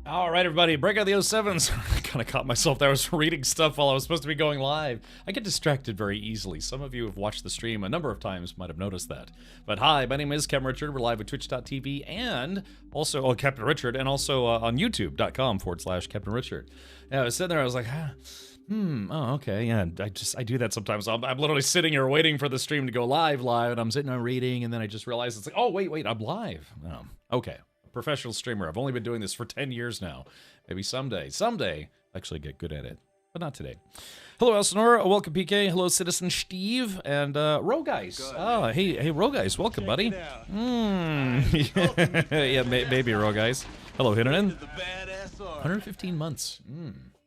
All right, everybody, break out the 07s. I kind of caught myself there. I was reading stuff while I was supposed to be going live. I get distracted very easily. Some of you have watched the stream a number of times, might have noticed that. But hi, my name is Captain Richard. We're live at twitch.tv and also, Captain Richard, and also on youtube.com/Captain Richard. Yeah, I was sitting there, I was like, oh, okay, yeah, I do that sometimes. I'm literally sitting here waiting for the stream to go live, and I'm sitting there reading, and then I just realize it's like, oh, wait, I'm live. Oh, okay. Professional streamer. I've only been doing this for 10 years now. Maybe someday, actually get good at it, but not today. Hello, Elsinore. Welcome, PK. Hello, Citizen Steve and Roguys. Oh, hey, Roguys. Welcome, buddy. Yeah, maybe Roguys. Hello, Hinnerton. 115 months.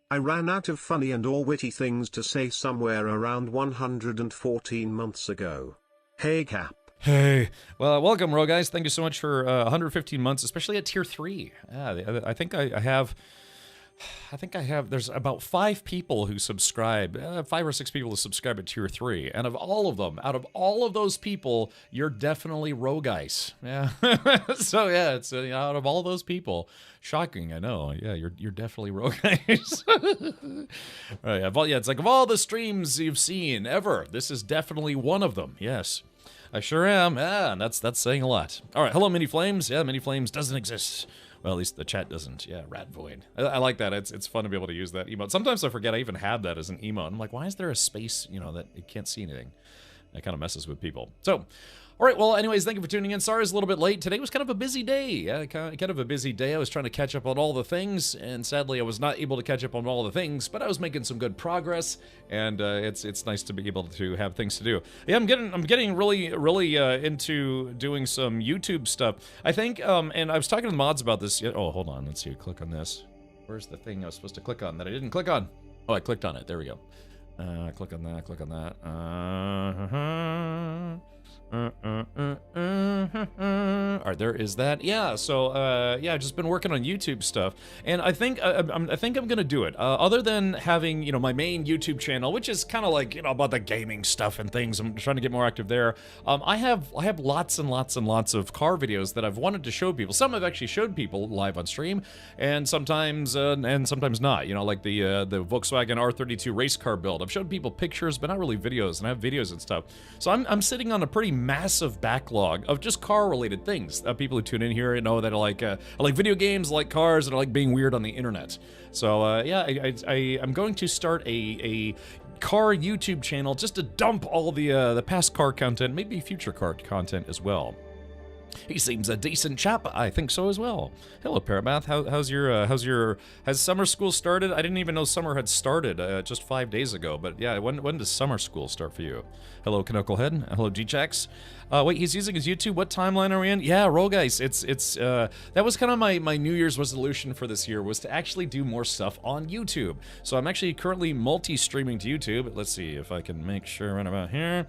I ran out of funny and or witty things to say somewhere around 114 months ago. Hey, Cap. Hey, well, welcome, Roguys. Thank you so much for 115 months, especially at tier 3. Yeah, I think I have. There's about 5 people who subscribe, 5 or 6 people who subscribe at tier 3, and out of all of those people, you're definitely Roguys. Yeah. So yeah, it's out of all those people. Shocking, I know. Yeah, you're definitely Roguys. Right. Yeah, it's like of all the streams you've seen ever, this is definitely one of them. Yes. I sure am. Yeah, and that's saying a lot. All right, hello, Mini Flames. Yeah, Mini Flames doesn't exist. Well, at least the chat doesn't. Yeah, Rat Void. I like that. It's fun to be able to use that emote. Sometimes I forget I even have that as an emote. I'm like, why is there a space, that you can't see anything? That kind of messes with people. So, all right, well, anyways, thank you for tuning in. Sorry it's a little bit late. Today was kind of a busy day. Yeah, kind of a busy day. I was trying to catch up on all the things, and sadly, I was not able to catch up on all the things, but I was making some good progress, and it's nice to be able to have things to do. Yeah, I'm getting really into doing some YouTube stuff. I think, and I was talking to the mods about this. Oh, hold on. Let's see. Click on this. Where's the thing I was supposed to click on that I didn't click on? Oh, I clicked on it. There we go. Click on that. Click on that. Alright, there is that. Yeah, so yeah, I've just been working on YouTube stuff, and I think I'm gonna do it. Other than having my main YouTube channel, which is kind of like about the gaming stuff and things. I'm trying to get more active there. I have lots and lots of car videos that I've wanted to show people. Some I've actually showed people live on stream, and sometimes not. Like the Volkswagen R32 race car build. I've showed people pictures, but not really videos, and I have videos and stuff. So I'm sitting on a pretty massive backlog of just car-related things. People who tune in here know that I like video games, I like cars, and I like being weird on the internet. So yeah, I'm going to start a car YouTube channel just to dump all the past car content, maybe future car content as well. He seems a decent chap. I think so as well. Hello, Paramath. Has summer school started? I didn't even know summer had started just 5 days ago. But yeah, when does summer school start for you? Hello, Knucklehead. Hello, G-Chax. Wait, he's using his YouTube. What timeline are we in? Yeah, Roguys. It's that was kind of my New Year's resolution for this year, was to actually do more stuff on YouTube. So I'm actually currently multi-streaming to YouTube. Let's see if I can make sure right about here.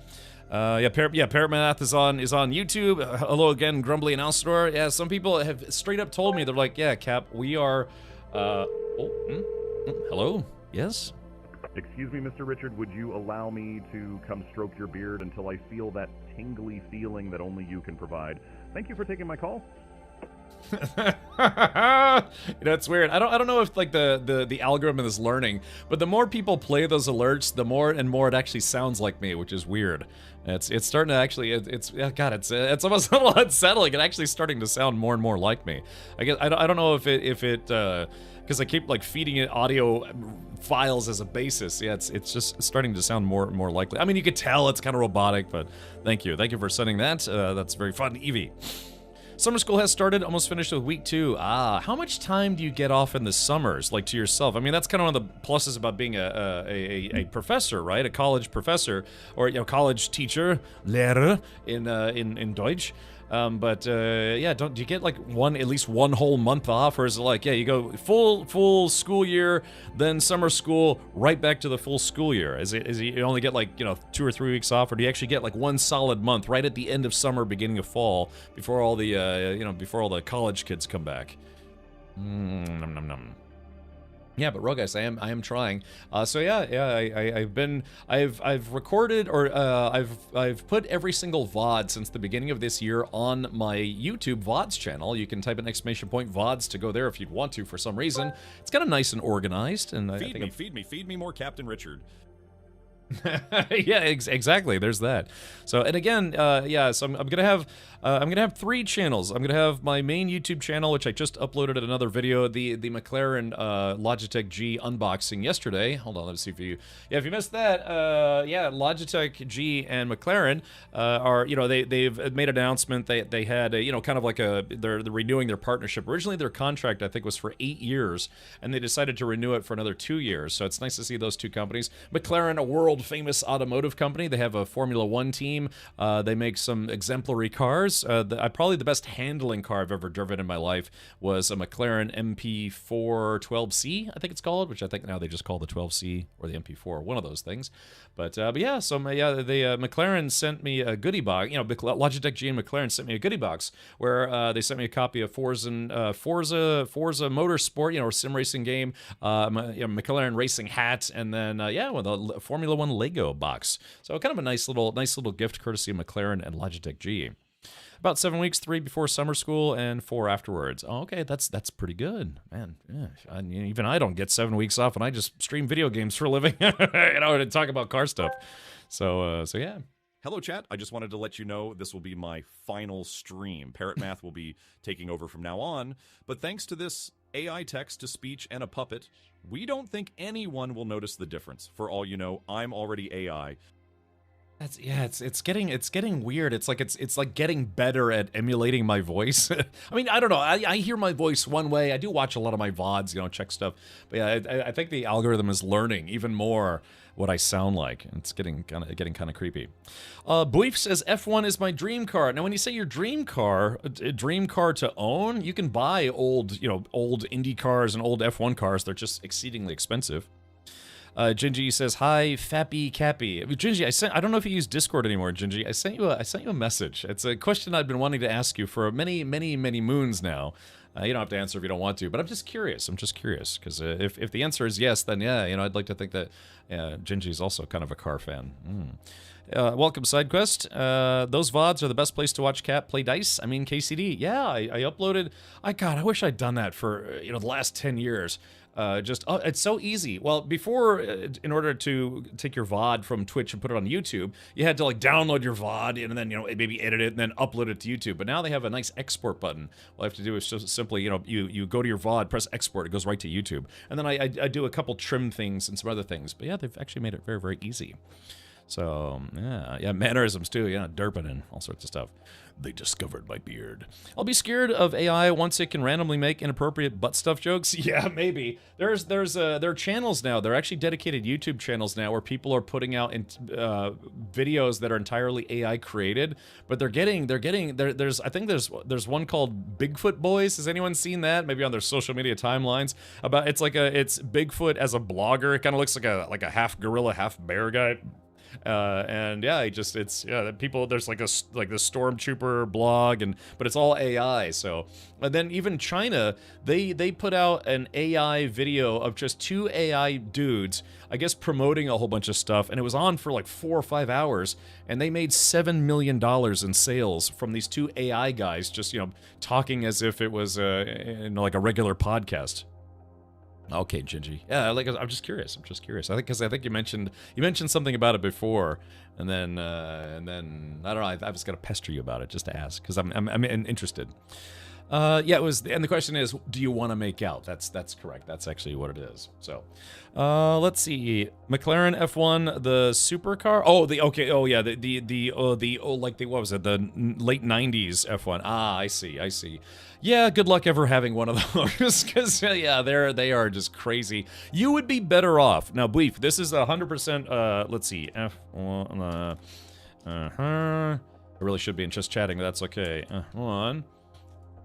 Paramath is on YouTube. Hello again, Grumbly and Alcidor. Yeah, some people have straight up told me, they're like, yeah, Cap, we are, hello? Yes? Excuse me, Mr. Richard, would you allow me to come stroke your beard until I feel that tingly feeling that only you can provide? Thank you for taking my call. It's weird. I don't know if like the algorithm is learning, but the more people play those alerts, the more and more it actually sounds like me, which is weird. It's starting to actually it's almost a little unsettling. It's actually starting to sound more and more like me. I guess I don't know if it because I keep like feeding it audio files as a basis. Yeah, it's just starting to sound more and more likely. I mean, you could tell it's kind of robotic, but thank you for sending that. That's very fun, Evie. Summer school has started, almost finished with week 2. How much time do you get off in the summers, like to yourself? I mean, that's kind of one of the pluses about being a professor, right? A college professor, or college teacher, Lehrer in Deutsch. Yeah, do you get like at least one whole month off, or is it like, yeah, you go full school year, then summer school, right back to the full school year? Is it you only get like 2 or 3 weeks off, or do you actually get like one solid month right at the end of summer, beginning of fall, before all the before all the college kids come back? Nom nom nom. Yeah, but Roguys, I am trying. So yeah, I've recorded or I've put every single VOD since the beginning of this year on my YouTube VODs channel. You can type an exclamation point VODs to go there if you'd want to for some reason. It's kind of nice and organized, and Feed me more Captain Richard. yeah, exactly. There's that. So, and again, yeah. So I'm gonna have 3 channels. I'm gonna have my main YouTube channel, which I just uploaded another video, the McLaren Logitech G unboxing yesterday. Hold on, let's see if you. Yeah, if you missed that, yeah, Logitech G and McLaren are, you know, they've made an announcement. They had a, you know, kind of like they're renewing their partnership. Originally, their contract I think was for 8 years, and they decided to renew it for another 2 years. So it's nice to see those 2 companies. McLaren, a world famous automotive company. They have a Formula One team. They make some exemplary cars. Probably the best handling car I've ever driven in my life was a McLaren MP4 12C, I think it's called, which I think now they just call the 12C or the MP4, one of those things. But yeah, so McLaren sent me a goodie box. You know, Logitech G and McLaren sent me a goodie box where they sent me a copy of Forza Motorsport, you know, a sim racing game, McLaren racing hat, and then yeah, with a Formula One Lego box. So kind of a nice little gift courtesy of McLaren and Logitech G. About 7 weeks, 3 before summer school, and 4 afterwards. Oh, okay, that's pretty good, man. Yeah, even I don't get 7 weeks off, and I just stream video games for a living, you know, and talk about car stuff. So yeah. Hello, chat. I just wanted to let you know this will be my final stream. Parrot Math will be taking over from now on, but thanks to this AI text-to-speech and a puppet, we don't think anyone will notice the difference. For all you know, I'm already AI. That's, yeah, it's getting weird. It's like getting better at emulating my voice. I mean, I don't know. I hear my voice one way. I do watch a lot of my VODs, you know, check stuff. But yeah, I think the algorithm is learning even more what I sound like. It's getting kind of creepy. Boeef says F1 is my dream car. Now, when you say your dream car, a dream car to own, you can buy old Indy cars and old F1 cars. They're just exceedingly expensive. Gingy says, "Hi, Fappy Cappy." Gingy, I don't know if you use Discord anymore, Gingy. I sent you a message. It's a question I've been wanting to ask you for many moons now. You don't have to answer if you don't want to, but I'm just curious. Because if the answer is yes, then yeah, you know, I'd like to think that Gingy's also kind of a car fan. Welcome, SideQuest. Those VODs are the best place to watch Cat play dice. I mean, KCD. Yeah, I uploaded. God, I wish I'd done that for the last 10 years. It's so easy. Well, before, in order to take your VOD from Twitch and put it on YouTube, you had to like download your VOD and then, maybe edit it and then upload it to YouTube. But now they have a nice export button. All I have to do is just simply, you go to your VOD, press export, it goes right to YouTube. And then I do a couple trim things and some other things. But yeah, they've actually made it very, very easy. So, yeah, mannerisms too, derping and all sorts of stuff. They discovered my beard. I'll be scared of AI once it can randomly make inappropriate butt stuff jokes. Yeah, maybe. There are channels now. There are actually dedicated YouTube channels now where people are putting out videos that are entirely AI created, but I think there's one called Bigfoot Boys. Has anyone seen that? Maybe on their social media timelines. It's Bigfoot as a blogger. It kind of looks like a half gorilla, half bear guy. And yeah, people, there's like this stormtrooper blog, but it's all AI. So, and then even China, they put out an AI video of just 2 AI dudes, I guess, promoting a whole bunch of stuff, and it was on for like 4 or 5 hours, and they made $7 million in sales from these 2 AI guys just talking as if it was like a regular podcast. Okay, Gingy. Yeah, I'm just curious. I think you mentioned something about it before, and then I don't know. I was gonna pester you about it just to ask because I'm interested. Yeah, it was, and the question is, do you want to make out? That's correct. That's actually what it is. So, let's see. McLaren F1, the supercar. Oh, what was it? The late '90s F1. Ah, I see. Yeah, good luck ever having one of those, because yeah, they are just crazy. You would be better off. Now, Bleef, this is 100%. Let's see. F1. I really should be in just chatting, but that's okay. Hold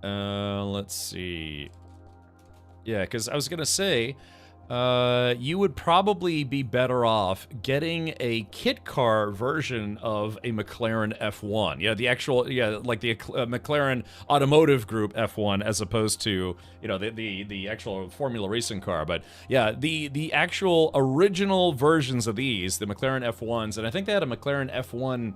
on. Let's see. Yeah, because I was gonna say, You would probably be better off getting a kit car version of a McLaren F1. Yeah, the actual, like the McLaren Automotive Group F1, as opposed to, you know, the actual Formula Racing car. But yeah, the actual original versions of these, the McLaren F1s, and I think they had a McLaren F1.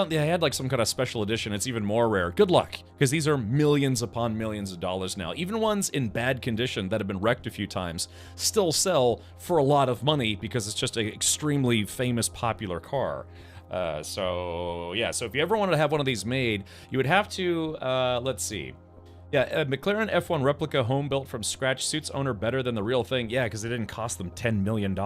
They had like some kind of special edition. It's even more rare. Good luck, because these are millions upon millions of dollars now. Even ones in bad condition that have been wrecked a few times still sell for a lot of money because it's just an extremely famous, popular car. So if you ever wanted to have one of these made, you would have to, let's see. Yeah, a McLaren F1 replica home built from scratch suits owner better than the real thing. Yeah, because it didn't cost them $10 million.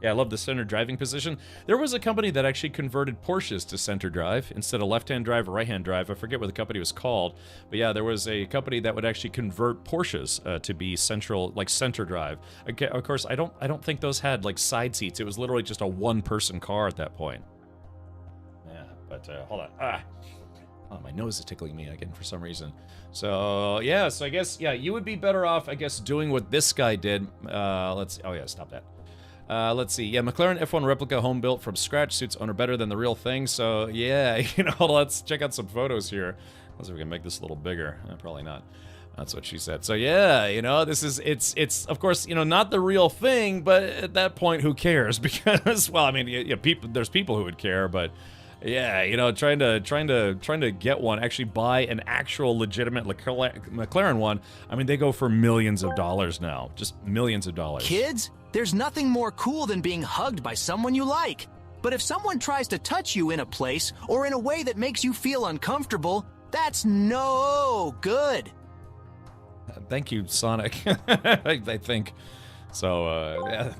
Yeah, I love the center driving position. There was a company that actually converted Porsches to center drive instead of left-hand drive or right-hand drive. I forget what the company was called, but yeah, there was a company that would actually convert Porsches to be center drive. Okay, of course, I don't think those had like side seats. It was literally just a one-person car at that point. Yeah, but hold on. Oh, my nose is tickling me again for some reason. So yeah, I guess you would be better off, I guess, doing what this guy did. Let's see. Oh yeah, stop that. Let's see. Yeah, McLaren F1 replica home built from scratch suits owner better than the real thing. So yeah, let's check out some photos here. Let's see if we can make this a little bigger. Probably not. That's what she said. So yeah, it's of course, not the real thing, but at that point, who cares? Because, well, I mean, there's people who would care, but yeah, trying to get one, actually buy an actual legitimate McLaren one. I mean, they go for millions of dollars now, just millions of dollars. Kids, there's nothing more cool than being hugged by someone you like. But if someone tries to touch you in a place or in a way that makes you feel uncomfortable, that's no good. Thank you, Sonic. I think. So, yeah.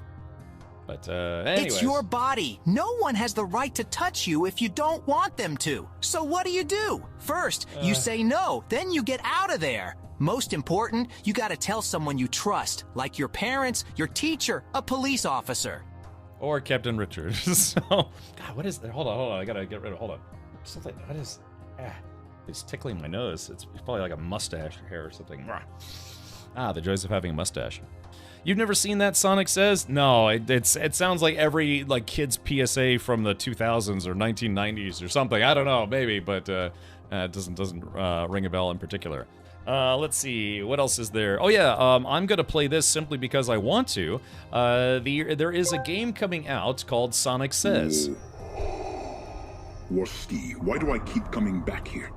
But, anyways. It's your body. No one has the right to touch you if you don't want them to. So what do? First, you say no, then you get out of there. Most important, you gotta tell someone you trust, like your parents, your teacher, a police officer. Or Captain Richard. So, God, what is that? Hold on, I gotta get rid of, hold on. Something, what is, it's tickling my nose. It's probably like a mustache hair or something. The joys of having a mustache. You've never seen that, Sonic says? No, it sounds like every kid's PSA from the 2000s or 1990s or something. I don't know, maybe, but it doesn't ring a bell in particular. Let's see, what else is there? Oh yeah, I'm gonna play this simply because I want to. There is a game coming out called Sonic Says. Worsty, why do I keep coming back here?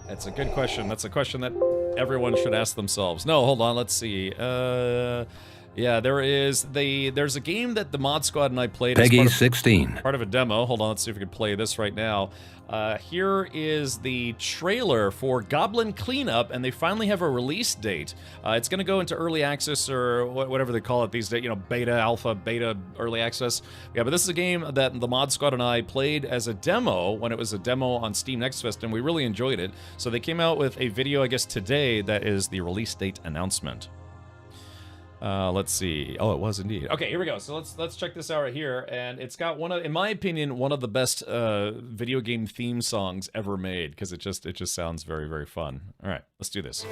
That's a good question. That's a question that everyone should ask themselves. No, hold on, let's see. Yeah, there's a game that the Mod Squad and I played Peggy as 16. Part of a demo. Hold on, let's see if we can play this right now. Here is the trailer for Goblin Cleanup, and they finally have a release date. It's going to go into early access, or whatever they call it these days, beta, alpha, beta, early access. Yeah, but this is a game that the Mod Squad and I played as a demo when it was a demo on Steam Next Fest, and we really enjoyed it. So they came out with a video, I guess, today that is the release date announcement. Let's see. Oh, it was indeed. Okay, here we go. So let's check this out right here, and it's got in my opinion, one of the best video game theme songs ever made, because it just sounds very, very fun. All right, let's do this.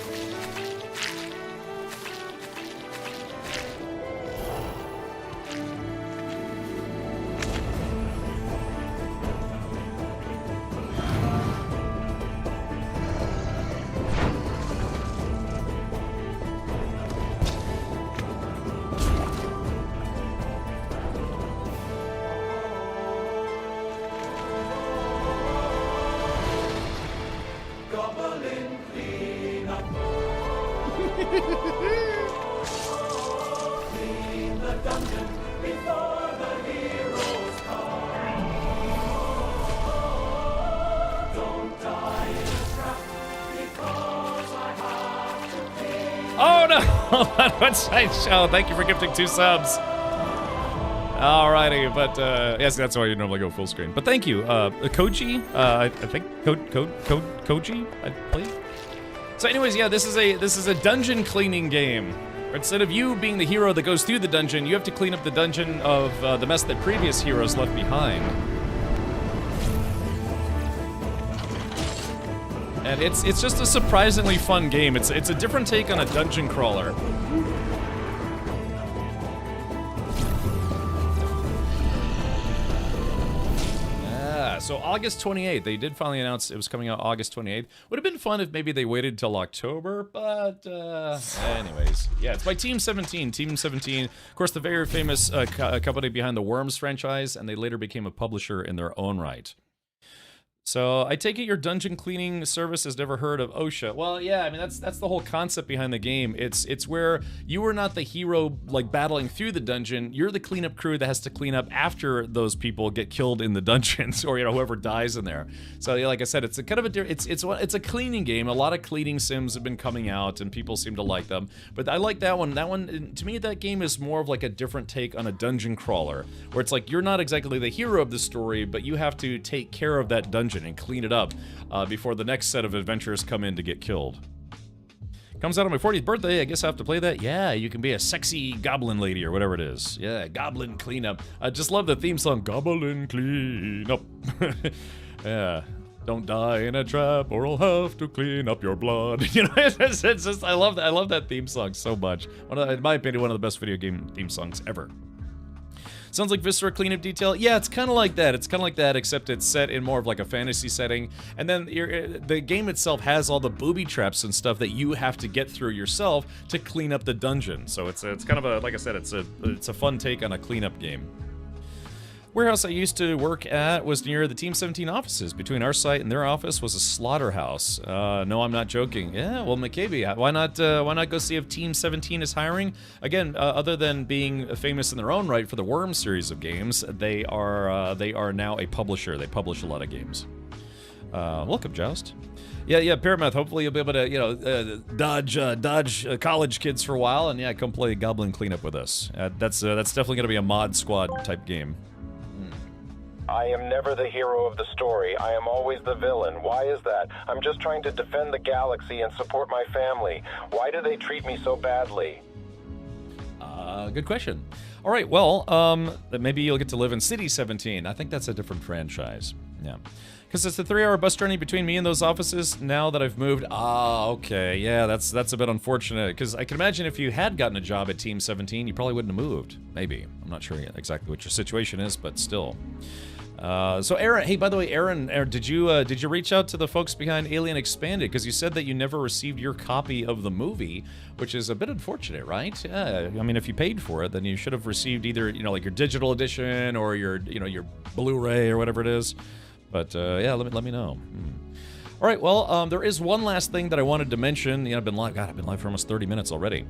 Oh, thank you for gifting 2 subs. Alrighty, but yes, that's why you normally go full screen. But thank you, Koji. I think Koji, I believe. So, anyways, yeah, this is a dungeon cleaning game. Instead of you being the hero that goes through the dungeon, you have to clean up the dungeon of the mess that previous heroes left behind. And it's just a surprisingly fun game. It's a different take on a dungeon crawler. So August 28th, they did finally announce it was coming out August 28th. Would have been fun if maybe they waited till October, but anyways. Yeah, it's by Team 17. Team 17, of course, the very famous company behind the Worms franchise, and they later became a publisher in their own right. So I take it your dungeon cleaning service has never heard of OSHA. Well, yeah, I mean that's the whole concept behind the game. It's where you are not the hero like battling through the dungeon. You're the cleanup crew that has to clean up after those people get killed in the dungeons, or whoever dies in there. So yeah, like I said, it's a kind of a it's a cleaning game. A lot of cleaning sims have been coming out, and people seem to like them. But I like that one. That one, to me, that game is more of like a different take on a dungeon crawler, where it's like you're not exactly the hero of the story, but you have to take care of that dungeon and clean it up before the next set of adventurers come in to get killed. Comes out on my 40th birthday, I guess I have to play that? Yeah, you can be a sexy goblin lady or whatever it is. Yeah, goblin cleanup. I just love the theme song, Goblin Cleanup. Yeah. Don't die in a trap or I'll have to clean up your blood. You know, it's just, I love that theme song so much. In my opinion, one of the best video game theme songs ever. Sounds like Viscera cleanup detail. Yeah, it's kind of like that. It's kind of like that, except it's set in more of like a fantasy setting. And then the game itself has all the booby traps and stuff that you have to get through yourself to clean up the dungeon. So it's kind of a, like I said, it's a fun take on a cleanup game. Warehouse I used to work at was near the Team 17 offices. Between our site and their office was a slaughterhouse. No, I'm not joking. Yeah, well, McCabe, why not go see if Team 17 is hiring? Again, other than being famous in their own right for the Worm series of games, they are now a publisher. They publish a lot of games. Welcome, Joust. Yeah, Paramath. Hopefully you'll be able to, dodge college kids for a while, and yeah, come play Goblin Cleanup with us. That's definitely gonna be a mod squad type game. I am never the hero of the story. I am always the villain. Why is that? I'm just trying to defend the galaxy and support my family. Why do they treat me so badly? Good question. All right, well, maybe you'll get to live in City 17. I think that's a different franchise. Yeah. Because it's a 3-hour bus journey between me and those offices now that I've moved. Ah, okay. Yeah, that's a bit unfortunate. Because I can imagine if you had gotten a job at Team 17, you probably wouldn't have moved. Maybe. I'm not sure exactly what your situation is, but still. So Aaron, hey, by the way, Aaron, did you reach out to the folks behind Alien Expanded? Because you said that you never received your copy of the movie, which is a bit unfortunate, right? Yeah, I mean, if you paid for it, then you should have received either, like your digital edition or your Blu-ray or whatever it is. But yeah, let me know. All right, well, there is one last thing that I wanted to mention. I've been live for almost 30 minutes already.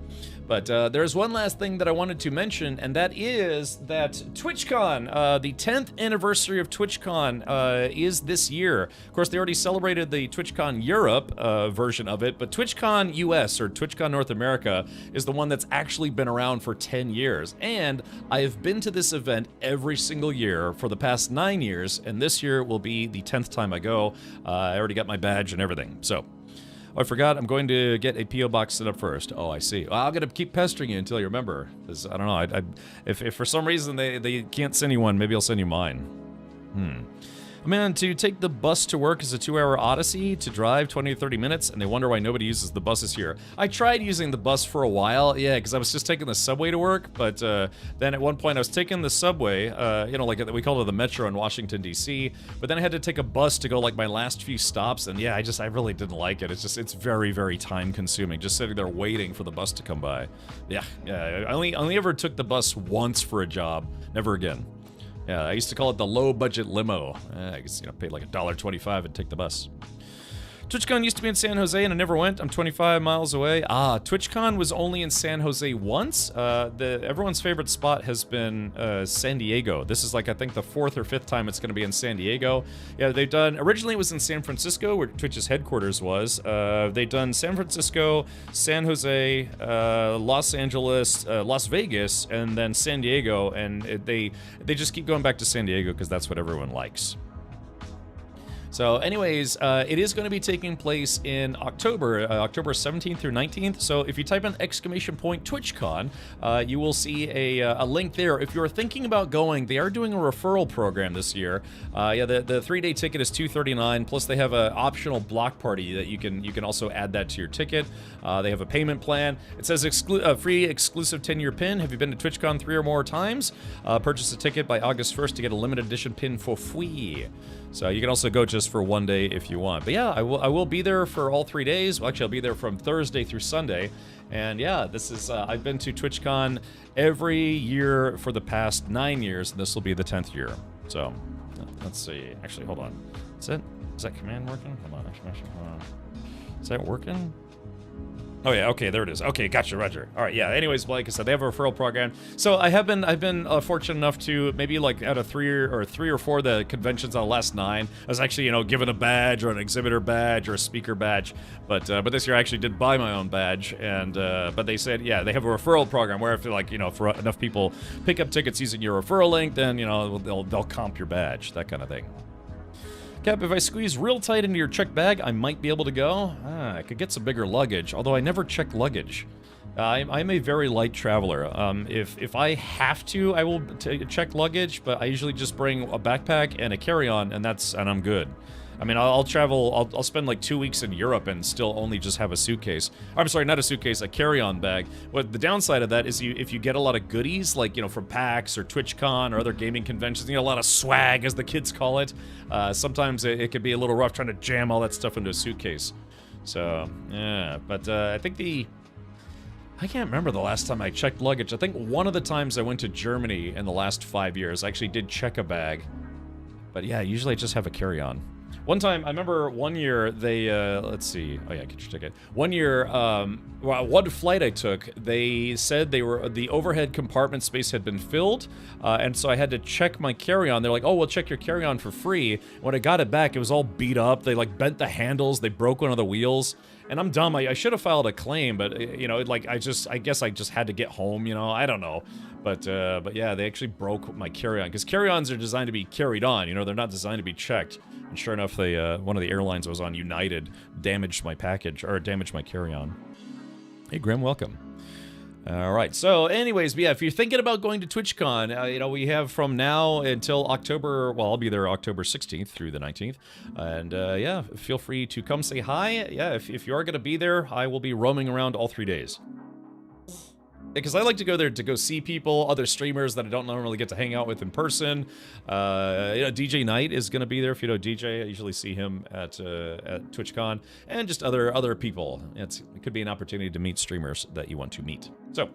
But there is one last thing that I wanted to mention, and that is that TwitchCon, the 10th anniversary of TwitchCon is this year. Of course, they already celebrated the TwitchCon Europe version of it, but TwitchCon US, or TwitchCon North America, is the one that's actually been around for 10 years. And I have been to this event every single year for the past 9 years, and this year will be the 10th time I go. I already got my badge and everything. So, I forgot, I'm going to get a P.O. box set up first. Oh, I see. Well, I'm going to keep pestering you until you remember. Because, I don't know, if for some reason they can't send you one, maybe I'll send you mine. Man, to take the bus to work is a 2-hour odyssey. To drive 20 to 30 minutes, and they wonder why nobody uses the buses here. I tried using the bus for a while, yeah, because I was just taking the subway to work, but then at one point I was taking the subway, like we call it the Metro in Washington, D.C., but then I had to take a bus to go, like, my last few stops, and yeah, I really didn't like it. It's very, very time-consuming, just sitting there waiting for the bus to come by. Yeah, I only ever took the bus once for a job, never again. Yeah, I used to call it the low-budget limo. I guess, paid like $1.25 and take the bus. TwitchCon used to be in San Jose and I never went. I'm 25 miles away. TwitchCon was only in San Jose once. Everyone's favorite spot has been San Diego. This is like, I think, the 4th or 5th time it's going to be in San Diego. Yeah, they've done, originally it was in San Francisco, where Twitch's headquarters was. They've done San Francisco, San Jose, Los Angeles, Las Vegas, and then San Diego, and they just keep going back to San Diego because that's what everyone likes. So anyways, it is going to be taking place in October, October 17th through 19th. So if you type in !TwitchCon, you will see a link there. If you're thinking about going, they are doing a referral program this year. Yeah, the 3-day ticket is $239, plus they have an optional block party that you can also add that to your ticket. They have a payment plan. It says free exclusive 10-year pin. Have you been to TwitchCon 3 or more times? Purchase a ticket by August 1st to get a limited edition pin for free. So you can also go just for 1 day if you want. But yeah, I will be there for all 3 days. Well, actually, I'll be there from Thursday through Sunday. And yeah, this is I've been to TwitchCon every year for the past 9 years, and this will be the 10th year. So let's see. Actually, hold on. Is that command working? Hold on. Hold on. Is that working? Oh yeah, okay, there it is. Okay, gotcha, Roger. All right, yeah. Anyways, like I said, they have a referral program. So I've been fortunate enough to maybe like out of three or four of the conventions on the last 9, I was actually given a badge or an exhibitor badge or a speaker badge. But this year I actually did buy my own badge, and but they said they have a referral program where if for enough people pick up tickets using your referral link, then they'll comp your badge, that kind of thing. Cap, if I squeeze real tight into your checked bag, I might be able to go. I could get some bigger luggage, although I never check luggage. I'm a very light traveler. If I have to, I will check luggage, but I usually just bring a backpack and a carry-on, and I'm good. I mean, I'll travel, I'll spend like 2 weeks in Europe and still only just have a suitcase. I'm sorry, not a suitcase, a carry-on bag. But the downside of that is if you get a lot of goodies, like, from PAX or TwitchCon or other gaming conventions, a lot of swag, as the kids call it, sometimes it could be a little rough trying to jam all that stuff into a suitcase. So, yeah, but I think I can't remember the last time I checked luggage. I think one of the times I went to Germany in the last 5 years, I actually did check a bag. But yeah, usually I just have a carry-on. One time, I remember one year, they, let's see, oh yeah, get your ticket. One year, one flight I took, they said the overhead compartment space had been filled, and so I had to check my carry-on. They're like, oh, we'll check your carry-on for free. When I got it back, it was all beat up. They, bent the handles, they broke one of the wheels. And I'm dumb, I should have filed a claim, but, I guess I just had to get home, I don't know. But yeah, they actually broke my carry-on, because carry-ons are designed to be carried on, they're not designed to be checked. And sure enough, one of the airlines I was on, United, damaged my package, or damaged my carry-on. Hey, Grim, welcome. All right, so anyways, yeah, if you're thinking about going to TwitchCon, we have from now until October, well, I'll be there October 16th through the 19th, and yeah, feel free to come say hi. Yeah, if you are going to be there, I will be roaming around all 3 days. Because I like to go there to go see people, other streamers that I don't normally get to hang out with in person. DJ Knight is going to be there. If you know DJ, I usually see him at TwitchCon, and just other people. It could be an opportunity to meet streamers that you want to meet. So,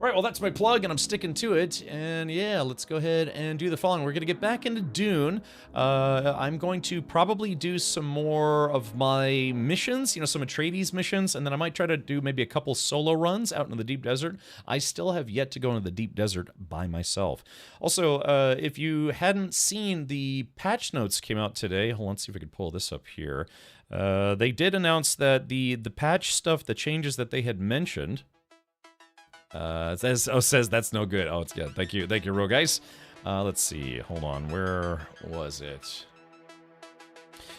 all right, well, that's my plug, and I'm sticking to it. And yeah, let's go ahead and do the following. We're going to get back into Dune. I'm going to probably do some more of my missions, some Atreides missions, and then I might try to do maybe a couple solo runs out in the deep desert. I still have yet to go into the deep desert by myself. Also, if you hadn't seen, the patch notes came out today. Hold on, let's see if I can pull this up here. They did announce that the patch stuff, the changes that they had mentioned... says that's no good. Oh, it's good. Thank you, real guys. Let's see. Hold on. Where was it?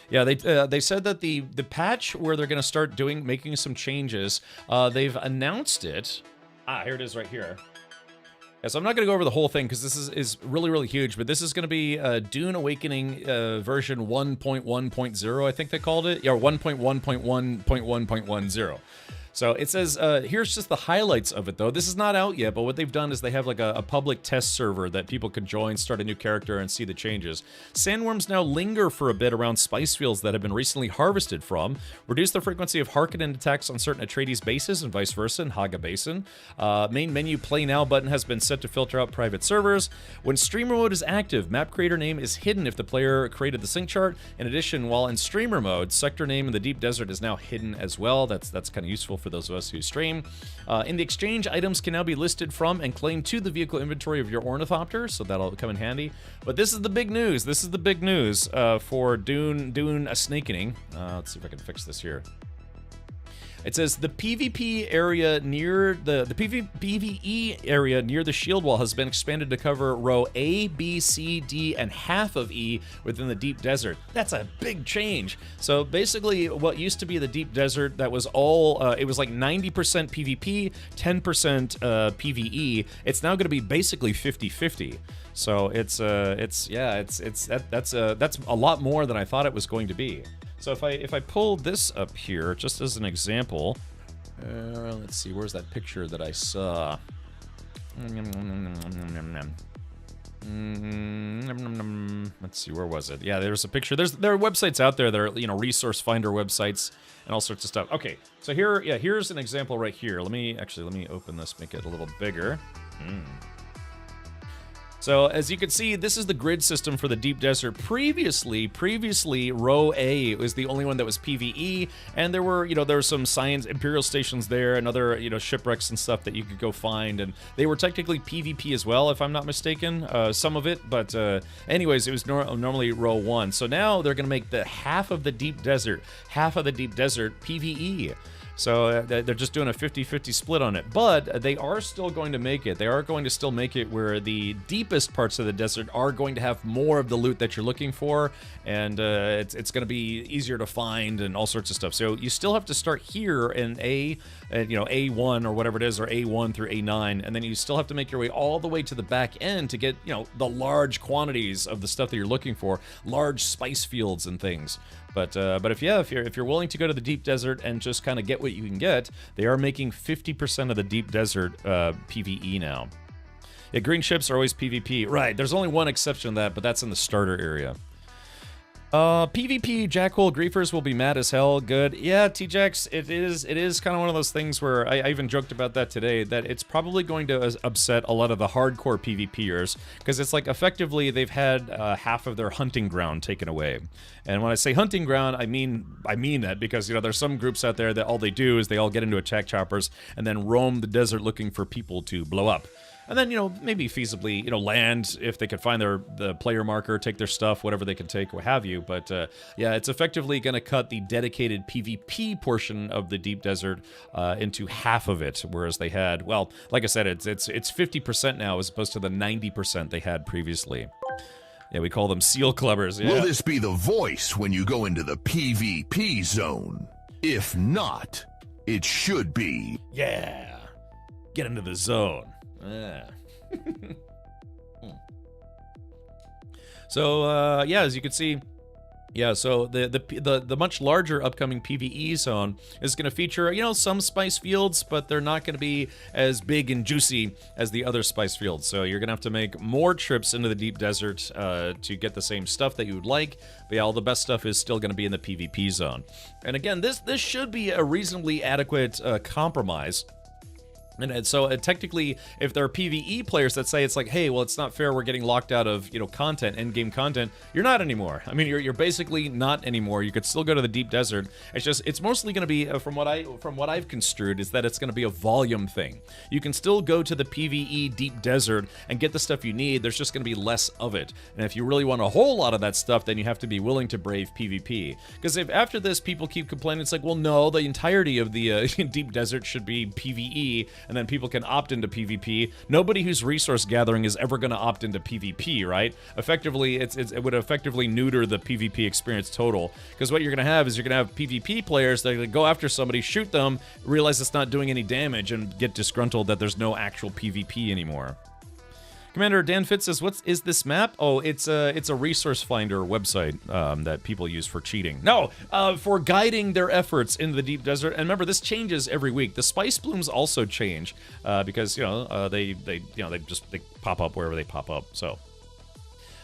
Yeah, they said that the patch where they're gonna start making some changes. They've announced it. Here it is, right here. Yeah, so I'm not gonna go over the whole thing because this is really, really huge. But this is gonna be Dune Awakening version 1.1.0. I think they called it. Yeah, 1.1.1.1.10. So it says, here's just the highlights of it, though. This is not out yet, but what they've done is they have like a public test server that people can join, start a new character, and see the changes. Sandworms now linger for a bit around spice fields that have been recently harvested from, reduce the frequency of Harkonnen attacks on certain Atreides bases and vice versa in Haga Basin. Main menu Play Now button has been set to filter out private servers. When streamer mode is active, map creator name is hidden if the player created the sync chart. In addition, while in streamer mode, sector name in the deep desert is now hidden as well. That's kind of useful for those of us who stream. In the exchange, items can now be listed from and claimed to the vehicle inventory of your ornithopter, so that'll come in handy. But this is the big news. This is the big news for Dune Awakening. Let's see if I can fix this here. It says the PvP area near the PvE area near the shield wall has been expanded to cover row A, B, C, D, and half of E within the deep desert. That's a big change. So basically, what used to be the deep desert, that was all it was like 90% PvP, 10% PvE. It's now going to be basically 50-50. So that's a lot more than I thought it was going to be. So if I pull this up here, just as an example, let's see, where's that picture that I saw? Let's see, where was it? Yeah, there's a picture. There are websites out there that are, you know, resource finder websites and all sorts of stuff. Okay, so here's an example right here. Let me open this, make it a little bigger. So as you can see, this is the grid system for the deep desert. Previously, row A was the only one that was PvE, and there were some science imperial stations there and other, shipwrecks and stuff that you could go find, and they were technically PvP as well, if I'm not mistaken, some of it. But anyways, it was normally row 1. So now they're gonna make the half of the deep desert PvE. So they're just doing a 50-50 split on it. But they are still going to make it. They are going to still make it where the deepest parts of the desert are going to have more of the loot that you're looking for. And it's going to be easier to find and all sorts of stuff. So you still have to start here in A1 or whatever it is, or A1 through A9. And then you still have to make your way all the way to the back end to get, the large quantities of the stuff that you're looking for. Large spice fields and things. But if you're willing to go to the deep desert and just kind of get what you can get, they are making 50% of the deep desert PvE now. Yeah, green ships are always PvP. Right, there's only one exception to that, but that's in the starter area. PvP Jackhole Griefers will be mad as hell. Good. Yeah, T-Jax, it is kind of one of those things where I even joked about that today, that it's probably going to upset a lot of the hardcore PvPers, because it's like effectively they've had half of their hunting ground taken away. And when I say hunting ground, I mean that because, there's some groups out there that all they do is they all get into attack choppers and then roam the desert looking for people to blow up. And then, maybe feasibly, land if they could find the player marker, take their stuff, whatever they can take, what have you. But, yeah, it's effectively going to cut the dedicated PvP portion of the deep desert into half of it, whereas they had, well, like I said, it's 50% now as opposed to the 90% they had previously. Yeah, we call them seal clubbers. Yeah. Will this be the voice when you go into the PvP zone? If not, it should be. Yeah. Get into the zone. Yeah. So, yeah, as you can see, yeah, so the much larger upcoming PvE zone is going to feature, some spice fields, but they're not going to be as big and juicy as the other spice fields. So you're going to have to make more trips into the deep desert to get the same stuff that you would like. But yeah, all the best stuff is still going to be in the PvP zone. And again, this should be a reasonably adequate compromise. And so technically, if there are PvE players that say it's like, hey, well, it's not fair, we're getting locked out of, content, end-game content, you're not anymore. I mean, you're basically not anymore. You could still go to the deep desert. It's mostly going to be, from what I've construed, is that it's going to be a volume thing. You can still go to the PvE deep desert and get the stuff you need. There's just going to be less of it. And if you really want a whole lot of that stuff, then you have to be willing to brave PvP. Because if after this people keep complaining, it's like, well, no, the entirety of the deep desert should be PvE, and then people can opt into PvP. Nobody who's resource gathering is ever going to opt into PvP, right? Effectively, it would effectively neuter the PvP experience total. Because what you're going to have is you're going to have PvP players that are going to go after somebody, shoot them, realize it's not doing any damage, and get disgruntled that there's no actual PvP anymore. Commander Dan Fitz says, "What is this map?" Oh, it's a resource finder website that people use for cheating. No, for guiding their efforts into the deep desert. And remember, this changes every week. The spice blooms also change because they pop up wherever they pop up. So.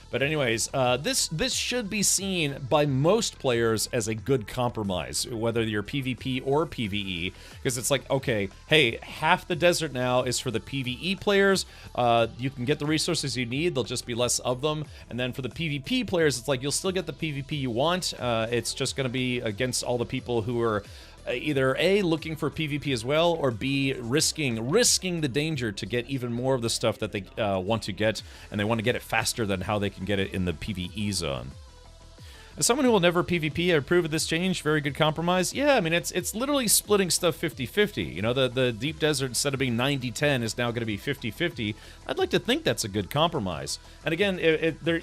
But anyways, this should be seen by most players as a good compromise, whether you're PvP or PvE, because it's like, okay, hey, half the desert now is for the PvE players. You can get the resources you need, there'll just be less of them. And then for the PvP players, it's like you'll still get the PvP you want. It's just going to be against all the people who are either A, looking for PvP as well, or B, risking the danger to get even more of the stuff that they want to get, and they want to get it faster than how they can get it in the PvE zone. As someone who will never PvP, I approve of this change. Very good compromise. Yeah, I mean, it's literally splitting stuff 50-50. You know, the Deep Desert, instead of being 90-10, is now going to be 50-50. I'd like to think that's a good compromise. And again,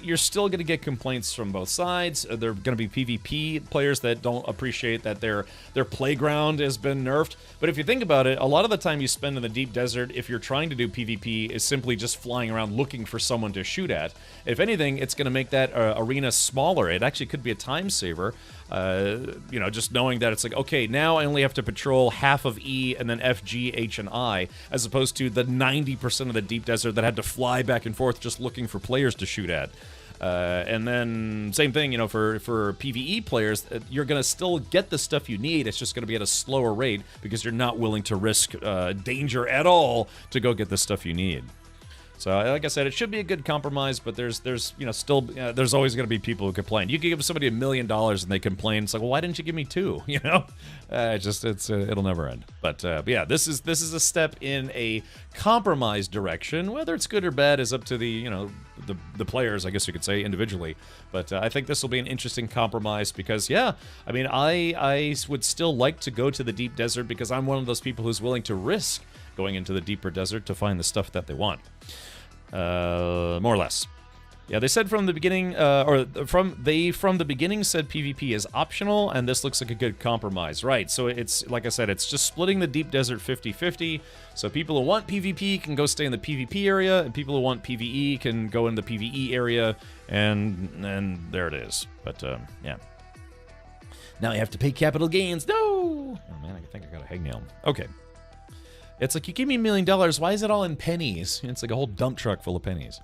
you're still going to get complaints from both sides. There are going to be PvP players that don't appreciate that their playground has been nerfed. But if you think about it, a lot of the time you spend in the Deep Desert, if you're trying to do PvP, is simply just flying around looking for someone to shoot at. If anything, it's going to make that arena smaller. It actually could be a time saver. You know, just knowing that it's like, okay, now I only have to patrol half of E and then F, G, H, and I, as opposed to the 90% of the Deep Desert that had to fly back and forth just looking for players to shoot at. And then same thing, you know, for PvE players, you're going to still get the stuff you need. It's just going to be at a slower rate because you're not willing to risk danger at all to go get the stuff you need. So, like I said, it should be a good compromise, but there's you know, still, there's always going to be people who complain. You can give somebody $1 million and they complain. It's like, well, why didn't you give me 2? You know, it'll never end. But yeah, this is a step in a compromise direction. Whether it's good or bad is up to the, you know, the players, I guess you could say, individually. But I think this will be an interesting compromise because, yeah, I mean, I would still like to go to the Deep Desert because I'm one of those people who's willing to risk going into the deeper desert to find the stuff that they want. More or less. Yeah, they said from the beginning, from the beginning said PvP is optional, and this looks like a good compromise. Right, so it's, like I said, it's just splitting the Deep Desert 50-50, so people who want PvP can go stay in the PvP area, and people who want PvE can go in the PvE area, and there it is. But, yeah. Now you have to pay capital gains. No! Oh, man, I think I got a hangnail. Okay. It's like, you give me $1 million, why is it all in pennies? It's like a whole dump truck full of pennies.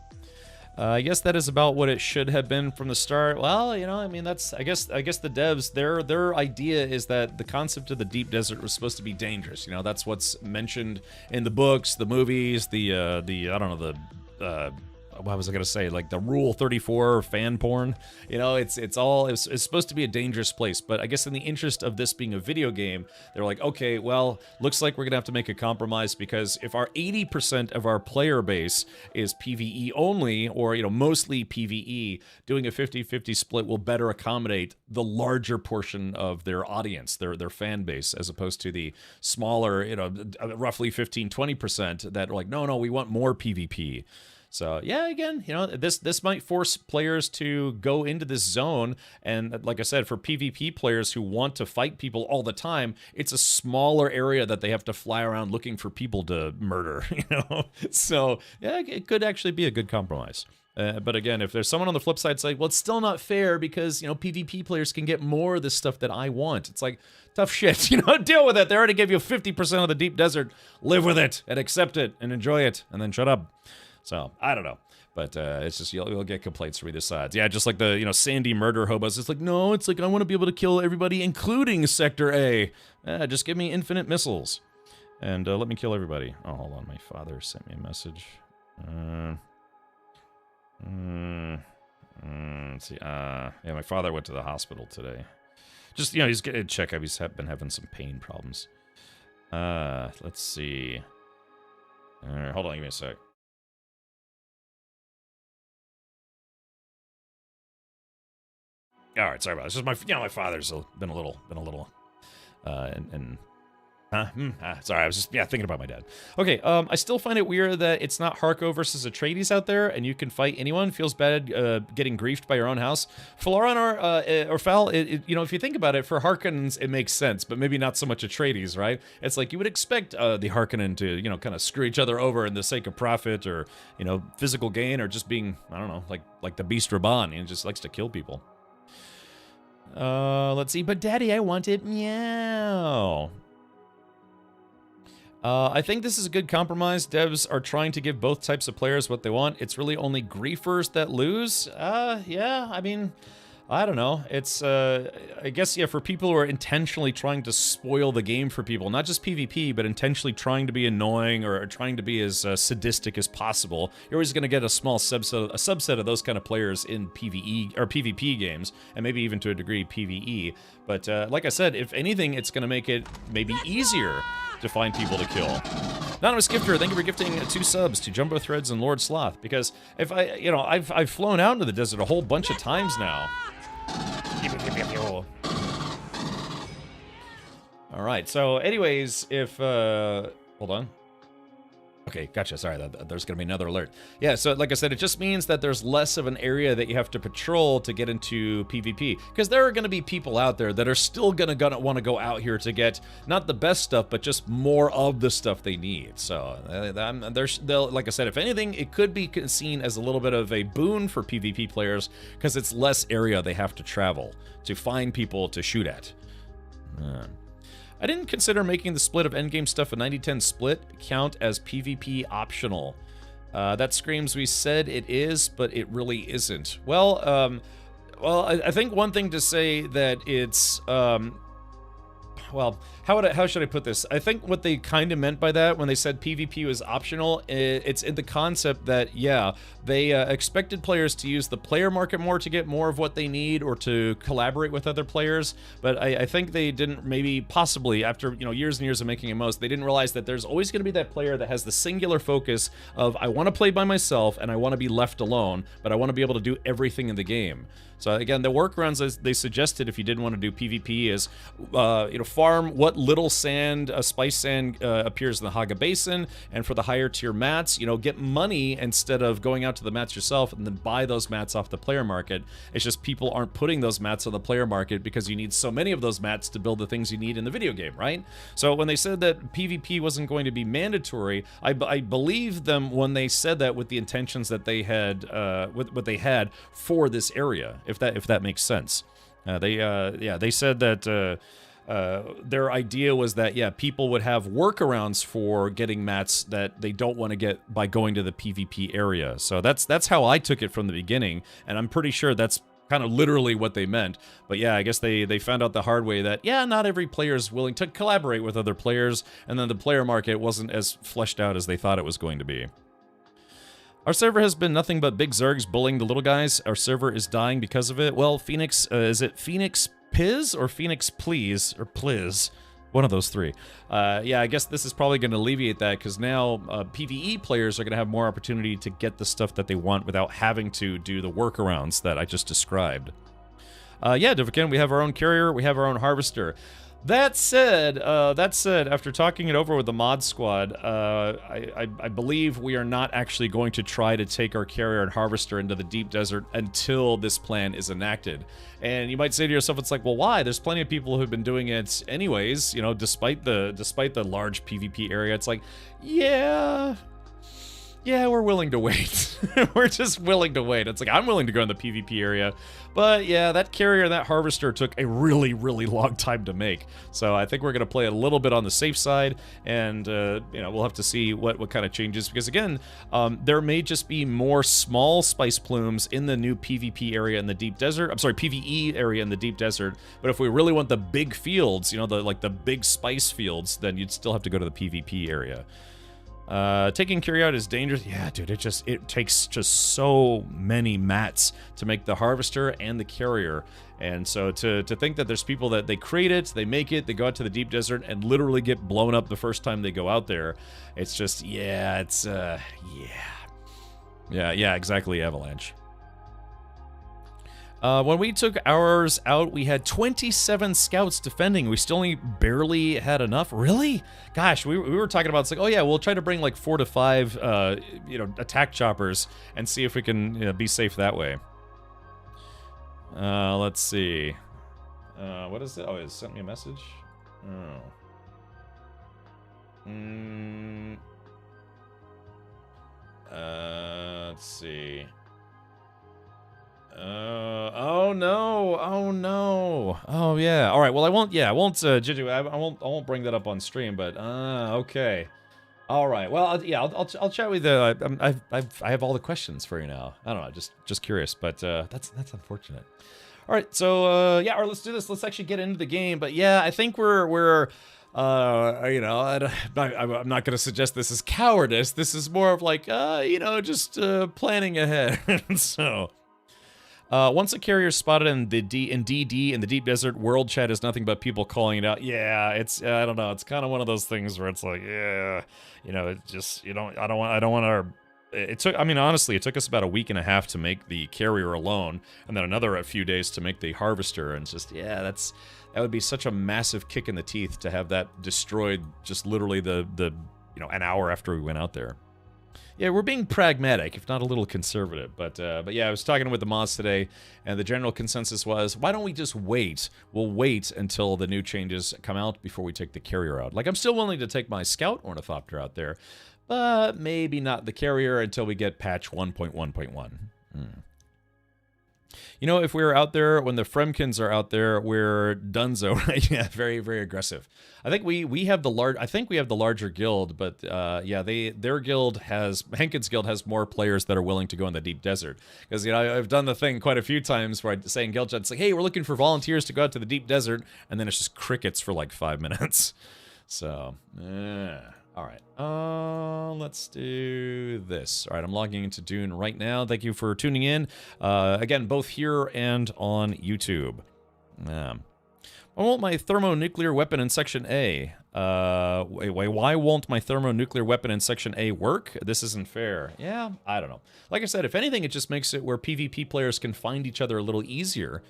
I guess that is about what it should have been from the start. Well, you know, I mean, that's, I guess the devs, their idea is that the concept of the Deep Desert was supposed to be dangerous. You know, that's what's mentioned in the books, the movies, the I don't know, the what was I gonna say? Like the Rule 34 fan porn. You know, it's supposed to be a dangerous place. But I guess in the interest of this being a video game, they're like, okay, well, looks like we're gonna have to make a compromise because if our 80% of our player base is PvE only, or you know, mostly PvE, doing a 50-50 split will better accommodate the larger portion of their audience, their fan base, as opposed to the smaller, you know, roughly 15-20% that are like, no, we want more PvP. So, yeah, again, you know, this might force players to go into this zone, and like I said, for PvP players who want to fight people all the time, it's a smaller area that they have to fly around looking for people to murder, you know? So, yeah, it could actually be a good compromise. But again, if there's someone on the flip side saying, well, it's still not fair because, you know, PvP players can get more of this stuff that I want. It's like, tough shit, you know, deal with it. They already gave you 50% of the Deep Desert. Live with it and accept it and enjoy it and then shut up. So, I don't know. But it's just, you'll get complaints from either sides. Yeah, just like the, you know, Sandy murder hobos. It's like, no, it's like, I want to be able to kill everybody, including Sector A. Just give me infinite missiles. And let me kill everybody. Oh, hold on. My father sent me a message. Let's see. Yeah, my father went to the hospital today. Just, you know, he's getting a checkup. He's been having some pain problems. Let's see. Hold on, give me a sec. All right, sorry about this. Just my father's been a little, sorry, I was just, thinking about my dad. Okay, I still find it weird that it's not Harko versus Atreides out there, and you can fight anyone. Feels bad getting griefed by your own house. Falaran or Fal, you know, if you think about it, for Harkonnens, it makes sense, but maybe not so much Atreides, right? It's like you would expect the Harkonnen to, you know, kind of screw each other over in the sake of profit or, you know, physical gain or just being, I don't know, like the Beast Raban, he just likes to kill people. Let's see, but Daddy, I want it. Meow. I think this is a good compromise. Devs are trying to give both types of players what they want. It's really only griefers that lose. Yeah, I mean, I don't know. It's, I guess, yeah, for people who are intentionally trying to spoil the game for people, not just PvP, but intentionally trying to be annoying or trying to be as sadistic as possible, you're always going to get a small subset of those kind of players in PvE or PvP games, and maybe even to a degree PvE. But like I said, if anything, it's going to make it maybe easier to find people to kill. Anonymous Gifter, thank you for gifting 2 subs to Jumbo Threads and Lord Sloth, because if I've flown out into the desert a whole bunch of times now. All right. So, anyways, if hold on. Okay, gotcha. Sorry, there's going to be another alert. Yeah, so like I said, it just means that there's less of an area that you have to patrol to get into PvP. Because there are going to be people out there that are still going to want to go out here to get not the best stuff, but just more of the stuff they need. So, like I said, if anything, it could be seen as a little bit of a boon for PvP players because it's less area they have to travel to find people to shoot at. I didn't consider making the split of endgame stuff a 90-10 split count as PvP optional. That screams we said it is, but it really isn't. Well, I think one thing to say that it's, well, how should I put this? I think what they kind of meant by that when they said PvP was optional, it's in the concept that, yeah, they expected players to use the player market more to get more of what they need or to collaborate with other players, but I think they didn't, maybe possibly after years and years of making a most, they didn't realize that there's always going to be that player that has the singular focus of I want to play by myself and I want to be left alone, but I want to be able to do everything in the game. So again, the workarounds as they suggested if you didn't want to do PvP is, farm what little sand, spice sand appears in the Haga Basin, and for the higher tier mats, get money instead of going out to the mats yourself and then buy those mats off the player market. It's just people aren't putting those mats on the player market because you need so many of those mats to build the things you need in the video game, right? So when they said that PvP wasn't going to be mandatory, I believe them when they said that with the intentions that they had, with what they had for this area. If that makes sense. They said that their idea was that, yeah, people would have workarounds for getting mats that they don't want to get by going to the PvP area. So that's how I took it from the beginning, and I'm pretty sure that's kind of literally what they meant. But yeah, I guess they found out the hard way that, yeah, not every player is willing to collaborate with other players, and then the player market wasn't as fleshed out as they thought it was going to be. Our server has been nothing but big zergs bullying the little guys. Our server is dying because of it. Well, Phoenix, is it Phoenix Piz or Phoenix Please or Pliz? One of those three. Yeah, I guess this is probably going to alleviate that because now PvE players are going to have more opportunity to get the stuff that they want without having to do the workarounds that I just described. Yeah, Divican, we have our own carrier, we have our own harvester. That said, after talking it over with the mod squad, I believe we are not actually going to try to take our carrier and harvester into the deep desert until this plan is enacted. And you might say to yourself, it's like, well, why? There's plenty of people who've been doing it anyways, despite the large PvP area. It's like, yeah, we're willing to wait. We're just willing to wait. It's like, I'm willing to go in the PvP area. But yeah, that carrier and that harvester took a really, really long time to make. So I think we're going to play a little bit on the safe side. And, we'll have to see what kind of changes. Because again, there may just be more small spice plumes in the new PvP area in the deep desert. I'm sorry, PvE area in the deep desert. But if we really want the big fields, the big spice fields, then you'd still have to go to the PvP area. Taking carry out is dangerous. Yeah, dude, it takes just so many mats to make the harvester and the carrier. And so to think that there's people that they create it, they make it, they go out to the deep desert and literally get blown up the first time they go out there. It's just, yeah, exactly, Avalanche. When we took ours out, we had 27 scouts defending. We still only barely had enough. Really? Gosh, we were talking about, it's like, oh yeah, we'll try to bring like 4 to 5, attack choppers and see if we can be safe that way. Let's see. What is it? Oh, it sent me a message? Let's see. Oh no! Oh yeah. All right. Well, I won't. Juju, I won't bring that up on stream. But okay. All right. Well, I'll chat with I have all the questions for you now. I don't know. Just curious. But that's unfortunate. All right. So all right. Let's do this. Let's actually get into the game. But yeah, I think we're. I'm not going to suggest this is cowardice. This is more of like, just planning ahead. So. Once a carrier is spotted in DD in the deep desert, world chat is nothing but people calling it out. Yeah, it's I don't know. It's kind of one of those things where it's like, yeah, it's just I don't want our it took, I mean, honestly, it took us about a week and a half to make the carrier alone, and then another a few days to make the harvester, and just, yeah, that would be such a massive kick in the teeth to have that destroyed just literally the an hour after we went out there. Yeah, we're being pragmatic, if not a little conservative. But yeah, I was talking with the mods today, and the general consensus was, why don't we just wait? We'll wait until the new changes come out before we take the carrier out. Like, I'm still willing to take my Scout Ornithopter out there, but maybe not the carrier until we get patch 1.1.1. You know, if we were out there, when the Fremkins are out there, we're donezo, right? Yeah, very, very aggressive. I think we have the larger guild, but yeah, their guild has, Henkin's guild has more players that are willing to go in the deep desert. Because, you know, I've done the thing quite a few times where I say in guild chat, it's like, hey, we're looking for volunteers to go out to the deep desert, and then it's just crickets for like 5 minutes. So, all right, let's do this. All right, I'm logging into Dune right now. Thank you for tuning in. Again, both here and on YouTube. I want my thermonuclear weapon in Section A. Why won't my thermonuclear weapon in Section A work? This isn't fair. Yeah, I don't know. Like I said, if anything, it just makes it where PvP players can find each other a little easier.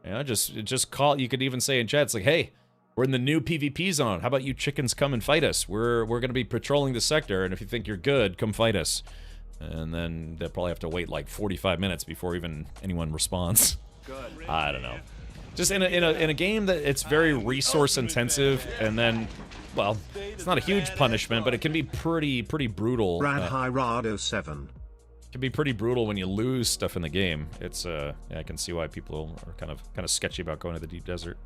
You know, just call. You could even say in chat, it's like, hey, we're in the new PvP zone. How about you chickens come and fight us? We're going to be patrolling the sector, and if you think you're good, come fight us. And then they'll probably have to wait like 45 minutes before even anyone responds. Good. I don't know. Just in a game that it's very resource intensive, and then, well, it's not a huge punishment, but it can be pretty brutal. Radhirado7. It can be pretty brutal when you lose stuff in the game. It's yeah, I can see why people are kind of sketchy about going to the deep desert.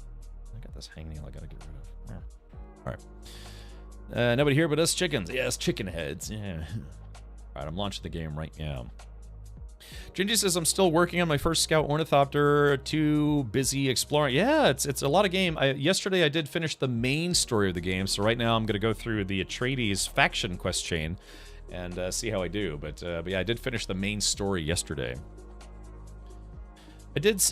I got this hangnail I gotta get rid of. Alright. Nobody here but us chickens. Yes, chicken heads. Yeah. Alright, I'm launching the game right now. Gingy says, I'm still working on my first Scout Ornithopter. Too busy exploring. Yeah, it's a lot of game. Yesterday I did finish the main story of the game, so right now I'm gonna go through the Atreides faction quest chain and see how I do. But yeah, I did finish the main story yesterday.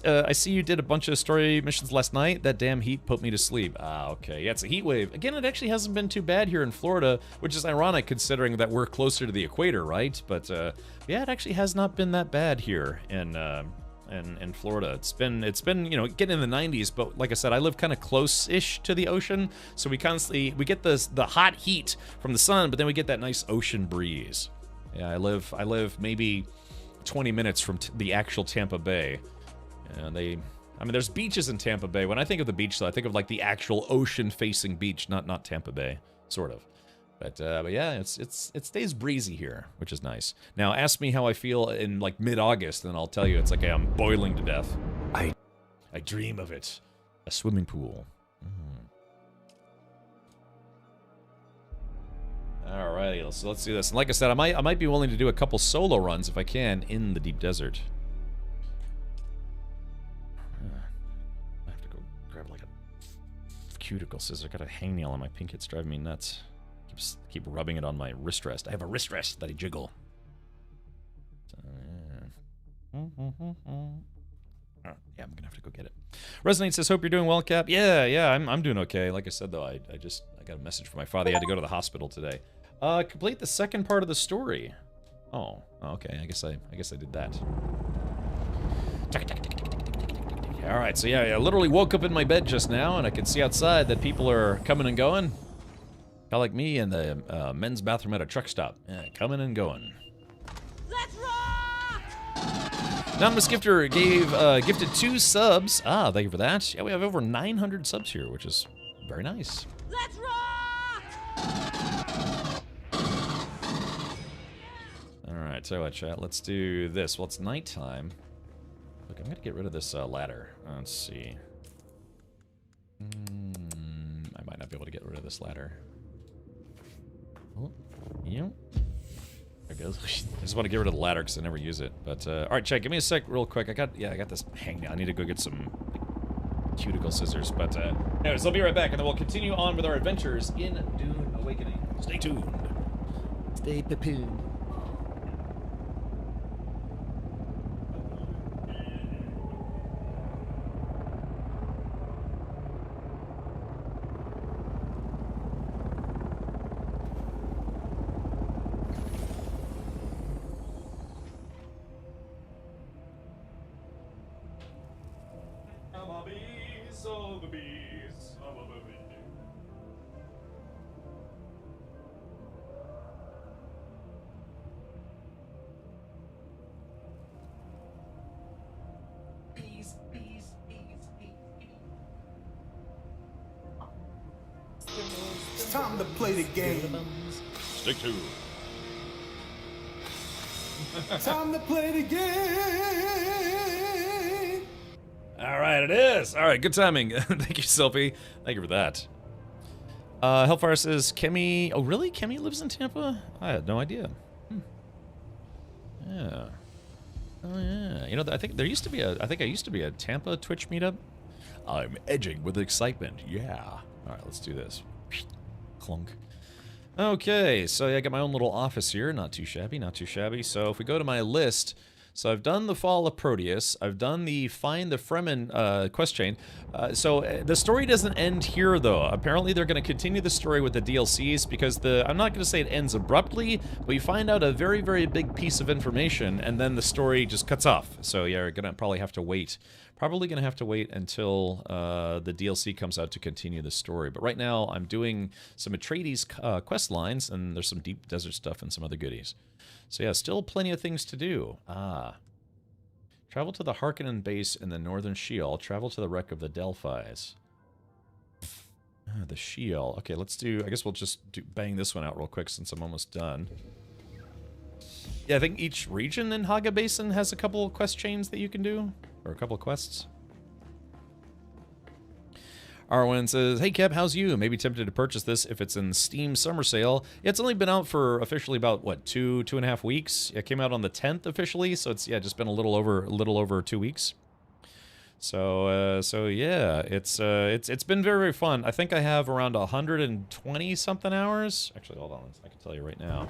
I see you did a bunch of story missions last night. That damn heat put me to sleep. Ah, okay. Yeah, it's a heat wave. Again, it actually hasn't been too bad here in Florida, which is ironic considering that we're closer to the equator, right? But yeah, it actually has not been that bad here in Florida. It's been you know, getting in the 90s, but like I said, I live kind of close-ish to the ocean, so we get the hot heat from the sun, but then we get that nice ocean breeze. Yeah, I live maybe 20 minutes from the actual Tampa Bay. And I mean, there's beaches in Tampa Bay. When I think of the beach, though, I think of like the actual ocean-facing beach, not Tampa Bay, sort of. But yeah, it stays breezy here, which is nice. Now, ask me how I feel in like mid-August, and I'll tell you it's like I'm boiling to death. I dream of it, a swimming pool. Alrighty, so let's do this. And like I said, I might be willing to do a couple solo runs if I can in the deep desert. Grab like a cuticle scissor. Got a hangnail on my pink. It's driving me nuts. Keep rubbing it on my wrist rest. I have a wrist rest that I jiggle. So, yeah. Yeah, I'm gonna have to go get it. Resonate says, "Hope you're doing well, Cap." Yeah, I'm doing okay. Like I said though, I got a message from my father. He had to go to the hospital today. Complete the second part of the story. Oh, okay. I guess I did that. All right, so yeah, I literally woke up in my bed just now, and I can see outside that people are coming and going. Kind of like me in the men's bathroom at a truck stop. Yeah, coming and going. Let's rock! Anonymous Gifter gifted 2 subs. Ah, thank you for that. Yeah, we have over 900 subs here, which is very nice. Let's rock! All right, tell you what, chat. Let's do this. Well, it's nighttime. Look, I'm gonna get rid of this ladder. Let's see. I might not be able to get rid of this ladder. Oh, yeah. There it goes. I just want to get rid of the ladder because I never use it. But all right, chat. Give me a sec, real quick. I got this hangnail. I need to go get some cuticle scissors. But anyways, I'll be right back, and then we'll continue on with our adventures in Dune Awakening. Stay tuned. Stay papoon. of the bees, son of a bee. Bees, bees, bees, bees, bees. It's time to play the game. Stick to. Time to play the game. All right, it is. All right, good timing. Thank you, Sophie. Thank you for that. Hellfire says, Kemi... Oh, really? Kemi lives in Tampa? I had no idea. Yeah. Oh, yeah. You know, I think there used to be a... I think I used to be a Tampa Twitch meetup. I'm edging with excitement. Yeah. All right, let's do this. Clunk. Okay, so yeah, I got my own little office here. Not too shabby, not too shabby. So if we go to my list... So I've done the Fall of Proteus. I've done the Find the Fremen quest chain. So the story doesn't end here, though. Apparently, they're going to continue the story with the DLCs because I'm not going to say it ends abruptly, but you find out a very, very big piece of information, and then the story just cuts off. So yeah, you're going to probably have to wait. Probably going to have to wait until the DLC comes out to continue the story. But right now, I'm doing some Atreides quest lines, and there's some deep desert stuff and some other goodies. So yeah, still plenty of things to do. Travel to the Harkonnen base in the northern Sheol. Travel to the wreck of the Delphis. The Sheol. Okay, let's do... I guess we'll just bang this one out real quick since I'm almost done. Yeah, I think each region in Haga Basin has a couple of quest chains that you can do. Or a couple of quests. Arwen says, hey Kev, how's you? Maybe tempted to purchase this if it's in Steam summer sale. Yeah, it's only been out for officially about, what, two and a half weeks? It came out on the 10th officially, so it's, yeah, just been a little over 2 weeks. So yeah, it's been very, very fun. I think I have around 120 something hours. Actually, hold on, I can tell you right now.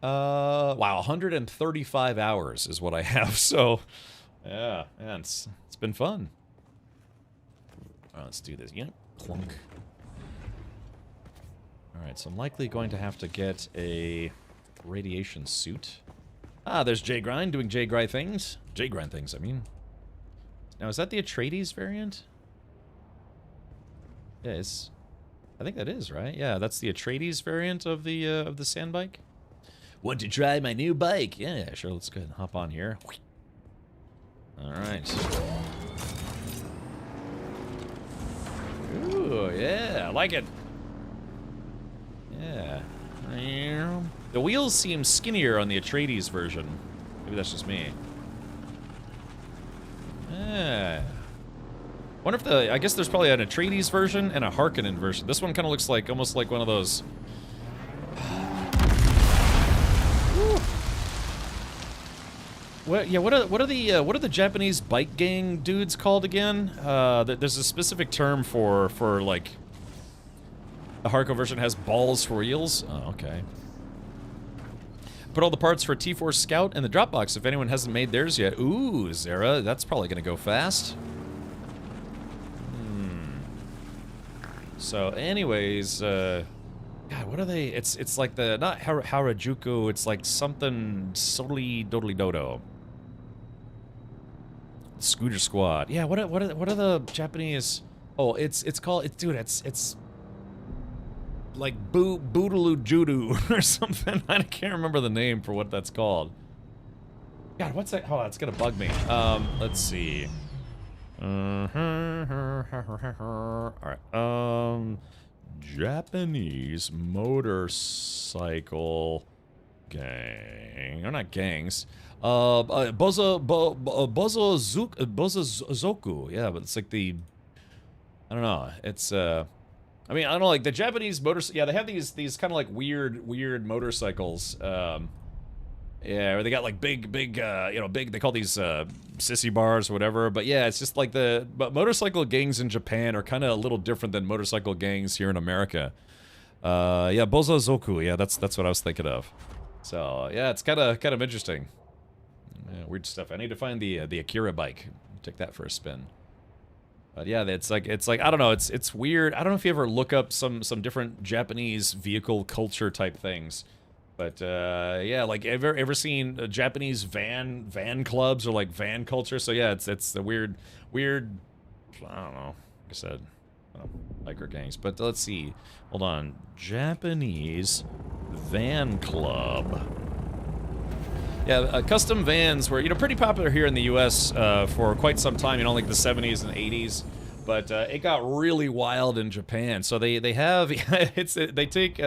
Wow, 135 hours is what I have, so yeah, it's been fun. Let's do this. Yeah, clunk. Alright, so I'm likely going to have to get a radiation suit. Ah, there's J-Grind doing J-Grind things. J-Grind things, I mean. Now, is that the Atreides variant? Yeah, I think that is, right? Yeah, that's the Atreides variant of the sand bike. Want to try my new bike? Yeah, sure, let's go ahead and hop on here. Alright. Ooh, yeah, I like it. Yeah. The wheels seem skinnier on the Atreides version. Maybe that's just me. Yeah. Wonder if I guess there's probably an Atreides version and a Harkonnen version. This one kind of looks like, almost like one of those... What are the Japanese bike gang dudes called again? There's a specific term for like the hardcore version has balls for wheels. Oh, okay. Put all the parts for T4 Scout in the Dropbox if anyone hasn't made theirs yet. Ooh, Zara, that's probably gonna go fast. So, anyways, God, what are they? It's like the not Harajuku. It's like something Soli Dodly Dodo. Scooter Squad. Yeah, what are the Japanese? Oh, it's called it's like Boodaloo Judo or something. I can't remember the name for what that's called. God, what's that? Oh, it's gonna bug me. Let's see. All right. Japanese motorcycle gang. They're not gangs. Bozozoku. Yeah, but it's like the... I don't know. It's, I mean, I don't know, like, the Japanese motorcycle... Yeah, they have these kind of, like, weird motorcycles. Yeah, or they got, like, big, you know, they call these, sissy bars or whatever. But, yeah, it's just like but motorcycle gangs in Japan are kind of a little different than motorcycle gangs here in America. Yeah, Bozozoku. Yeah, that's what I was thinking of. So, yeah, it's kind of interesting. Yeah, weird stuff. I need to find the Akira bike. Take that for a spin. But yeah, it's like I don't know. It's weird. I don't know if you ever look up some different Japanese vehicle culture type things. But yeah, like ever seen Japanese van clubs or like van culture? So yeah, it's the weird. I don't know. I said, biker gangs. But let's see. Hold on. Japanese van club. Yeah, custom vans were, pretty popular here in the U.S. For quite some time, like the 70s and 80s. But it got really wild in Japan. So they have, they take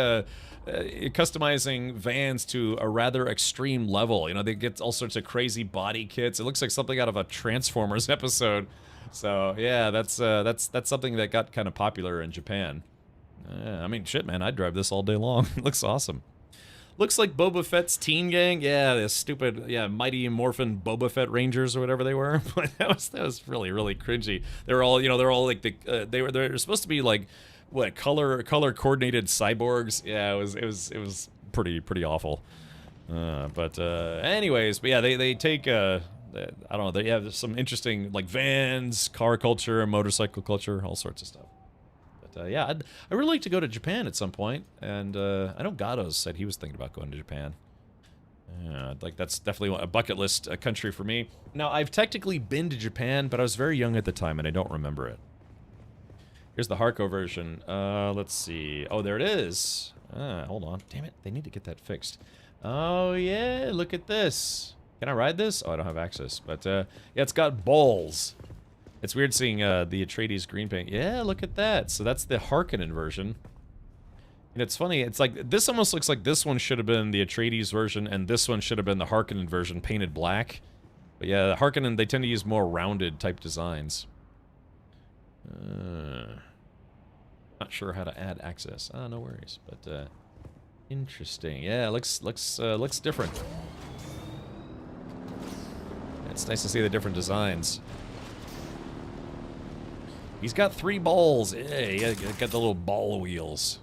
customizing vans to a rather extreme level. They get all sorts of crazy body kits. It looks like something out of a Transformers episode. So yeah, that's something that got kind of popular in Japan. I mean, shit, man, I'd drive this all day long. It looks awesome. Looks like Boba Fett's teen gang. Yeah, the stupid, Mighty Morphin Boba Fett Rangers or whatever they were. But that was really, really cringy. They were all, they're all like they're supposed to be like, what, color coordinated cyborgs. Yeah, it was pretty awful. Anyways, but yeah, they take I don't know. They have some interesting like vans, car culture, motorcycle culture, all sorts of stuff. Yeah, I really like to go to Japan at some point, and I know Gatos said he was thinking about going to Japan. Like that's definitely a bucket list country for me. Now, I've technically been to Japan, but I was very young at the time, and I don't remember it. Here's the Harco version. Let's see. Oh, there it is. Hold on. Damn it, they need to get that fixed. Oh, yeah, look at this. Can I ride this? Oh, I don't have access, but yeah, it's got balls. It's weird seeing the Atreides green paint. Yeah, look at that. So that's the Harkonnen version. And it's funny, it's like, this almost looks like this one should have been the Atreides version, and this one should have been the Harkonnen version painted black. But yeah, the Harkonnen, they tend to use more rounded type designs. Not sure how to add access. No worries. But interesting. Yeah, looks different. It's nice to see the different designs. He's got 3 balls. Yeah, got the little ball wheels.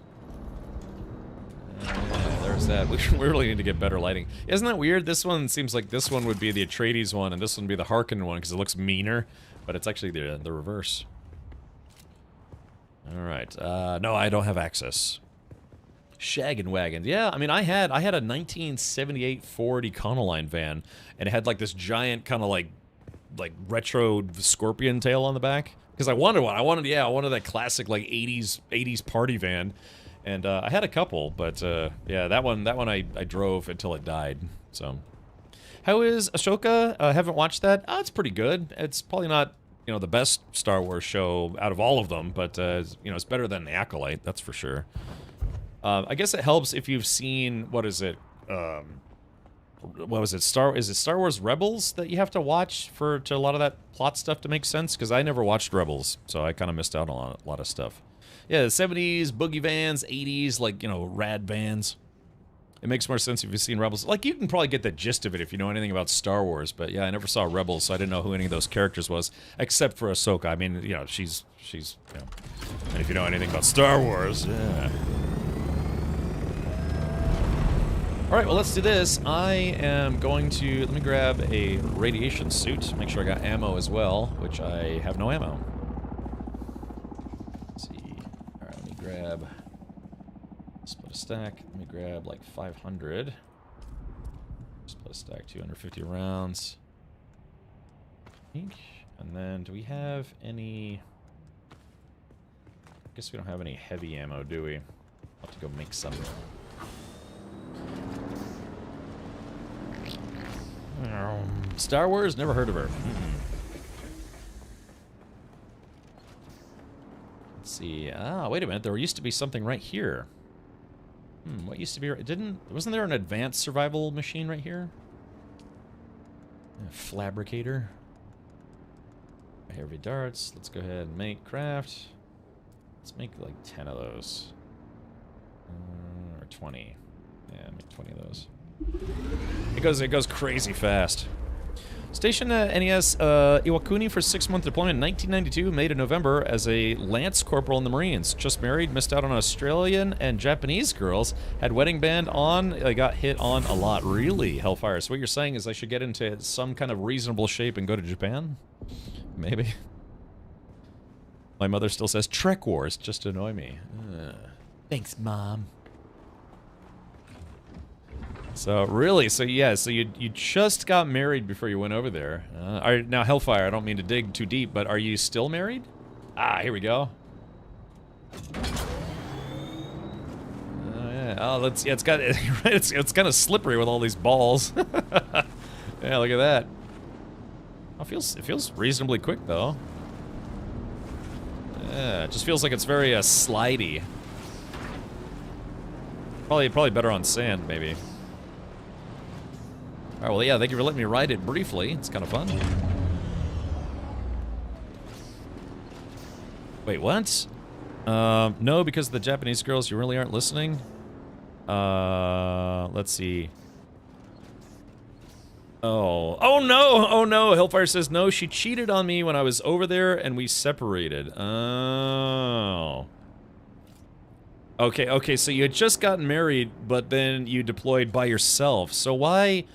Yeah, there's that. We really need to get better lighting. Isn't that weird? This one seems like this one would be the Atreides one, and this one would be the Harkonnen one because it looks meaner, but it's actually the reverse. All right. No, I don't have access. Shaggin' Wagon. Yeah, I mean, I had a 1978 Ford Econoline van, and it had like this giant kind of like retro scorpion tail on the back. Because I wanted one. I wanted that classic like 80s party van, and I had a couple, but yeah, that one I drove until it died. So, how is Ahsoka? I haven't watched that. It's pretty good. It's probably not the best Star Wars show out of all of them, but it's better than The Acolyte, that's for sure. I guess it helps if you've seen what is it? What was it? Is it Star Wars Rebels that you have to watch to a lot of that plot stuff to make sense? Because I never watched Rebels, so I kind of missed out on a lot of stuff. Yeah, the 70s, boogie vans, 80s, like, rad vans. It makes more sense if you've seen Rebels. Like, you can probably get the gist of it if you know anything about Star Wars, but yeah, I never saw Rebels, so I didn't know who any of those characters was, except for Ahsoka. I mean, she's and if you know anything about Star Wars, yeah. Alright, well, let's do this. I am going to... Let me grab a radiation suit. Make sure I got ammo as well, which I have no ammo. Let's see. Alright, let me grab... Split a stack. Let me grab, like, 500. Split a stack, 250 rounds. And then, do we have any... I guess we don't have any heavy ammo, do we? I'll have to go make some... Star Wars? Never heard of her. Let's see. Wait a minute. There used to be something right here. What used to be... Wasn't there an advanced survival machine right here? A fabricator. Heavy darts. Let's go ahead and make craft. Let's make like 10 of those. Or 20. Yeah, make 20 of those. It goes crazy fast. Stationed at NES Iwakuni for 6-month deployment in 1992, May to November, as a Lance Corporal in the Marines. Just married, missed out on Australian and Japanese girls, had wedding band on, got hit on a lot. Really, Hellfire. So what you're saying is I should get into some kind of reasonable shape and go to Japan? Maybe. My mother still says Trek Wars just to annoy me. Thanks, Mom. So really, so you just got married before you went over there. Now Hellfire, I don't mean to dig too deep, but are you still married? Ah, here we go. Yeah. Oh, let's. Yeah, it's got. It's kind of slippery with all these balls. Yeah, look at that. Oh, it feels reasonably quick though. Yeah, it just feels like it's very slidey. Probably better on sand, maybe. All right, well, yeah, thank you for letting me ride it briefly. It's kind of fun. Wait, what? No, because the Japanese girls, you really aren't listening? Let's see. Oh no, Hellfire says, no, she cheated on me when I was over there and we separated. Oh. Okay, so you had just gotten married, but then you deployed by yourself. So why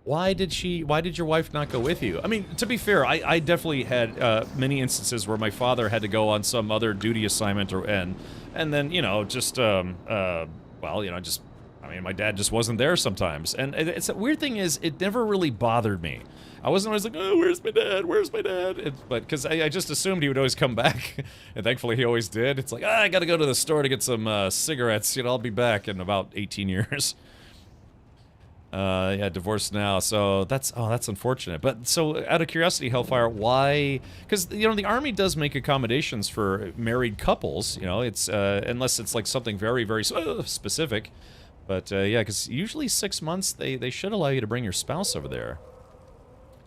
did your wife not go with you? I mean, to be fair, I definitely had many instances where my father had to go on some other duty assignment and then, you know, just, well, you know, just, I mean, my dad just wasn't there sometimes. And it's a weird thing is, it never really bothered me. I wasn't always like, oh, where's my dad? Where's my dad? But because I just assumed he would always come back. And thankfully he always did. It's like, I gotta go to the store to get some cigarettes. You know, I'll be back in about 18 years. Yeah, divorced now. So that's unfortunate. But so out of curiosity, Hellfire, why? Because, you know, the Army does make accommodations for married couples. You know, it's, unless it's like something very, very specific. But, yeah, because usually 6 months, they should allow you to bring your spouse over there.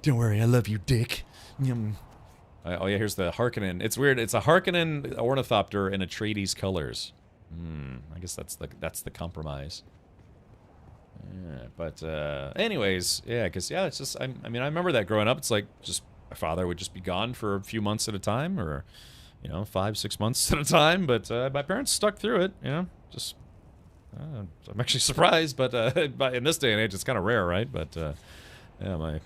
Don't worry, I love you, dick. Oh, yeah, here's the Harkonnen. It's weird. It's a Harkonnen ornithopter in Atreides colors. I guess that's the compromise. Yeah, but, anyways, yeah, because, yeah, it's just, I mean, I remember that growing up. It's like, just, my father would just be gone for a few months at a time, or, you know, 5-6 months at a time, but, my parents stuck through it, you know, just... I'm actually surprised, but in this day and age, it's kind of rare, right? But, yeah,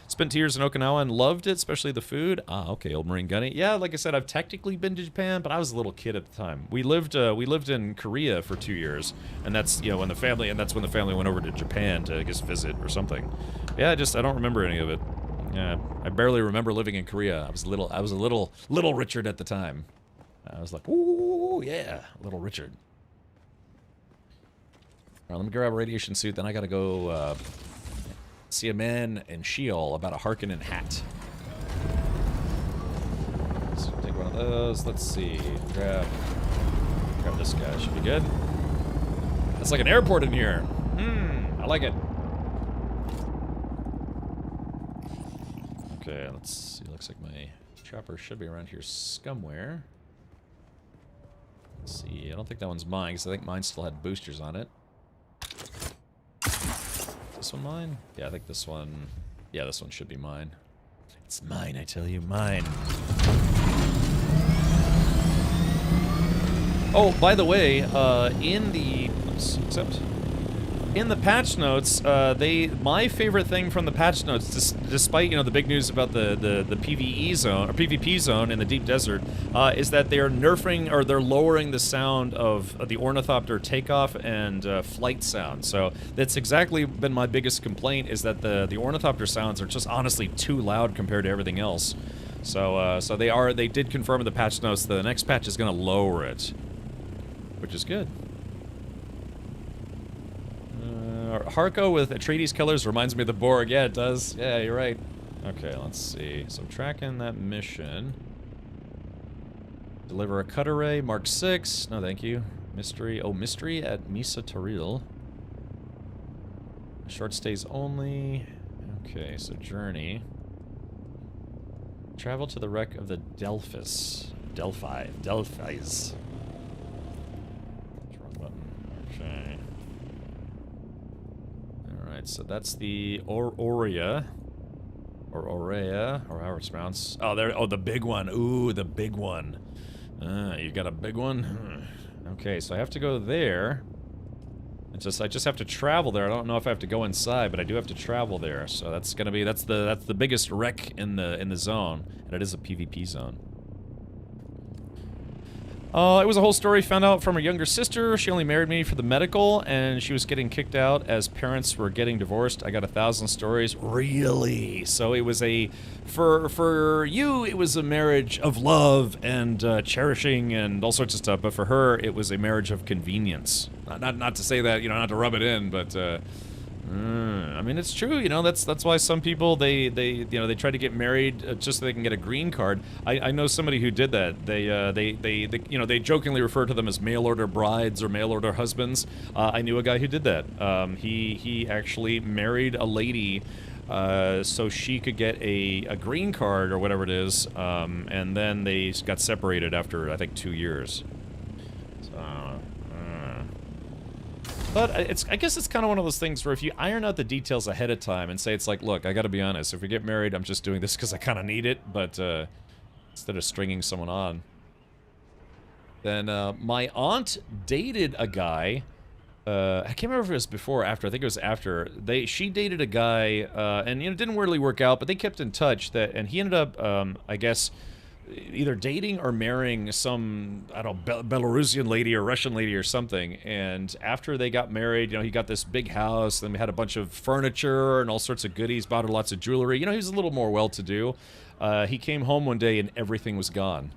Spent 2 years in Okinawa and loved it, especially the food. Ah, okay, old Marine Gunny. Yeah, like I said, I've technically been to Japan, but I was a little kid at the time. We lived in Korea for 2 years, and that's, you know, when the family went over to Japan to, I guess, visit or something. Yeah, I don't remember any of it. Yeah, I barely remember living in Korea. I was a little Richard at the time. I was like, ooh, yeah, little Richard. All right, let me grab a radiation suit, then I gotta go, see a man in Sheol about a Harkonnen hat. So take one of those. Let's see. Grab this guy. Should be good. It's like an airport in here. I like it. Okay, let's see. Looks like my chopper should be around here somewhere. Let's see. I don't think that one's mine, because I think mine still had boosters on it. This one mine? Yeah, I think this one... Yeah, this one should be mine. It's mine, I tell you, mine. Oh, by the way, in the... Oops, accept. In the patch notes, my favorite thing from the patch notes, despite, you know, the big news about the PvE zone, or PvP zone in the deep desert, is that they are nerfing, or they're lowering the sound of the ornithopter takeoff and flight sound. So that's exactly been my biggest complaint, is that the ornithopter sounds are just honestly too loud compared to everything else. So so they did confirm in the patch notes that the next patch is going to lower it, which is good. Harko with Atreides colors reminds me of the Borg. Yeah, it does. Yeah, you're right. Okay, let's see. So I'm tracking that mission. Deliver a cut array, Mark 6. No, thank you. Mystery. Oh, mystery at Misa Taril. Short stays only. Okay, so journey. Travel to the wreck of the Delphis. Delphis. Wrong button. Okay. Alright, so that's the Aurea. Or Aurea, or however it's pronounced. Oh, there. Oh, the big one. Ooh, the big one. You got a big one? Okay, so I have to go there. I just have to travel there. I don't know if I have to go inside, but I do have to travel there. So that's gonna be that's the biggest wreck in the zone, and it is a PvP zone. It was a whole story. Found out from her younger sister. She only married me for the medical, and she was getting kicked out as parents were getting divorced. I got 1,000 stories. Really? So it was for you, it was a marriage of love and cherishing and all sorts of stuff. But for her, it was a marriage of convenience. Not to say that, not to rub it in, but I mean, it's true. That's why some people they try to get married just so they can get a green card. I know somebody who did that. They jokingly refer to them as mail order brides or mail order husbands. I knew a guy who did that. He actually married a lady so she could get a green card or whatever it is, and then they got separated after I think 2 years. But I guess it's kind of one of those things where if you iron out the details ahead of time and say it's like, look, I gotta be honest, if we get married, I'm just doing this because I kind of need it, but instead of stringing someone on. Then my aunt dated a guy, I can't remember if it was before or after, I think it was after. She dated a guy, and it didn't really work out, but they kept in touch, and he ended up, I guess, either dating or marrying some, I don't know, Belarusian lady or Russian lady or something. And after they got married, he got this big house, then we had a bunch of furniture and all sorts of goodies, bought her lots of jewelry. He was a little more well-to-do. He came home one day and everything was gone.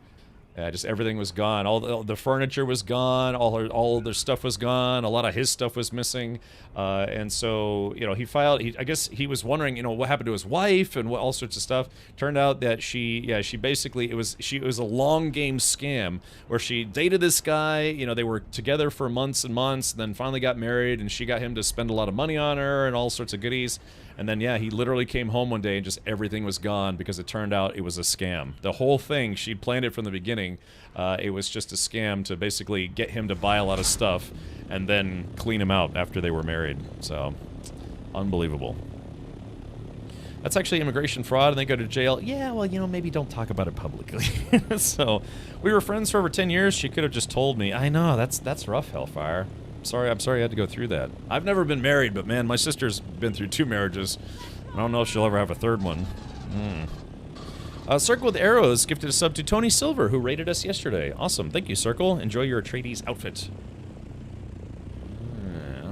Just everything was gone. All the furniture was gone. All their stuff was gone. A lot of his stuff was missing. And so, he filed. I guess he was wondering, what happened to his wife and all sorts of stuff. Turned out that she basically it was a long game scam where she dated this guy. They were together for months and months. Then finally got married, and she got him to spend a lot of money on her and all sorts of goodies. And then, he literally came home one day and just everything was gone because it turned out it was a scam. The whole thing, she'd planned it from the beginning. It was just a scam to basically get him to buy a lot of stuff and then clean him out after they were married. So, unbelievable. That's actually immigration fraud and they go to jail. Yeah, well, maybe don't talk about it publicly. So, we were friends for over 10 years. She could have just told me. I know, that's rough, Hellfire. I'm sorry I had to go through that. I've never been married, but man, my sister's been through 2 marriages. I don't know if she'll ever have a 3rd one. Circle with Arrows gifted a sub to Tony Silver, who rated us yesterday. Awesome. Thank you, Circle. Enjoy your Atreides outfit.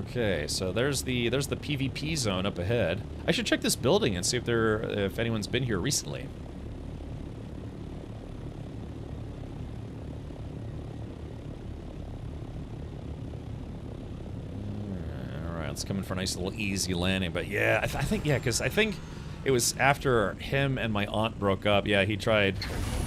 Okay, so there's the PvP zone up ahead. I should check this building and see if anyone's been here recently. It's coming for a nice little easy landing, but yeah, I think because I think it was after him and my aunt broke up. Yeah, he tried.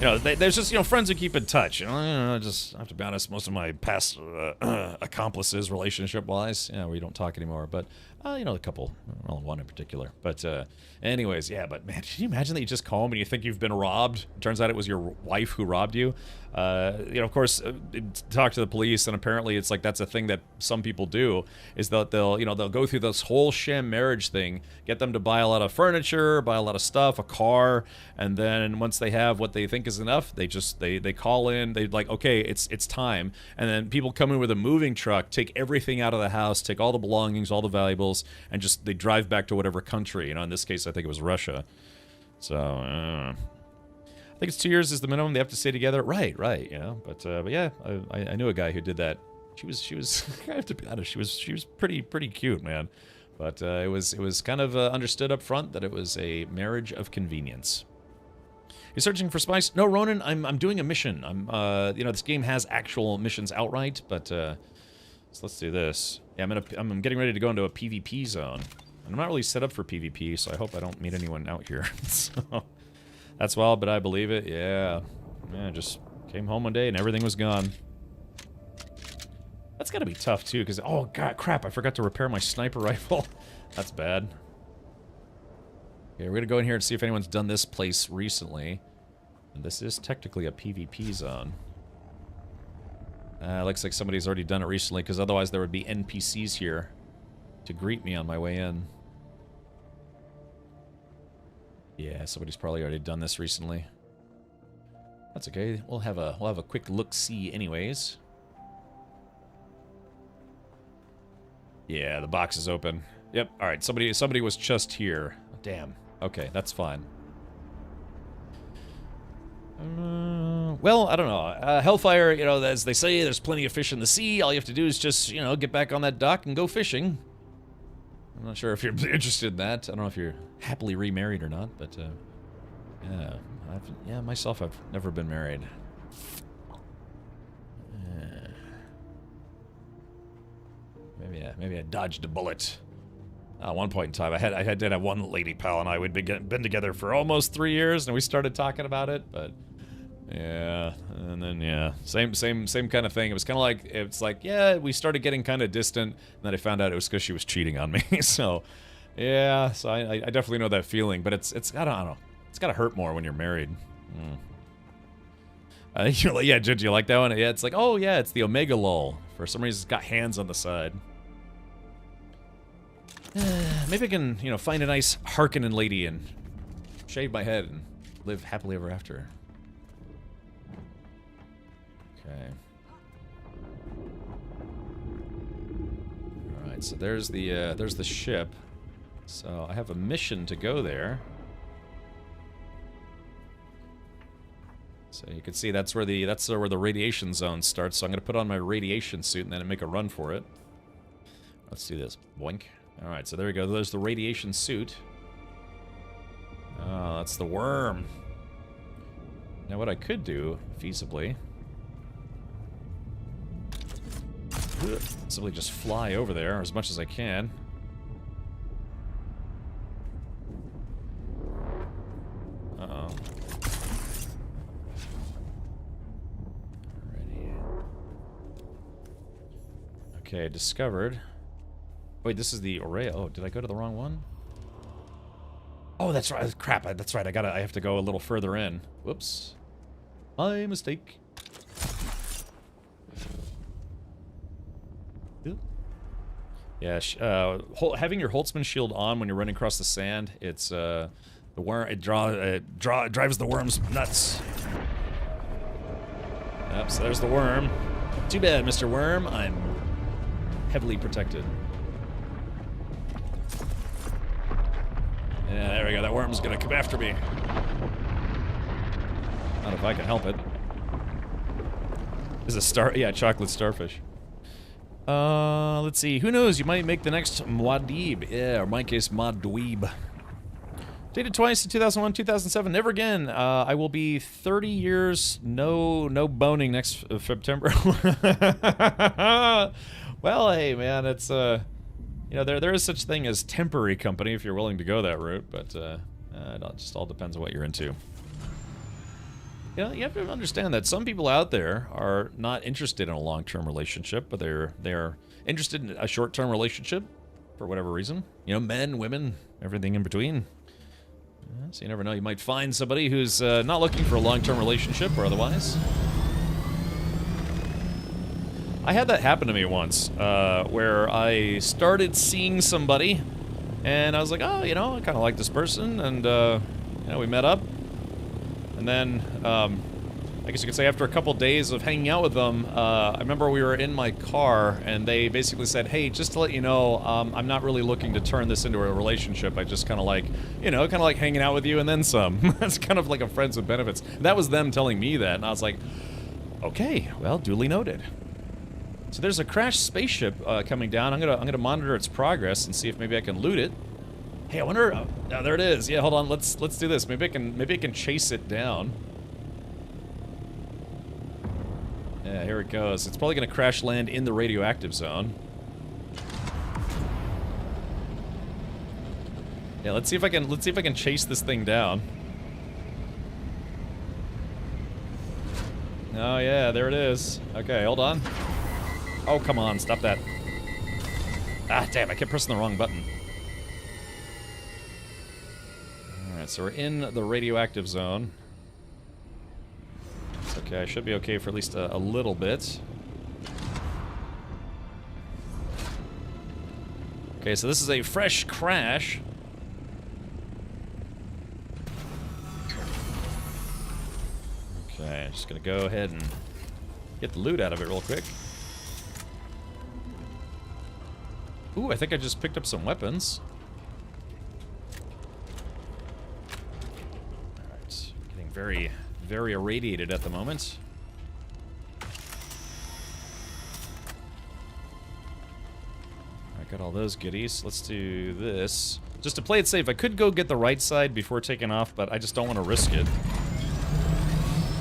There's just friends who keep in touch. Just I have to be honest. Most of my past accomplices, relationship-wise, we don't talk anymore. But a couple, well, one in particular. But anyways, yeah. But man, can you imagine that you just call him and you think you've been robbed? It turns out it was your wife who robbed you. Of course, talk to the police, and apparently it's like that's a thing that some people do. Is that they'll go through this whole sham marriage thing, get them to buy a lot of furniture, buy a lot of stuff, a car, and then once they have what they think is enough, they call in. They like, okay, it's time, and then people come in with a moving truck, take everything out of the house, take all the belongings, all the valuables, and just they drive back to whatever country. In this case, I think it was Russia. So. I think it's 2 years is the minimum they have to stay together. Right. But yeah, I knew a guy who did that. She was I have to be honest. She was pretty cute, man. But it was kind of understood up front that it was a marriage of convenience. You're searching for spice? No, Ronan. I'm doing a mission. This game has actual missions outright, but so let's do this. Yeah, I'm getting ready to go into a PvP zone. I'm not really set up for PvP, so I hope I don't meet anyone out here. So. That's wild, but I believe it. Yeah, just came home one day and everything was gone. That's gotta be tough too, because oh god, crap! I forgot to repair my sniper rifle. That's bad. Okay, we're gonna go in here and see if anyone's done this place recently. And this is technically a PvP zone. Looks like somebody's already done it recently, because otherwise there would be NPCs here to greet me on my way in. Yeah, somebody's probably already done this recently. That's okay. We'll have a quick look-see anyways. Yeah, the box is open. Yep. All right. Somebody was just here. Damn. Okay, that's fine. Well, I don't know. Hellfire, you know, as they say, there's plenty of fish in the sea. All you have to do is just, you know, get back on that dock and go fishing. I'm not sure if you're interested in that. I don't know if you're happily remarried or not, but, yeah, myself, I've never been married. Maybe I dodged a bullet. At one point in time, I did have one lady pal and I would been together for almost 3 years, and we started talking about it, but yeah, and then yeah, same kind of thing. It was kind of like yeah, we started getting kind of distant, and then I found out it was because she was cheating on me. So yeah, so I definitely know that feeling, but it's I don't know, it's gotta hurt more when you're married. You're like, yeah, did you like that one? Yeah, it's like, oh yeah, it's the Omega Lull. For some reason, it's got hands on the side. Maybe I can, you know, find a nice Harkonnen lady and shave my head and live happily ever after. Okay. Alright, so there's the ship. So I have a mission to go there. So you can see that's where the radiation zone starts. So I'm gonna put on my radiation suit and then make a run for it. Let's do this. Boink. Alright, so there we go. There's the radiation suit. Oh, that's the worm. Now what I could do, feasibly, simply just fly over there as much as I can. Uh-oh. Alrighty. Okay, discovered. Wait, this is the array. Oh, did I go to the wrong one? Oh, that's right. Crap, that's right. I have to go a little further in. Whoops. My mistake. Yeah, having your Holtzman shield on when you're running across the sand, it's the worm. It drives the worms nuts. Yep, so there's the worm. Too bad, Mr. Worm. I'm heavily protected. Yeah, there we go. That worm's gonna come after me. Not if I can help it. Is a star? Yeah, chocolate starfish. Let's see. Who knows? You might make the next Muad'Dib. Yeah, or in my case, Muad'Dweeb. Dated twice in 2001, 2007. Never again. I will be 30 years. No boning next September. Well, hey, man, it's you know, there is such thing as temporary company if you're willing to go that route, but it just all depends on what you're into. You know, you have to understand that some people out there are not interested in a long-term relationship, but they're interested in a short-term relationship for whatever reason. You know, men, women, everything in between. So you never know. You might find somebody who's not looking for a long-term relationship or otherwise. I had that happen to me once, where I started seeing somebody, and I was like, oh, you know, I kind of like this person, and, you know, we met up. And then, I guess you could say after a couple days of hanging out with them, I remember we were in my car, and they basically said, hey, just to let you know, I'm not really looking to turn this into a relationship. I just kind of like, you know, kind of like hanging out with you and then some. That's kind of like a friends with benefits. That was them telling me that, and I was like, okay, well, duly noted. So there's a crashed spaceship coming down. I'm gonna monitor its progress and see if maybe I can loot it. Hey, I wonder. Oh, there it is. Yeah, hold on. Let's do this. Maybe I can chase it down. Yeah, here it goes. It's probably gonna crash land in the radioactive zone. Yeah, let's see if I can chase this thing down. Oh yeah, there it is. Okay, hold on. Oh, come on, stop that. Ah, damn, I kept pressing the wrong button. Alright, so we're in the radioactive zone. It's okay, I should be okay for at least a little bit. Okay, so this is a fresh crash. Okay, just gonna go ahead and get the loot out of it real quick. Ooh, I think I just picked up some weapons. Alright, getting very, very irradiated at the moment. I got all those goodies. Let's do this. Just to play it safe, I could go get the right side before taking off, but I just don't want to risk it.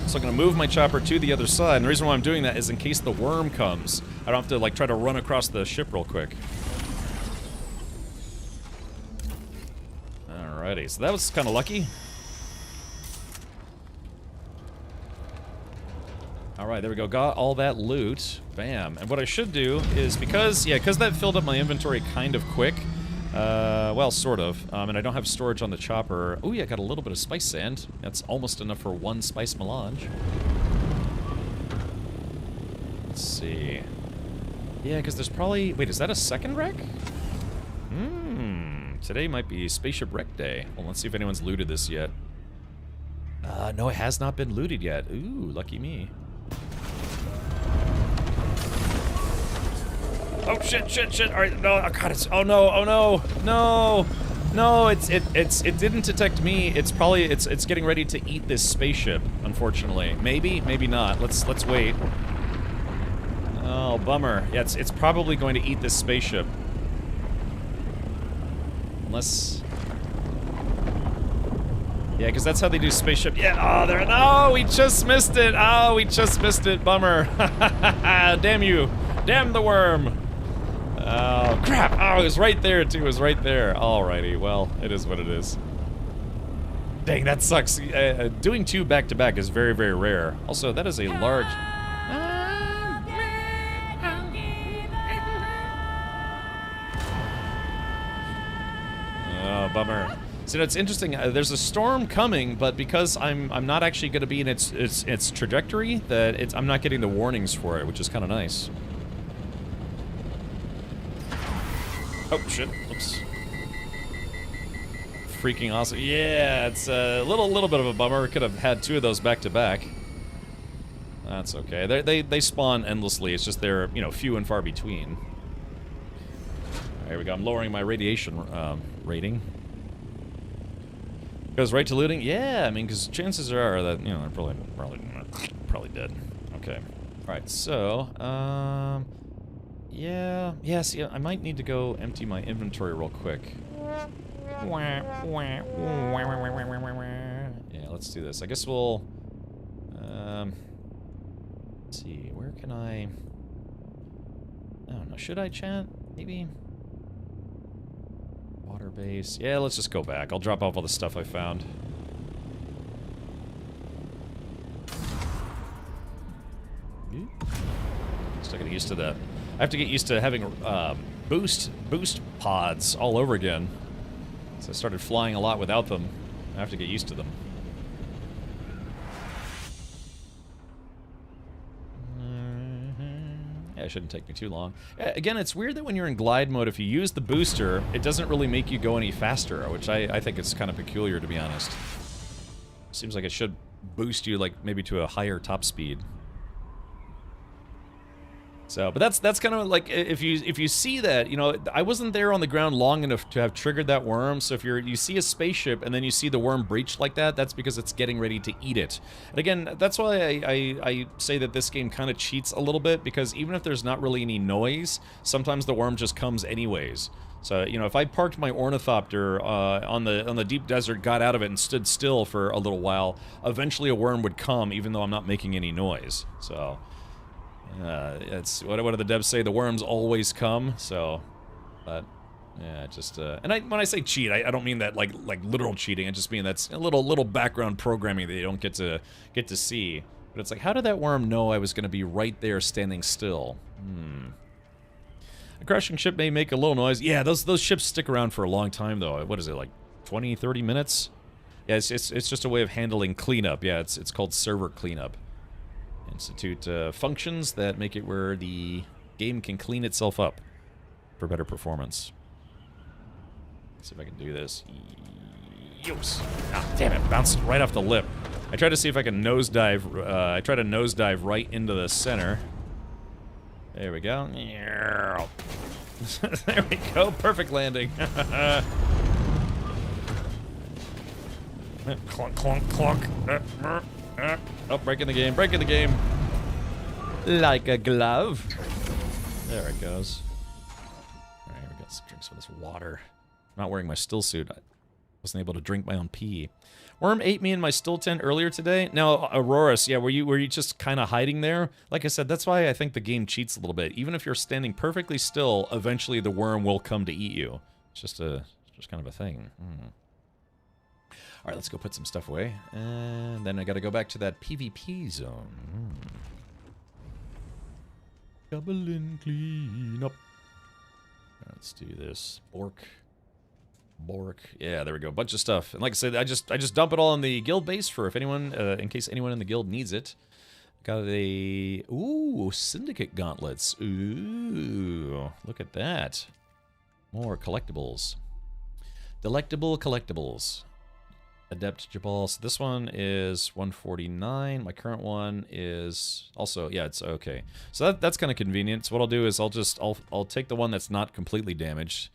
So I'm going to move my chopper to the other side, and the reason why I'm doing that is in case the worm comes, I don't have to, like, try to run across the ship real quick. Alrighty, so that was kind of lucky. Alright, there we go. Got all that loot. Bam. And what I should do is, because that filled up my inventory kind of quick, well, sort of, and I don't have storage on the chopper. Oh yeah, I got a little bit of spice sand. That's almost enough for one spice melange. Let's see. Yeah, because there's probably... Wait, is that a second wreck? Today might be Spaceship Wreck Day. Well, let's see if anyone's looted this yet. No, it has not been looted yet. Ooh, lucky me. Oh shit! All right, no, oh god, it's oh no, it didn't detect me. It's probably it's getting ready to eat this spaceship. Unfortunately, maybe not. Let's wait. Oh bummer. Yeah, it's probably going to eat this spaceship. Unless. Yeah, because that's how they do spaceship. Yeah, oh, there. No, we just missed it. Oh, we just missed it. Bummer. Damn you. Damn the worm. Oh, crap. Oh, it was right there, too. It was right there. Alrighty, well, it is what it is. Dang, that sucks. Doing two back-to-back is very, very rare. Also, that is a large... Oh, bummer. So it's interesting. There's a storm coming, but because I'm not actually going to be in its trajectory, that I'm not getting the warnings for it, which is kind of nice. Oh shit! Oops. Freaking awesome! Yeah, it's a little bit of a bummer. Could have had two of those back to back. That's okay. They spawn endlessly. It's just they're few and far between. There we go. I'm lowering my radiation rating. Goes right to looting? Yeah, I mean, because chances are that, they're probably dead. Okay. Alright, so, yeah, see, I might need to go empty my inventory real quick. Yeah, let's do this. I guess we'll, let's see, where can I don't know, should I chat? Maybe? Water base. Yeah, let's just go back. I'll drop off all the stuff I found. Still getting used to that. I have to get used to having boost pods all over again. So I started flying a lot without them. I have to get used to them. It shouldn't take me too long. Again, it's weird that when you're in glide mode, if you use the booster, it doesn't really make you go any faster, which I think is kind of peculiar, to be honest. Seems like it should boost you, like, maybe to a higher top speed. So, but that's kind of like, if you see that, I wasn't there on the ground long enough to have triggered that worm, so if you see a spaceship and then you see the worm breach like that, that's because it's getting ready to eat it. And again, that's why I say that this game kind of cheats a little bit, because even if there's not really any noise, sometimes the worm just comes anyways. So, if I parked my ornithopter on the deep desert, got out of it, and stood still for a little while, eventually a worm would come, even though I'm not making any noise. So... it's what do the devs say? The worms always come. So, but yeah, just and when I say cheat, I don't mean that like literal cheating. I just mean that's a little background programming that you don't get to see. But it's like, how did that worm know I was going to be right there standing still? A crashing ship may make a little noise. Yeah, those ships stick around for a long time though. What is it, like 20, 30 minutes? Yeah, it's just a way of handling cleanup. Yeah, it's called server cleanup. Institute functions that make it where the game can clean itself up for better performance. Let's see if I can do this. Yoos. Ah, damn it, bounced right off the lip. I tried to see if I can nosedive. I tried to nosedive right into the center. There we go. There we go. Perfect landing. Clunk, clunk, clunk. Oh, breaking the game, breaking the game. Like a glove. There it goes. All right, we got some drinks with this water. I'm not wearing my still suit. I wasn't able to drink my own pee. Worm ate me in my still tent earlier today. Now, Auroras, yeah, were you just kind of hiding there? Like I said, that's why I think the game cheats a little bit. Even if you're standing perfectly still, eventually the worm will come to eat you. It's just kind of a thing. All right, let's go put some stuff away. And then I got to go back to that PvP zone. Double and clean up. Let's do this. Bork. Yeah, there we go. Bunch of stuff. And like I said, I just dump it all in the guild base for if anyone, in case anyone in the guild needs it. Got a syndicate gauntlets. Ooh, look at that. More collectibles. Delectable collectibles. Adept Jabal. So this one is 149. My current one is also, yeah, it's okay. So that's kind of convenient. So what I'll do is I'll take the one that's not completely damaged.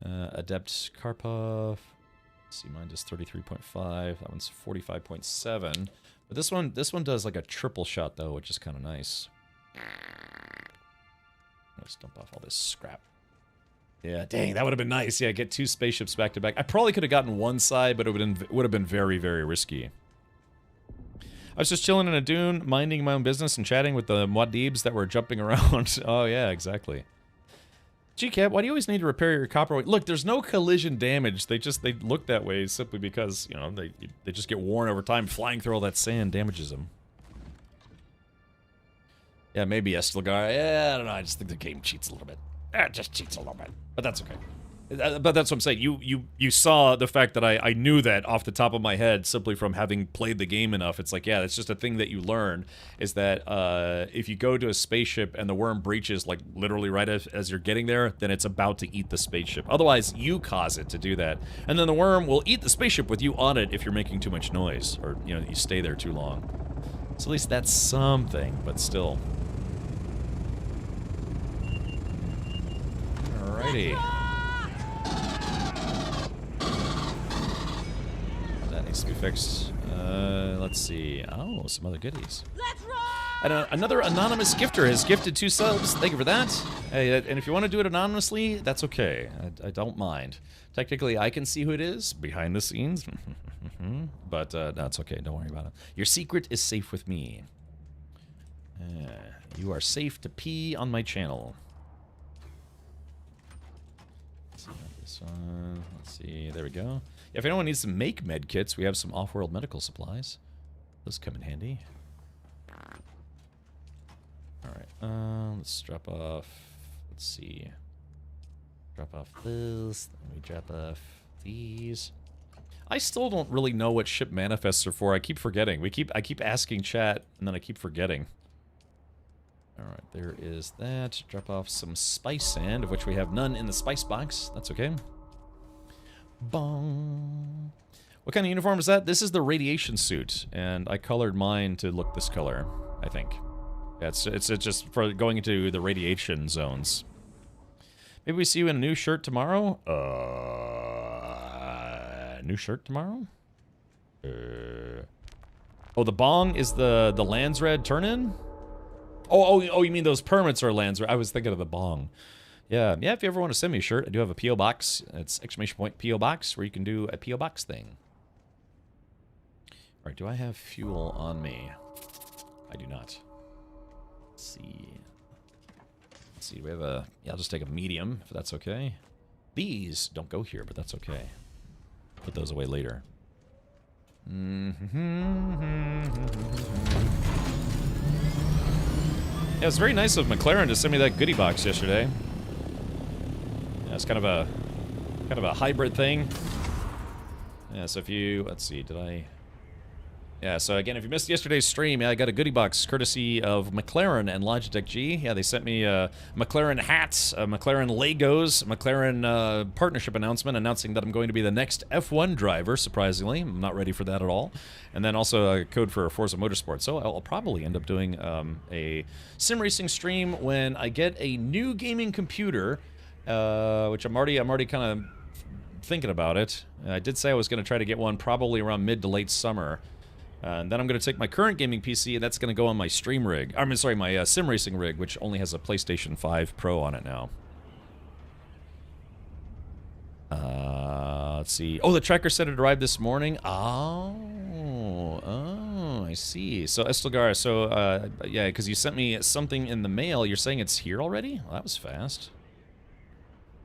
Adept Karpov. Let's see, mine does 33.5. That one's 45.7. But this one does like a triple shot though, which is kind of nice. Let's dump off all this scrap. Yeah, dang, that would have been nice. Yeah, get 2 spaceships back to back. I probably could have gotten one side, but it would have been very, very risky. I was just chilling in a dune, minding my own business and chatting with the Muad'Dibs that were jumping around. Oh yeah, exactly. GCAP, why do you always need to repair your copper? Look, there's no collision damage. They look that way simply because, you know, they just get worn over time. Flying through all that sand damages them. Yeah, maybe Estelgar. Yeah, I don't know. I just think the game cheats a little bit. It just cheats a little bit, but that's okay. But that's what I'm saying. You saw the fact that I knew that off the top of my head simply from having played the game enough. It's like, yeah, it's just a thing that you learn is that if you go to a spaceship and the worm breaches like literally right as you're getting there, then it's about to eat the spaceship. Otherwise, you cause it to do that, and then the worm will eat the spaceship with you on it if you're making too much noise or you stay there too long. So at least that's something, but still. Alrighty. That needs to be fixed. Let's see. Oh, some other goodies. And another anonymous gifter has gifted 2 subs. Thank you for that. Hey, and if you want to do it anonymously, that's okay. I don't mind. Technically, I can see who it is behind the scenes. But that's okay. Don't worry about it. Your secret is safe with me. You are safe to pee on my channel. This one. Let's see. There we go. Yeah, if anyone needs to make med kits, we have some off-world medical supplies. Those come in handy. Alright, let's drop off. Let's see. Drop off this. Then we drop off these. I still don't really know what ship manifests are for. I keep forgetting. I keep asking chat, and then I keep forgetting. Alright, there is that. Drop off some spice sand, of which we have none in the spice box. That's okay. Bong. What kind of uniform is that? This is the radiation suit, and I colored mine to look this color, I think. Yeah, it's just for going into the radiation zones. Maybe we see you in a new shirt tomorrow? New shirt tomorrow? Oh, the bong is the Lands Red turn-in? Oh, you mean those permits are Lands Red? I was thinking of the bong. Yeah, if you ever want to send me a shirt, I do have a P.O. box. It's ! P.O. box, where you can do a P.O. box thing. Alright, do I have fuel on me? I do not. Let's see. Let's see, we have a... Yeah, I'll just take a medium, if that's okay. These don't go here, but that's okay. Put those away later. Yeah, it's very nice of McLaren to send me that goodie box yesterday. Yeah, it's kind of a hybrid thing. Yeah, so if you... Let's see, did I... Yeah, so again, if you missed yesterday's stream, yeah, I got a goodie box courtesy of McLaren and Logitech G. Yeah, they sent me McLaren hats, McLaren Legos, McLaren partnership announcement announcing that I'm going to be the next F1 driver, surprisingly. I'm not ready for that at all. And then also a code for Forza Motorsport. So I'll probably end up doing a sim racing stream when I get a new gaming computer, which I'm already kind of thinking about it. I did say I was going to try to get one probably around mid to late summer. And then I'm going to take my current gaming PC, and that's going to go on my stream rig. I mean, sorry, my sim racing rig, which only has a PlayStation 5 Pro on it now. Let's see. Oh, the tracker said it arrived this morning. Oh, I see. So, Estelgar, so, yeah, because you sent me something in the mail. You're saying it's here already? Well, that was fast.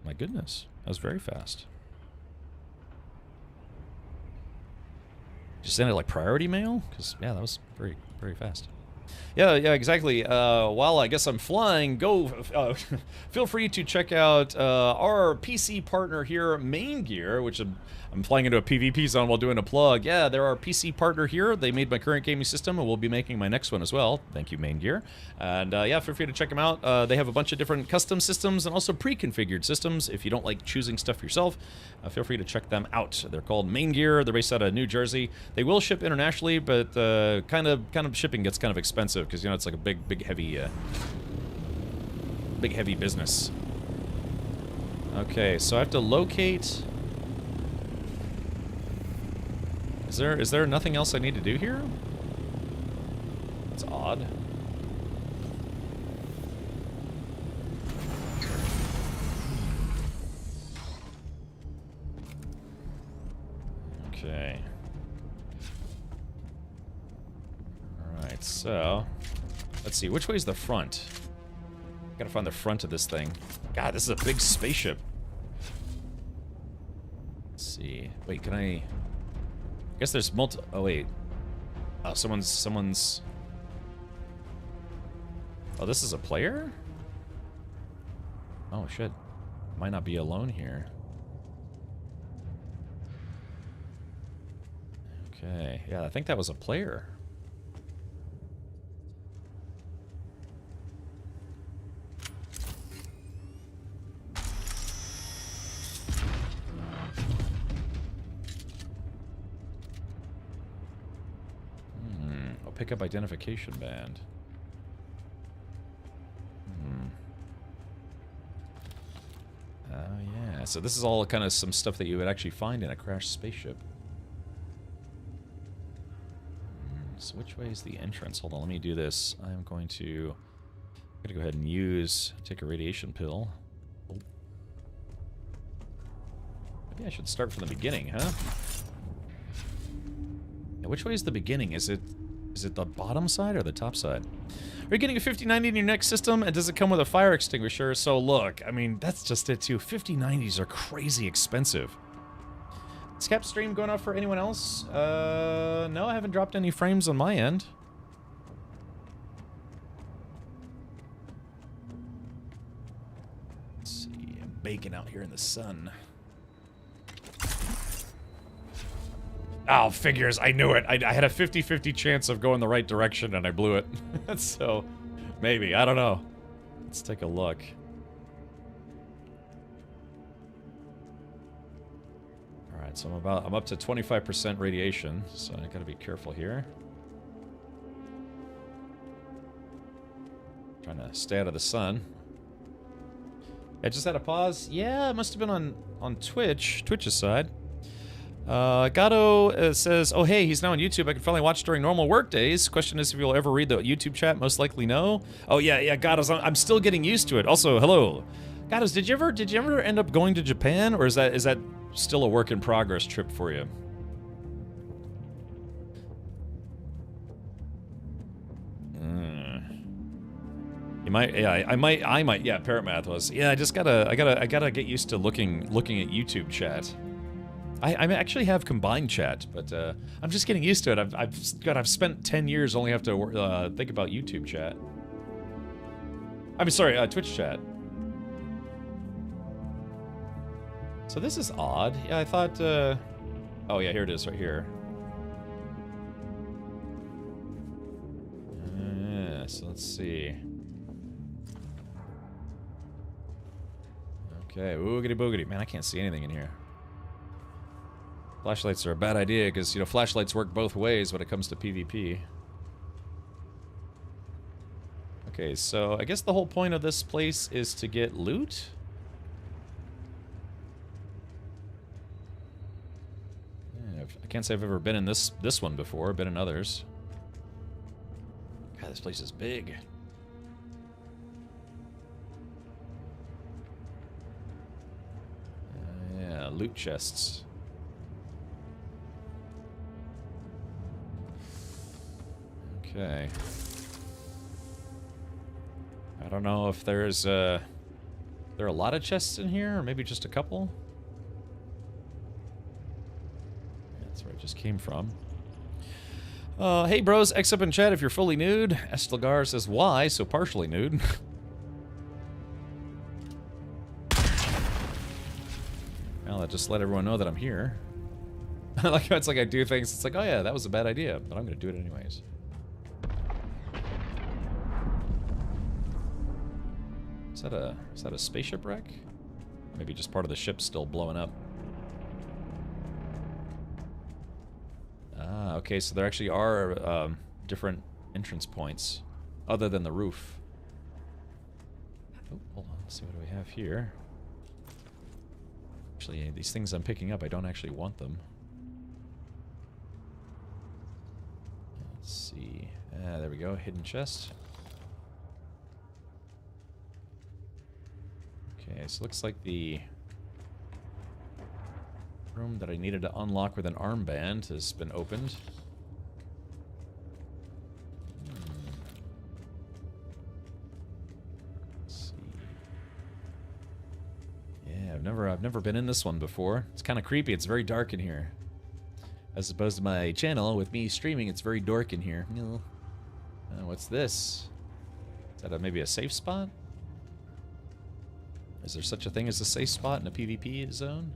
My goodness. That was very fast. Did you send it like priority mail? Because, yeah, that was very, very fast. Yeah, exactly. While I guess I'm flying, feel free to check out our PC partner here, Main Gear, which I'm flying into a PvP zone while doing a plug. Yeah, they're our PC partner here. They made my current gaming system, and we'll be making my next one as well. Thank you, Main Gear. And yeah, feel free to check them out. They have a bunch of different custom systems and also pre-configured systems. If you don't like choosing stuff yourself, feel free to check them out. They're called Main Gear. They're based out of New Jersey. They will ship internationally, but kind of shipping gets kind of expensive because, you know, it's like a big heavy business. Okay, so I have to locate. Is there nothing else I need to do here? It's odd. Okay. Alright, so let's see, which way is the front? Gotta find the front of this thing. God, this is a big spaceship. Let's see. Wait, can I guess there's oh wait. Oh, someone's oh, this is a player? Oh shit. Might not be alone here. Okay, yeah, I think that was a player. Pick up identification band. Oh yeah, so this is all kind of some stuff that you would actually find in a crashed spaceship. So which way is the entrance? Hold on, let me do this. I'm gonna go ahead and take a radiation pill. Oh. Maybe I should start from the beginning, huh? Yeah, which way is the beginning? Is it the bottom side or the top side? Are you getting a 5090 in your next system, and does it come with a fire extinguisher? So look, I mean, that's just it too. 5090s are crazy expensive. Is Cap stream going off for anyone else? No, I haven't dropped any frames on my end. Let's see, I'm baking out here in the sun. Oh, figures. I knew it. I had a 50-50 chance of going the right direction, and I blew it. So, maybe. I don't know. Let's take a look. Alright, so I'm up to 25% radiation, so I gotta be careful here. Trying to stay out of the sun. I just had a pause. Yeah, it must have been on Twitch's side. Gato says, oh hey, he's now on YouTube. I can finally watch during normal work days. Question is if you'll ever read the YouTube chat. Most likely no. Oh yeah, Gatos, I'm still getting used to it. Also, hello. Gatos, did you ever end up going to Japan, or is that still a work in progress trip for you? You might, yeah, I might, yeah, Parrot Math was. Yeah, I gotta get used to looking at YouTube chat. I actually have combined chat, but I'm just getting used to it. I've spent 10 years only have to think about YouTube chat. I mean, sorry, Twitch chat. So this is odd. Yeah, I thought. Oh yeah, here it is, right here. Yeah, so let's see. Okay, oogity boogity. Man, I can't see anything in here. Flashlights are a bad idea because, you know, flashlights work both ways when it comes to PvP. Okay, so I guess the whole point of this place is to get loot? Yeah, I can't say I've ever been in this one before. I've been in others. God, this place is big. Yeah, loot chests. Okay. I don't know if there's there are a lot of chests in here, or maybe just a couple. Yeah, that's where I just came from. Hey bros, X up in chat if you're fully nude. Estlagar says why, so partially nude. Well, I just let everyone know that I'm here. I like how it's like I do things, it's like, oh yeah, that was a bad idea, but I'm gonna do it anyways. Is that a spaceship wreck? Maybe just part of the ship still blowing up. Ah, okay, so there actually are different entrance points other than the roof. Oh, hold on, let's see what do we have here. Actually, these things I'm picking up, I don't actually want them. Let's see. Ah, there we go, hidden chest. Okay, so it looks like the room that I needed to unlock with an armband has been opened. Let's see. Yeah, I've never been in this one before. It's kind of creepy. It's very dark in here. As opposed to my channel with me streaming, it's very dark in here. What's this? Is that maybe a safe spot? Is there such a thing as a safe spot in a PvP zone?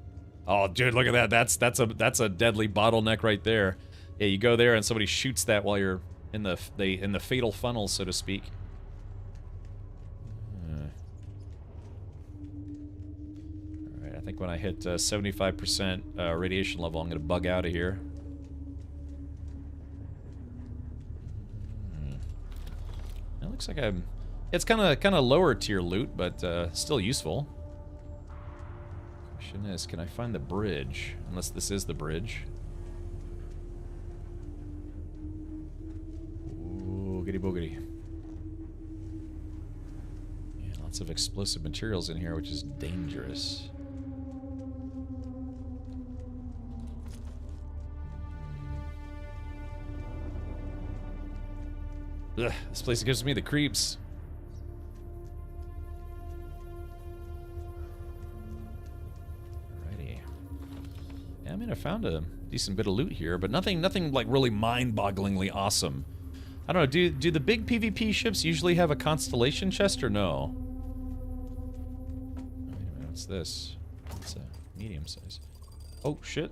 Oh, dude, look at that. That's a deadly bottleneck right there. Yeah, you go there and somebody shoots that while you're in the fatal funnel, so to speak. All right, I think when I hit 75% radiation level, I'm gonna bug out of here. It looks like I'm. It's kind of lower tier loot, but still useful. Question is, can I find the bridge? Unless this is the bridge. Oogity boogity. Yeah, lots of explosive materials in here, which is dangerous. Ugh, this place gives me the creeps. I mean, I found a decent bit of loot here, but nothing like really mind-bogglingly awesome. I don't know, do the big PvP ships usually have a constellation chest or no? Wait a minute, what's this? It's a medium size. Oh, shit.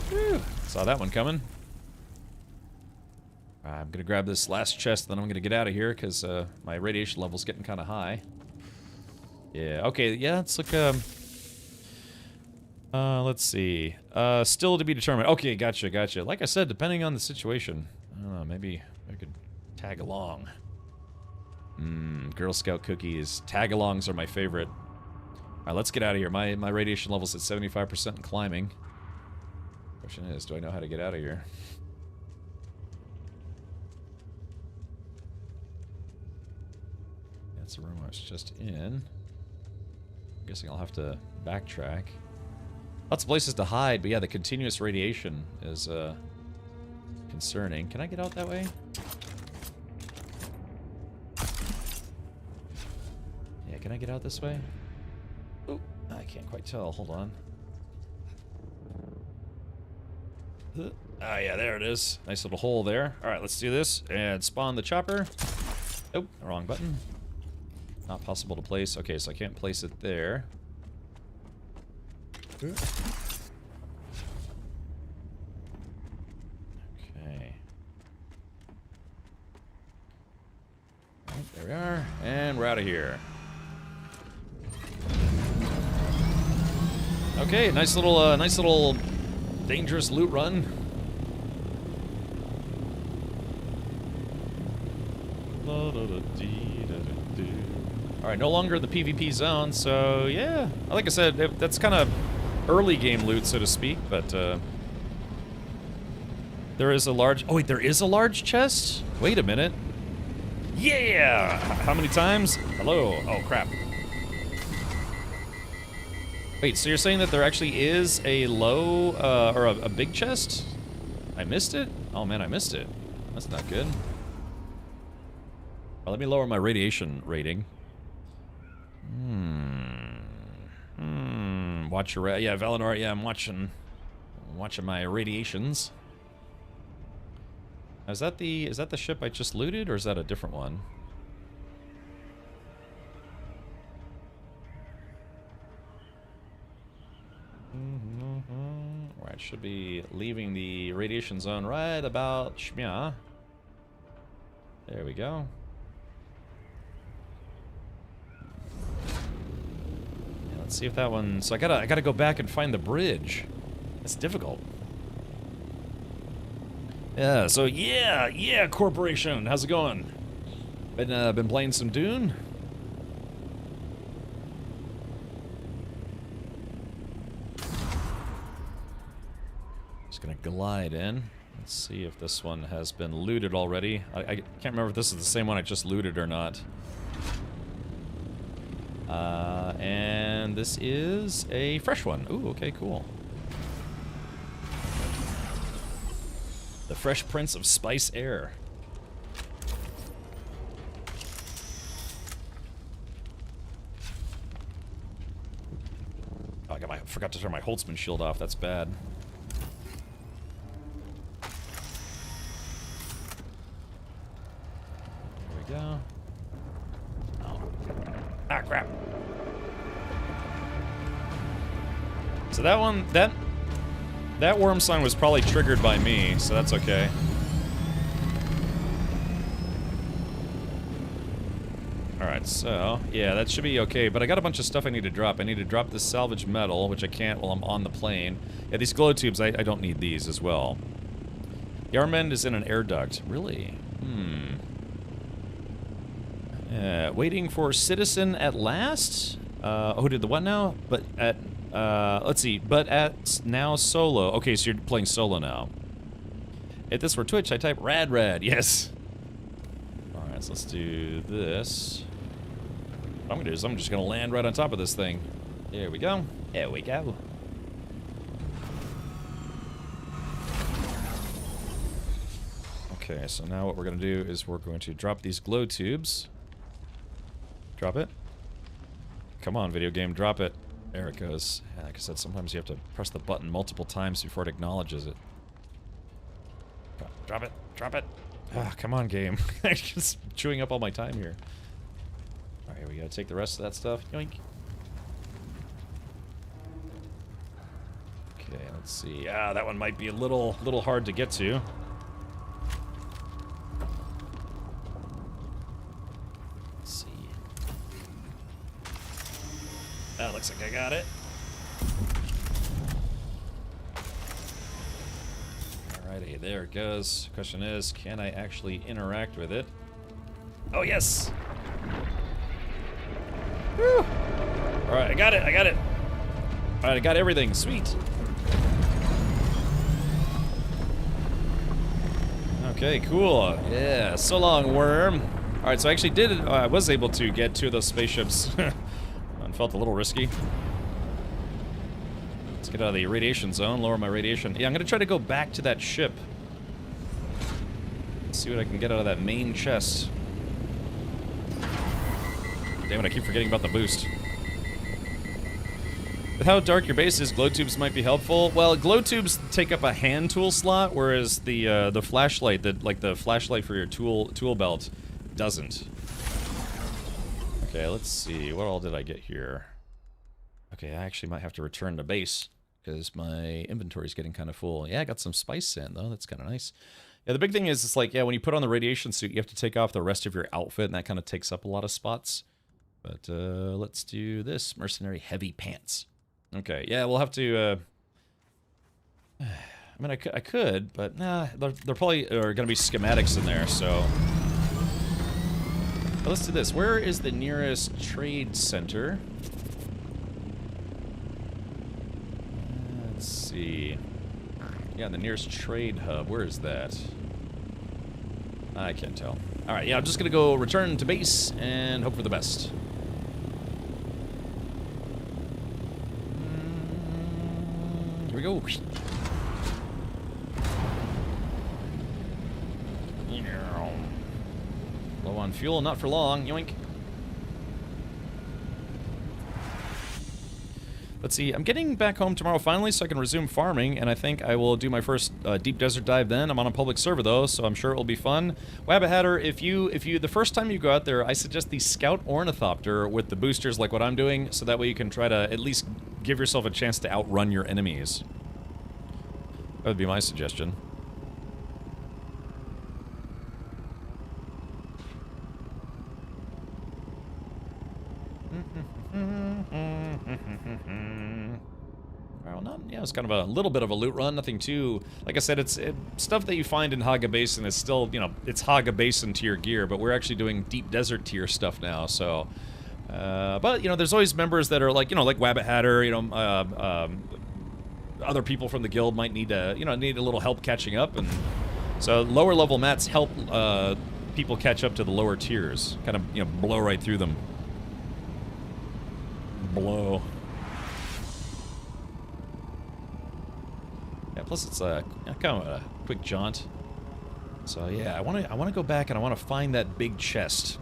Whew, saw that one coming. I'm gonna grab this last chest, then I'm gonna get out of here, because my radiation level's getting kind of high. Yeah, okay, yeah, let's look, let's see. Still to be determined. Okay, gotcha. Like I said, depending on the situation. I don't know, maybe I could tag along. Girl Scout cookies. Tag-alongs are my favorite. Alright, let's get out of here. My radiation level's at 75% and climbing. Question is, do I know how to get out of here? That's the room I was just in. I'm guessing I'll have to backtrack. Lots of places to hide, but yeah, the continuous radiation is concerning. Can I get out that way? Yeah, can I get out this way? Oh, I can't quite tell. Hold on. Ah, yeah, there it is. Nice little hole there. All right, let's do this and spawn the chopper. Oh, wrong button. Not possible to place. Okay, so I can't place it there. Okay. Right, there we are, and we're out of here. Okay, nice little dangerous loot run. Alright, no longer the PvP zone, so yeah. Like I said, that's kind of early game loot, so to speak, but There is a large... Oh, wait, there is a large chest? Wait a minute. Yeah! How many times? Hello. Oh, crap. Wait, so you're saying that there actually is a low, or a big chest? I missed it? Oh, man, I missed it. That's not good. Well, let me lower my radiation rating. Watch your... Yeah, Valinor, yeah, I'm watching my radiations. Is that the ship I just looted, or is that a different one? Right, should be leaving the radiation zone right about Shmya. There we go. Yeah, let's see if that one... So I gotta go back and find the bridge. It's difficult. Yeah, so yeah, Corporation, how's it going? Been playing some Dune? Just gonna glide in. Let's see if this one has been looted already. I can't remember if this is the same one I just looted or not. And this is a fresh one. Ooh, okay, cool. The Fresh Prince of Spice Air. Oh, I forgot to turn my Holtzman shield off. That's bad. There we go. Oh. Ah, crap. So that one, that worm sign was probably triggered by me, so that's okay. Alright, so, yeah, that should be okay, but I got a bunch of stuff I need to drop. I need to drop this salvage metal, which I can't while I'm on the plane. Yeah, these glow tubes, I don't need these as well. Yarmend is in an air duct. Really? Waiting for Citizen at last? Oh, did the what now? But at... let's see, but at now solo. Okay, so you're playing solo now. If this were Twitch, I type rad, yes. Alright, so let's do this. What I'm gonna do is I'm just gonna land right on top of this thing. There we go. There we go. Okay, so now what we're gonna do is we're going to drop these glow tubes. Drop it. Come on, video game, drop it. There it goes. Yeah, like I said, sometimes you have to press the button multiple times before it acknowledges it. Drop it. Drop it. Ah, come on, game. I'm just chewing up all my time here. Alright, we gotta take the rest of that stuff. Yoink. Okay, let's see. Ah, that one might be a little hard to get to. Let's see. That looks like I got it. Alrighty, there it goes. Question is, can I actually interact with it? Oh, yes! Woo! Alright, I got it, Alright, I got everything. Sweet! Okay, cool. Yeah, so long, worm. Alright, so I actually I was able to get two of those spaceships. Felt a little risky. Let's get out of the radiation zone, lower my radiation. Yeah, I'm gonna try to go back to that ship. Let's see what I can get out of that main chest. Damn it, I keep forgetting about the boost. With how dark your base is, glow tubes might be helpful. Well, glow tubes take up a hand tool slot, whereas the flashlight, the flashlight for your tool belt, doesn't. Okay, let's see. What all did I get here? Okay, I actually might have to return to base because my inventory is getting kind of full. Yeah, I got some spice sand, though. That's kind of nice. Yeah, the big thing is, it's like, yeah, when you put on the radiation suit, you have to take off the rest of your outfit, and that kind of takes up a lot of spots. But let's do this. Mercenary heavy pants. Okay, yeah, we'll have to... I mean, I could, but nah, there probably are going to be schematics in there, so... Let's do this. Where is the nearest trade center? Let's see. Yeah, the nearest trade hub. Where is that? I can't tell. Alright, yeah, I'm just gonna go return to base and hope for the best. Here we go. Low on fuel, not for long. Yoink. Let's see, I'm getting back home tomorrow finally so I can resume farming, and I think I will do my first deep desert dive then. I'm on a public server though, so I'm sure it will be fun. Wabbit Hatter, if you the first time you go out there, I suggest the Scout Ornithopter with the boosters like what I'm doing, so that way you can try to at least give yourself a chance to outrun your enemies. That would be my suggestion. Well, not, yeah, it's kind of a little bit of a loot run, nothing too, like I said, it's stuff that you find in Haga Basin is still, you know, it's Haga Basin tier gear, but we're actually doing deep desert tier stuff now, so, but, you know, there's always members that are like, you know, like Wabbit Hatter, you know, other people from the guild might need to, you know, need a little help catching up, and so lower level mats help, people catch up to the lower tiers, kind of, you know, blow right through them. Blow. Yeah, plus it's kind of a quick jaunt. So yeah, I want to go back and I want to find that big chest.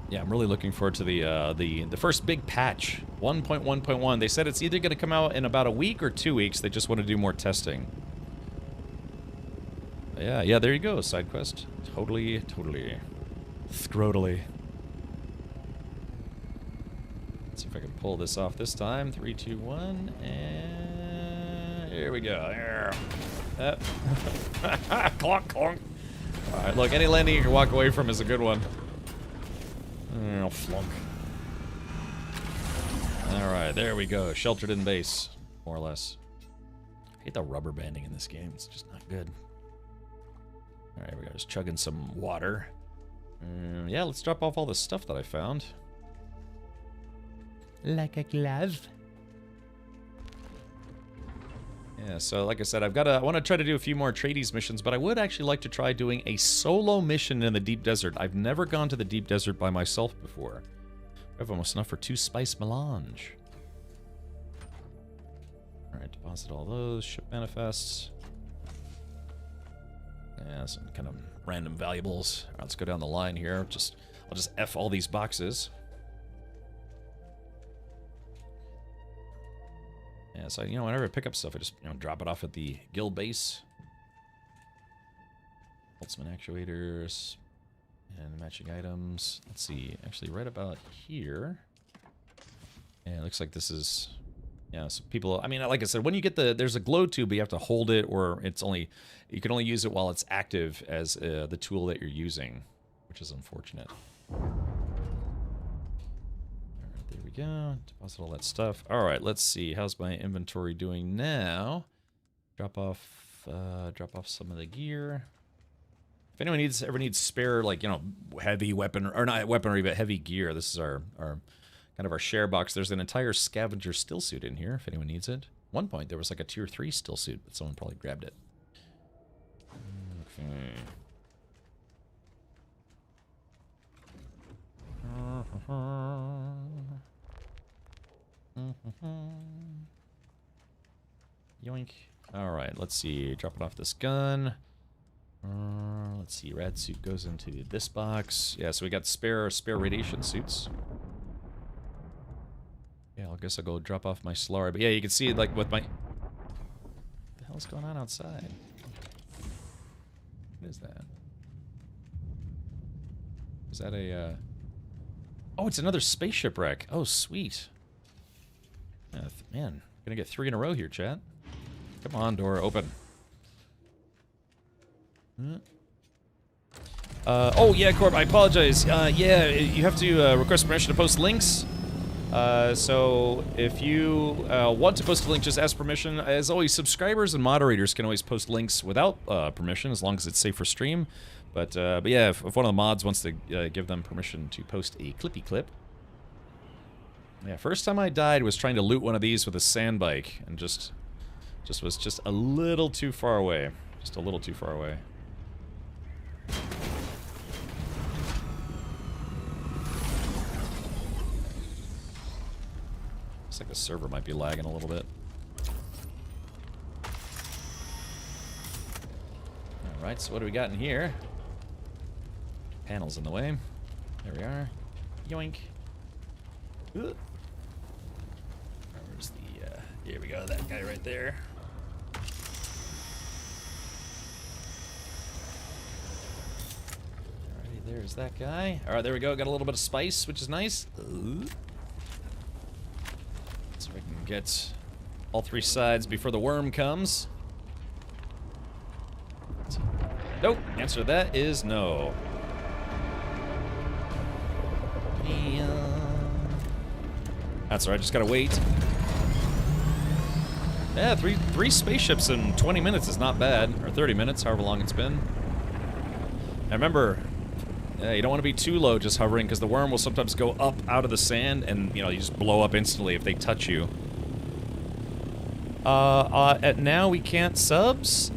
Yeah, I'm really looking forward to the first big patch, 1.1.1. They said it's either going to come out in about a week or 2 weeks. They just want to do more testing. Yeah, there you go, side quest. Totally. Throatily. Let's see if I can pull this off this time. 3, 2, 1, and here we go. Clonk, clonk. Alright, look, any landing you can walk away from is a good one. Oh, flunk. Alright, there we go. Sheltered in base, more or less. I hate the rubber banding in this game. It's just not good. Alright, we go. Just chugging some water. Yeah, let's drop off all the stuff that I found. Like a glove. Yeah, so like I said, I want to try to do a few more tradies missions, but I would actually like to try doing a solo mission in the deep desert. I've never gone to the deep desert by myself before. I have almost enough for 2 spice melange. Alright, deposit all those. Ship manifests. Yeah, some kind of random valuables. Alright, let's go down the line here. I'll just F all these boxes. Yeah, so, you know, whenever I pick up stuff, I just, you know, drop it off at the guild base. Boltzmann actuators. And matching items. Let's see, actually right about here. Yeah, it looks like this is... Yeah, so people, I mean, like I said, when you get there's a glow tube, but you have to hold it, or it's only, you can only use it while it's active as the tool that you're using, which is unfortunate. Alright, there we go. Deposit all that stuff. Alright, let's see. How's my inventory doing now? Drop off some of the gear. If anyone ever needs spare, like, you know, heavy weapon, or not weaponry, but heavy gear, this is our kind of our share box. There's an entire scavenger still suit in here, if anyone needs it. At one point, there was like a tier 3 still suit, but someone probably grabbed it. Okay. Yoink. Alright, let's see. Dropping off this gun. Let's see. Rad suit goes into this box. Yeah, so we got spare radiation suits. Yeah, I guess I'll go drop off my Solari. But yeah, you can see, like, with my... What the hell's going on outside? What is that? Is that a, Oh, it's another spaceship wreck. Oh, sweet. Man, gonna get 3 in a row here, chat. Come on, door, open. Oh, yeah, Corb, I apologize. Yeah, you have to request permission to post links. So if you want to post a link, just ask permission. As always, subscribers and moderators can always post links without permission, as long as it's safe for stream. But yeah, if one of the mods wants to give them permission to post a clippy clip, Yeah, first time I died was trying to loot one of these with a sand bike, and just was just a little too far away. Just a little too far away. Looks like the server might be lagging a little bit. Alright, so what do we got in here? Panels in the way. There we are. Yoink. Where's the, here we go, that guy right there. Alrighty, there's that guy. Alright, there we go, got a little bit of spice, which is nice. So we can get all three sides before the worm comes. Nope, answer to that is no. That's alright, just gotta wait. Yeah, three spaceships in 20 minutes is not bad. Or 30 minutes, however long it's been. Now remember, you don't want to be too low just hovering, because the worm will sometimes go up out of the sand, and, you know, you just blow up instantly if they touch you. At now we can't subs.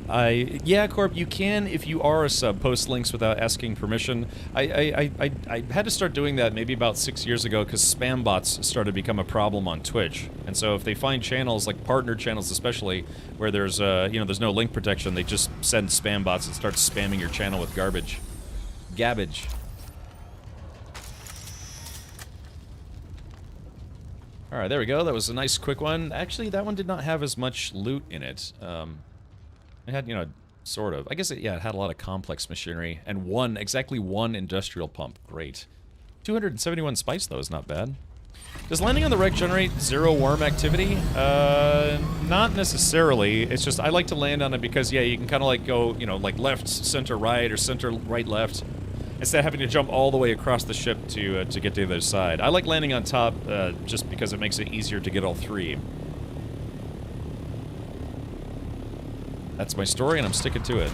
Yeah, Corp, you can if you are a sub, post links without asking permission. I had to start doing that maybe about 6 years ago because spam bots started to become a problem on Twitch. And so if they find channels, like partner channels especially, where there's, you know, there's no link protection, they just send spam bots and start spamming your channel with garbage. Gabbage. Alright, there we go. That was a nice quick one. Actually, that one did not have as much loot in it. It had, you know, sort of. I guess it, yeah, it had a lot of complex machinery. And exactly one industrial pump. Great. 271 spice, though, is not bad. Does landing on the wreck generate zero worm activity? Not necessarily. It's just, I like to land on it because, yeah, you can kind of like go, you know, like left, center, right, or center, right, left. Instead of having to jump all the way across the ship to get to the other side. I like landing on top just because it makes it easier to get all three. That's my story, and I'm sticking to it.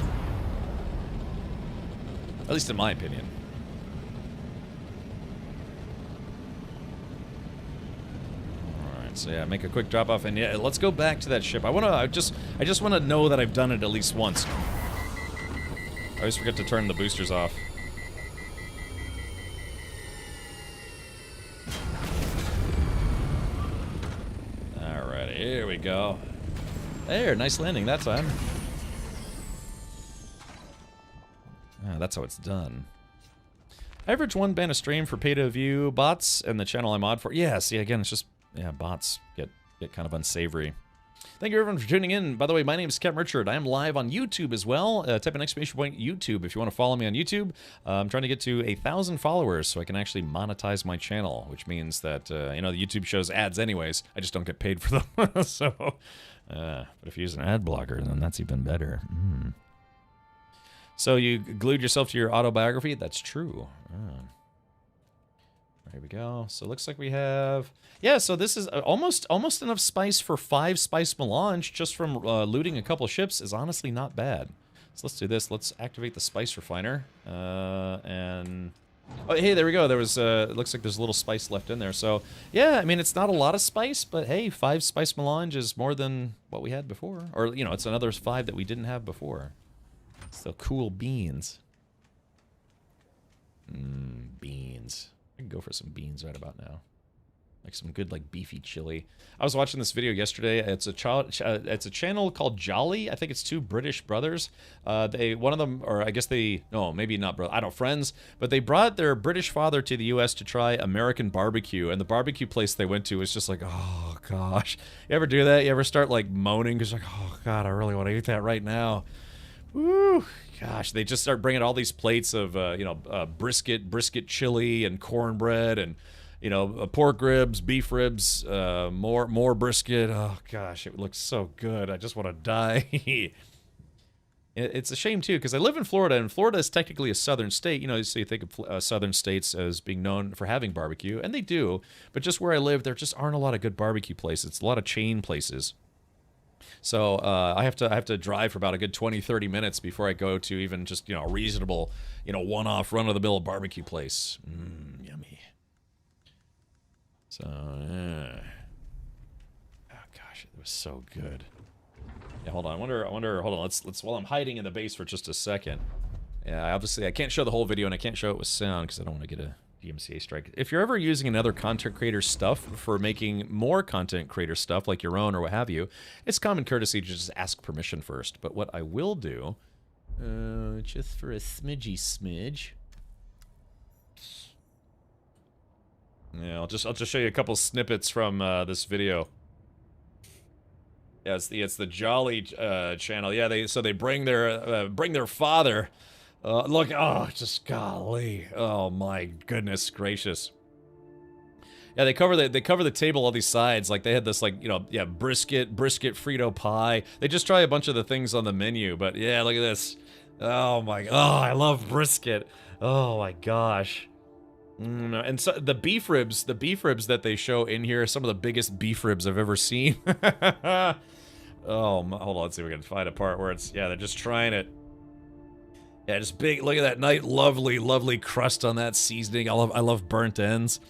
At least in my opinion. Alright, so yeah, make a quick drop-off, and yeah, let's go back to that ship. I just want to know that I've done it at least once. I always forget to turn the boosters off. Alright, here we go. There, nice landing that time. Ah, that's how it's done. Average one ban a stream for pay-to-view bots and the channel I mod for. Yeah, see, again, it's just, yeah, bots get kind of unsavory. Thank you everyone for tuning in. By the way, my name is Captain Richard. I am live on YouTube as well. Type in exclamation point YouTube if you want to follow me on YouTube. I'm trying to get to 1,000 followers so I can actually monetize my channel, which means that, you know, the YouTube shows ads anyways. I just don't get paid for them. So, but if you use an ad blocker, then that's even better. So you glued yourself to your autobiography? That's true. There we go. So it looks like we have... Yeah, so this is almost enough spice for 5 spice melange just from looting a couple ships is honestly not bad. So let's do this. Let's activate the spice refiner. And... Oh, hey, there we go. There was, it looks like there's a little spice left in there. So, yeah, I mean, it's not a lot of spice, but hey, 5 spice melange is more than what we had before. Or, you know, it's another 5 that we didn't have before. So, cool beans. Beans. I can go for some beans right about now. Like some good, like, beefy chili. I was watching this video yesterday. It's a channel called Jolly. I think it's 2 British brothers. One of them, or I guess no, maybe not brothers. I don't know, friends. But they brought their British father to the U.S. to try American barbecue. And the barbecue place they went to was just like, oh, gosh. You ever do that? You ever start, like, moaning? Because you're like, oh, God, I really want to eat that right now. Woo! Gosh, they just start bringing all these plates of, you know, brisket chili and cornbread and, you know, pork ribs, beef ribs, more brisket. Oh, gosh, it looks so good. I just want to die. It's a shame, too, because I live in Florida, and Florida is technically a southern state. You know, so you think of southern states as being known for having barbecue, and they do. But just where I live, there just aren't a lot of good barbecue places. It's a lot of chain places. So I have to drive for about a good 20-30 minutes before I go to even just, you know, a reasonable, you know, one-off, run-of-the-mill barbecue place. Yummy. So, yeah. Oh gosh, it was so good. Yeah, hold on. I wonder. Hold on. Let's. While I'm hiding in the base for just a second. Yeah, obviously I can't show the whole video and I can't show it with sound because I don't want to get a DMCA strike. If you're ever using another content creator stuff for making more content creator stuff like your own or what have you, it's common courtesy to just ask permission first. But what I will do, just for a smidge. Yeah, I'll just show you a couple snippets from this video. Yeah, it's the Jolly channel. Yeah, they bring their father. Look, oh, just golly, oh my goodness gracious. Yeah, they cover the table all these sides. Like they had this brisket Frito pie. They just try a bunch of the things on the menu. But yeah, look at this. Oh I love brisket. Oh my gosh. And so the beef ribs that they show in here are some of the biggest beef ribs I've ever seen. Oh, hold on, let's see if we can find a part where it's, yeah, they're just trying it. Yeah, just big, look at that nice, lovely crust on that seasoning. I love burnt ends.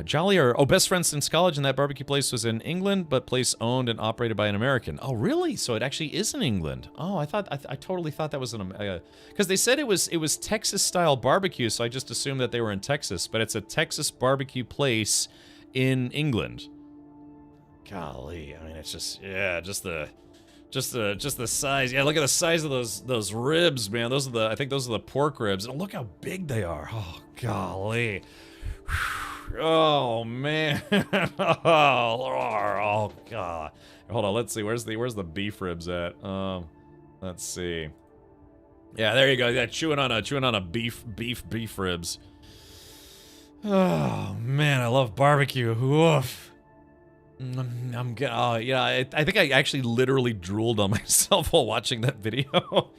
Jolly are, best friends since college, and that barbecue place was in England, but place owned and operated by an American. Oh, really? So it actually is in England. Oh, I totally thought that was because they said it was Texas-style barbecue, so I just assumed that they were in Texas, but it's a Texas barbecue place in England. Golly, I mean, it's just, yeah, just the size. Yeah, look at the size of those ribs, man. I think those are the pork ribs, and look how big they are. Oh, golly. Oh man. Oh god. Hold on, let's see. Where's the beef ribs at? Let's see. Yeah, there you go. Yeah, chewing on a beef ribs. Oh man, I love barbecue. Woof. I think I actually literally drooled on myself while watching that video.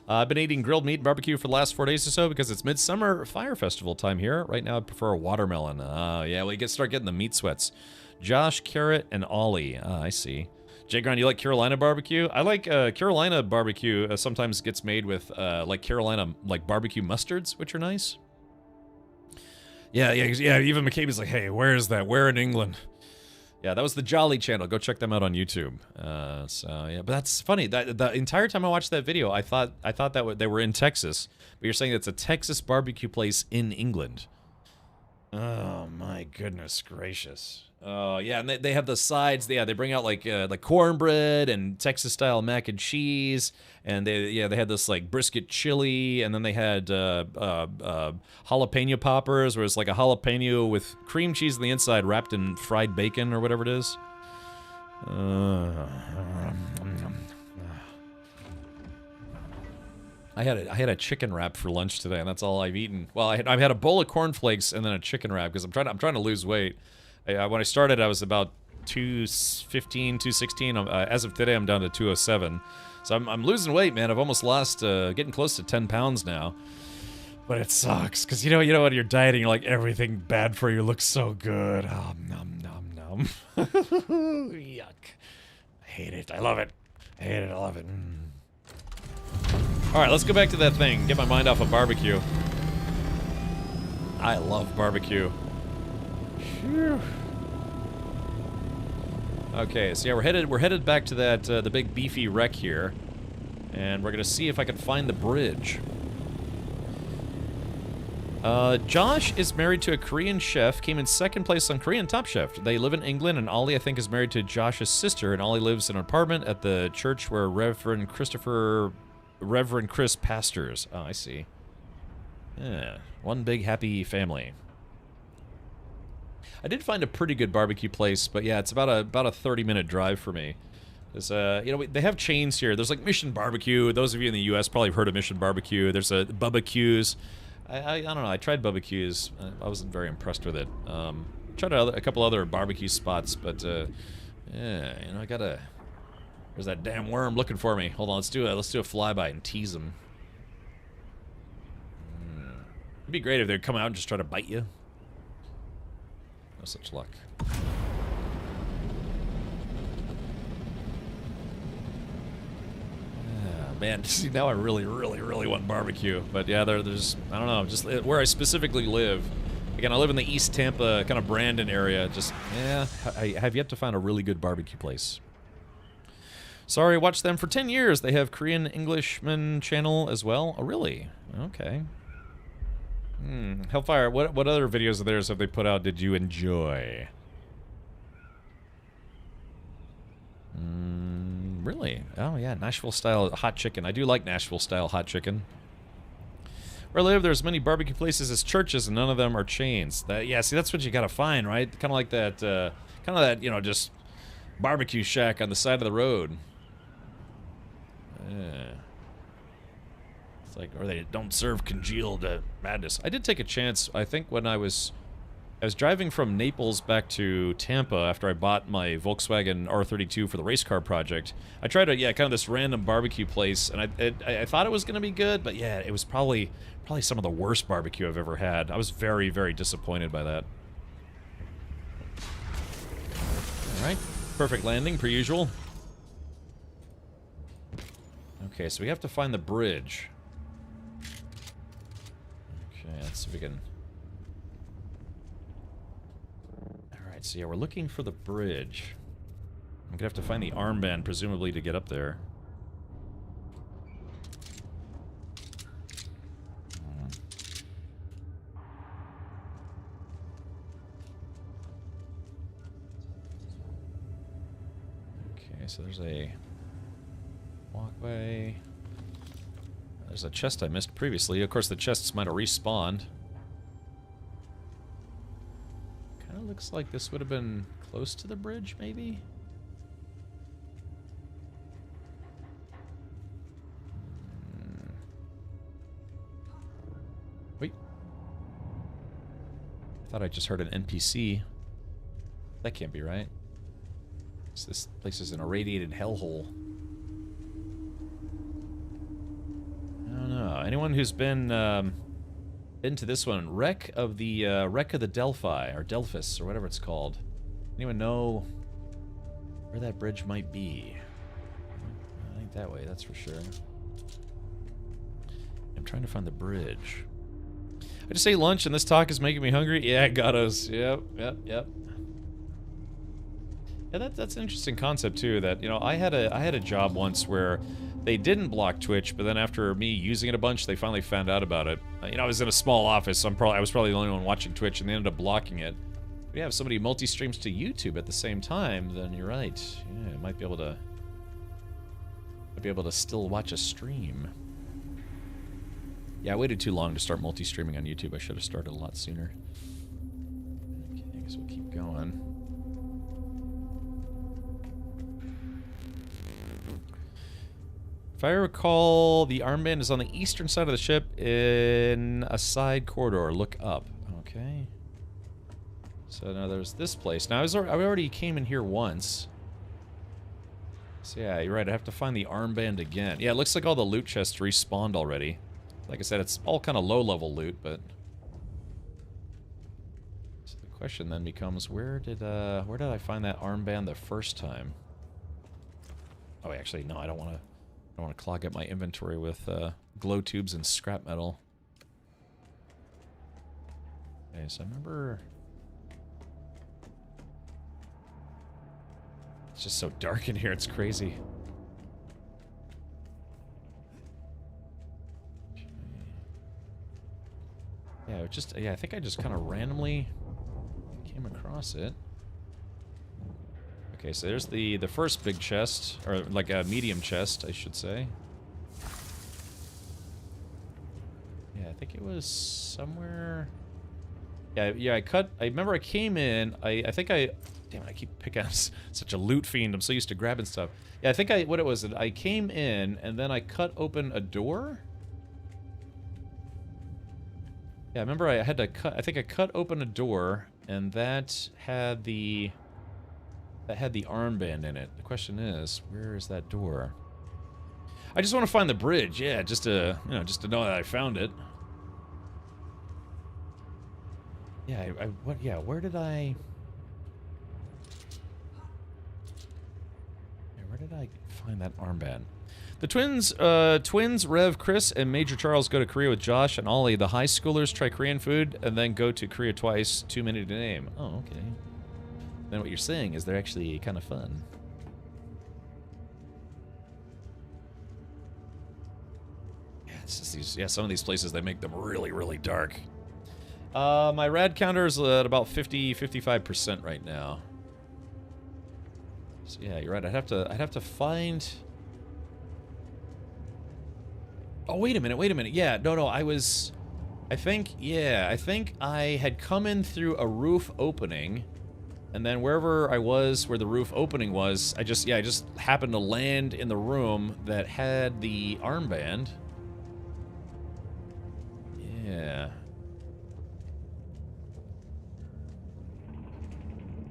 I've been eating grilled meat and barbecue for the last 4 days or so because it's Midsummer Fire Festival time here. Right now, I prefer a watermelon. Yeah, well, you start getting the meat sweats. Josh, Carrot, and Ollie. I see. Jay Grind, you like Carolina barbecue? I like Carolina barbecue. Sometimes gets made with Carolina barbecue mustards, which are nice. Yeah. Even McCabe's like, hey, where is that? Where in England? Yeah, that was the Jolly channel. Go check them out on YouTube. So yeah, but that's funny. The entire time I watched that video, I thought that they were in Texas. But you're saying it's a Texas barbecue place in England. Oh my goodness gracious. Oh yeah, and they have the sides. Yeah, they bring out like cornbread and Texas style mac and cheese, and they had this like brisket chili, and then they had jalapeno poppers, where it's like a jalapeno with cream cheese on the inside wrapped in fried bacon or whatever it is. I had a chicken wrap for lunch today, and that's all I've eaten. Well, I've had a bowl of cornflakes and then a chicken wrap because I'm trying to lose weight. When I started, I was about 215, 216. As of today, I'm down to 207. So I'm losing weight, man. I've almost lost, getting close to 10 pounds now. But it sucks, because you know when you're dieting, like everything bad for you looks so good. Oh, nom, nom, nom. Yuck. I hate it. I love it. I hate it. I love it. All right, let's go back to that thing. Get my mind off of barbecue. I love barbecue. Phew. Okay, so yeah, we're headed back to that the big beefy wreck here, and we're gonna see if I can find the bridge. Josh is married to a Korean chef, came in second place on Korean Top Chef. They live in England, and Ollie, I think, is married to Josh's sister, and Ollie lives in an apartment at the church where Reverend Chris pastors. Oh, I see. Yeah, one big happy family. I did find a pretty good barbecue place, but yeah, it's about a 30-minute drive for me. There's they have chains here. There's like Mission Barbecue. Those of you in the U.S. probably have heard of Mission Barbecue. There's a Bubba Q's. I don't know. I tried Bubba Q's. I wasn't very impressed with it. Tried a couple other barbecue spots, but yeah, I gotta. There's that damn worm looking for me. Hold on, let's do a flyby and tease him. It'd be great if they'd come out and just try to bite you. No such luck. Man, see, now I really want barbecue. But yeah, there's, I don't know, just where I specifically live, Again, I live in the East Tampa, kind of Brandon area. Just, yeah, I have yet to find a really good barbecue place. Sorry, watched them for 10 years. They have Korean Englishman channel as well. Oh, really? Okay. Hellfire, what other videos of theirs have they put out did you enjoy? Really? Oh, yeah, Nashville-style hot chicken. I do like Nashville-style hot chicken. Where I live, there's many barbecue places as churches, and none of them are chains. Yeah, see, that's what you gotta find, right? Kind of like that, you know, just barbecue shack on the side of the road. It's like, or they don't serve congealed madness. I did take a chance, I think, when I was driving from Naples back to Tampa after I bought my Volkswagen R32 for the race car project. I tried kind of this random barbecue place, and I thought it was going to be good, but yeah, it was probably some of the worst barbecue I've ever had. I was very, very disappointed by that. Alright, perfect landing, per usual. Okay, so we have to find the bridge. Okay, let's see if we can... Alright, so yeah, we're looking for the bridge. I'm gonna have to find the armband, presumably, to get up there. Okay, so there's a walkway. There's a chest I missed previously. Of course, the chests might have respawned. Kind of looks like this would have been close to the bridge, maybe? Wait. I thought I just heard an NPC. That can't be right. So this place is an irradiated hellhole. I don't know. Anyone who's been to this one, wreck of the Delphi or Delphus or whatever it's called. Anyone know where that bridge might be? I think that way, that's for sure. I'm trying to find the bridge. I just ate lunch and this talk is making me hungry. Yeah, Gatos. Yep. Yeah, that's an interesting concept too. That, you know, I had a job once where they didn't block Twitch, but then after me using it a bunch, they finally found out about it. You know, I was in a small office, so I was probably the only one watching Twitch, and they ended up blocking it. But yeah, if somebody multi-streams to YouTube at the same time, then you're right. Yeah, I might be able to still watch a stream. Yeah, I waited too long to start multi-streaming on YouTube. I should have started a lot sooner. Okay, I guess we'll keep going. If I recall, the armband is on the eastern side of the ship in a side corridor. Look up. Okay. So now there's this place. Now, I already came in here once. So yeah, you're right. I have to find the armband again. Yeah, it looks like all the loot chests respawned already. Like I said, it's all kind of low-level loot, but... So the question then becomes, where did I find that armband the first time? Oh, actually, no, I don't want to clog up my inventory with glow tubes and scrap metal. Okay, so I remember... It's just so dark in here, it's crazy. Yeah, I think I just kind of randomly came across it. Okay, so there's the first big chest, or like a medium chest, I should say. Yeah, I think it was somewhere... Yeah, I remember I came in, I think I... Damn it, I keep picking on such a loot fiend, I'm so used to grabbing stuff. Yeah, I think what it was, I came in, and then I cut open a door? Yeah, I remember I had to I think I cut open a door, and that had the armband in it. The question is, where is that door? I just want to find the bridge, yeah, just to know that I found it. Yeah, where did I... Yeah, where did did I find that armband? The twins, Rev, Chris, and Major Charles go to Korea with Josh and Ollie. The high schoolers try Korean food and then go to Korea twice. Too many to name. Oh, okay. Then what you're saying is they're actually kind of fun. Yeah, it's just these. Yeah, some of these places they make them really, really dark. My rad counter is at about 55% right now. So yeah, you're right. I'd have to find. Oh, wait a minute. Yeah, no, I think I had come in through a roof opening, and then wherever I was, where the roof opening was, I just happened to land in the room that had the armband. Yeah.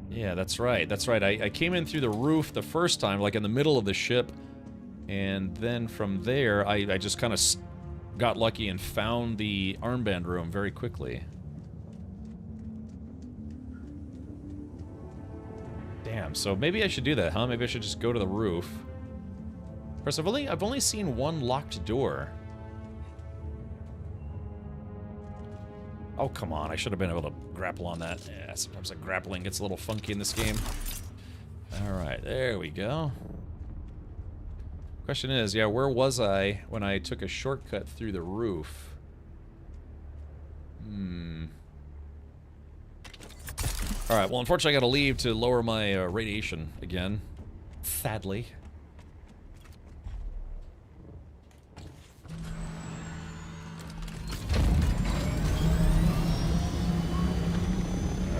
Yeah, that's right. I came in through the roof the first time, like in the middle of the ship. And then from there, I just kind of got lucky and found the armband room very quickly. Damn, so maybe I should do that, huh? Maybe I should just go to the roof. Of course, I've only seen one locked door. Oh, come on, I should have been able to grapple on that. Yeah, sometimes the grappling gets a little funky in this game. Alright, there we go. Question is, yeah, where was I when I took a shortcut through the roof? Alright, well, unfortunately I gotta leave to lower my radiation again. Sadly.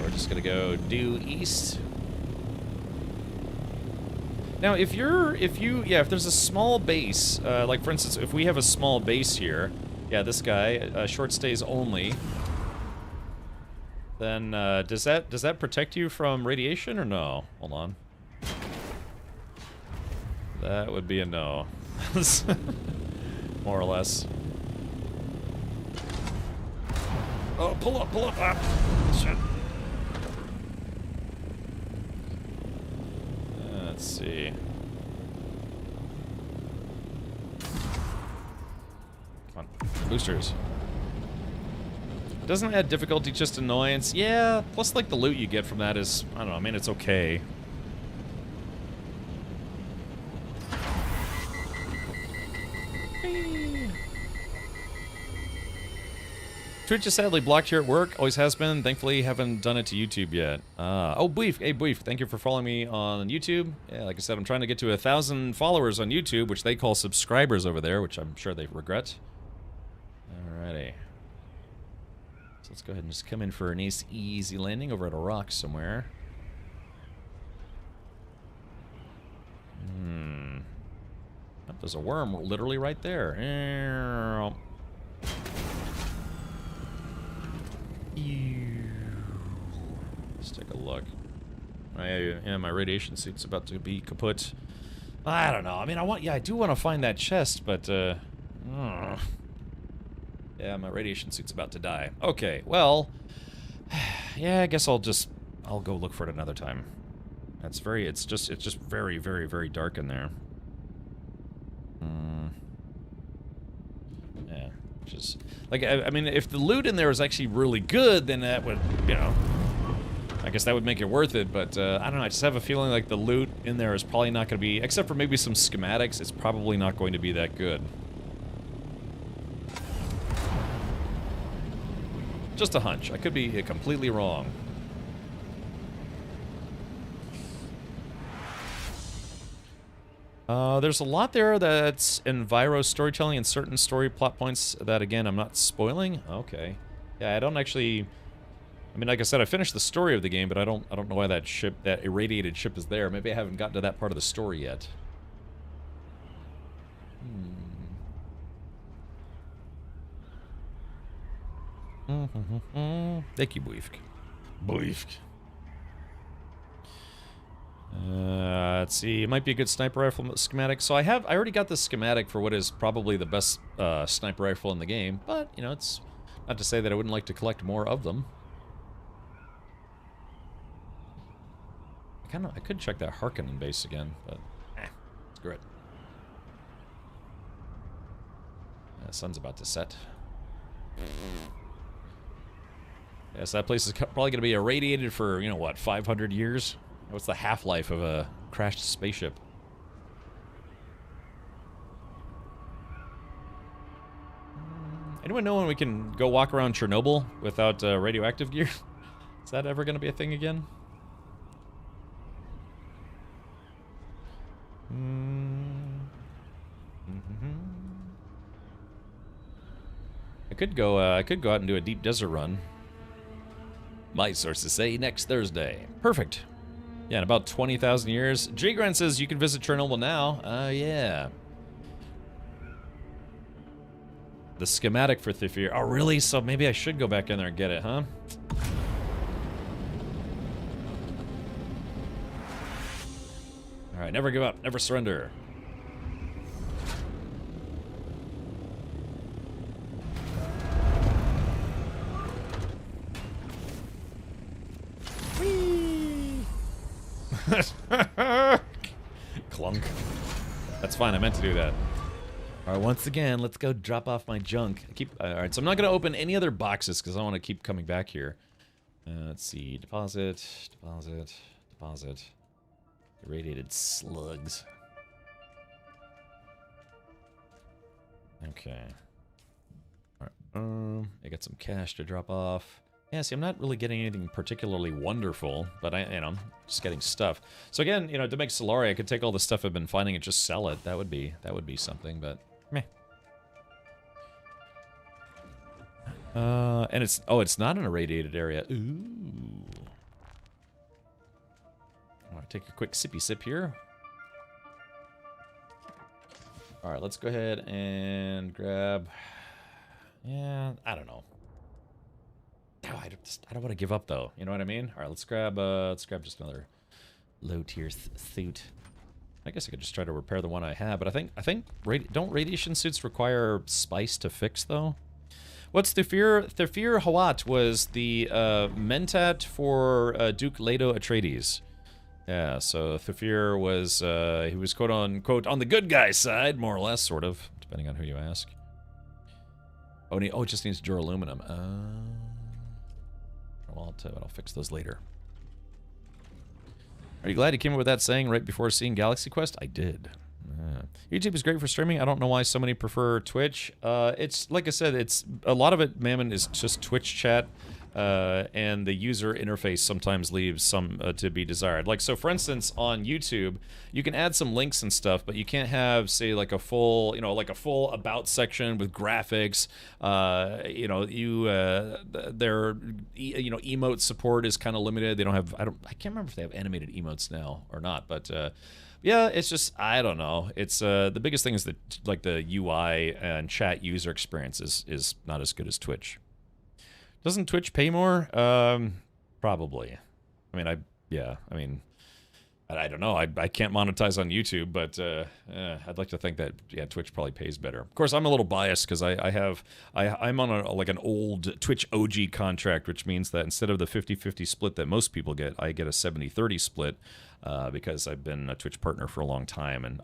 We're just gonna go due east. Now, if there's a small base, like for instance, if we have a small base here, yeah, this guy, short stays only, then does that protect you from radiation or no? Hold on. That would be a no, more or less. Oh, pull up! Ah, shit. Let's see. Come on, boosters. Doesn't add difficulty, just annoyance. Yeah, plus like the loot you get from that is, I don't know, I mean, it's okay. Twitch is sadly blocked here at work. Always has been. Thankfully, haven't done it to YouTube yet. Oh, Beef. Hey, Beef. Thank you for following me on YouTube. Yeah, like I said, I'm trying to get to 1,000 followers on YouTube, which they call subscribers over there, which I'm sure they regret. Alrighty. So let's go ahead and just come in for a nice, easy landing over at a rock somewhere. Oh, there's a worm literally right there. Let's take a look. Yeah, my radiation suit's about to be kaput. I don't know. I mean, I do want to find that chest, but yeah, my radiation suit's about to die. Okay, well, yeah, I guess I'll go look for it another time. It's just very, very, very dark in there. Yeah. Just like I mean, if the loot in there is actually really good, then that would, I guess that would make it worth it. But I don't know. I just have a feeling like the loot in there is probably not going to be, except for maybe some schematics. It's probably not going to be that good. Just a hunch. I could be completely wrong. There's a lot there that's enviro storytelling and certain story plot points that, again, I'm not spoiling. Okay. Yeah, I don't actually... I mean, like I said, I finished the story of the game, but I don't know why that irradiated ship is there. Maybe I haven't gotten to that part of the story yet. Thank you, Buifk. Let's see. It might be a good sniper rifle schematic. So I already got the schematic for what is probably the best sniper rifle in the game. But it's not to say that I wouldn't like to collect more of them. I could check that Harkonnen base again, but let's sun's about to set. Yes, that place is probably going to be irradiated for, you know what, 500 years? What's the half-life of a crashed spaceship? Anyone know when we can go walk around Chernobyl without radioactive gear? Is that ever going to be a thing again? I could go out and do a deep desert run. My sources say next Thursday. Perfect. Yeah, in about 20,000 years. Jigran says you can visit Chernobyl now. Yeah. The schematic for Thifir. Oh, really? So maybe I should go back in there and get it, huh? Alright, never give up. Never surrender. Clunk. That's fine, I meant to do that. Alright, once again, let's go drop off my junk. Alright, so I'm not going to open any other boxes because I want to keep coming back here. Let's see. Deposit. Irradiated slugs. Okay. Alright, I got some cash to drop off. Yeah, see, I'm not really getting anything particularly wonderful, but I'm just getting stuff. So again, to make Solari, I could take all the stuff I've been finding and just sell it. That would be something, but meh. And it's not an irradiated area. Ooh. All right, take a quick sippy sip here. All right, let's go ahead and grab. Yeah, I don't know. Oh, I don't want to give up though. You know what I mean? All right, let's grab just another low tier suit. I guess I could just try to repair the one I have, but I think don't radiation suits require spice to fix though? What's Thifir? Thifir Hawat was the mentat for Duke Leto Atreides. Yeah, so Thifir was he was quote unquote on the good guy side, more or less, sort of, depending on who you ask. Oh, it just needs duraluminum. Well, I'll fix those later. Are you glad you came up with that saying right before seeing Galaxy Quest? I did. YouTube is great for streaming. I don't know why so many prefer Twitch. It's like I said, it's a lot of it, Mammon, is just Twitch chat, and the user interface sometimes leaves some to be desired. Like, so for instance, on YouTube, you can add some links and stuff, but you can't have, say, like a full, full about section with graphics. Their emote support is kind of limited. They don't have, I can't remember if they have animated emotes now or not, but yeah, it's just, I don't know. It's the biggest thing is that like the UI and chat user experience is not as good as Twitch. Doesn't Twitch pay more? Probably. I don't know. I can't monetize on YouTube, but I'd like to think that Twitch probably pays better. Of course, I'm a little biased because I'm on an old Twitch OG contract, which means that instead of the 50-50 split that most people get, I get a 70-30 split. Because I've been a Twitch partner for a long time, and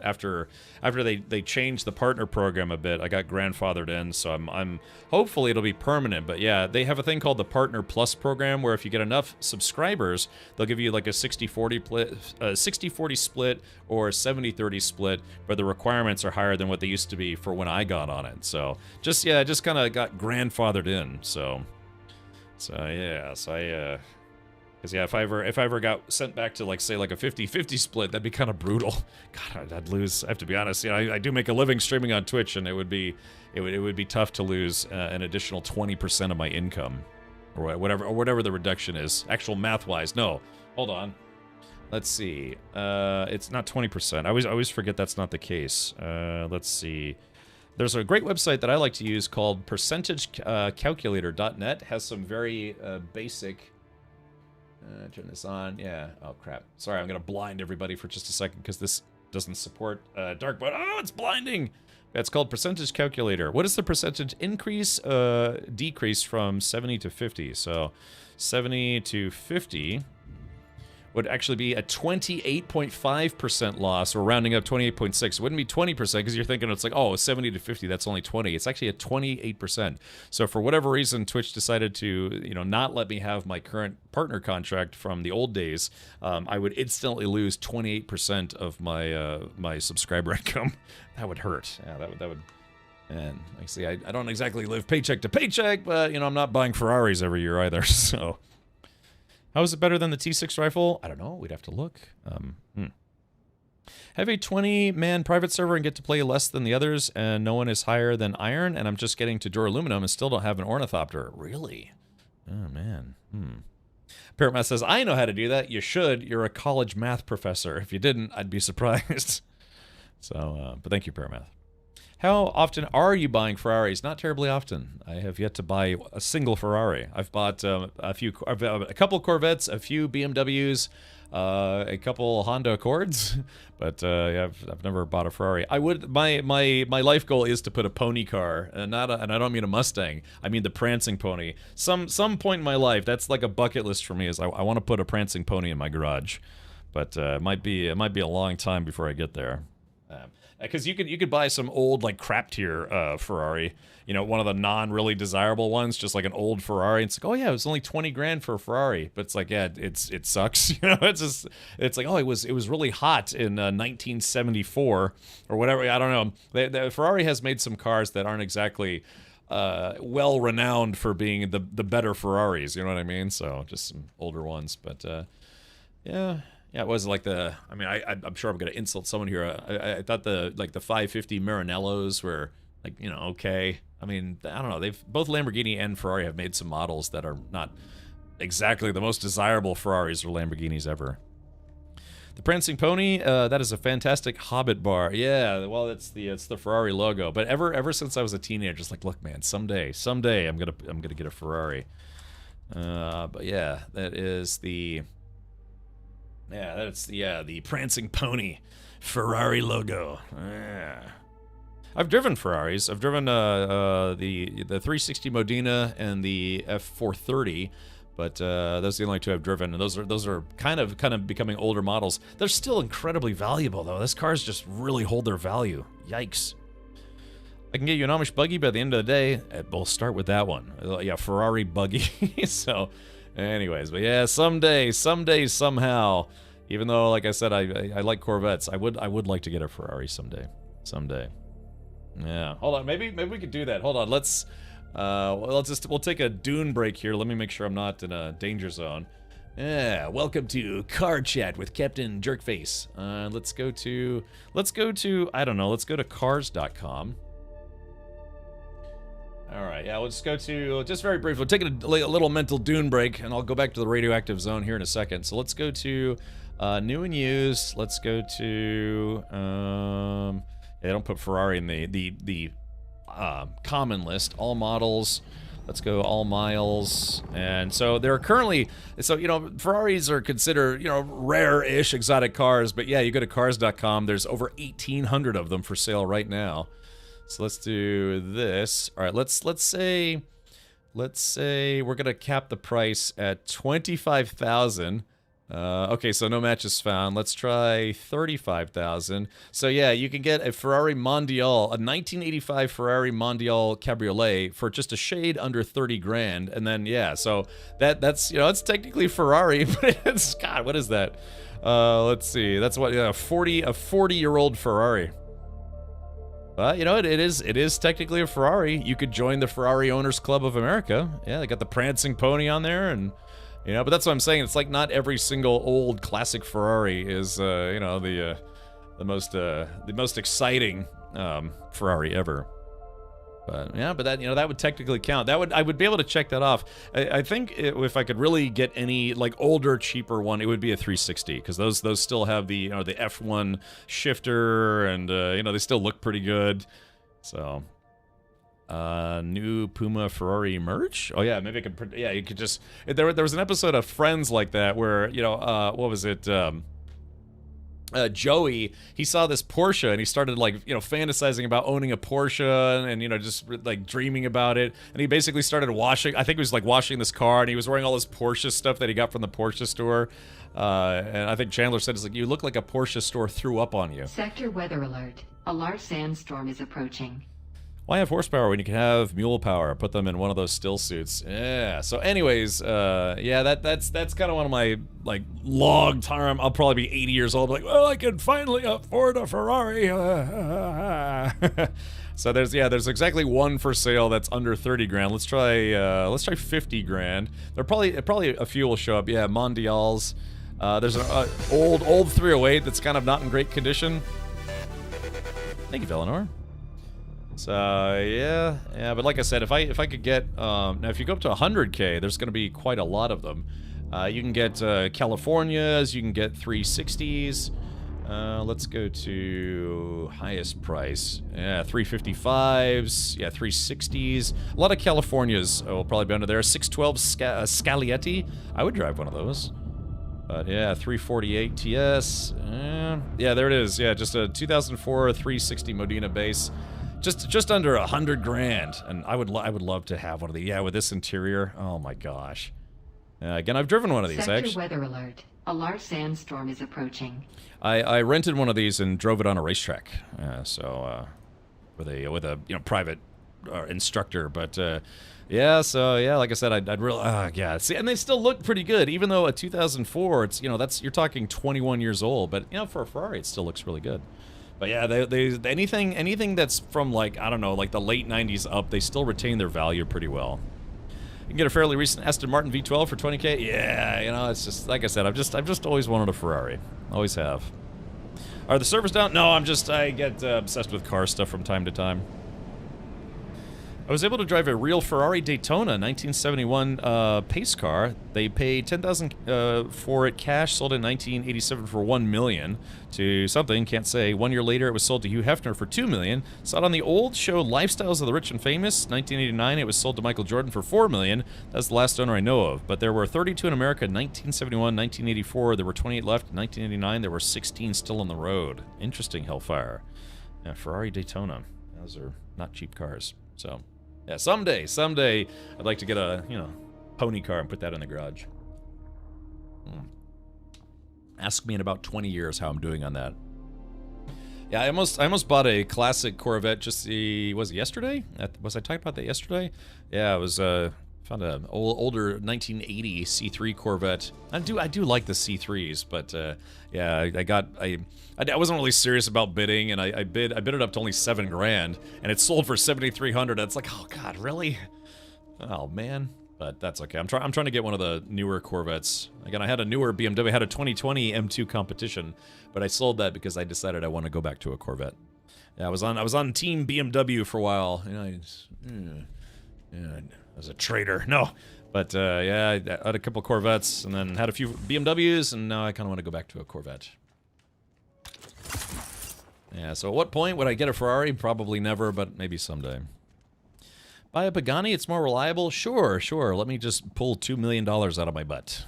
after they changed the partner program a bit, I got grandfathered in, so I'm hopefully it'll be permanent. But yeah, they have a thing called the Partner Plus program, where if you get enough subscribers, they'll give you like a 60-40 split or a 70-30 split, but the requirements are higher than what they used to be for when I got on it. So just kind of got grandfathered in. So I. Because yeah, if I ever got sent back to like a 50-50 split, that'd be kind of brutal. God, I'd lose. I have to be honest. I do make a living streaming on Twitch, and it would be tough to lose an additional 20% of my income, or whatever the reduction is. Actual math-wise, no. Hold on. Let's see. It's not 20%. I always forget that's not the case. Let's see. There's a great website that I like to use called percentagecalculator.net. Has some very basic. Turn this on. Yeah. Oh, crap. Sorry, I'm going to blind everybody for just a second because this doesn't support dark mode. Oh, it's blinding! It's called Percentage Calculator. What is the percentage increase, decrease from 70 to 50? So, 70 to 50 would actually be a 28.5% loss, or rounding up 28.6. It wouldn't be 20% because you're thinking it's like, oh, 70 to 50, that's only 20. It's actually at 28%. So for whatever reason, Twitch decided to, not let me have my current partner contract from the old days. I would instantly lose 28% of my subscriber income. That would hurt. Yeah, that would. And like I see, I don't exactly live paycheck to paycheck, but I'm not buying Ferraris every year either. So. How is it better than the T6 rifle? I don't know. We'd have to look. Have a 20-man private server and get to play less than the others, and no one is higher than iron, and I'm just getting to duraluminum and still don't have an ornithopter. Really? Oh, man. Parrot Math says, I know how to do that. You should. You're a college math professor. If you didn't, I'd be surprised. So, but thank you, Parrot Math. How often are you buying Ferraris? Not terribly often. I have yet to buy a single Ferrari. I've bought a couple Corvettes, a few BMWs, a couple Honda Accords, but yeah, I've never bought a Ferrari. I would. My life goal is to put a pony car, and I don't mean a Mustang. I mean the prancing pony. Some point in my life, that's like a bucket list for me. Is I want to put a prancing pony in my garage, but it might be a long time before I get there. Because you could buy some old like crap tier Ferrari, one of the non really desirable ones, just like an old Ferrari. And it's like, oh yeah, it was only 20 grand for a Ferrari, but it's like, yeah, it sucks. It's like, oh, it was really hot in 1974 or whatever. I don't know. The Ferrari has made some cars that aren't exactly well renowned for being the better Ferraris. You know what I mean? So just some older ones, but yeah. Yeah, it was like I'm sure I'm going to insult someone here. I thought the 550 Maranellos were like, okay. I mean, I don't know. Both Lamborghini and Ferrari have made some models that are not exactly the most desirable Ferraris or Lamborghinis ever. The Prancing Pony, that is a fantastic Hobbit bar. Yeah, well, it's the Ferrari logo. But ever since I was a teenager, it's like, look, man, someday I'm gonna get a Ferrari. But yeah, that is the. Yeah, that's the Prancing Pony Ferrari logo. Yeah. I've driven Ferraris. I've driven the 360 Modena and the F430, but those are the only two I've driven, and those are kind of becoming older models. They're still incredibly valuable though. These cars just really hold their value. Yikes. I can get you an Amish buggy, but at the end of the day, we'll start with that one. Yeah, Ferrari buggy. So. Anyways, but yeah, someday, somehow, even though, like I said, I like Corvettes, I would like to get a Ferrari someday. Yeah, hold on, maybe we could do that. Hold on, we'll take a Dune break here. Let me make sure I'm not in a danger zone. Yeah, welcome to Car Chat with Captain Jerkface. Let's go to I don't know, let's go to cars.com. Alright, yeah, let's go to, just very briefly, we're taking a little mental Dune break, and I'll go back to the radioactive zone here in a second. So let's go to new and used. Let's go to, they don't put Ferrari in the common list. All models. Let's go all miles. And so there are currently, Ferraris are considered, rare-ish exotic cars, but yeah, you go to cars.com, there's over 1,800 of them for sale right now. So let's do this. All right, let's say we're gonna cap the price at 25,000. Okay, so no matches found. Let's try 35,000. So yeah, you can get a Ferrari Mondial, a 1985 Ferrari Mondial Cabriolet for just a shade under 30 grand. And then yeah, so that's it's technically Ferrari, but it's God, what is that? Let's see. That's what a 40-year-old Ferrari. It is technically a Ferrari. You could join the Ferrari Owners Club of America. Yeah, they got the Prancing Pony on there, and but that's what I'm saying. It's like not every single old classic Ferrari is the most exciting Ferrari ever. But yeah, but that would technically count. I would be able to check that off. I think if I could really get any like older, cheaper one, it would be a 360 because those still have the the F1 shifter and they still look pretty good. So new Puma Ferrari merch. Oh yeah, maybe I could. Yeah, you could just. There was an episode of Friends like that where what was it? Joey, he saw this Porsche and he started like, fantasizing about owning a Porsche and just like dreaming about it. And he basically started washing, I think it was like washing this car, and he was wearing all this Porsche stuff that he got from the Porsche store. And I think Chandler said, it's like, you look like a Porsche store threw up on you. Sector weather alert. A large sandstorm is approaching. Why have horsepower when you can have mule power? Put them in one of those still suits. Yeah. So, anyways, yeah, that's kind of one of my like long term. I'll probably be 80 years old. Like, well, I can finally afford a Ferrari. So there's exactly one for sale that's under 30 grand. Let's try 50 grand. There probably a few will show up. Yeah, Mondials. There's an old 308 that's kind of not in great condition. Thank you, Eleanor. So yeah, but like I said, if I could get now, if you go up to 100K, there's going to be quite a lot of them. You can get Californias, you can get 360s. Let's go to highest price. Yeah, 355s. Yeah, 360s. A lot of Californias will probably be under there. 612 Scaglietti. I would drive one of those. But yeah, 348 TS. Yeah, there it is. Yeah, just a 2004 360 Modena base. Just under 100 grand, and I would love to have one of these. Yeah, with this interior, oh my gosh. Again, I've driven one of these. Sector weather alert. A large sandstorm is approaching. I rented one of these and drove it on a racetrack. With a private instructor, but yeah. So yeah, like I said, I'd really yeah. See, and they still look pretty good, even though a 2004. It's that's you're talking 21 years old, but for a Ferrari, it still looks really good. But yeah, they anything that's from like, I don't know, like the late 90s up, they still retain their value pretty well. You can get a fairly recent Aston Martin V12 for 20K. Yeah, it's just like I said, I've just always wanted a Ferrari. Always have. Are the servers down? No, I get obsessed with car stuff from time to time. I was able to drive a real Ferrari Daytona 1971 pace car. They paid $10,000 for it cash, sold in 1987 for $1 million to something, can't say. 1 year later, it was sold to Hugh Hefner for $2 million. Saw it on the old show Lifestyles of the Rich and Famous. 1989, it was sold to Michael Jordan for $4 million. That's the last owner I know of. But there were 32 in America in 1971, 1984. There were 28 left in 1989. There were 16 still on the road. Interesting, Hellfire. Yeah, Ferrari Daytona. Those are not cheap cars, so... Yeah, someday, I'd like to get a, pony car and put that in the garage. Ask me in about 20 years how I'm doing on that. Yeah, I almost bought a classic Corvette was it yesterday? Was I talking about that yesterday? Yeah, it was, found an older 1980 C3 Corvette. I do like the C3s, but yeah, I wasn't really serious about bidding, and I bid it up to only $7 grand, and it sold for $7,300. It's like, oh god, really? Oh man, but that's okay. I'm trying to get one of the newer Corvettes. Again, I had a newer BMW. I had a 2020 M2 competition, but I sold that because I decided I want to go back to a Corvette. Yeah, I was on Team BMW for a while. I was a traitor. No. But, yeah, I had a couple Corvettes, and then had a few BMWs, and now I kind of want to go back to a Corvette. Yeah, so at what point would I get a Ferrari? Probably never, but maybe someday. Buy a Pagani, it's more reliable? Sure. Let me just pull $2 million out of my butt.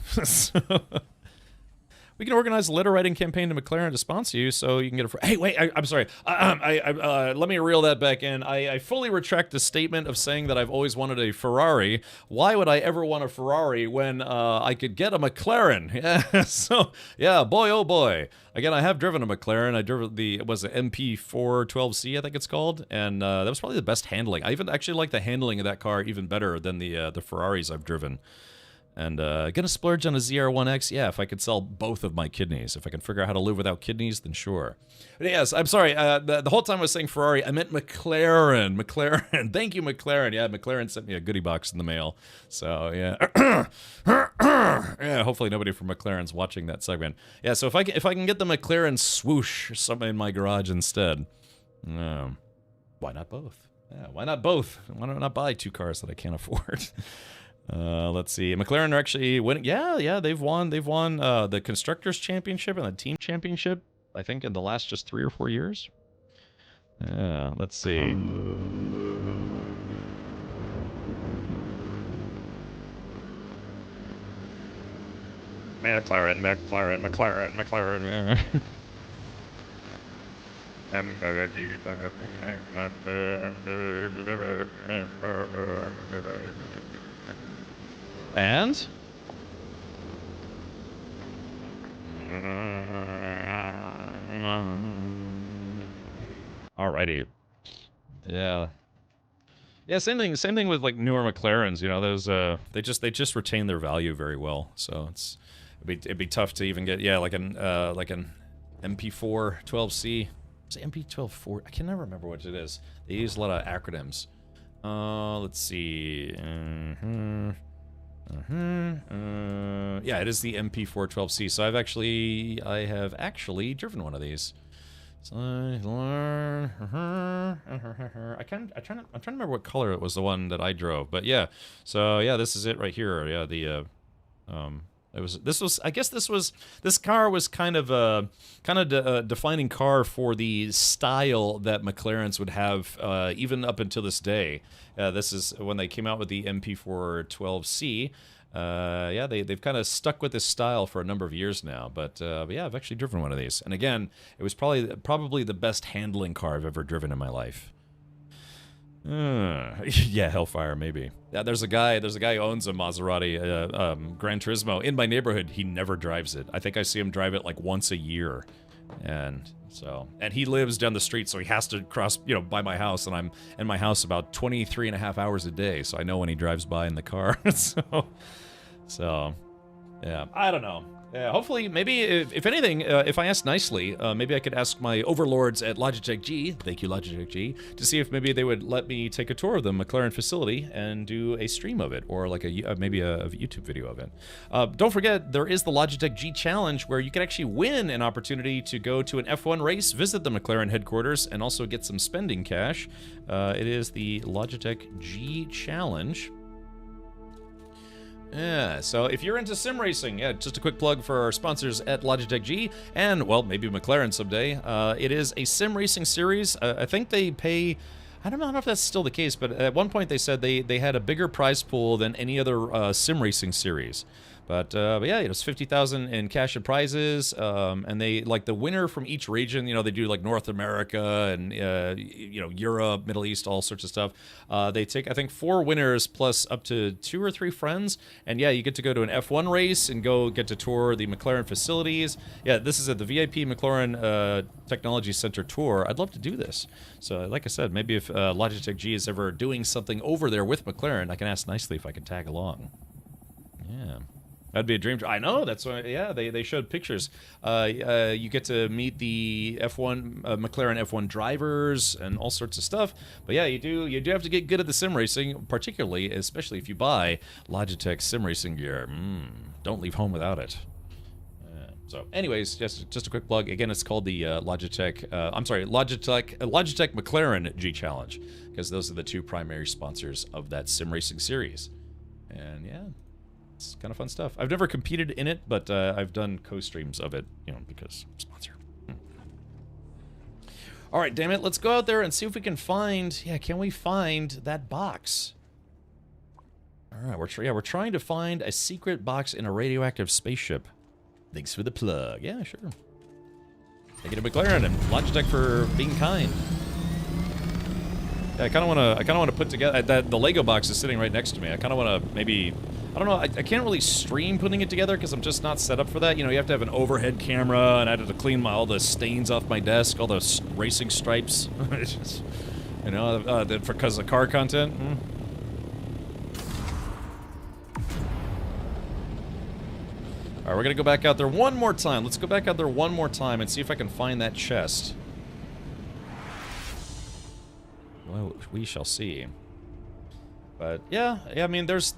We can organize a letter writing campaign to McLaren to sponsor you, so you can get a... Hey, wait, I'm sorry. Let me reel that back in. I fully retract the statement of saying that I've always wanted a Ferrari. Why would I ever want a Ferrari when I could get a McLaren? Yeah, so, yeah, boy, oh boy. Again, I have driven a McLaren. I drove it was an MP412C, I think it's called, and that was probably the best handling. I even actually like the handling of that car even better than the Ferraris I've driven. And gonna splurge on a ZR1X? Yeah, if I could sell both of my kidneys. If I can figure out how to live without kidneys, then sure. But yes, I'm sorry. The whole time I was saying Ferrari, I meant McLaren. McLaren. Thank you, McLaren. Yeah, McLaren sent me a goodie box in the mail. So, yeah. Yeah, hopefully nobody from McLaren's watching that segment. Yeah, so if I can get the McLaren swoosh in my garage instead, why not both? Yeah, why not both? Why not buy two cars that I can't afford? Let's see. McLaren are actually winning. Yeah, they've won the Constructors' Championship and the Team Championship, I think, in the last just 3 or 4 years. Yeah, let's see. McLaren. And? Alrighty. Yeah. Yeah, same thing with like newer McLarens, you know, those they just retain their value very well. So it'd be tough to even get like an MP4 12C. Is it MP12 4? I can never remember what it is. They use a lot of acronyms. Let's see. Yeah, it is the MP4 12C. So I have actually driven one of these. So I'm trying to remember what color it was, the one that I drove, but yeah. So yeah, this is it right here. Yeah, this car was kind of a defining car for the style that McLarens would have even up until this day. This is when they came out with the MP4 12C. Yeah, they've kind of stuck with this style for a number of years now, but yeah, I've actually driven one of these, and again, it was probably the best handling car I've ever driven in my life. Yeah, Hellfire maybe. Yeah, there's a guy who owns a Maserati Gran Turismo in my neighborhood. He never drives it. I think I see him drive it like once a year, and he lives down the street, so he has to cross, by my house, and I'm in my house about 23 and a half hours a day, so I know when he drives by in the car. So, yeah, I don't know. Yeah, hopefully, maybe, if anything, if I ask nicely, maybe I could ask my overlords at Logitech G, thank you Logitech G, to see if maybe they would let me take a tour of the McLaren facility and do a stream of it, or like maybe a YouTube video of it. Don't forget, there is the Logitech G Challenge, where you can actually win an opportunity to go to an F1 race, visit the McLaren headquarters, and also get some spending cash. It is the Logitech G Challenge. Yeah, so if you're into sim racing, yeah, just a quick plug for our sponsors at Logitech G, and, well, maybe McLaren someday. It is a sim racing series. I think they pay... I don't know if that's still the case, but at one point they said they had a bigger prize pool than any other sim racing series. But yeah, it's 50,000 in cash and prizes, and they, like, the winner from each region, they do, like, North America and, Europe, Middle East, all sorts of stuff. They take, I think, 4 winners plus up to 2 or 3 friends, and yeah, you get to go to an F1 race and go get to tour the McLaren facilities. Yeah, this is at the VIP McLaren Technology Center tour. I'd love to do this. So, like I said, maybe if Logitech G is ever doing something over there with McLaren, I can ask nicely if I can tag along. Yeah. That'd be a dream. I know, that's why, yeah, they showed pictures. You get to meet the F1, McLaren F1 drivers and all sorts of stuff. But yeah, you do have to get good at the sim racing, especially if you buy Logitech sim racing gear. Don't leave home without it. So anyways, just a quick plug. Again, it's called the Logitech McLaren G Challenge, because those are the 2 primary sponsors of that sim racing series. And yeah, it's kind of fun stuff. I've never competed in it, but I've done co-streams of it, because sponsor. All right, damn it, let's go out there and see if we can find. Yeah, can we find that box? All right, we're trying to find a secret box in a radioactive spaceship. Thanks for the plug. Yeah, sure. Thank you to McLaren and Logitech for being kind. Yeah, I kind of want to put together the Lego box is sitting right next to me. I kind of want to maybe. I don't know, I can't really stream putting it together because I'm just not set up for that. You have to have an overhead camera, and I had to clean all the stains off my desk, all those racing stripes. Just, because of car content. All right, we're going to go back out there one more time. Let's go back out there one more time and see if I can find that chest. Well, we shall see. But yeah, I mean, there's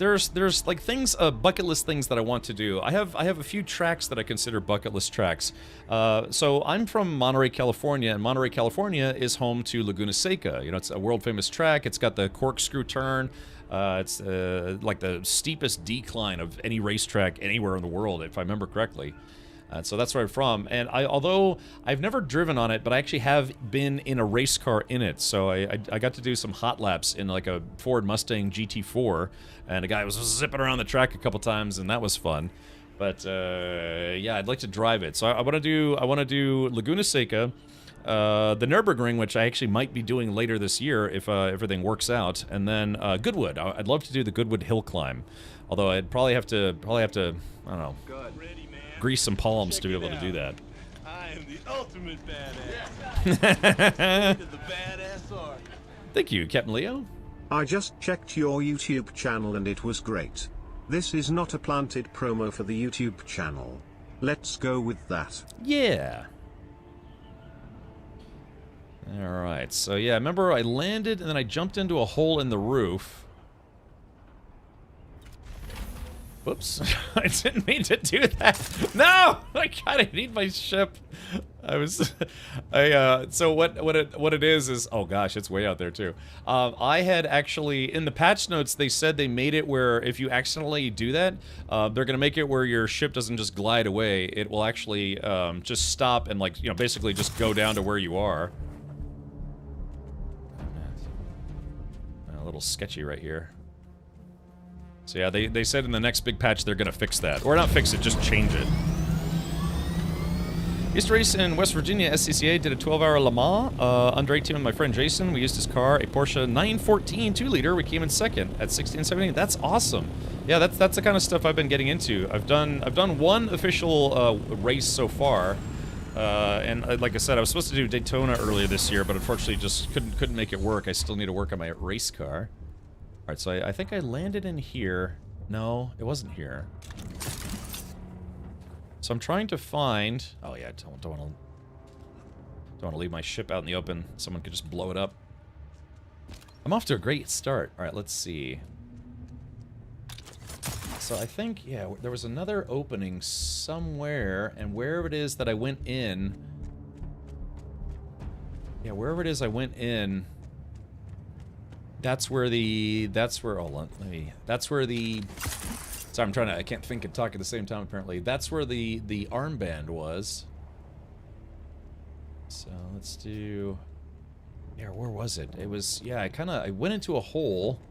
like things, bucket list things that I want to do. I have a few tracks that I consider bucket list tracks. So I'm from Monterey, California, and Monterey, California is home to Laguna Seca. It's a world famous track. It's got the corkscrew turn. It's like the steepest decline of any racetrack anywhere in the world, if I remember correctly. So that's where I'm from, and although I've never driven on it, but I actually have been in a race car in it. So I got to do some hot laps in like a Ford Mustang GT4, and a guy was zipping around the track a couple times, and that was fun. But yeah, I'd like to drive it. So I want to do Laguna Seca. the Nürburgring, which I actually might be doing later this year if everything works out, and then Goodwood. I'd love to do the Goodwood hill climb, although I'd probably have to I don't know, grease some palms to be able to do that. I am the ultimate badass. The badass art. Thank you, Captain Leo. I just checked your YouTube channel and it was great. This is not a planted promo for the YouTube channel. Let's go with that. Yeah. Alright, so yeah, remember I landed and then I jumped into a hole in the roof. Whoops. I didn't mean to do that. No! I kinda need my ship. So what it is, oh gosh, it's way out there too. I had actually, in the patch notes, they said they made it where if you accidentally do that, they're gonna make it where your ship doesn't just glide away. It will actually, just stop and, like, you know, basically just go down to where you are. A little sketchy right here. So yeah, they said in the next big patch they're gonna fix that. Or not fix it, just change it. Used to race in West Virginia. SCCA did a 12-hour Le Mans. Under 18 with my friend Jason. We used his car, a Porsche 914 2-liter. We came in second at 16 17. That's awesome. Yeah, that's the kind of stuff I've been getting into. I've done one official race so far. And like I said, I was supposed to do Daytona earlier this year, but unfortunately just couldn't make it work. I still need to work on my race car. Alright, so I think I landed in here. No, it wasn't here. So I'm trying to find... Oh yeah, don't want to leave my ship out in the open. Someone could just blow it up. I'm off to a great start. Alright, let's see. So I think, yeah, there was another opening somewhere, and wherever it is that I went in... Yeah, wherever it is I went in... That's where, hold on, that's where the... Sorry, I can't think and talk at the same time, apparently. That's where the armband was. So, let's do... Yeah, where was it? It was, yeah, I went into a hole,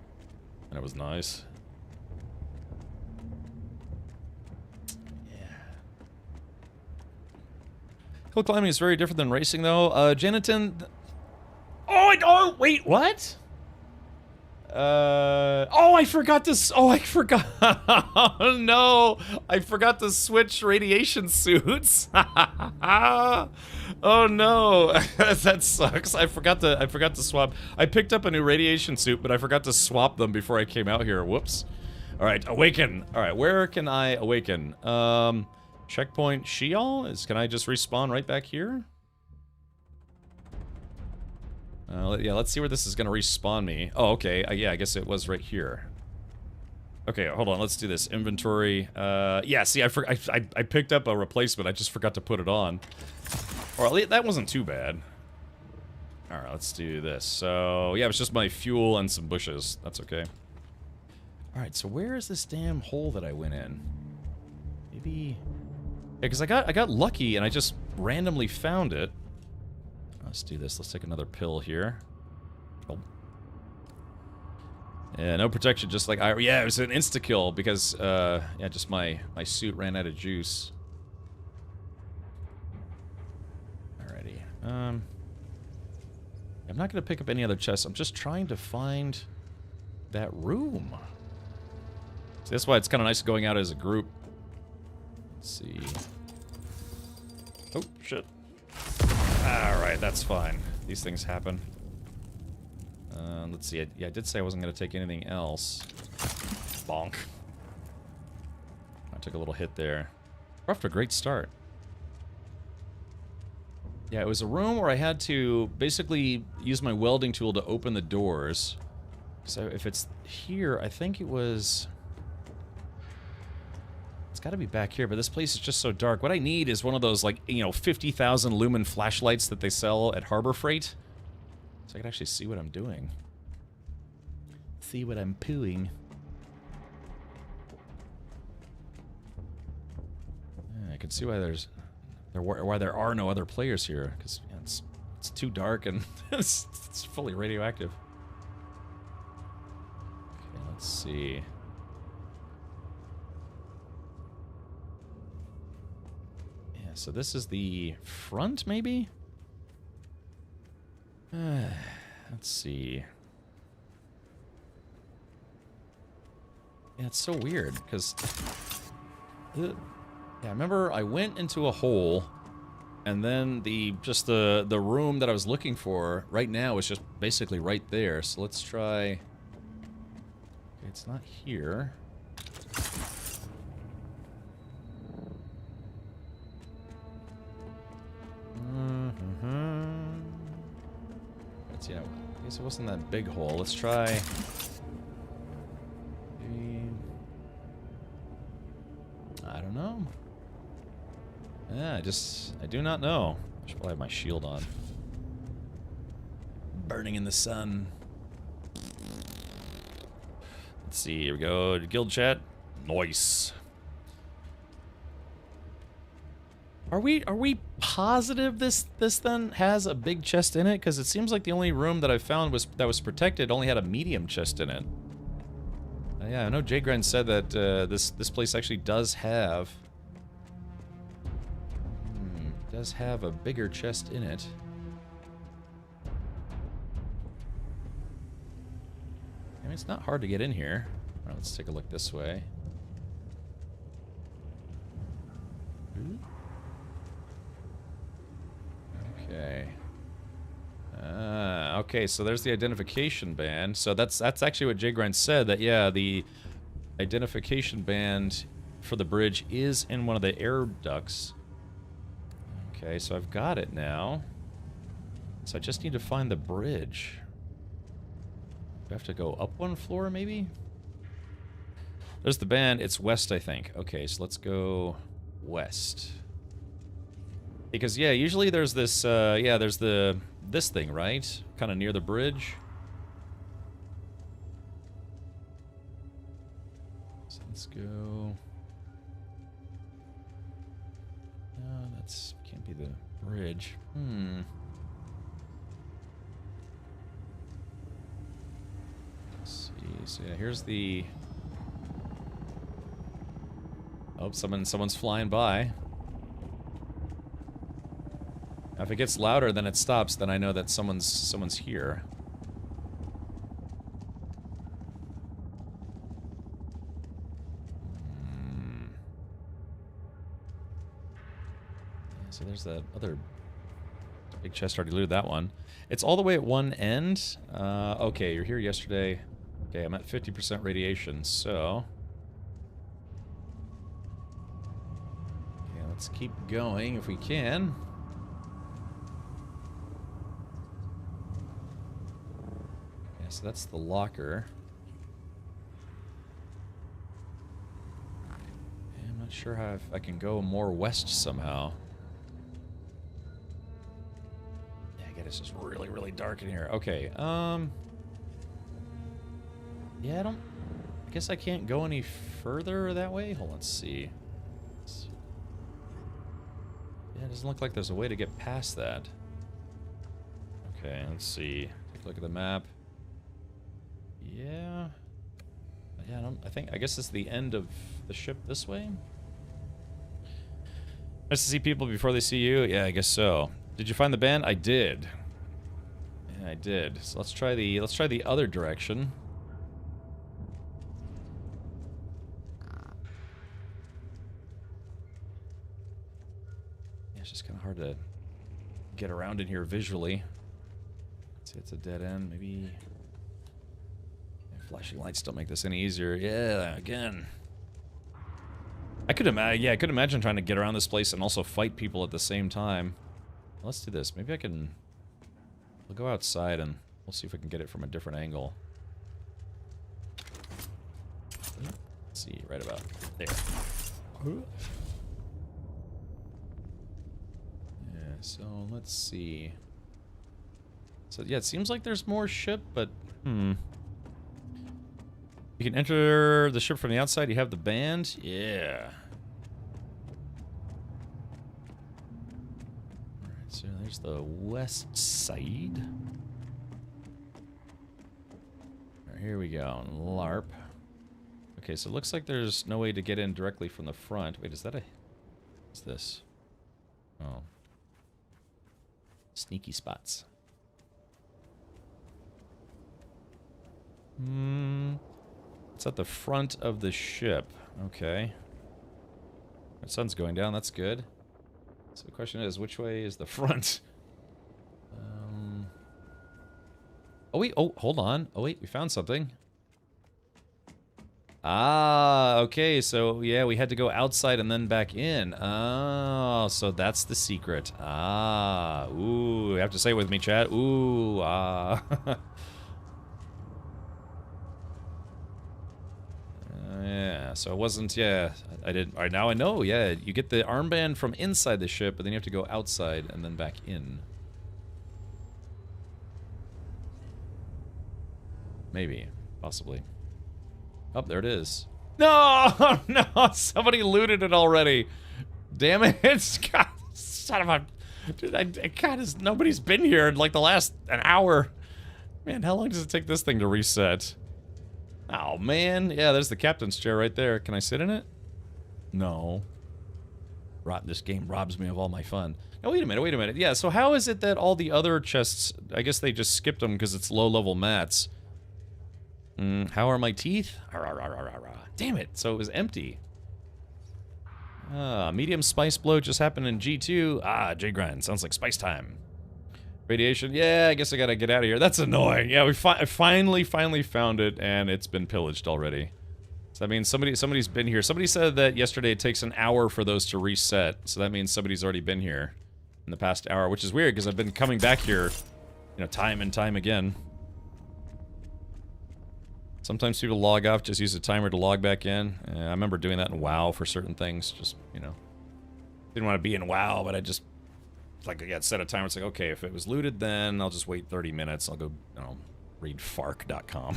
and it was nice. Yeah. Hill climbing is very different than racing, though. Janitin... Oh, wait, what? Oh, I forgot to, oh no, I forgot to switch radiation suits. Oh no, that sucks. I forgot to swap. I picked up a new radiation suit, but I forgot to swap them before I came out here. Whoops. Alright, awaken. Alright, where can I awaken? Checkpoint Sheol? Can I just respawn right back here? Yeah, let's see where this is gonna respawn me. Oh, okay. Yeah, I guess it was right here. Okay, hold on. Let's do this. Inventory. Yeah, see, I picked up a replacement. I just forgot to put it on. Or at least that wasn't too bad. Alright, let's do this. So, yeah, it's just my fuel and some bushes. That's okay. Alright, so where is this damn hole that I went in? Maybe... Yeah, because I got lucky and I just randomly found it. Let's do this. Let's take another pill here. Oh. Yeah, no protection, just like yeah, it was an insta-kill because, yeah, just my suit ran out of juice. Alrighty. I'm not gonna pick up any other chests. I'm just trying to find that room. So that's why it's kind of nice going out as a group. Let's see. Oh, shit. Alright, that's fine. These things happen. Let's see. Yeah, I did say I wasn't going to take anything else. Bonk. I took a little hit there. We're off to a great start. Yeah, it was a room where I had to basically use my welding tool to open the doors. So if it's here, I think it was... It's got to be back here, but this place is just so dark. What I need is one of those, like, you know, 50,000 lumen flashlights that they sell at Harbor Freight. So I can actually see what I'm doing. See what I'm pooing. Yeah, I can see why why there are no other players here, because yeah, it's too dark and it's fully radioactive. Okay, let's see. So this is the front, maybe? Let's see. Yeah, it's so weird, because... Yeah, I remember I went into a hole, and then the room that I was looking for right now is just basically right there. So let's try... Okay, it's not here. Let's see. I guess it wasn't that big hole. Let's try... I don't know. Yeah, I do not know. I should probably have my shield on. Burning in the sun. Let's see, here we go. Guild chat. Nice. Are we positive this then has a big chest in it? Because it seems like the only room that I found that was protected only had a medium chest in it. Yeah, I know Jgren said that this place actually does have a bigger chest in it. I mean, it's not hard to get in here. All right, let's take a look this way. Okay. Okay, so there's the identification band. So that's actually what Jgren said, that yeah, the identification band for the bridge is in one of the air ducts. Okay, so I've got it now. So I just need to find the bridge. Do I have to go up one floor, maybe? There's the band. It's west, I think. Okay, so let's go west. Because, yeah, usually there's this, yeah, there's this thing, right? Kind of near the bridge. So let's go... No, that's... can't be the bridge. Let's see. So, yeah, here's the... Oh, someone's flying by. Now, if it gets louder than it stops, then I know that someone's here. So there's that other big chest. Already looted that one. It's all the way at one end. Okay, you're here yesterday. Okay, I'm at 50% radiation, so... Okay, let's keep going if we can. So that's the locker. I'm not sure how if I can go more west somehow. Yeah, again, it's just really, really dark in here. Okay, yeah, I guess I can't go any further that way? Hold on, let's see. Yeah, it doesn't look like there's a way to get past that. Okay, let's see. Take a look at the map. Yeah. Yeah, I guess it's the end of the ship this way. Nice to see people before they see you. Yeah, I guess so. Did you find the band? I did. Yeah, I did. So let's try the other direction. Yeah, it's just kind of hard to get around in here visually. Let's see, it's a dead end. Maybe. Flashing lights don't make this any easier. Yeah, again. I could imagine trying to get around this place and also fight people at the same time. Let's do this. Maybe we'll go outside and we'll see if we can get it from a different angle. Let's see, right about there. Yeah, so let's see. So yeah, it seems like there's more ship, but you can enter the ship from the outside. You have the band. Yeah. Alright, so there's the west side. Alright, here we go. LARP. Okay, so it looks like there's no way to get in directly from the front. Wait, is that what's this? Oh. Sneaky spots. It's at the front of the ship. Okay. The sun's going down, that's good. So the question is, which way is the front? Oh wait, oh, hold on. Oh wait, we found something. Ah, okay, so yeah, we had to go outside and then back in. Oh, so that's the secret. Ah, ooh, you have to say it with me, chat. Ooh, ah. Yeah, so it wasn't, yeah, I did, alright, now I know, yeah, you get the armband from inside the ship, but then you have to go outside and then back in. Maybe, possibly. Oh, there it is. No! No! Somebody looted it already! Damn it! God, son of a... Dude, God, nobody's been here in like the last an hour. Man, how long does it take this thing to reset? Oh, man. Yeah, there's the captain's chair right there. Can I sit in it? No. This game robs me of all my fun. Now, wait a minute, wait a minute. Yeah, so how is it that all the other chests... I guess they just skipped them because it's low-level mats. How are my teeth? Damn it, so it was empty. Medium spice blow just happened in G2. Ah, J-Grind. Sounds like spice time. Radiation. Yeah, I guess I gotta get out of here. That's annoying. Yeah, I finally found it, and it's been pillaged already. So that means somebody's been here. Somebody said that yesterday it takes an hour for those to reset. So that means somebody's already been here in the past hour, which is weird because I've been coming back here, you know, time and time again. Sometimes people log off, just use a timer to log back in. I remember doing that in WoW for certain things. Just, you know, didn't want to be in WoW, but I just, like, I got set a timer. It's like, okay, if it was looted, then I'll just wait 30 minutes. I'll go, you know, read fark.com.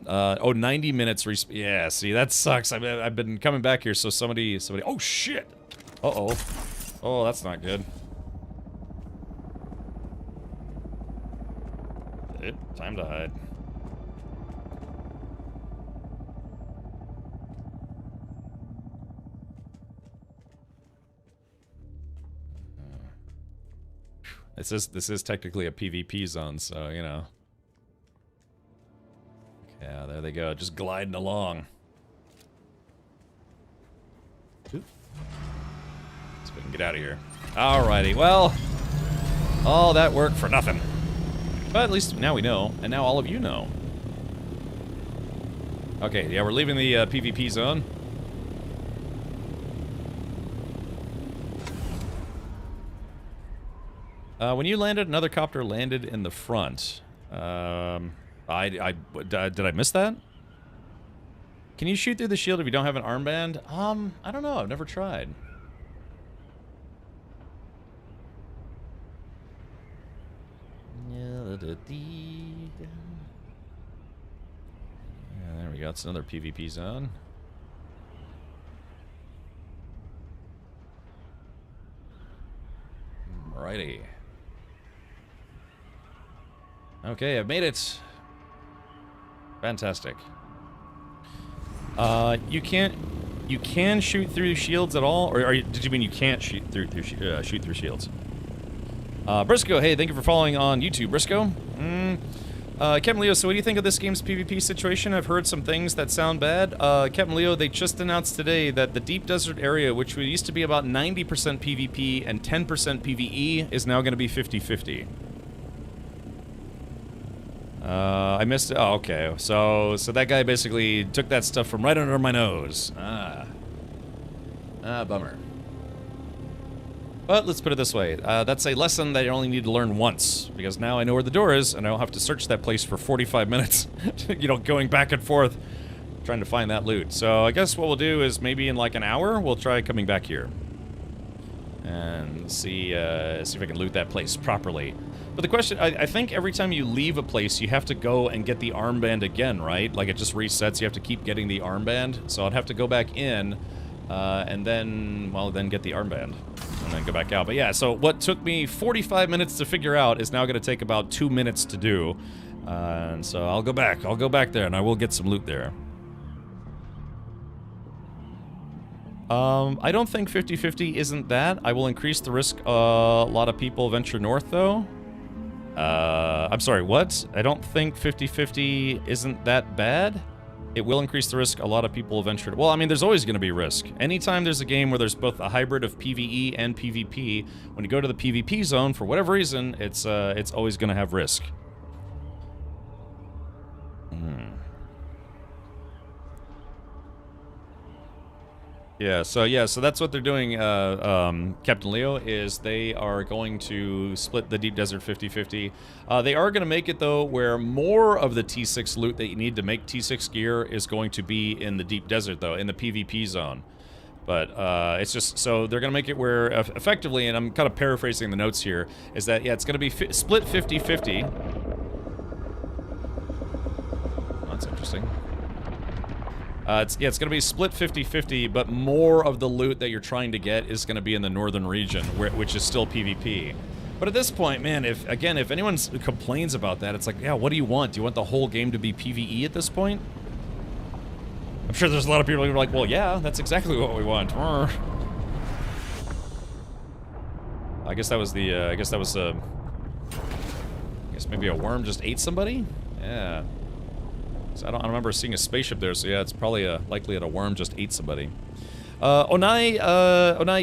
Oh, 90 minutes. Yeah, see, that sucks. I've been coming back here, so somebody. Oh shit! Uh-oh. Oh, that's not good. Time to hide. This is technically a PvP zone, so, you know. Yeah, there they go, just gliding along. Oop. So we can get out of here. Alrighty, well, all that work for nothing. But at least now we know, and now all of you know. Okay, yeah, we're leaving the PvP zone. When you landed, another copter landed in the front. Did I miss that? Can you shoot through the shield if you don't have an armband? I don't know. I've never tried. Yeah, there we go. It's another PvP zone. Alrighty. Okay, I've made it. Fantastic. You can shoot through shields at all, or did you mean you can't shoot through shields? Briscoe, hey, thank you for following on YouTube, Briscoe. Captain Leo, so what do you think of this game's PvP situation? I've heard some things that sound bad. Captain Leo, they just announced today that the Deep Desert area, which used to be about 90% PvP and 10% PvE, is now going to be 50-50. I missed it. Oh, okay. So that guy basically took that stuff from right under my nose. Bummer. But let's put it this way. That's a lesson that you only need to learn once, because now I know where the door is, and I don't have to search that place for 45 minutes, you know, going back and forth, trying to find that loot. So I guess what we'll do is maybe in like an hour, we'll try coming back here. And see if I can loot that place properly. But the question, I think every time you leave a place, you have to go and get the armband again, right? Like, it just resets, you have to keep getting the armband. So I'd have to go back in, and then, well, then get the armband. And then go back out. But yeah, so what took me 45 minutes to figure out is now going to take about 2 minutes to do. And so I'll go back there, and I will get some loot there. I don't think 50-50 isn't that. I will increase the risk a lot of people venture north, though. I'm sorry, what? I don't think 50-50 isn't that bad. It will increase the risk a lot of people venture. Well, I mean, there's always going to be risk. Anytime there's a game where there's both a hybrid of PvE and PvP, when you go to the PvP zone, for whatever reason, it's always going to have risk. Yeah, so that's what they're doing, Captain Leo, is they are going to split the Deep Desert 50-50. They are going to make it, though, where more of the T6 loot that you need to make T6 gear is going to be in the Deep Desert, though, in the PvP zone. But it's just, so they're going to make it where, effectively, and I'm kind of paraphrasing the notes here, is that, yeah, it's going to be split 50-50. That's interesting. It's going to be split 50-50, but more of the loot that you're trying to get is going to be in the northern region, which is still PvP. But at this point, man, if anyone complains about that, it's like, yeah, what do you want? Do you want the whole game to be PvE at this point? I'm sure there's a lot of people who are like, well, yeah, that's exactly what we want. I guess that was the, I guess maybe a worm just ate somebody? Yeah. I don't remember seeing a spaceship there, so yeah, it's probably likely that a worm just ate somebody. Onai,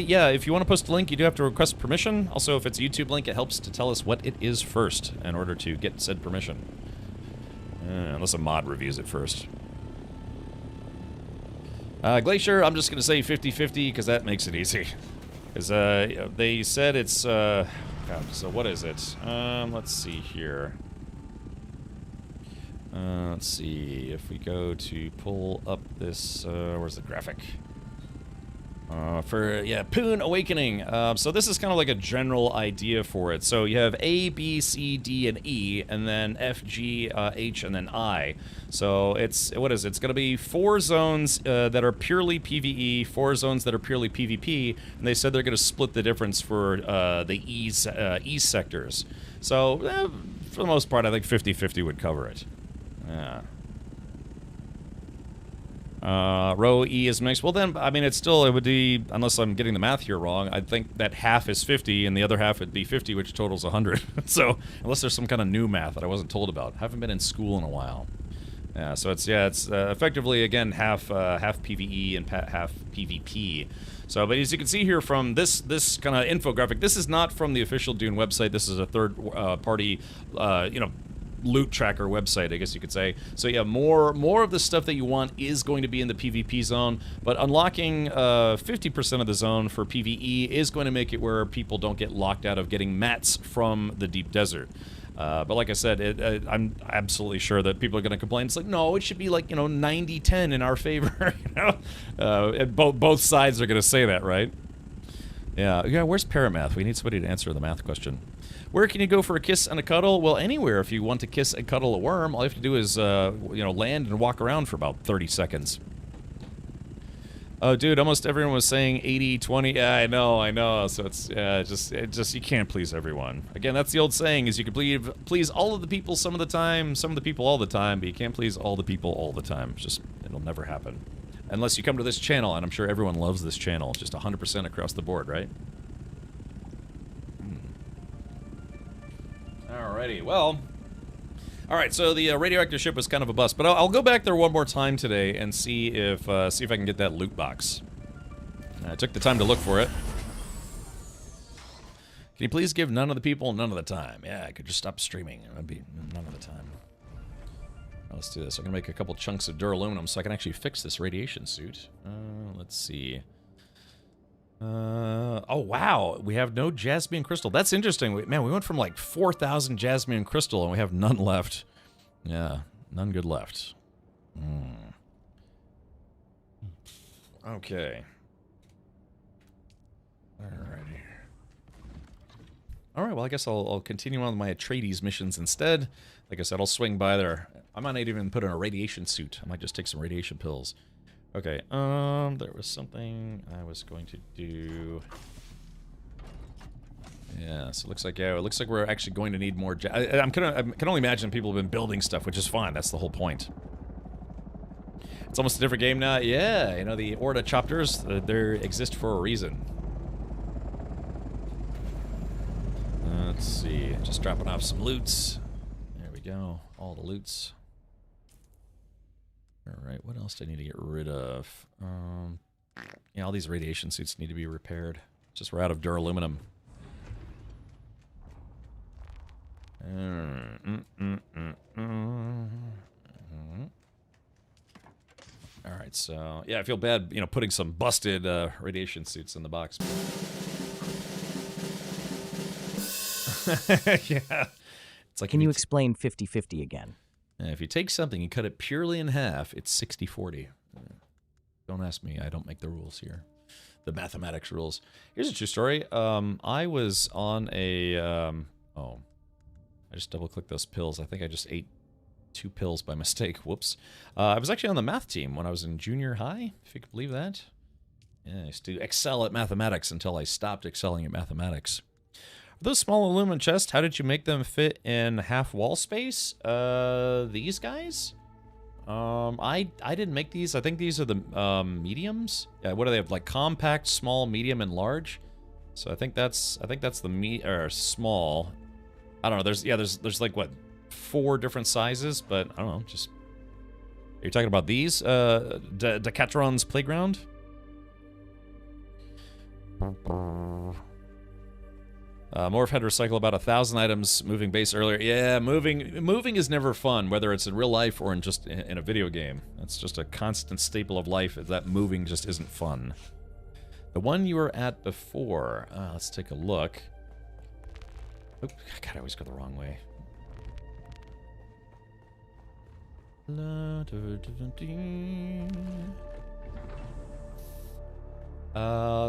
yeah, if you want to post a link, you do have to request permission. Also, if it's a YouTube link, it helps to tell us what it is first in order to get said permission. Unless a mod reviews it first. Glacier, I'm just going to say 50-50 because that makes it easy. Because they said it's, God, so what is it? Let's see here. Let's see, if we go to pull up this, where's the graphic? Poon Awakening. So this is kind of like a general idea for it. So you have A, B, C, D, and E, and then F, G, H, and then I. So it's, what is it? It's going to be 4 zones that are purely PvE, 4 zones that are purely PvP, and they said they're going to split the difference for the E sectors. So, for the most part, I think 50-50 would cover it. Yeah. Row E is mixed. Well, then, I mean, it would be, unless I'm getting the math here wrong, I'd think that half is 50 and the other half would be 50, which totals 100. So, unless there's some kind of new math that I wasn't told about. Haven't been in school in a while. Yeah, so it's effectively, again, half PvE and half PvP. So, but as you can see here from this kind of infographic, this is not from the official Dune website. This is a third-party, loot tracker website, I guess you could say. So yeah, more of the stuff that you want is going to be in the PvP zone, but unlocking 50% of the zone for PvE is going to make it where people don't get locked out of getting mats from the Deep Desert. But like I said, I'm absolutely sure that people are going to complain. It's like, no, it should be like, 90-10 in our favor, and both sides are going to say that, right? Yeah, where's Paramath? We need somebody to answer the math question. Where can you go for a kiss and a cuddle? Well, anywhere if you want to kiss and cuddle a worm. All you have to do is, land and walk around for about 30 seconds. Oh, dude, almost everyone was saying 80-20. Yeah, I know. So it's, just you can't please everyone. Again, that's the old saying, is you can please all of the people some of the time, some of the people all the time, but you can't please all the people all the time. It'll never happen. Unless you come to this channel, and I'm sure everyone loves this channel. Just 100% across the board, right? Alrighty, well... Alright, so the radioactive ship was kind of a bust, but I'll go back there one more time today and see if I can get that loot box. I took the time to look for it. Can you please give none of the people none of the time? Yeah, I could just stop streaming. It would be none of the time. Let's do this. I'm going to make a couple chunks of duraluminum so I can actually fix this radiation suit. Let's see. Oh, wow. We have no jasmine crystal. That's interesting. Man, we went from like 4,000 jasmine crystal and we have none left. Yeah, none good left. Okay. Alrighty. Alright, well, I guess I'll continue on with my Atreides missions instead. Like I said, I'll swing by there. I might not even put in a radiation suit. I might just take some radiation pills. Okay, there was something I was going to do. Yeah, so it looks like we're actually going to need more. I can only imagine people have been building stuff, which is fine. That's the whole point. It's almost a different game now. Yeah, the Orda chapters, they exist for a reason. let's see. Just dropping off some loots. There we go. All the loots. Alright, what else do I need to get rid of? Yeah, all these radiation suits need to be repaired. Just we're out of duraluminum. Alright, so... Yeah, I feel bad, you know, putting some busted radiation suits in the box. Yeah. It's like Can you explain 50-50 again? If you take something and cut it purely in half, it's 60-40. Don't ask me. I don't make the rules here. The mathematics rules. Here's a true story. I was on a... oh. I just double-clicked those pills. I think I just ate 2 pills by mistake. Whoops. I was actually on the math team when I was in junior high, if you could believe that. Yeah, I used to excel at mathematics until I stopped excelling at mathematics. Those small aluminum chests, how did you make them fit in half wall space? These guys? I didn't make these. I think these are the mediums. Yeah, what do they have? Like compact, small, medium, and large. So I think that's the small. I don't know. There's like what 4 different sizes, but I don't know. Just are you talking about these? Decathlon's playground. Morph had to recycle about 1,000 items moving base earlier. Yeah, moving is never fun, whether it's in real life or in a video game. That's just a constant staple of life, that moving just isn't fun. The one you were at before, let's take a look. Oop, God, I always go the wrong way.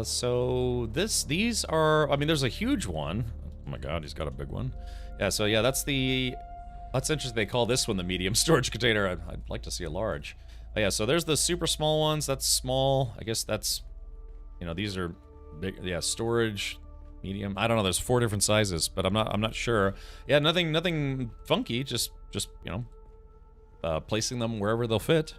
So these are, I mean, there's a huge one. Oh my God, he's got a big one. Yeah, so yeah, that's interesting. They call this one the medium storage container. I'd like to see a large. Oh, yeah, so there's the super small ones. That's small. I guess that's, you know, these are big. Yeah, storage, medium. I don't know. There's 4 different sizes, but I'm not sure. Yeah, nothing funky. Just you know, placing them wherever they'll fit.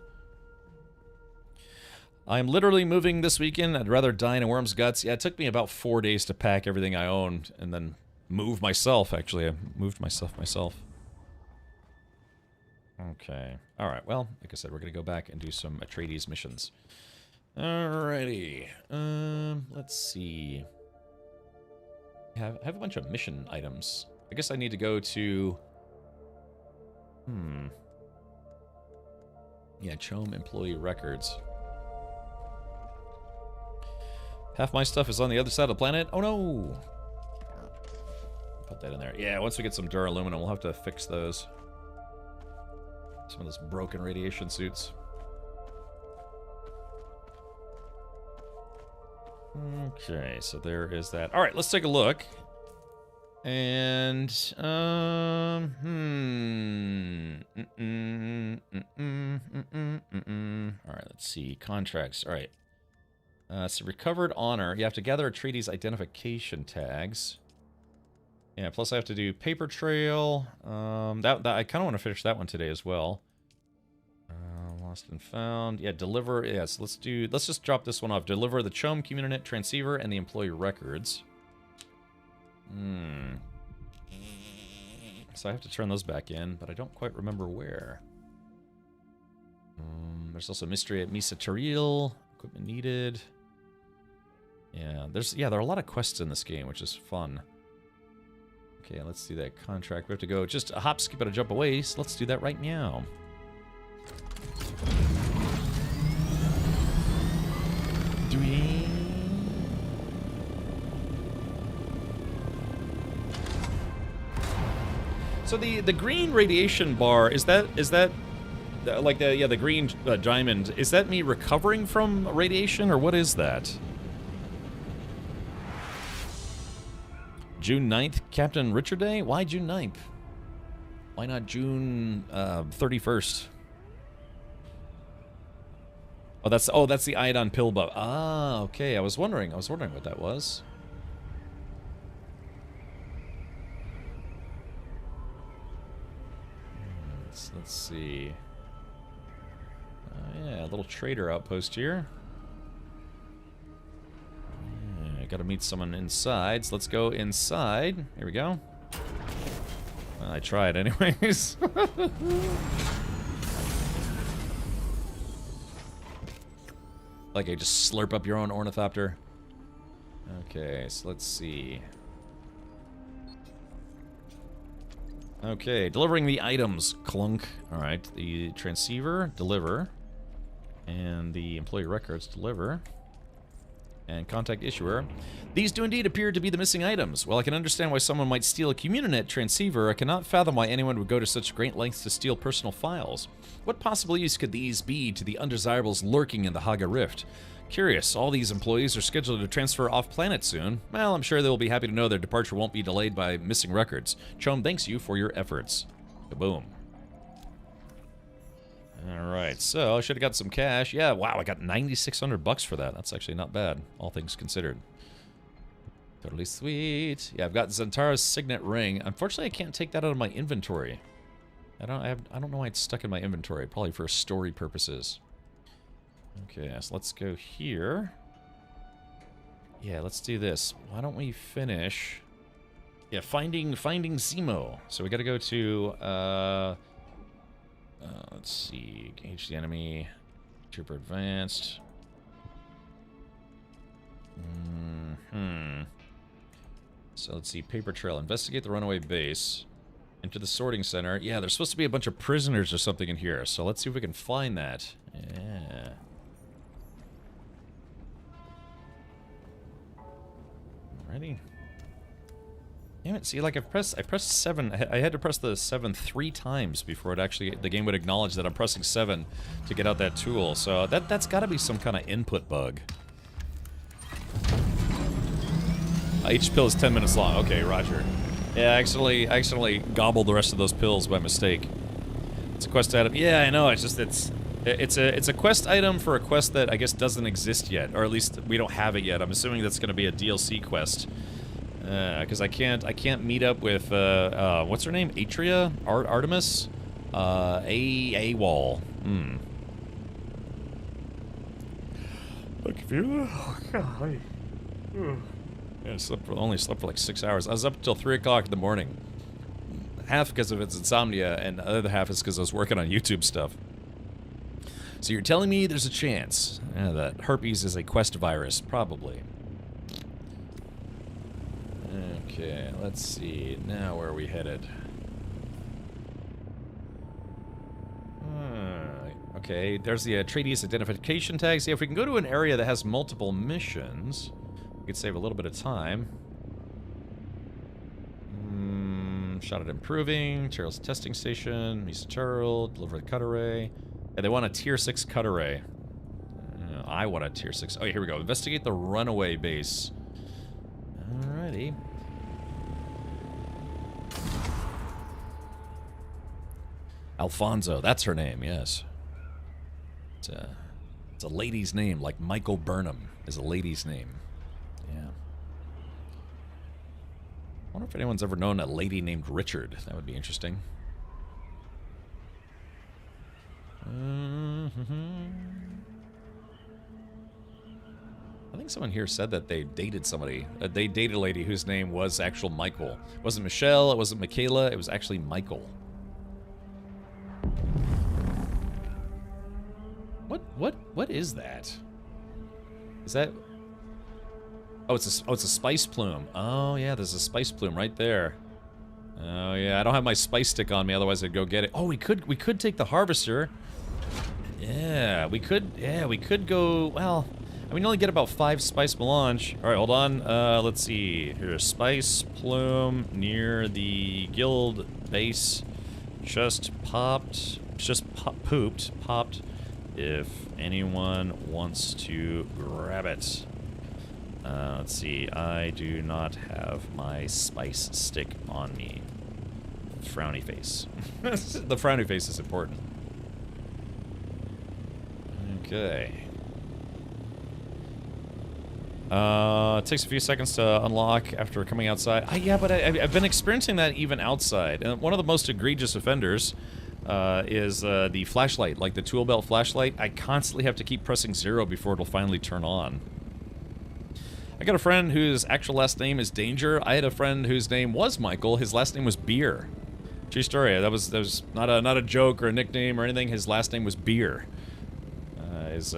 I'm literally moving this weekend. I'd rather die in a worm's guts. Yeah, it took me about 4 days to pack everything I owned and then move myself, actually. I moved myself. Okay. Alright, well, like I said, we're going to go back and do some Atreides missions. Alrighty. Let's see. I have a bunch of mission items. I guess I need to go to... Yeah, Chome Employee Records. Half my stuff is on the other side of the planet. Oh no! Put that in there. Yeah, once we get some duraluminum, we'll have to fix those. Some of those broken radiation suits. Okay, so there is that. All right, let's take a look. And all right, let's see contracts. All right. So recovered honor. You have to gather Atreides identification tags. Yeah, plus I have to do paper trail. That I kind of want to finish that one today as well. Lost and found. Yeah, deliver. Yes, let's just drop this one off. Deliver the Chome Communinet transceiver and the employee records. So I have to turn those back in, but I don't quite remember where. There's also mystery at Misa Taril. Equipment needed. Yeah, there are a lot of quests in this game, which is fun. Okay, let's do that contract. We have to go just a hop, skip, and a jump away, so let's do that right now. So the green radiation bar, is that like the green diamond, is that me recovering from radiation, or what is that? June 9th, Captain Richard Day? Why June 9th? Why not June 31st? Oh, that's the iodine pill buff. Ah, okay. I was wondering what that was. Let's see. Yeah, a little trader outpost here. Yeah, gotta meet someone inside, so let's go inside. Here we go. I tried anyways. Like I just slurp up your own ornithopter. Okay, so let's see. Okay, delivering the items. Clunk. Alright, the transceiver, deliver. And the employee records, deliver. And contact issuer. These do indeed appear to be the missing items. While I can understand why someone might steal a Communinet transceiver, I cannot fathom why anyone would go to such great lengths to steal personal files. What possible use could these be to the undesirables lurking in the Haga Rift? Curious, all these employees are scheduled to transfer off-planet soon. Well, I'm sure they will be happy to know their departure won't be delayed by missing records. Chom thanks you for your efforts. Kaboom. Alright, so I should have got some cash. Yeah, wow, I got $9,600 for that. That's actually not bad, all things considered. Totally sweet. Yeah, I've got Zantara's signet ring. Unfortunately, I can't take that out of my inventory. I don't know why it's stuck in my inventory. Probably for story purposes. Okay, so let's go here. Yeah, let's do this. Why don't we finish... Yeah, finding Zemo. So we gotta go to, let's see. Engage the enemy. Trooper advanced. So let's see. Paper trail. Investigate the runaway base. Enter the sorting center. Yeah, there's supposed to be a bunch of prisoners or something in here. So let's see if we can find that. Yeah. Alrighty. Damn it, see, like I pressed 7, I had to press the 7 3 times before the game would acknowledge that I'm pressing 7 to get out that tool, so that's gotta be some kind of input bug. Each pill is 10 minutes long, okay, roger. Yeah, I accidentally gobbled the rest of those pills by mistake. It's a quest item, yeah, I know, it's a quest item for a quest that I guess doesn't exist yet, or at least we don't have it yet. I'm assuming that's gonna be a DLC quest. Because I can't meet up with, what's her name? Atria? Artemis? AWOL. Look, if you... Oh, God. Yeah, only slept for like 6 hours. I was up until 3 o'clock in the morning. Half because of its insomnia, and the other half is because I was working on YouTube stuff. So you're telling me there's a chance that herpes is a quest virus? Probably. Okay, let's see. Now where are we headed? Okay, there's the Atreides identification tags. Yeah, if we can go to an area that has multiple missions, we could save a little bit of time. Shot at improving. Charles testing station. Misa Turtle. Deliver the cut array. Yeah, they want a tier 6 cut array. I want a tier 6. Oh, here we go. Investigate the runaway base. Alrighty. Alfonso, that's her name, yes. It's a lady's name, like Michael Burnham is a lady's name. Yeah. I wonder if anyone's ever known a lady named Richard. That would be interesting. I think someone here said that they dated somebody. They dated a lady whose name was actual Michael. It wasn't Michelle, it wasn't Michaela, it was actually Michael. What is that? Is that... Oh, it's a spice plume. Oh, yeah, there's a spice plume right there. Oh, yeah, I don't have my spice stick on me, otherwise I'd go get it. Oh, we could take the harvester. Yeah, we could go, well, I mean, you only get about 5 spice melange. All right, hold on. Let's see. Here's spice plume near the guild base. Just popped. Popped. If anyone wants to grab it. Let's see. I do not have my spice stick on me. Frowny face. The frowny face is important. Okay. It takes a few seconds to unlock after coming outside. Yeah, but I've been experiencing that even outside. And one of the most egregious offenders is the flashlight, like the tool belt flashlight. I constantly have to keep pressing 0 before it'll finally turn on. I got a friend whose actual last name is Danger. I had a friend whose name was Michael. His last name was Beer. True story. That was not a joke or a nickname or anything. His last name was Beer. Is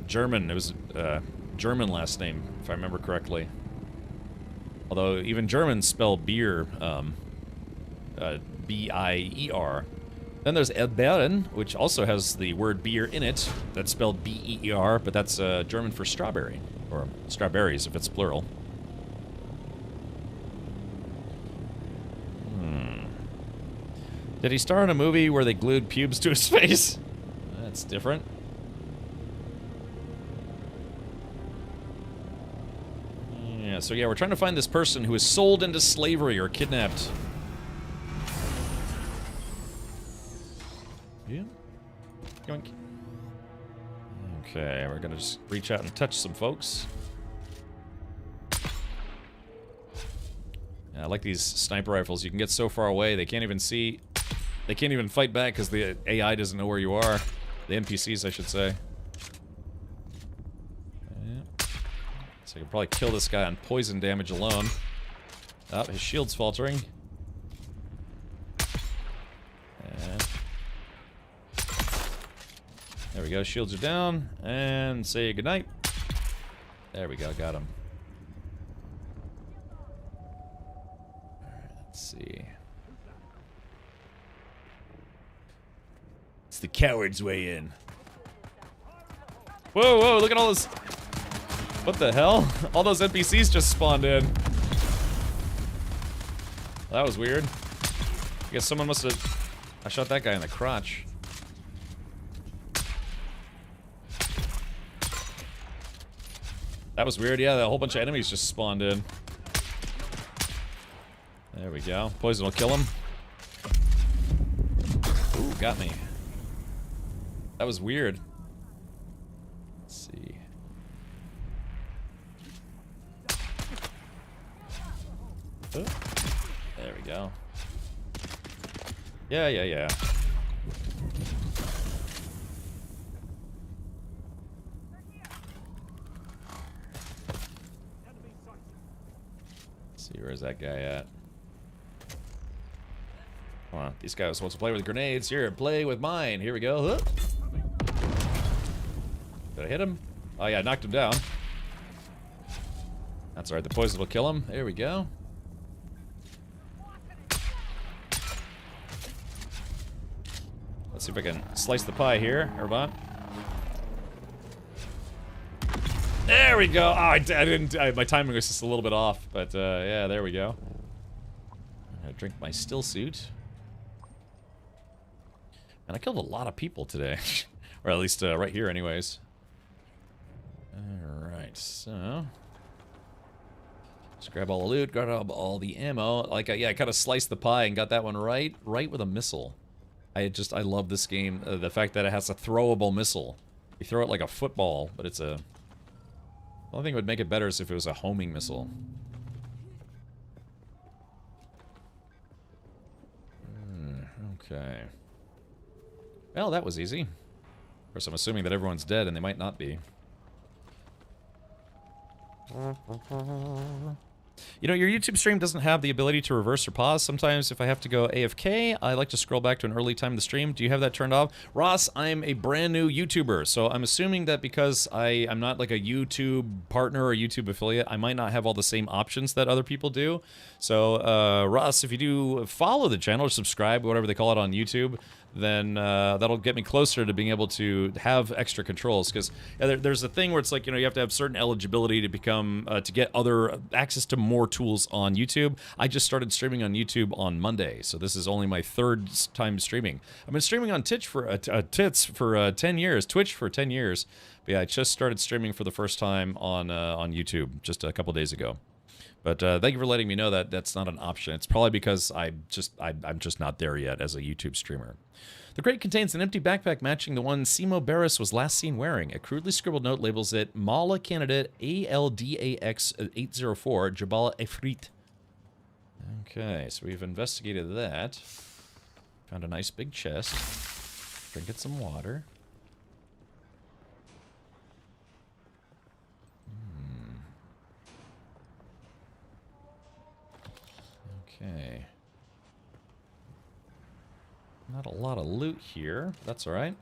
German. It was German last name, if I remember correctly. Although even Germans spell beer B-I-E-R. Then there's Elbeeren, which also has the word beer in it. That's spelled B-E-E-R, but that's German for strawberry. Or strawberries, if it's plural. Did he star in a movie where they glued pubes to his face? That's different. Yeah, so yeah, we're trying to find this person who is sold into slavery or kidnapped. Yeah. Yoink. Okay, we're gonna just reach out and touch some folks. Yeah, I like these sniper rifles. You can get so far away, they can't even see. They can't even fight back because the AI doesn't know where you are. The NPCs, I should say. Yeah. So I can probably kill this guy on poison damage alone. Oh, his shield's faltering. And there we go, shields are down. And say goodnight. There we go, got him. Alright, let's see. It's the coward's way in. Whoa, whoa, look at all this. What the hell? All those NPCs just spawned in. That was weird. I guess someone must have... I shot that guy in the crotch. That was weird, yeah, a whole bunch of enemies just spawned in. There we go. Poison will kill him. Ooh, got me. That was weird. Let's see. Oh, there we go. Yeah, yeah, yeah. Let's see, where's that guy at? Come on, these guys want to play with grenades. Here, play with mine. Here we go. Huh? Did I hit him? Oh yeah, I knocked him down. That's alright, the poison will kill him. There we go. Let's see if I can slice the pie here, Erbot. There we go! Oh, I didn't... my timing was just a little bit off, but yeah, there we go. I'm gonna drink my still suit. And I killed a lot of people today. Or at least right here anyways. Alright, so... Just grab all the loot, grab all the ammo. Like, yeah, I kind of sliced the pie and got that one right with a missile. I love this game. The fact that it has a throwable missile. You throw it like a football, but it's a... The only thing that would make it better is if it was a homing missile. Okay. Well, that was easy. Of course, I'm assuming that everyone's dead, and they might not be. You know, your YouTube stream doesn't have the ability to reverse or pause. Sometimes if I have to go AFK, I like to scroll back to an early time of the stream. Do you have that turned off? Ross, I'm a brand new YouTuber, so I'm assuming that because I'm not like a YouTube partner or YouTube affiliate, I might not have all the same options that other people do. So, Ross, if you do follow the channel or subscribe, whatever they call it on YouTube, then that'll get me closer to being able to have extra controls. Because there's a thing where it's like, you know, you have to have certain eligibility to become, to get other access to more tools on YouTube. I just started streaming on YouTube on Monday, so this is only my third time streaming. I've been streaming on Twitch for 10 years, Twitch for 10 years. But yeah, I just started streaming for the first time on YouTube just a couple days ago. But thank you for letting me know that that's not an option. It's probably because I'm just not there yet as a YouTube streamer. The crate contains an empty backpack matching the one Simo Barris was last seen wearing. A crudely scribbled note labels it Mala Candidate ALDAX 804 Jabal Efrit. Okay, so we've investigated that. Found a nice big chest. Drinking some water. Okay. Not a lot of loot here. That's alright.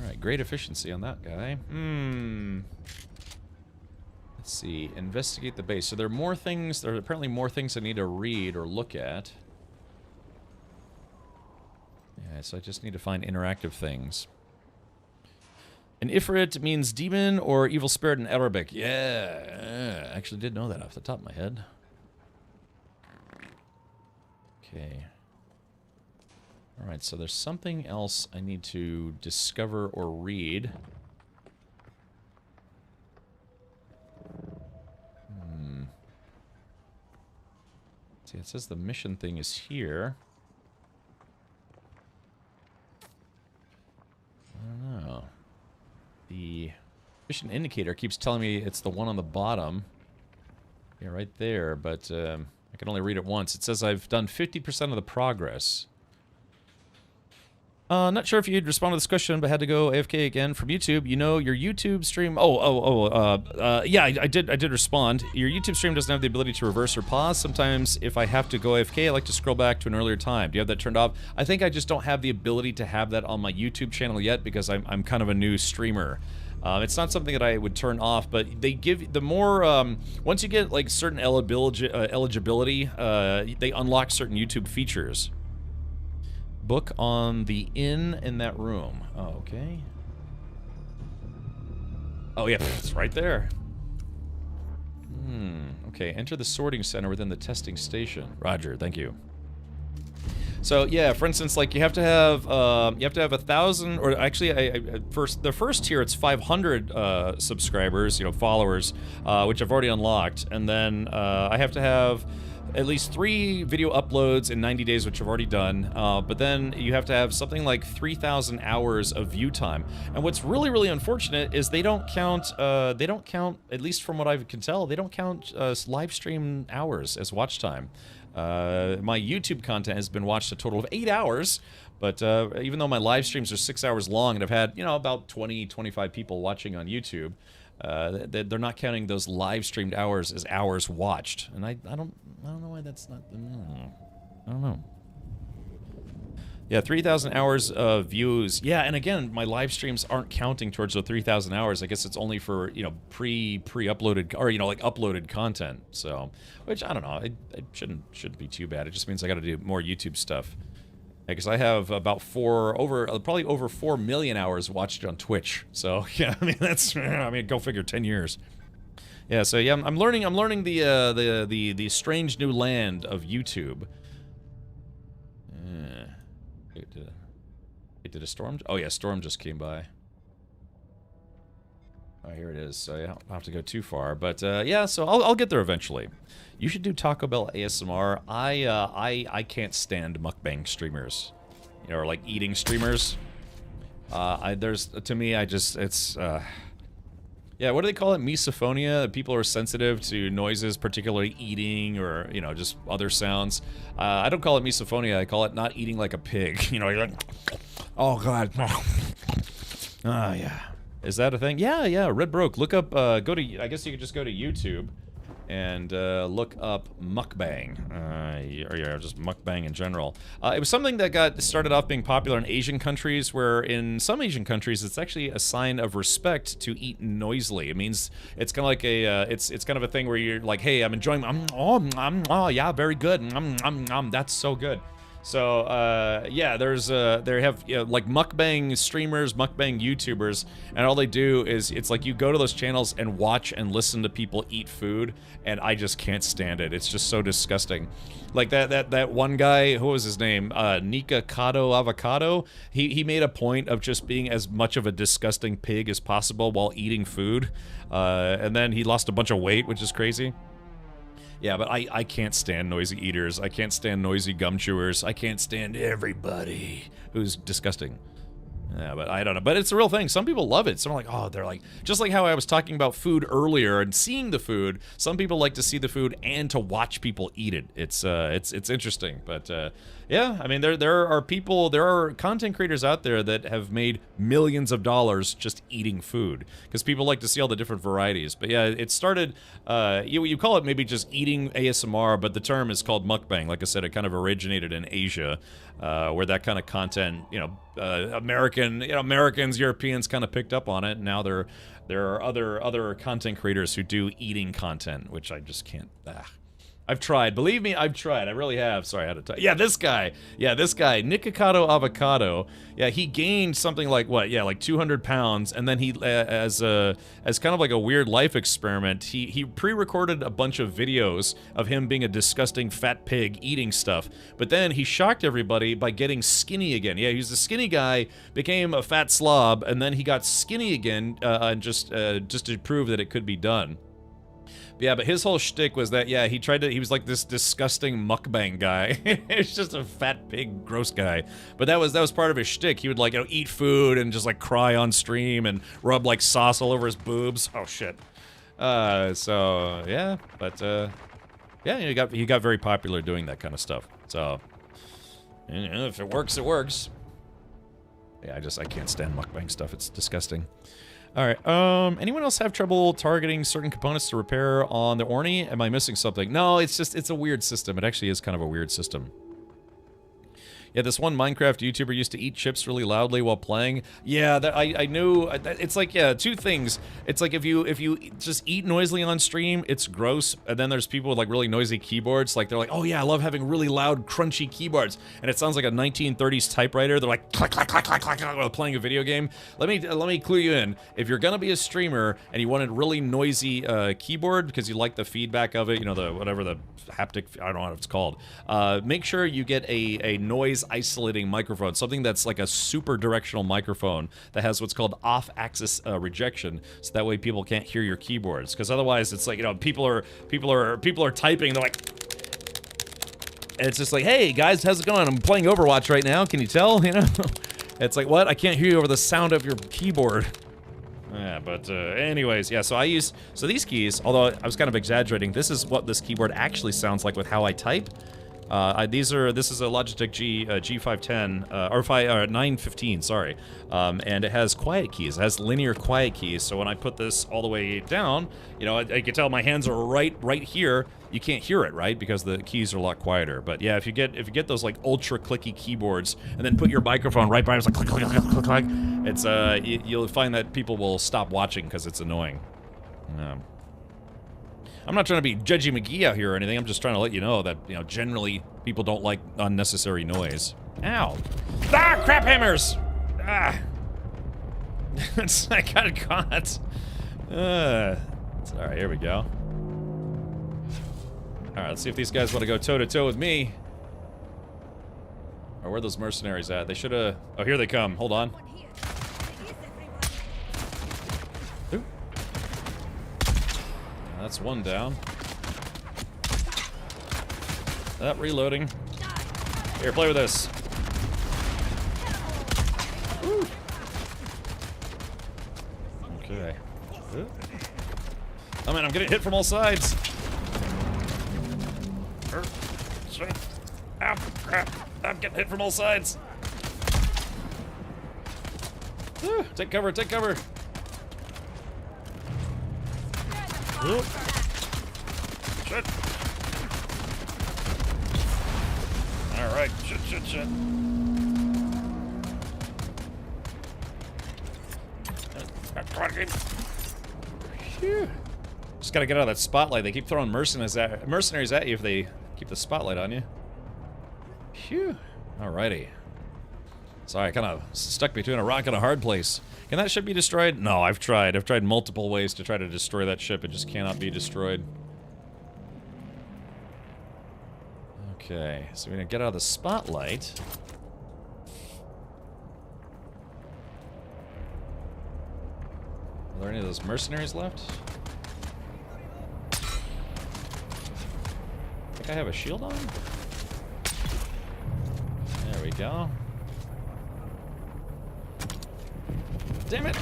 Alright, great efficiency on that guy. Let's see. Investigate the base. So there are more things. There are apparently more things I need to read or look at. Yeah, so I just need to find interactive things. An Ifrit means demon or evil spirit in Arabic. Yeah, I actually did know that off the top of my head. Okay. Alright, so there's something else I need to discover or read. See, it says the mission thing is here. I don't know. The mission indicator keeps telling me it's the one on the bottom. Yeah, right there, but I can only read it once. It says I've done 50% of the progress. Not sure if you'd respond to this question, but had to go AFK again from YouTube. You know, your YouTube stream... yeah, I did respond. Your YouTube stream doesn't have the ability to reverse or pause. Sometimes if I have to go AFK, I like to scroll back to an earlier time. Do you have that turned off? I think I just don't have the ability to have that on my YouTube channel yet because I'm kind of a new streamer. It's not something that I would turn off, but they give... The more... once you get, like, certain eligibility, they unlock certain YouTube features. Book on the inn in that room. Oh, okay. Oh, yeah, it's right there. Okay, enter the sorting center within the testing station. Roger, thank you. So, yeah, for instance, like, you have to have 1,000, or actually, the first tier, it's 500 subscribers, you know, followers, which I've already unlocked, and then I have to have at least 3 video uploads in 90 days, which I've already done, but then you have to have something like 3,000 hours of view time. And what's really, really unfortunate is they don't count, at least from what I can tell, they don't count live stream hours as watch time. My YouTube content has been watched a total of 8 hours, but even though my live streams are 6 hours long and I've had, you know, about 20, 25 people watching on YouTube, they're not counting those live streamed hours as hours watched, and I don't know why that's not. I don't know. Yeah, 3,000 hours of views. Yeah, and again, my live streams aren't counting towards the 3,000 hours. I guess it's only for, you know, pre-uploaded, or, you know, like uploaded content. So, which I don't know. It shouldn't be too bad. It just means I got to do more YouTube stuff. Because I have about probably over 4 million hours watched on Twitch. So yeah, I mean that's, I mean, go figure, 10 years. Yeah, so yeah, I'm learning the strange new land of YouTube. Did a storm? Oh yeah, storm just came by. Oh, here it is. So yeah, I don't have to go too far, but yeah, so I'll get there eventually. You should do Taco Bell ASMR. I can't stand mukbang streamers, you know, or like eating streamers. To me, yeah, what do they call it? Misophonia. People are sensitive to noises, particularly eating or, you know, just other sounds. I don't call it misophonia. I call it not eating like a pig. You know, you're like, oh god. Oh yeah. Is that a thing? Yeah. Red Broke. Look up. I guess you could just go to YouTube and look up mukbang, or yeah, just mukbang in general. It was something that started off being popular in Asian countries, where in some Asian countries it's actually a sign of respect to eat noisily. It means it's kind of like a it's kind of a thing where you're like, hey, I'm enjoying. Oh yeah, very good. That's so good. So yeah, they have, you know, like mukbang streamers, mukbang YouTubers, and all they do is, it's like you go to those channels and watch and listen to people eat food, and I just can't stand it. It's just so disgusting. Like that one guy, who was his name? Nika Kato Avocado. He made a point of just being as much of a disgusting pig as possible while eating food, and then he lost a bunch of weight, which is crazy. Yeah, but I can't stand noisy eaters. I can't stand noisy gum chewers. I can't stand everybody who's disgusting. Yeah, but I don't know. But it's a real thing. Some people love it. Some are like, oh, they're like, just like how I was talking about food earlier and seeing the food. Some people like to see the food and to watch people eat it. It's interesting. But yeah, I mean, there are content creators out there that have made millions of dollars just eating food because people like to see all the different varieties. But yeah, it started. You call it maybe just eating ASMR, but the term is called mukbang. Like I said, it kind of originated in Asia. Where that kind of content, Americans, Europeans kind of picked up on it, and now there are other content creators who do eating content, which I just can't. I've tried. Believe me, I've tried. I really have. Sorry, I had to tell. Yeah, this guy, Nikocado Avocado. Yeah, he gained something like what? Yeah, like 200 pounds, and then he, as kind of like a weird life experiment, he pre-recorded a bunch of videos of him being a disgusting fat pig eating stuff. But then he shocked everybody by getting skinny again. Yeah, he was a skinny guy, became a fat slob, and then he got skinny again, just to prove that it could be done. Yeah, but his whole shtick was that, yeah, he was like this disgusting mukbang guy. It's just a fat pig, gross guy. But that was part of his shtick. He would like, eat food and just like cry on stream and rub like sauce all over his boobs. Oh shit. So yeah, but yeah, he got very popular doing that kind of stuff. So, if it works, it works. Yeah, I can't stand mukbang stuff. It's disgusting. Alright, anyone else have trouble targeting certain components to repair on the Orni? Am I missing something? No, it's a weird system. It actually is kind of a weird system. Yeah, this one Minecraft YouTuber used to eat chips really loudly while playing. Yeah, I knew. It's like, yeah, two things. It's like if you just eat noisily on stream, it's gross. And then there's people with like really noisy keyboards. Like they're like, oh yeah, I love having really loud, crunchy keyboards. And it sounds like a 1930s typewriter. They're like clack clack clack clack clack while playing a video game. Let me clue you in. If you're gonna be a streamer and you want a really noisy keyboard because you like the feedback of it, the whatever the haptic, I don't know what it's called. Make sure you get a noise isolating microphone, something that's like a super directional microphone that has what's called off-axis rejection, so that way people can't hear your keyboards. Because otherwise, it's like people are typing, they're like, and it's just like, hey guys, how's it going? I'm playing Overwatch right now. Can you tell? It's like, what? I can't hear you over the sound of your keyboard. Yeah, but anyways, yeah. So these keys, although I was kind of exaggerating, this is what this keyboard actually sounds like with how I type. This is a Logitech G510 or 915, sorry, and it has quiet keys. It has linear quiet keys. So when I put this all the way down, I can tell my hands are right here. You can't hear it, right? Because the keys are a lot quieter. But yeah, if you get those like ultra clicky keyboards and then put your microphone right by it, it's like click click click click click. It's you'll find that people will stop watching because it's annoying. I'm not trying to be Judgy McGee out here or anything. I'm just trying to let you know that, generally people don't like unnecessary noise. Ow. Ah, crap hammers! Ah. I got caught. It's alright, here we go. Alright, let's see if these guys want to go toe-to-toe with me. Or where are those mercenaries at? They should have... Oh, here they come. Hold on. Ooh. That's one down. Reloading. Here, play with this. Woo. Okay. Oh man, I'm getting hit from all sides. Ow, crap. I'm getting hit from all sides. Take cover, take cover. Shit. Alright, shit. Phew. Just gotta get out of that spotlight. They keep throwing mercenaries at you if they keep the spotlight on you. Phew. Alrighty. Sorry, I kind of stuck between a rock and a hard place. Can that ship be destroyed? No, I've tried. I've tried multiple ways to try to destroy that ship. It just cannot be destroyed. Okay, so we're gonna get out of the spotlight. Are there any of those mercenaries left? I think I have a shield on? There we go. Damn it!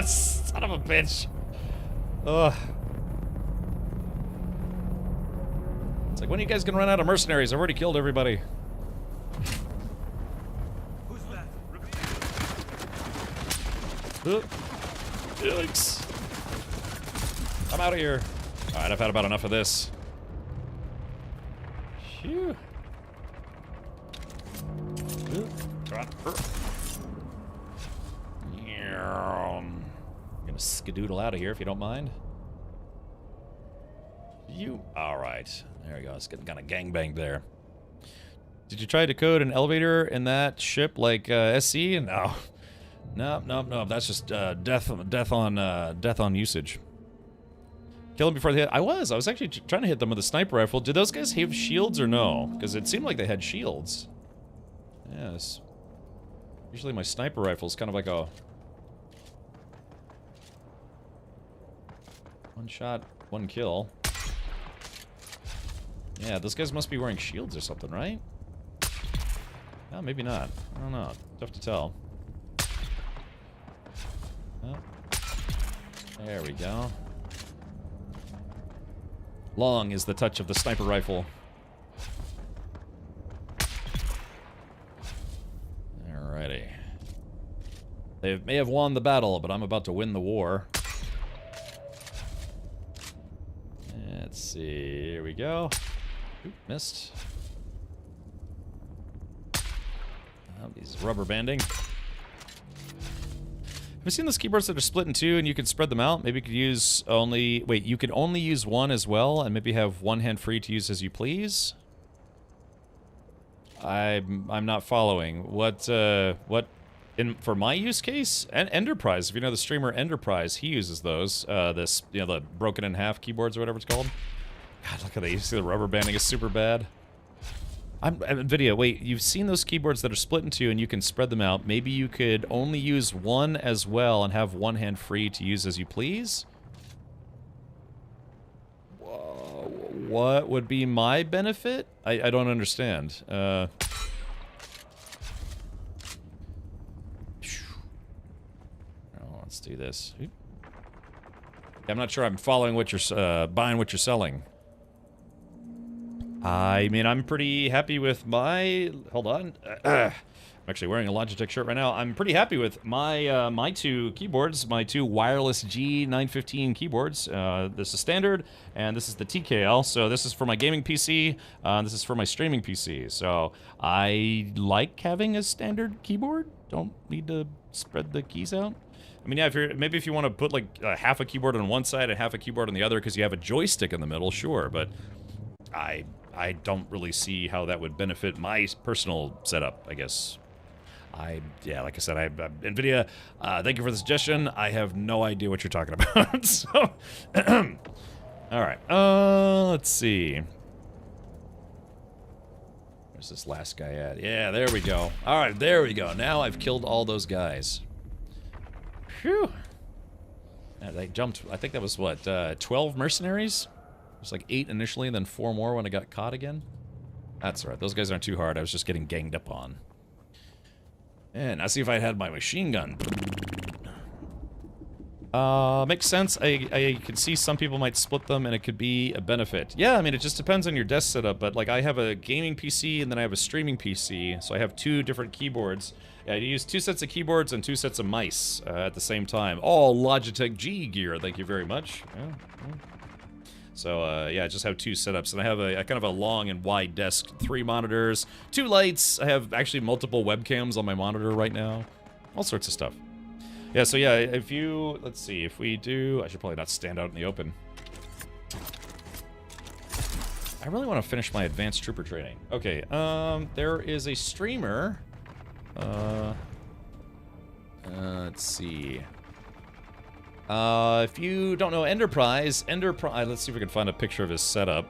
Son of a bitch. Ugh. It's like, when are you guys gonna run out of mercenaries? I've already killed everybody. Who's that? Yikes. I'm out of here. Alright, I've had about enough of this. Phew. I'm gonna skedoodle out of here if you don't mind. Alright. There we go. It's getting kind of gangbanged there. Did you try to code an elevator in that ship like SC? No. No. That's just death on usage. Kill them before they hit. I was actually trying to hit them with a sniper rifle. Did those guys have shields or no? Because it seemed like they had shields. Yes. Usually my sniper rifle is kind of like a one shot, one kill. Yeah, those guys must be wearing shields or something, right? Oh, maybe not. I don't know. Tough to tell. Oh. There we go. Long is the touch of the sniper rifle. Alrighty. They may have won the battle, but I'm about to win the war. Let's see. Here we go. Oop, missed. Oh, he's rubber banding. Have you seen those keyboards that are split in two and you can spread them out? Maybe you could use only... Wait, you can only use one as well and maybe have one hand free to use as you please? I'm not following. What for my use case? Enterprise, if you know the streamer Enterprise, he uses those. This, you know, the broken in half keyboards or whatever it's called. God, look at that. You see the rubber banding is super bad. Video, wait, you've seen those keyboards that are split in two and you can spread them out. Maybe you could only use one as well and have one hand free to use as you please? What would be my benefit? I don't understand. Oh, let's do this. I'm not sure I'm following what you're, buying what you're selling. I mean, I'm pretty happy with my... Hold on. I'm actually wearing a Logitech shirt right now. I'm pretty happy with my my two keyboards, my two wireless G915 keyboards. This is standard, and this is the TKL. So this is for my gaming PC, this is for my streaming PC. So I like having a standard keyboard. Don't need to spread the keys out. I mean, yeah, if you want to put like half a keyboard on one side and half a keyboard on the other because you have a joystick in the middle, sure, but I don't really see how that would benefit my personal setup, I guess. Yeah, like I said, NVIDIA, thank you for the suggestion. I have no idea what you're talking about, so... Alright, let's see. Where's this last guy at? Yeah, there we go. Alright, there we go. Now I've killed all those guys. Phew. Yeah, they jumped, I think that was, what, 12 mercenaries? It was like 8 initially, and then 4 more when I got caught again. That's right. Those guys aren't too hard. I was just getting ganged up on. And I see if I had my machine gun. Makes sense. I could see some people might split them, and it could be a benefit. Yeah, I mean, it just depends on your desk setup, but like I have a gaming PC, and then I have a streaming PC, so I have 2 different keyboards. Yeah, I use 2 sets of keyboards and 2 sets of mice at the same time. All Logitech G gear, thank you very much. Yeah. So, yeah, I just have 2 setups, and I have a kind of a long and wide desk, 3 monitors, 2 lights. I have actually multiple webcams on my monitor right now. All sorts of stuff. Yeah, so yeah, if you, let's see, if we do, I should probably not stand out in the open. I really want to finish my advanced trooper training. Okay, there is a streamer. Let's see. If you don't know Enterprise, let's see if we can find a picture of his setup.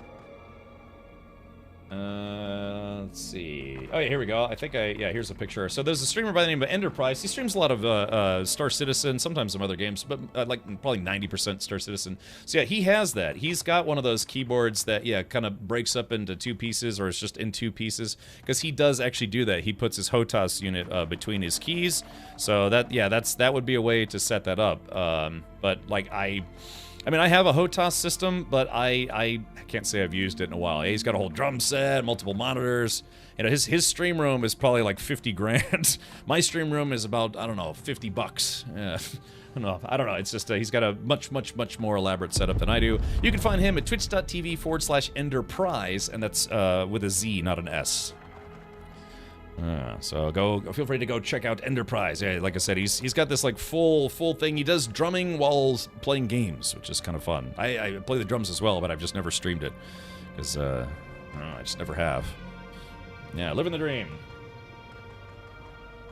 Let's Let's see. Oh, yeah, here we go. I think yeah, here's a picture. So there's a streamer by the name of Enterprise. He streams a lot of Star Citizen, sometimes some other games, but like probably 90% Star Citizen. So yeah, he has that. He's got one of those keyboards that, yeah, kind of breaks up into 2 pieces, or it's just in 2 pieces, because he does actually do that. He puts his HOTAS unit between his keys. So that, yeah, that would be a way to set that up. But like I mean, I have a HOTAS system, but I can't say I've used it in a while. He's got a whole drum set, multiple monitors. You know, his stream room is probably like 50 grand. My stream room is about, I don't know, 50 bucks. I don't know. It's just he's got a much more elaborate setup than I do. You can find him at twitch.tv/Enderprise, and that's with a Z, not an S. So feel free to go check out Enterprise. Yeah, like I said, he's got this like full thing. He does drumming while playing games, which is kind of fun. I play the drums as well, but I've just never streamed it because I just never have. Yeah, living the dream.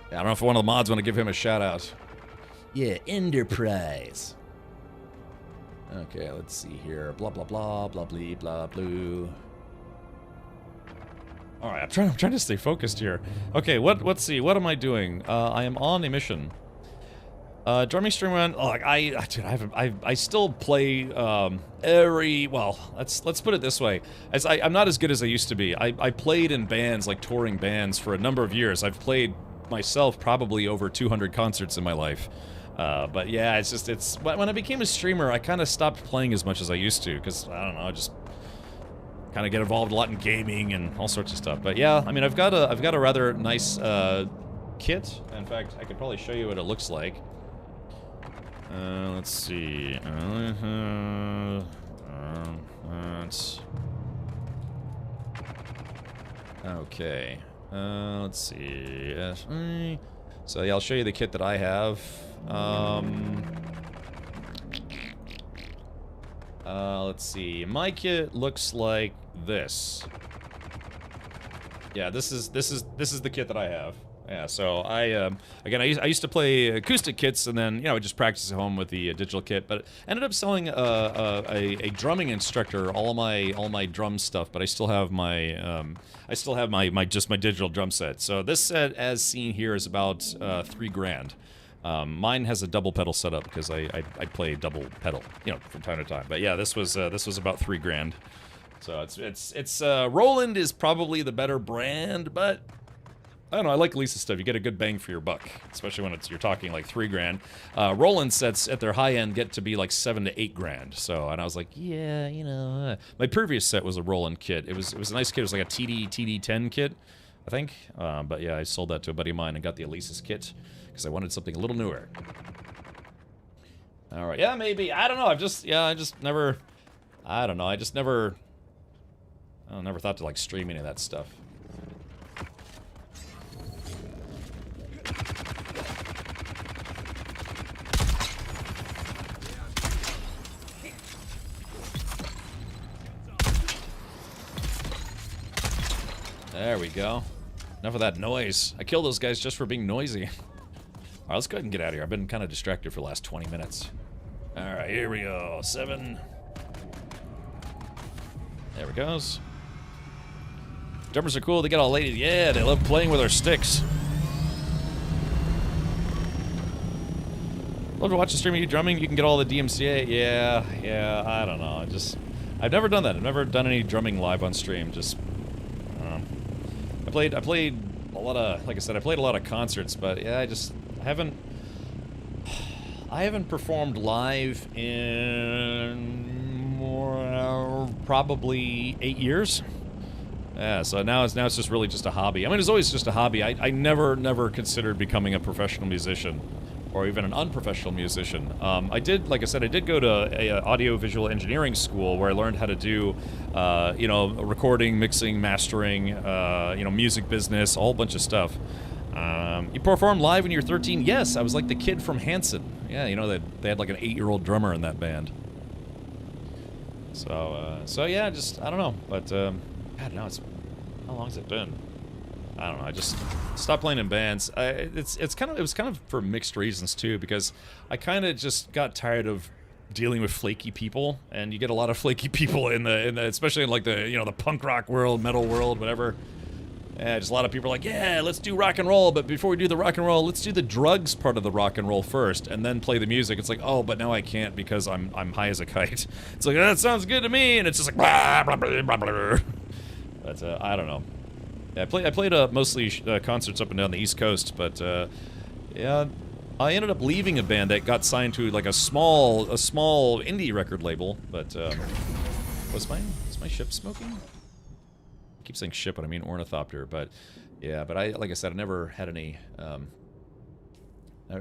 Yeah, I don't know if one of the mods want to give him a shout out. Yeah, Enterprise. Okay, let's see here. Blah blah blah blah blah blah blue. All right, I'm trying to stay focused here. Okay, let's see. What am I doing? I am on a mission. Drumming stream run. Oh, like I still play well. Let's put it this way. I'm not as good as I used to be. I played in bands, like touring bands, for a number of years. I've played myself probably over 200 concerts in my life. But yeah, it's when I became a streamer, I kind of stopped playing as much as I used to, because I don't know, I just kind of get involved a lot in gaming and all sorts of stuff. But yeah, I mean, I've got a rather nice kit. In fact, I could probably show you what it looks like. Let's see. Okay. Let's see. So yeah, I'll show you the kit that I have. Let's see. My kit looks like this. Yeah, this is the kit that I have. Yeah, so again, I used to play acoustic kits, and then, you know, I just practice at home with the digital kit. But ended up selling a drumming instructor all my drum stuff. But I still have my my digital drum set. So this set, as seen here, is about $3 grand. Mine has a double pedal setup because I play double pedal, you know, from time to time. But yeah, this was about $3 grand. So it's Roland is probably the better brand, but I don't know, I like Lisa's stuff. You get a good bang for your buck, especially when you're talking like $3 grand. Roland sets at their high end get to be like $7 to $8 grand. So, and I was like, yeah, you know, my previous set was a Roland kit. It was a nice kit. It was like a TD10 kit, I think. But yeah, I sold that to a buddy of mine and got the Elisa's kit because I wanted something a little newer. All right, yeah, maybe. I don't know. I just never thought to like stream any of that stuff. There we go. Enough of that noise. I killed those guys just for being noisy. Alright, let's go ahead and get out of here. I've been kind of distracted for the last 20 minutes. Alright, here we go. 7. There it goes. Drummers are cool. They get all ladies. Yeah, they love playing with our sticks. Love to watch the stream of you drumming. You can get all the DMCA. Yeah, I don't know. I've never done that. I've never done any drumming live on stream. Just, I played a lot of, like I said, I played a lot of concerts, but yeah, I haven't performed live in probably 8 years. Yeah, so now it's just really just a hobby. I mean, it's always just a hobby. I never considered becoming a professional musician, or even an unprofessional musician. I did, like I said, I did go to a audio-visual engineering school where I learned how to do, you know, recording, mixing, mastering, you know, music business, a whole bunch of stuff. You performed live when you were 13? Yes, I was like the kid from Hanson. Yeah, you know, they had like an 8-year-old drummer in that band. So yeah, I don't know, but, God, no, how long has it been? I don't know. I just stopped playing in bands. It was kind of for mixed reasons too, because I kind of just got tired of dealing with flaky people, and you get a lot of flaky people in the especially in like the, you know, the punk rock world, metal world, whatever. Yeah, just a lot of people are like, yeah, let's do rock and roll, but before we do the rock and roll, let's do the drugs part of the rock and roll first, and then play the music. It's like, oh, but now I can't because I'm high as a kite. It's like, that sounds good to me, and it's just like, blah, blah, blah, blah, blah. But I don't know. Yeah, I played mostly concerts up and down the East Coast, but yeah, I ended up leaving a band that got signed to like a small indie record label. But was my ship smoking? I keep saying ship, but I mean ornithopter. But yeah, but like I said, I never had any. I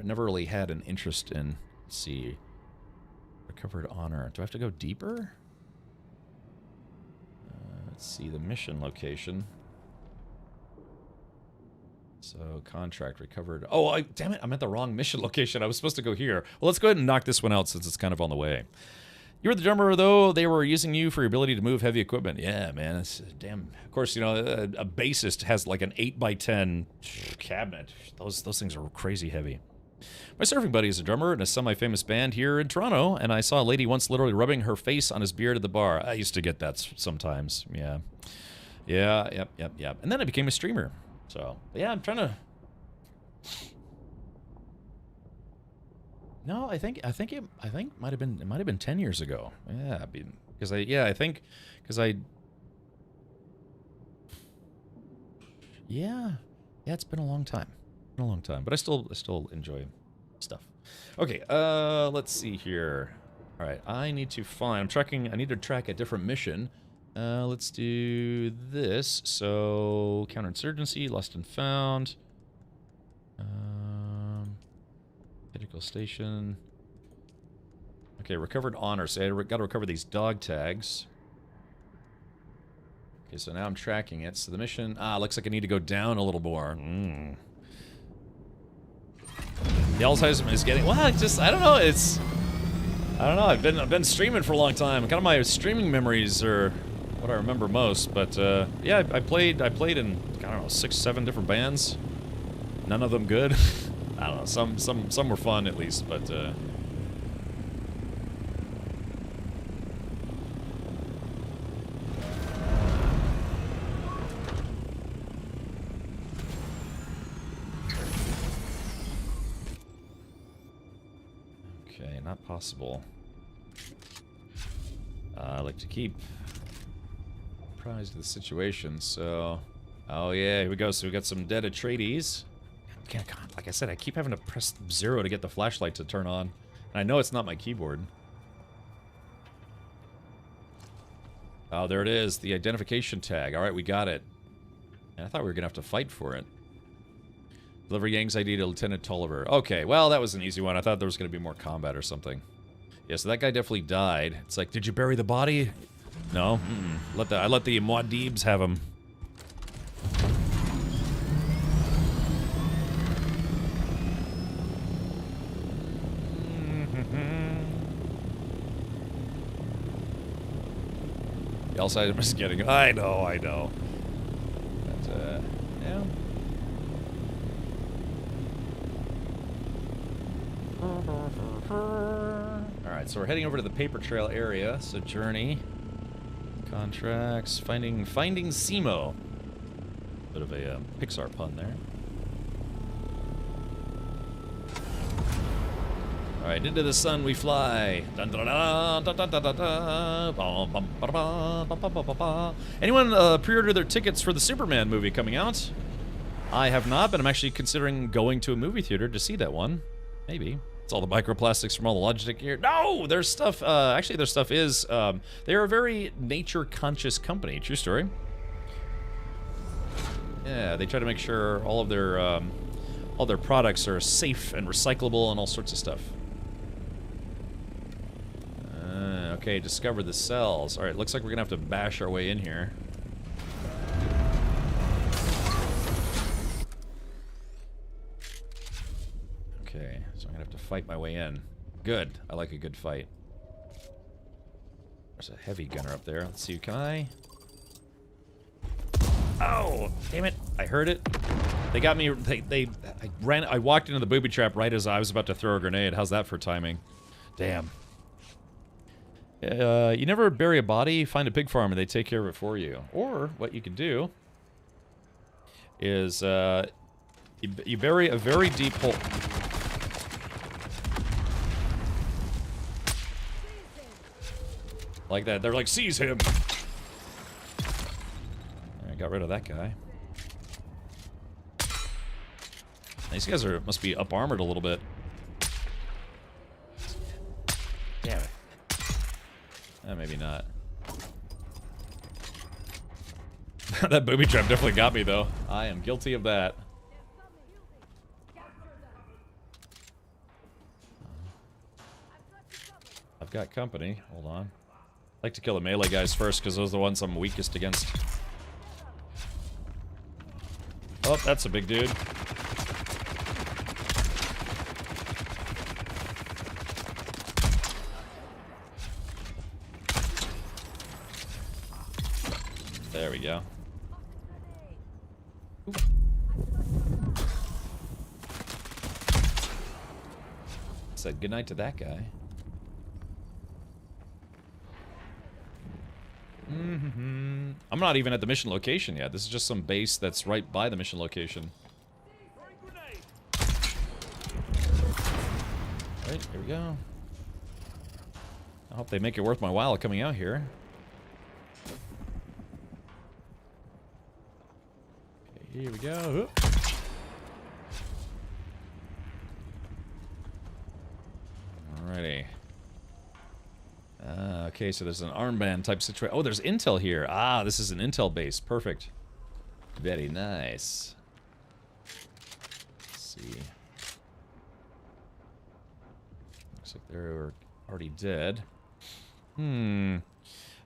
never really had an interest in. Let's see, recovered honor. Do I have to go deeper? Let's see the mission location. So, contract recovered. Oh, damn it, I'm at the wrong mission location. I was supposed to go here. Well, let's go ahead and knock this one out since it's kind of on the way. You were the drummer, though. They were using you for your ability to move heavy equipment. Yeah, man. It's damn. Of course, you know, a bassist has like an 8x10 cabinet. Those things are crazy heavy. My surfing buddy is a drummer in a semi-famous band here in Toronto, and I saw a lady once literally rubbing her face on his beard at the bar. I used to get that sometimes. Yeah. Yeah, yep. And then I became a streamer. So, yeah, I'm trying to... No, I think it might have been 10 years ago. Yeah, because I think yeah, it's been a long time. But I still enjoy stuff. Okay, let's see here. All right, I need to track a different mission. Let's do this. So, counterinsurgency, lost and found. Medical station. Okay, recovered honor. So I gotta recover these dog tags. Okay, so now I'm tracking it. So the mission, looks like I need to go down a little more. The Alzheimer's is getting, well, I don't know, I've been streaming for a long time. Kind of my streaming memories are what I remember most, but yeah, I played in, I don't know, 6, 7 different bands. None of them good. I don't know, some were fun at least, but okay, not possible. I like to keep apprised of the situation, so... Oh yeah, here we go. So we got some dead Atreides. God, like I said, I keep having to press 0 to get the flashlight to turn on. And I know it's not my keyboard. Oh, there it is. The identification tag. Alright, we got it. And I thought we were going to have to fight for it. Deliver Yang's ID to Lieutenant Tolliver. Okay, well, that was an easy one. I thought there was going to be more combat or something. Yeah, so that guy definitely died. It's like, did you bury the body? No? I let the Muad'Dibs have him. The Alzheimer's getting... I know. But, yeah. Alright, so we're heading over to the paper trail area. So, journey. Contracts. Finding Simo. Bit of a Pixar pun there. Alright, into the sun we fly. Anyone pre-order their tickets for the Superman movie coming out? I have not, but I'm actually considering going to a movie theater to see that one. Maybe. It's all the microplastics from all the Logitech gear. No! Their stuff, actually their stuff is, they're a very nature-conscious company. True story. Yeah, they try to make sure all their products are safe and recyclable and all sorts of stuff. Okay, discover the cells. Alright, looks like we're gonna have to bash our way in here. Okay, so I'm gonna have to fight my way in. Good. I like a good fight. There's a heavy gunner up there. Let's see, can I... Oh! Damn it! I heard it. They got me... I walked into the booby trap right as I was about to throw a grenade. How's that for timing? Damn. You never bury a body, find a pig farm and they take care of it for you. Or, what you can do is you bury a very deep hole. Like that. They're like, seize him! Alright, got rid of that guy. These guys must be up-armored a little bit. Damn it. Maybe not. That booby trap definitely got me, though. I am guilty of that. I've got company. Hold on. I like to kill the melee guys first, because those are the ones I'm weakest against. Oh, that's a big dude. There we go. Ooh. Said goodnight to that guy. I'm not even at the mission location yet. This is just some base that's right by the mission location. Alright, here we go. I hope they make it worth my while coming out here. Okay, here we go. Alrighty. Okay, so there's an armband type situation. Oh, there's intel here. Ah, this is an intel base. Perfect. Very nice. Let's see. Looks like they're already dead.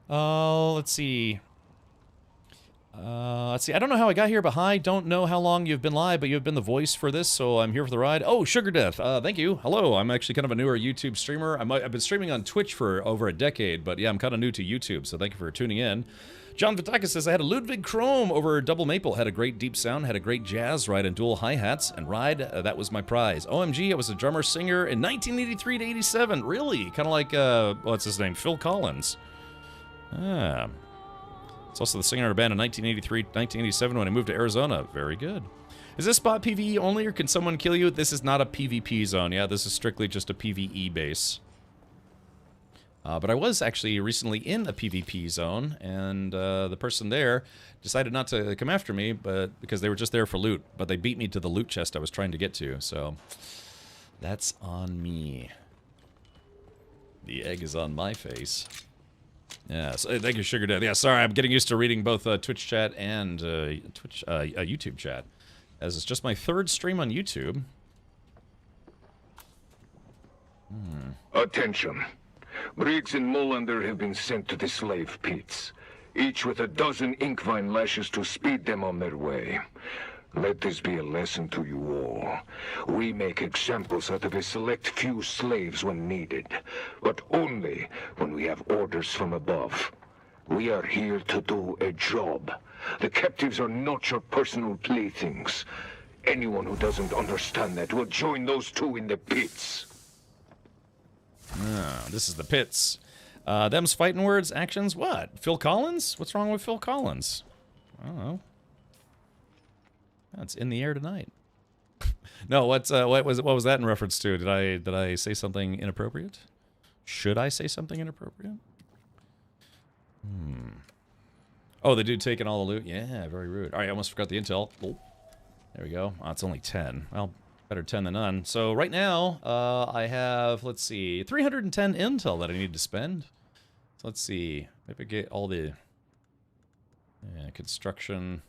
Let's see. Let's see. I don't know how I got here, but hi. Don't know how long you've been live, but you've been the voice for this, so I'm here for the ride. Oh, Sugar Death. Thank you. Hello. I'm actually kind of a newer YouTube streamer. I've been streaming on Twitch for over a decade, but yeah, I'm kind of new to YouTube, so thank you for tuning in. John Vitakis says, I had a Ludwig Chrome over Double Maple. Had a great deep sound, had a great jazz ride and dual hi-hats, and ride, that was my prize. OMG, I was a drummer-singer in 1983 to 87. Really? Kind of like, what's his name? Phil Collins. Ah. It's also the singer in a band in 1983, 1987 when I moved to Arizona. Very good. Is this spot PvE only, or can someone kill you? This is not a PvP zone. Yeah, this is strictly just a PvE base. But I was actually recently in a PvP zone, and the person there decided not to come after me, but because they were just there for loot. But they beat me to the loot chest I was trying to get to, so that's on me. The egg is on my face. Yeah, so, thank you, Sugar Dad. Yeah, sorry, I'm getting used to reading both Twitch chat and YouTube chat, as it's just my third stream on YouTube. Attention. Briggs and Molander have been sent to the slave pits, each with a dozen inkvine lashes to speed them on their way. Let this be a lesson to you all. We make examples out of a select few slaves when needed, but only when we have orders from above. We are here to do a job. The captives are not your personal playthings. Anyone who doesn't understand that will join those two in the pits. Ah, this is the pits. Them's fighting words, actions, what? Phil Collins? What's wrong with Phil Collins? I don't know. It's in the air tonight. No, what was that in reference to? Did I say something inappropriate? Should I say something inappropriate? Oh, the dude taking all the loot? Yeah, very rude. Alright, I almost forgot the intel. Oh, there we go. Oh, it's only 10. Well, better 10 than none. So right now, I have, let's see, 310 intel that I need to spend. So let's see. Maybe get all the construction.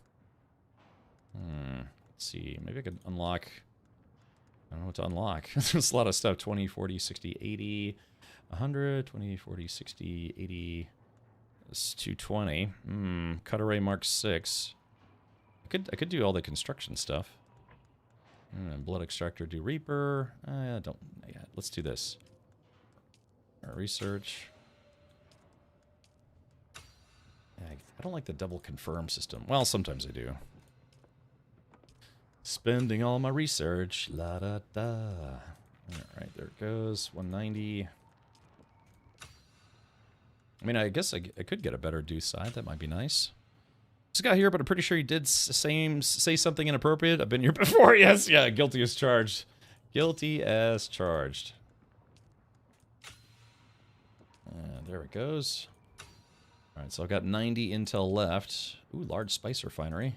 Let's see. Maybe I could unlock. I don't know what to unlock. There's a lot of stuff. 20, 40, 60, 80, 100, 20, 40, 60, 80. It's 220. Cut array Mark 6. I could do all the construction stuff. Blood extractor, do Reaper. Don't. Yeah, let's do this. Research. I don't like the double confirm system. Well, sometimes I do. Spending all my research. La da da. Alright, there it goes. 190. I mean, I guess I could get a better do side. That might be nice. Just got here, but I'm pretty sure he did say something inappropriate. I've been here before. Yes, yeah, guilty as charged. Guilty as charged. There it goes. All right, so I've got 90 intel left. Ooh, large spice refinery.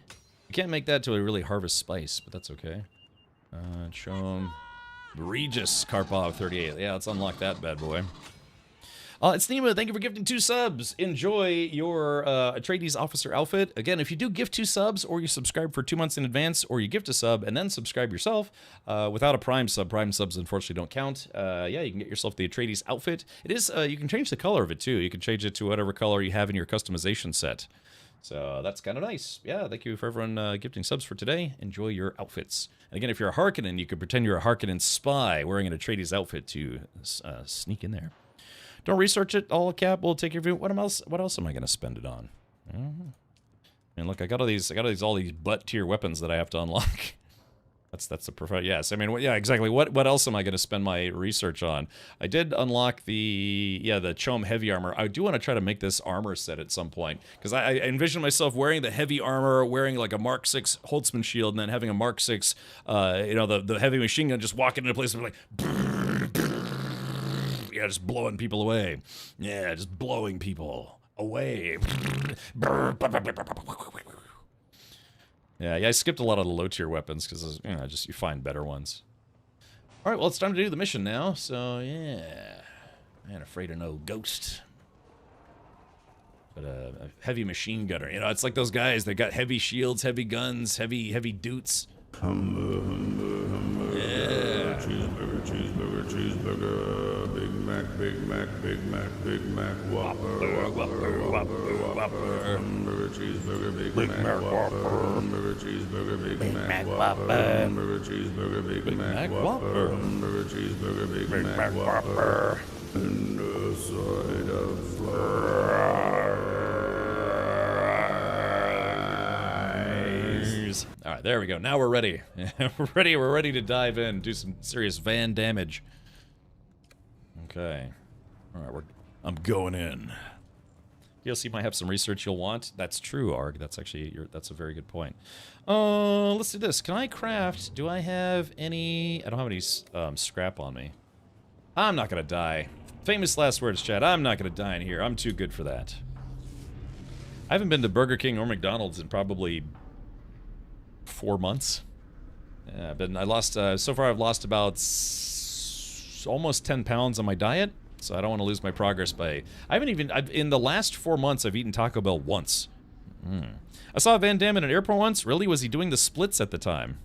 You can't make that to a really harvest spice, but that's okay. Show him. Regis Karpov 38. Yeah, let's unlock that bad boy. It's Nima. Thank you for gifting 2 subs. Enjoy your Atreides officer outfit. Again, if you do gift 2 subs, or you subscribe for 2 months in advance, or you gift a sub and then subscribe yourself, without a Prime subs unfortunately don't count. Yeah, you can get yourself the Atreides outfit. It is, you can change the color of it too. You can change it to whatever color you have in your customization set. So that's kind of nice. Yeah, thank you for everyone gifting subs for today. Enjoy your outfits. And again, if you're a Harkonnen, you could pretend you're a Harkonnen spy wearing an Atreides outfit to sneak in there. Don't research it all, Cap. We'll take your view. What else am I going to spend it on? And look, I got all these butt tier weapons that I have to unlock. That's the perfect. Yes, I mean, yeah, exactly. What else am I going to spend my research on? I did unlock the Chom heavy armor. I do want to try to make this armor set at some point, because I envision myself wearing the heavy armor, wearing like a Mark 6 Holtzman shield, and then having a Mark 6, the heavy machine gun, just walking into a place and like. Yeah, just blowing people away. Yeah, just blowing people away. Yeah, I skipped a lot of the low-tier weapons because, you find better ones. All right, well, it's time to do the mission now, so, yeah. Man, afraid of no ghost. But a heavy machine gunner, it's like those guys, they got heavy shields, heavy guns, heavy doots. Yeah. Cheeseburger, Big Mac, Whopper, Hamburger, cheeseburger, Big Mac, Whopper, Hamburger, cheeseburger, Big Mac, Whopper, Hamburger, cheeseburger, Big Mac, Whopper, Hamburger, cheeseburger, Big Mac, Whopper, and a side of fries. All right, there we go. Now we're ready. We're ready to dive in, do some serious van damage. Okay. All right, I'm going in. DLC might have some research you'll want. That's true, Arg. That's actually that's a very good point. Let's do this. Can I craft? Do I have any? I don't have any scrap on me. I'm not gonna die. Famous last words, chat. I'm not gonna die in here. I'm too good for that. I haven't been to Burger King or McDonald's in probably 4 months. Yeah, I lost. So far, I've lost about almost 10 pounds on my diet. So I don't want to lose my progress by... in the last 4 months, I've eaten Taco Bell once. I saw Van Damme in an airport once. Really? Was he doing the splits at the time?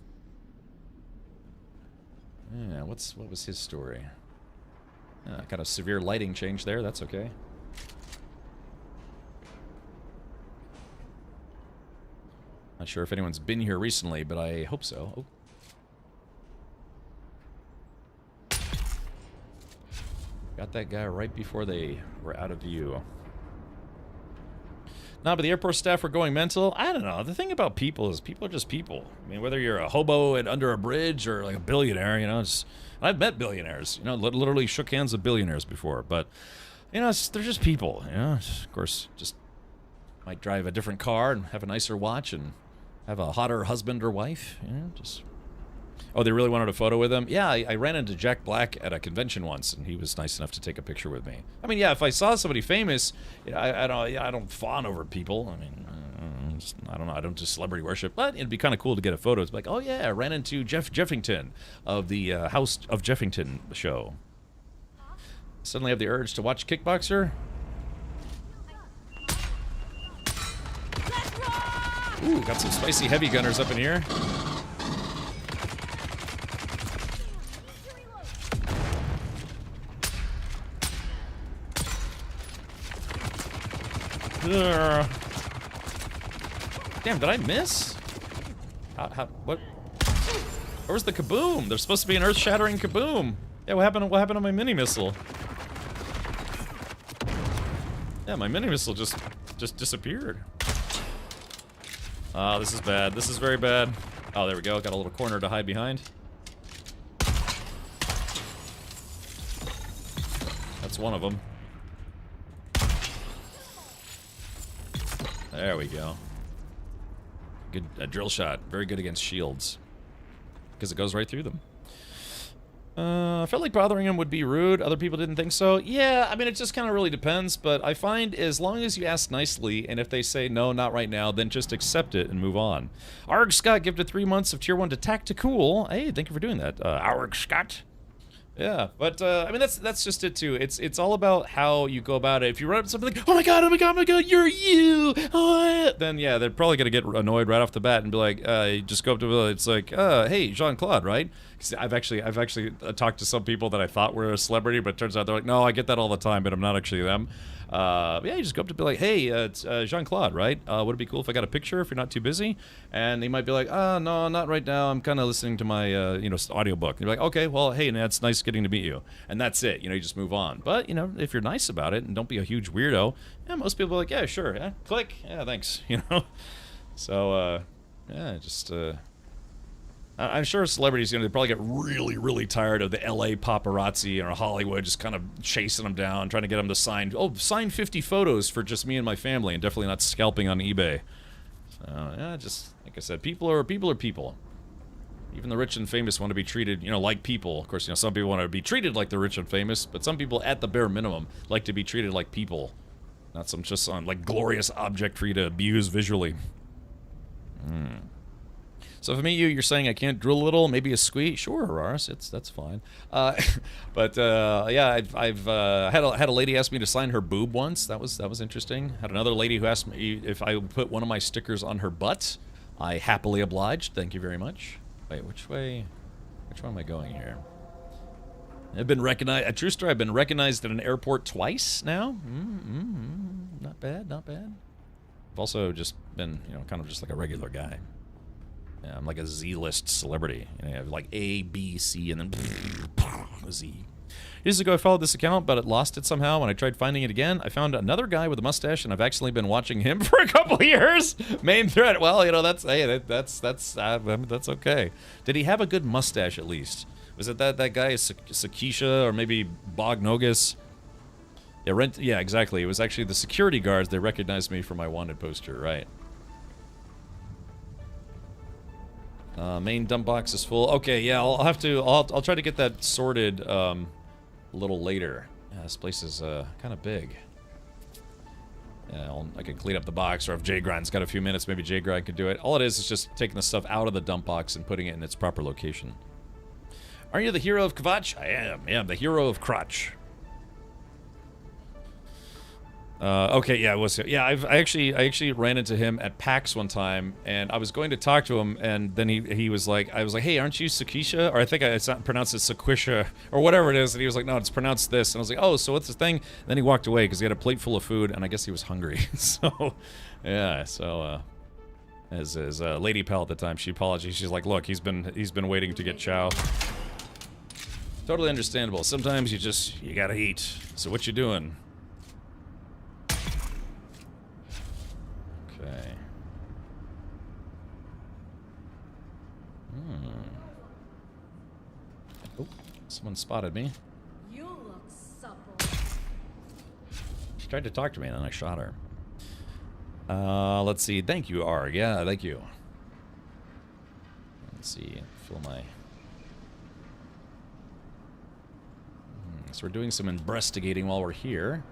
Yeah, what was his story? Got a severe lighting change there. That's okay. Not sure if anyone's been here recently, but I hope so. Oh. Got that guy right before they were out of view. Nah, but the airport staff were going mental. I don't know. The thing about people is people are just people. I mean, whether you're a hobo under a bridge or like a billionaire, I've met billionaires, literally shook hands with billionaires before, but, they're just people, Of course, just might drive a different car and have a nicer watch and have a hotter husband or wife, just... Oh, they really wanted a photo with him? Yeah, I ran into Jack Black at a convention once, and he was nice enough to take a picture with me. I mean, yeah, if I saw somebody famous, I don't fawn over people. I mean, I don't know. I don't do celebrity worship, but it'd be kind of cool to get a photo. It's like, oh yeah, I ran into Jeff Jeffington of the House of Jeffington show. Suddenly have the urge to watch Kickboxer. Ooh, got some spicy heavy gunners up in here. Damn, did I miss? What? Where was the kaboom? There's supposed to be an earth-shattering kaboom. Yeah, what happened to my mini-missile? Yeah, my mini-missile just disappeared. Oh, this is bad. This is very bad. Oh, there we go. Got a little corner to hide behind. That's one of them. There we go. Good drill shot. Very good against shields. Because it goes right through them. I felt like bothering him would be rude. Other people didn't think so. Yeah, I mean, it just kind of really depends. But I find as long as you ask nicely, and if they say, no, not right now, then just accept it and move on. Arg Scott gifted 3 months of Tier 1 to Tacticool. Hey, thank you for doing that. Arg Scott. Yeah, but I mean that's just it too. It's all about how you go about it. If you run up to something like, oh my god, you're you, then yeah, they're probably gonna get annoyed right off the bat and be like, you just go up to it's like, hey, Jean-Claude, right? Because I've actually talked to some people that I thought were a celebrity, but it turns out they're like, no, I get that all the time, but I'm not actually them. Yeah, you just go up to be like, hey, it's Jean-Claude, right? Would it be cool if I got a picture if you're not too busy? And they might be like, no, not right now. I'm kind of listening to my, audiobook. And you're like, okay, well, hey, it's nice getting to meet you. And that's it. You just move on. But, if you're nice about it and don't be a huge weirdo, yeah, most people are like, yeah, sure. Yeah, click. Yeah, thanks. So, yeah, just... I'm sure celebrities, they probably get really, really tired of the LA paparazzi or Hollywood just kind of chasing them down, trying to get them to sign 50 photos for just me and my family, and definitely not scalping on eBay. So, yeah, just, like I said, people are people. Even the rich and famous want to be treated, like people. Of course, some people want to be treated like the rich and famous, but some people, at the bare minimum, like to be treated like people. Not some like, glorious object for you to abuse visually. So if I meet you, you're saying I can't drill a little, maybe a squeeze? Sure, Araris, that's fine. But yeah, I've had a lady ask me to sign her boob once. That was interesting. Had another lady who asked me if I would put one of my stickers on her butt. I happily obliged. Thank you very much. Wait, which way am I going here? I've been recognized. A true story. I've been recognized at an airport twice now. Not bad, not bad. I've also just been, kind of just like a regular guy. Yeah, I'm like a Z-list celebrity. I have like A, B, C, and then Z. Years ago, I followed this account, but it lost it somehow. When I tried finding it again, I found another guy with a mustache, and I've actually been watching him for a couple of years. Main thread. Well, that's okay. Did he have a good mustache at least? Was it that guy Sakisha or maybe Bognogus? Yeah, exactly. It was actually the security guards. They recognized me from my wanted poster, right? Main dump box is full. Okay, yeah, I'll try to get that sorted a little later. Yeah, this place is kind of big. Yeah, I can clean up the box, or if J-Grind's got a few minutes, maybe J-Grind could do it. All it is just taking the stuff out of the dump box and putting it in its proper location. Are you the hero of Kvatch? I am. Yeah, I'm the hero of Crotch. Okay, yeah, it was. Yeah, I actually ran into him at PAX one time, and I was going to talk to him, and then he was like, I was like, hey, aren't you Sakisha? Or I think it's not pronounced as Sakwisha, or whatever it is. And he was like, no, it's pronounced this. And I was like, oh, so what's the thing? And then he walked away because he had a plate full of food, and I guess he was hungry. So, yeah, so as lady pal at the time, she apologized. She's like, look, he's been waiting to get chow. Totally understandable. Sometimes you gotta eat. So what you doing? Okay. Oh, someone spotted me. You look supple. She tried to talk to me and then I shot her. Let's see. Thank you, Arg. Yeah, thank you. Let's see. Fill my... So we're doing some investigating while we're here.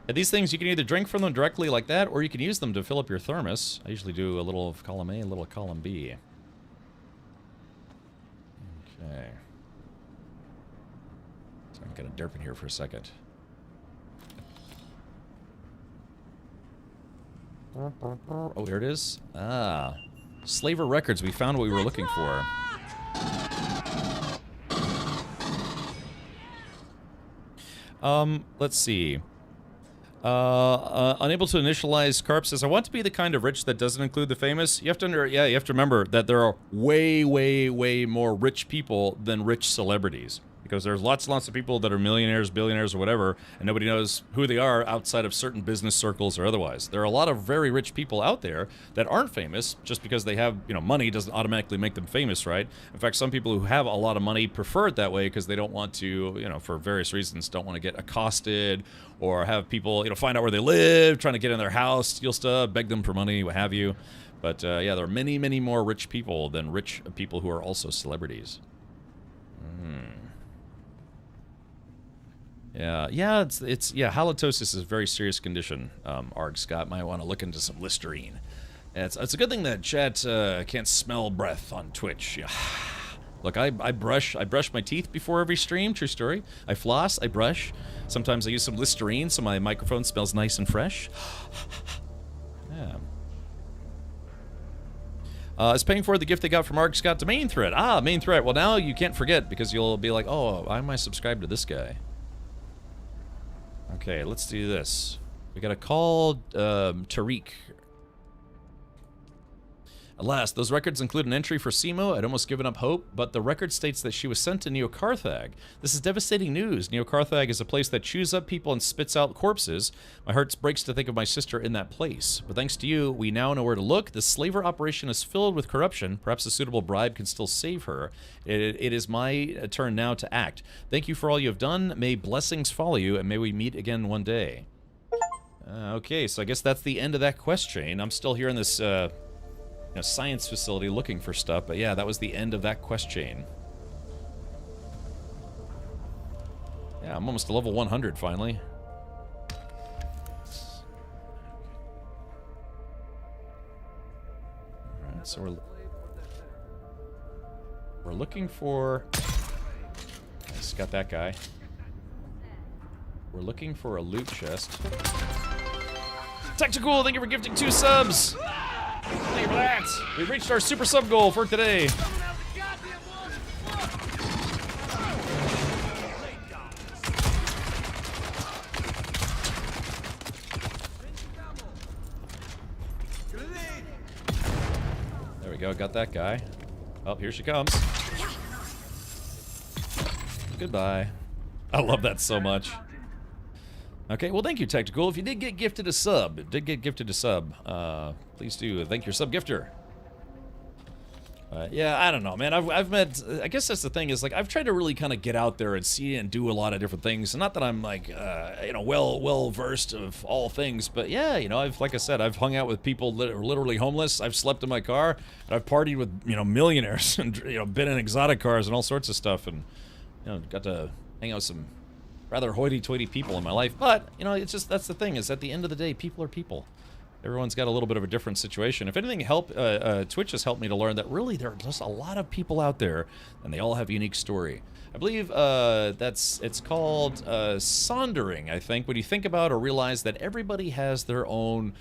And these things, you can either drink from them directly like that, or you can use them to fill up your thermos. I usually do a little of column A, a little of column B. Okay. So I'm gonna derp in here for a second. Oh, here it is. Ah. Slaver Records, we found what we were looking for. Let's see. Unable to initialize Carp says, I want to be the kind of rich that doesn't include the famous. You have to remember that there are way, way, way more rich people than rich celebrities. Because there's lots and lots of people that are millionaires, billionaires, or whatever, and nobody knows who they are outside of certain business circles or otherwise. There are a lot of very rich people out there that aren't famous just because they have, money doesn't automatically make them famous, right? In fact, some people who have a lot of money prefer it that way because they don't want to, for various reasons, don't want to get accosted or have people, find out where they live, trying to get in their house, steal stuff, beg them for money, what have you. But yeah, there are many, many more rich people than rich people who are also celebrities. Yeah, it's halitosis is a very serious condition. Arg Scott might want to look into some Listerine. It's a good thing that chat can't smell breath on Twitch. Yeah. Look, I brush my teeth before every stream. True story. I floss. I brush. Sometimes I use some Listerine so my microphone smells nice and fresh. Yeah. Is paying for the gift they got from Arg Scott to main thread. Main thread. Well, now you can't forget because you'll be like, oh, why am I subscribed to this guy? Okay, let's do this. We gotta call Tariq. Alas, those records include an entry for Simo. I'd almost given up hope, but the record states that she was sent to Neo-Carthag. This is devastating news. Neo-Carthag is a place that chews up people and spits out corpses. My heart breaks to think of my sister in that place. But thanks to you, we now know where to look. The slaver operation is filled with corruption. Perhaps a suitable bribe can still save her. It is my turn now to act. Thank you for all you have done. May blessings follow you, and may we meet again one day. Okay, so I guess that's the end of that quest chain. I'm still here in this... science facility looking for stuff, but yeah, that was the end of that quest chain. Yeah, I'm almost to level 100 finally. Alright, so we're looking for... I just got that guy. We're looking for a loot chest. Tactical, thank you for gifting 2 subs! Thank you for that! We've reached our super sub goal for today. There we go, got that guy. Oh, here she comes. Goodbye. I love that so much. Okay, well, thank you, Tactical. If you did get gifted a sub, please do thank your sub gifter. Yeah, I don't know, man. I've met. I guess that's the thing is like I've tried to really kind of get out there and see and do a lot of different things. Not that I'm like well versed of all things, but yeah, like I said, I've hung out with people that are literally homeless. I've slept in my car. And I've partied with millionaires and been in exotic cars and all sorts of stuff, and got to hang out with some rather hoity-toity people in my life. But it's just that's the thing is at the end of the day, people are people. Everyone's got a little bit of a different situation. If anything, Twitch has helped me to learn that really there are just a lot of people out there, and they all have a unique story. I believe it's called sondering, I think, when you think about or realize that everybody has their own,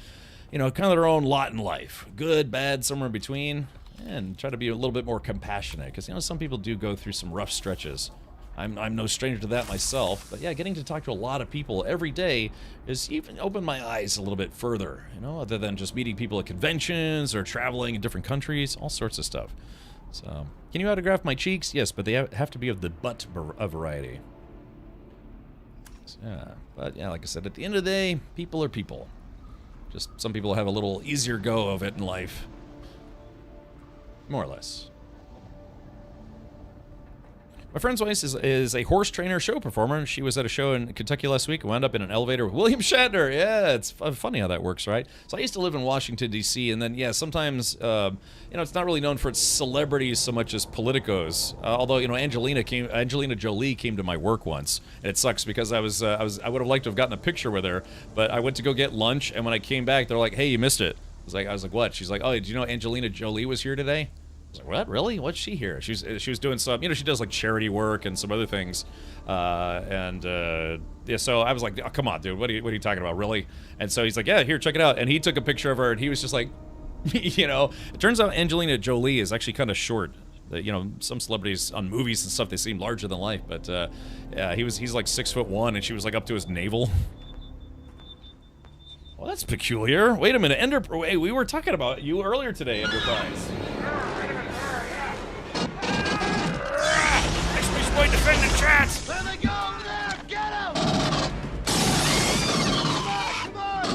kind of their own lot in life. Good, bad, somewhere in between, and try to be a little bit more compassionate, because, some people do go through some rough stretches. I'm no stranger to that myself, but yeah, getting to talk to a lot of people every day has even opened my eyes a little bit further, other than just meeting people at conventions or traveling in different countries, all sorts of stuff. So, can you autograph my cheeks? Yes, but they have to be of the butt variety. So, yeah, but yeah, like I said, at the end of the day, people are people. Just some people have a little easier go of it in life. More or less. My friend's wife is a horse trainer show performer. She was at a show in Kentucky last week and wound up in an elevator with William Shatner. Yeah, it's funny how that works, right? So I used to live in Washington, D.C., and then, yeah, sometimes, it's not really known for its celebrities so much as politicos. Although, Angelina Jolie came to my work once. And it sucks because I would have liked to have gotten a picture with her, but I went to go get lunch, and when I came back, they're like, hey, you missed it. I was like, what? She's like, oh, did you know Angelina Jolie was here today? I was like, what? Really? What's she here? She was doing some, she does like charity work and some other things, yeah. So I was like, oh, come on, dude, what are you talking about, really? And so he's like, yeah, here, check it out. And he took a picture of her, and he was just like, it turns out Angelina Jolie is actually kind of short. Some celebrities on movies and stuff, they seem larger than life, but yeah, he's like 6'1", and she was like up to his navel. Well, that's peculiar. Wait a minute, wait, we were talking about you earlier today, Enterprise. boy defending chat. There they go over there! Get him! Come on!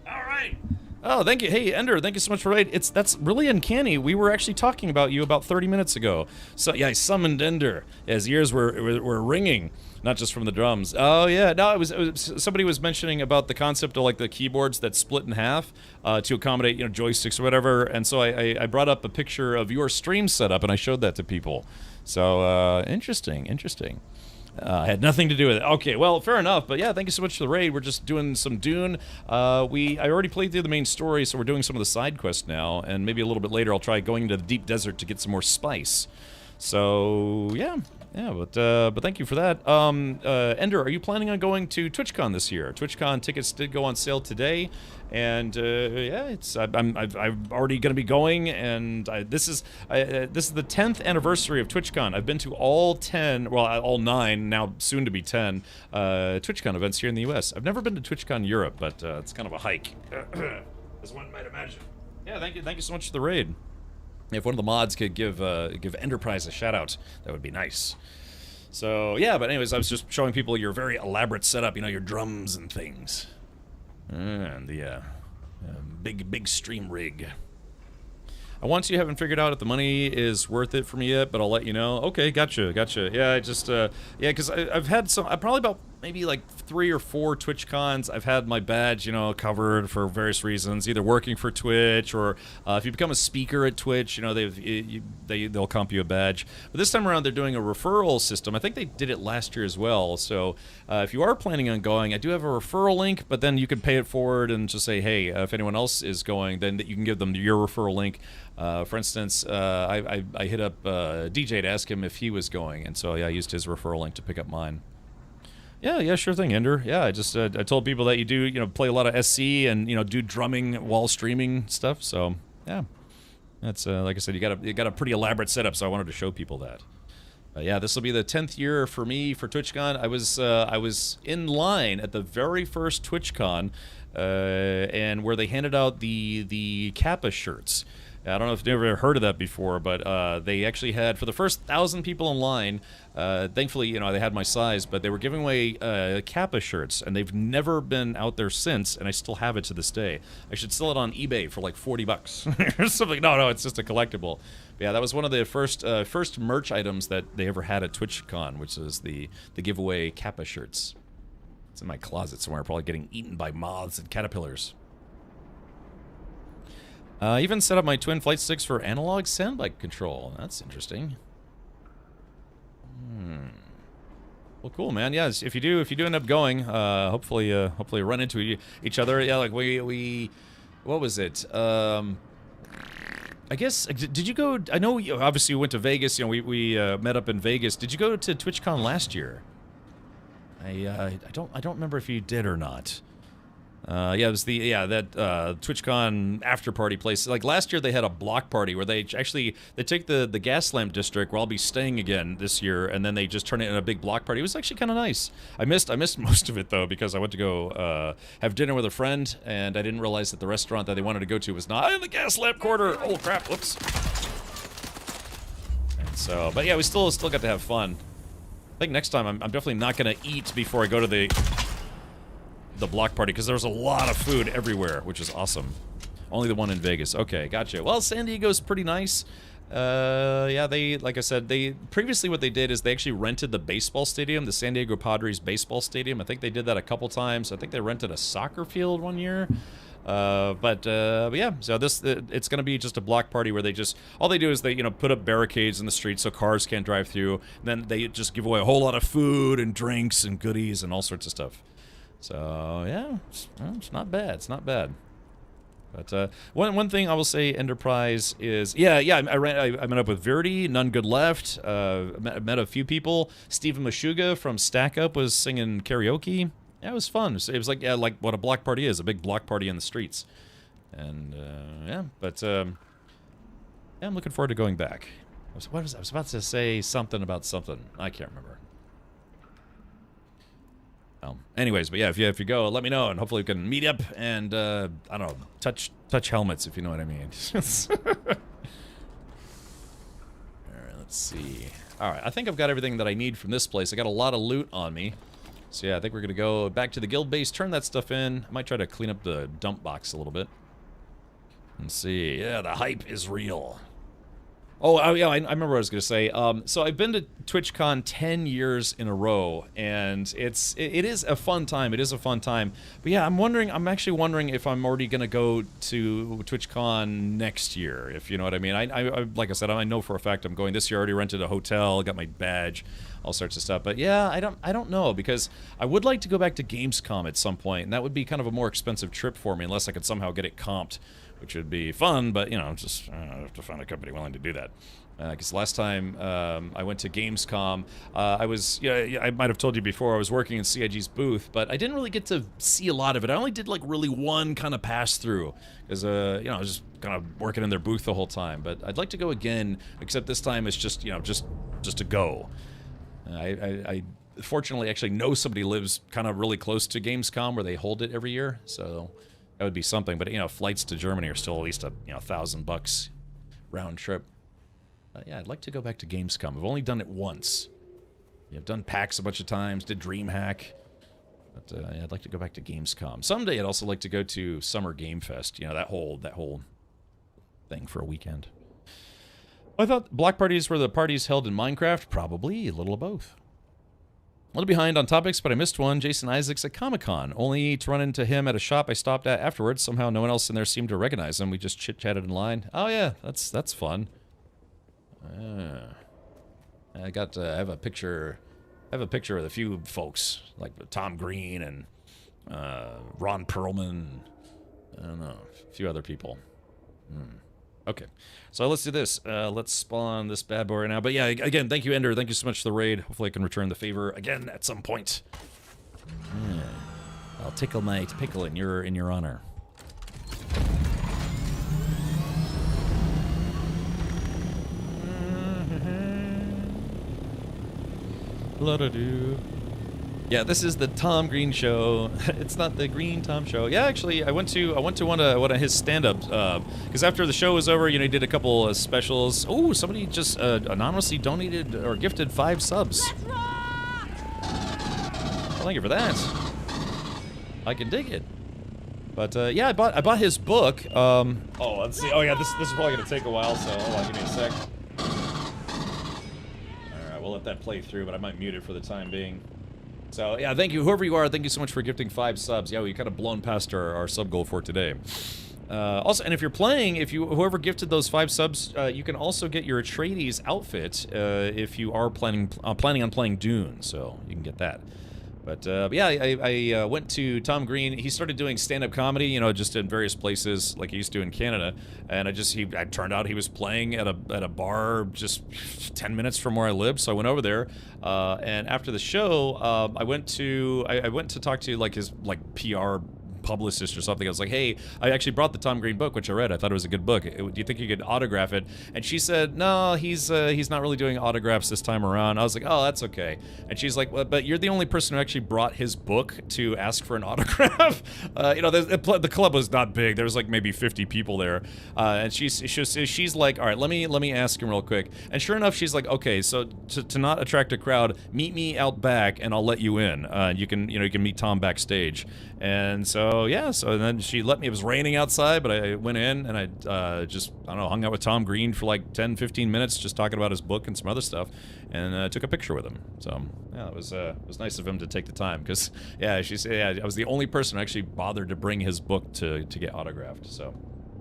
All right. Oh, thank you. Hey, Ender, thank you so much for raid. That's really uncanny. We were actually talking about you about 30 minutes ago. So yeah, I summoned Ender. His ears were ringing, not just from the drums. Oh yeah, no, it was somebody was mentioning about the concept of like the keyboards that split in half to accommodate joysticks or whatever. And so I brought up a picture of your stream setup and I showed that to people. So interesting. Had nothing to do with it. Okay, well, fair enough. But yeah, thank you so much for the raid. We're just doing some Dune. I already played through the main story, so we're doing some of the side quests now. And maybe a little bit later, I'll try going into the deep desert to get some more spice. So yeah. But thank you for that. Ender, are you planning on going to TwitchCon this year? TwitchCon tickets did go on sale today, and yeah, I'm already going to be going, and this is the 10th anniversary of TwitchCon. I've been to all 10, well, all 9 now, soon to be 10 TwitchCon events here in the U.S. I've never been to TwitchCon Europe, but it's kind of a hike, as one might imagine. Yeah, thank you so much for the raid. If one of the mods could give Enterprise a shout out, that would be nice. So yeah, but anyways, I was just showing people your very elaborate setup, your drums and things, and the big stream rig. Once you haven't figured out if the money is worth it for me yet, but I'll let you know. Okay, gotcha. Yeah, I just because I've had some, probably about maybe like 3 or 4 TwitchCons. I've had my badge, covered for various reasons, either working for Twitch or if you become a speaker at Twitch, they'll comp you a badge. But this time around, they're doing a referral system. I think they did it last year as well. So if you are planning on going, I do have a referral link, but then you can pay it forward and just say, hey, if anyone else is going, then you can give them your referral link. For instance, I hit up DJ to ask him if he was going, and so yeah, I used his referral link to pick up mine. Yeah, sure thing, Ender. Yeah, I just I told people that you do play a lot of SC and do drumming while streaming stuff. So yeah, that's like I said, you got a pretty elaborate setup. So I wanted to show people that. Yeah, this will be the 10th year for me for TwitchCon. I was in line at the very first TwitchCon, and where they handed out the Kappa shirts. I don't know if you've ever heard of that before, but they actually had, for the first 1,000 people in line, thankfully, they had my size, but they were giving away Kappa shirts, and they've never been out there since, and I still have it to this day. I should sell it on eBay for like $40 or something. No, it's just a collectible. But yeah, that was one of the first merch items that they ever had at TwitchCon, which is the giveaway Kappa shirts. It's in my closet somewhere, probably getting eaten by moths and caterpillars. I even set up my twin flight sticks for analog soundbite control. That's interesting. Well, cool, man. Yeah, if you do end up going, hopefully run into each other. Yeah, like we what was it? I guess did you go? I know obviously you went to Vegas. We met up in Vegas. Did you go to TwitchCon last year? I don't remember if you did or not. Yeah, it was that TwitchCon after party place. Like last year, they had a block party where they take the gas lamp district where I'll be staying again this year, and then they just turn it into a big block party. It was actually kind of nice. I missed most of it though because I went to go have dinner with a friend, and I didn't realize that the restaurant that they wanted to go to was not in the gas lamp quarter. Oh crap! Whoops. And so, but yeah, we still got to have fun. I think next time I'm definitely not gonna eat before I go to the block party, because there was a lot of food everywhere, which is awesome. Only the one in Vegas. Okay, gotcha. Well, San Diego's pretty nice. Yeah, like I said, previously what they did is they actually rented the baseball stadium, the San Diego Padres baseball stadium. I think they did that a couple times. I think they rented a soccer field one year. But yeah, so it's going to be just a block party where all they do is they, put up barricades in the street so cars can't drive through. And then they just give away a whole lot of food and drinks and goodies and all sorts of stuff. So yeah, it's not bad. It's not bad. But one thing I will say, Enterprise is I met up with Verdi, None Good Left. Met a few people. Stephen Meshuggah from Stack Up was singing karaoke. Yeah, it was fun. It was like what a block party is, a big block party in the streets. And yeah, but I'm looking forward to going back. I was about to say something about something. I can't remember. Anyways, but yeah, if you go, let me know, and hopefully we can meet up and I don't know, touch helmets, if you know what I mean. All right, Let's see. All right, I think I've got everything that I need from this place. I got a lot of loot on me. So yeah, I think we're gonna go back to the guild base, turn that stuff in. I might try to clean up the dump box a little bit. And see. Yeah, the hype is real. Oh yeah, I remember what I was gonna say. So I've been to TwitchCon 10 years in a row, and it is a fun time. It is a fun time. But yeah, I'm actually wondering if I'm already gonna go to TwitchCon next year, if you know what I mean. I like I said, I know for a fact I'm going this year. I already rented a hotel, got my badge, all sorts of stuff. But yeah, I don't know, because I would like to go back to Gamescom at some point, and that would be kind of a more expensive trip for me, unless I could somehow get it comped, which would be fun, but, you know, just I have to find a company willing to do that. Because last time I went to Gamescom, I might have told you before, I was working in CIG's booth, but I didn't really get to see a lot of it. I only did, like, really one kind of pass-through, because, you know, I was just kind of working in their booth the whole time. But I'd like to go again, except this time it's just, you know, just to go. I fortunately actually know somebody who lives kind of really close to Gamescom, where they hold it every year, so that would be something. But, you know, flights to Germany are still at least $1,000 round trip. Yeah, I'd like to go back to Gamescom. I've only done it once. Yeah, I've done PAX a bunch of times, did DreamHack. But yeah, I'd like to go back to Gamescom. Someday I'd also like to go to Summer Game Fest. You know, that whole thing for a weekend. I thought block parties were the parties held in Minecraft. Probably a little of both. A little behind on topics, but I missed one. Jason Isaacs at Comic-Con. Only to run into him at a shop I stopped at afterwards. Somehow no one else in there seemed to recognize him. We just chit-chatted in line. Oh yeah, that's fun. I have a picture of a few folks, like Tom Green and Ron Perlman. I don't know, a few other people. Okay, so let's do this. Let's spawn this bad boy right now. But yeah, again, thank you, Ender. Thank you so much for the raid. Hopefully I can return the favor again at some point. Yeah. I'll tickle my pickle in your honor. Yeah, this is the Tom Green show. It's not the Green Tom show. Yeah, actually, I went to one of his stand-ups because after the show was over, you know, he did a couple of specials. Oh, somebody just anonymously donated or gifted 5 subs. Well, thank you for that. I can dig it. But yeah, I bought his book. Oh, let's see. Oh yeah, this is probably gonna take a while. So hold on, give me a sec. We'll let that play through, but I might mute it for the time being. So, yeah, thank you, whoever you are. Thank you so much for gifting 5 subs. Yeah, we kind of blown past our sub goal for today. Also, and if you're playing, whoever gifted those 5 subs, you can also get your Atreides outfit if you are planning on playing Dune. So you can get that. But yeah, I went to Tom Green. He started doing stand-up comedy, you know, just in various places like he used to in Canada. And I turned out he was playing at a bar just 10 minutes from where I lived. So I went over there. And after the show, I went to talk to like his PR publicist or something. I was like, hey, I actually brought the Tom Green book, which I read. I thought it was a good book. Do you think you could autograph it? And she said, no, he's not really doing autographs this time around. I was like, oh, that's okay. And she's like, well, but you're the only person who actually brought his book to ask for an autograph. You know, the club was not big. There was like maybe 50 people there. And she's like, all right, let me ask him real quick. And sure enough, she's like, okay, so to not attract a crowd, meet me out back and I'll let you in. You can meet Tom backstage. And so, yeah, so then she let me. It was raining outside, but I went in and I just, I don't know, hung out with Tom Green for like 10, 15 minutes, just talking about his book and some other stuff, and took a picture with him. So, yeah, it was nice of him to take the time, because, yeah, she said, yeah, I was the only person who actually bothered to bring his book to get autographed, so,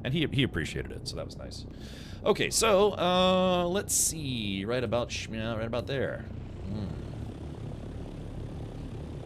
and he appreciated it, so that was nice. Okay, so, let's see, right about there.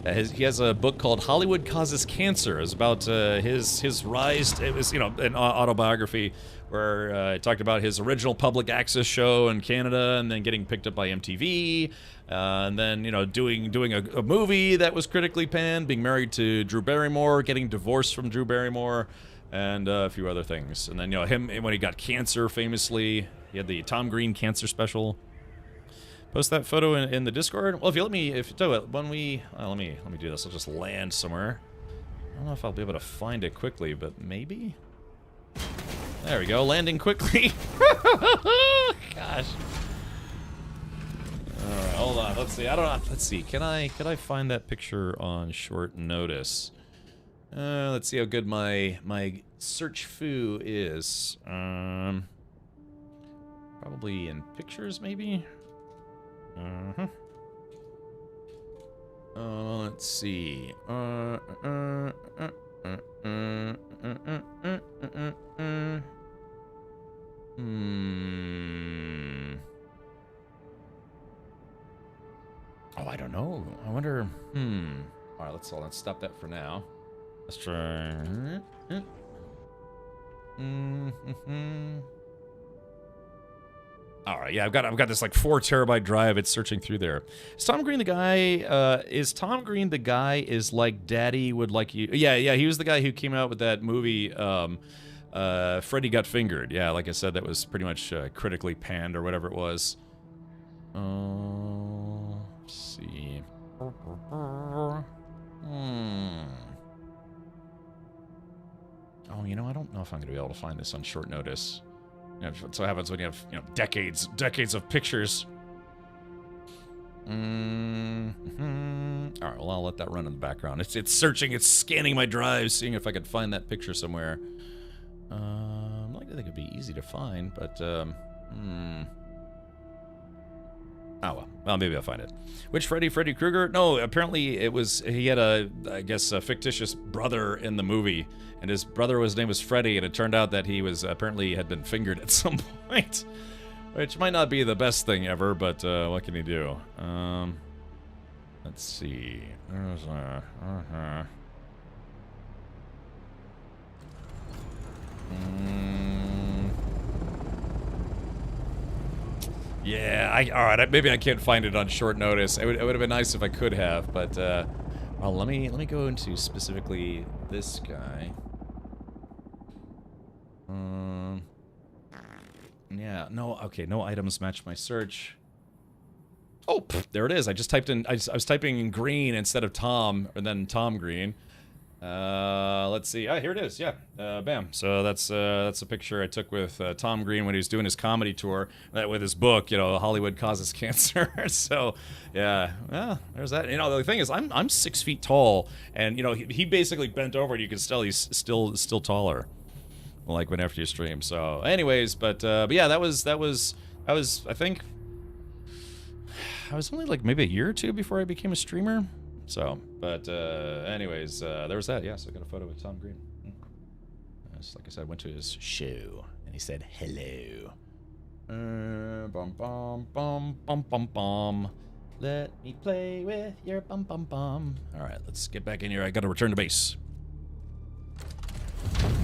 He has a book called Hollywood Causes Cancer. It's about his rise. It was, you know, an autobiography where it talked about his original public access show in Canada and then getting picked up by MTV. And then, you know, doing a movie that was critically panned, being married to Drew Barrymore, getting divorced from Drew Barrymore, and a few other things. And then, you know, him when he got cancer famously, he had the Tom Green cancer special. Post that photo in the Discord. Well, let me do this. I'll just land somewhere. I don't know if I'll be able to find it quickly, but maybe. There we go, landing quickly. Gosh. hold on. Let's see. I don't know. Let's see. Can I find that picture on short notice? Let's see how good my search foo is. Probably in pictures, maybe. Let's see. Oh, I don't know. I wonder. All right, let's stop that for now. Let's try. All right, yeah, I've got this like 4 terabyte drive. It's searching through there. Is Tom Green the guy? Is Tom Green the guy? Is like Daddy would like you? Yeah, he was the guy who came out with that movie. Freddy Got Fingered. Yeah, like I said, that was pretty much critically panned or whatever it was. Let's see. Oh, you know, I don't know if I'm gonna be able to find this on short notice. You know, that's what happens when you have, you know, decades of pictures. All right, well, I'll let that run in the background. It's searching, it's scanning my drive, seeing if I could find that picture somewhere. I'm likely that could be easy to find, but oh well, maybe I'll find it. Which Freddy Krueger? No, apparently he had I guess a fictitious brother in the movie, and his his name was Freddy, and it turned out that he was apparently had been fingered at some point, which might not be the best thing ever, but what can you do? Let's see. Yeah, all right. Maybe I can't find it on short notice. It would have been nice if I could have, but well, let me go into specifically this guy. Yeah, no, okay, no items match my search. Oh, there it is. I just typed in. I was typing in Green instead of Tom, and then Tom Green. Let's see. Ah, here it is. Yeah. Bam. So that's a picture I took with Tom Green when he was doing his comedy tour with his book, you know, Hollywood Causes Cancer. So, yeah. Well, there's that. You know, the thing is, I'm 6 feet tall, and you know, he basically bent over, and you can tell he's still taller, like when after you stream. So, anyways, but yeah, that was I think I was only like maybe a year or two before I became a streamer. So, but anyways, there was that. Yeah, so I got a photo with Tom Green. Just like I said, I went to his show, and he said hello. Bum bum bum bum bum bum. Let me play with your bum bum bum. All right, let's get back in here. I got to return to base.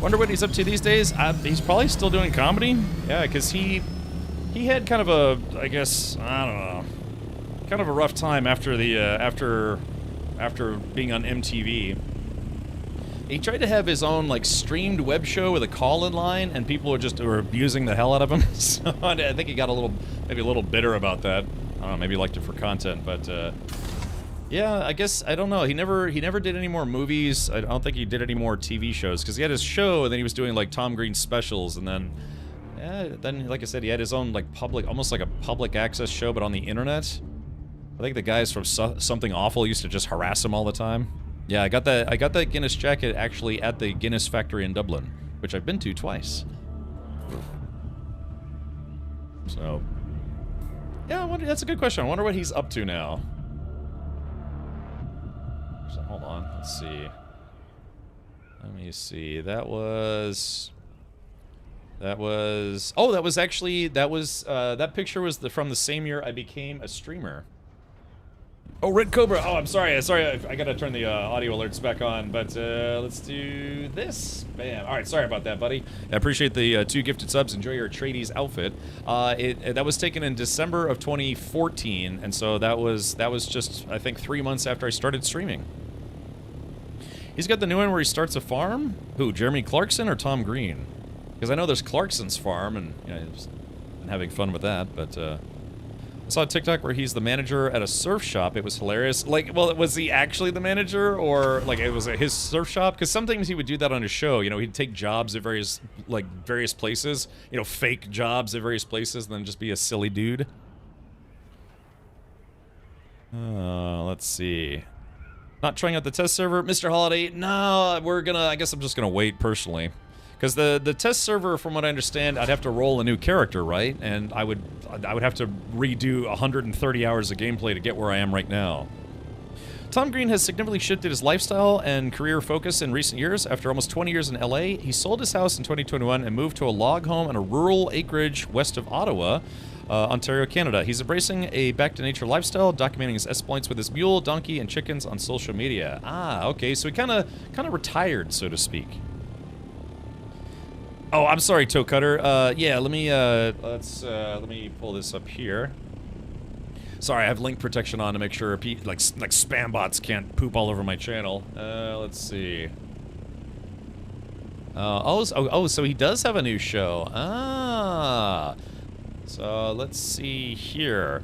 Wonder what he's up to these days. He's probably still doing comedy. Yeah, because he had kind of a, I guess, I don't know, kind of a rough time after the after being on MTV. He tried to have his own like streamed web show with a call-in line, and people were abusing the hell out of him. So I think he got maybe a little bitter about that. I don't know, maybe he liked it for content, but yeah, I guess I don't know. He never did any more movies. I don't think he did any more TV shows, because he had his show, and then he was doing like Tom Green specials, and then like I said, he had his own like almost like a public access show, but on the internet. I think the guys from Something Awful used to just harass him all the time. Yeah, I got that Guinness jacket actually at the Guinness factory in Dublin, which I've been to twice. So, yeah, that's a good question. I wonder what he's up to now. So, hold on, let's see. Let me see. That was that picture was from the same year I became a streamer. Oh, Red Cobra. Oh, I'm sorry. I gotta turn the audio alerts back on, but let's do this. Bam. All right, sorry about that, buddy. I appreciate the 2 gifted subs. Enjoy your Atreides outfit. That was taken in December of 2014, and so that was just, I think, 3 months after I started streaming. He's got the new one where he starts a farm. Who, Jeremy Clarkson or Tom Green? Because I know there's Clarkson's farm, and you know, he's been having fun with that, but I saw a TikTok where he's the manager at a surf shop. It was hilarious. Like, well, was he actually the manager, or like it was at his surf shop? Because sometimes he would do that on his show. You know, he'd take jobs at various places. You know, fake jobs at various places, and then just be a silly dude. Let's see. Not trying out the test server, Mr. Holiday. No, I guess I'm just gonna wait personally, because the test server, from what I understand, I'd have to roll a new character, right? And I would have to redo 130 hours of gameplay to get where I am right now. Tom Green has significantly shifted his lifestyle and career focus in recent years. After almost 20 years in LA, he sold his house in 2021 and moved to a log home on a rural acreage west of Ottawa, Ontario, Canada. He's embracing a back-to-nature lifestyle, documenting his exploits with his mule, donkey, and chickens on social media. Ah, okay, so he kind of retired, so to speak. Oh, I'm sorry, Toe Cutter. Yeah, let me pull this up here. Sorry, I have link protection on to make sure like spam bots can't poop all over my channel. Let's see. So he does have a new show. Ah. So let's see here.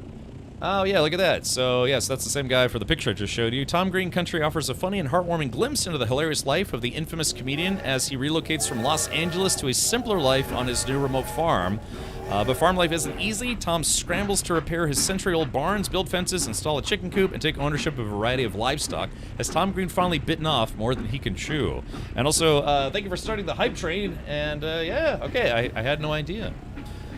Oh yeah, look at that. So yes, that's the same guy for the picture I just showed you. Tom Green Country offers a funny and heartwarming glimpse into the hilarious life of the infamous comedian as he relocates from Los Angeles to a simpler life on his new remote farm. But farm life isn't easy. Tom scrambles to repair his century-old barns, build fences, install a chicken coop, and take ownership of a variety of livestock, as Tom Green finally bitten off more than he can chew. And also, thank you for starting the hype train, and yeah, okay, I had no idea.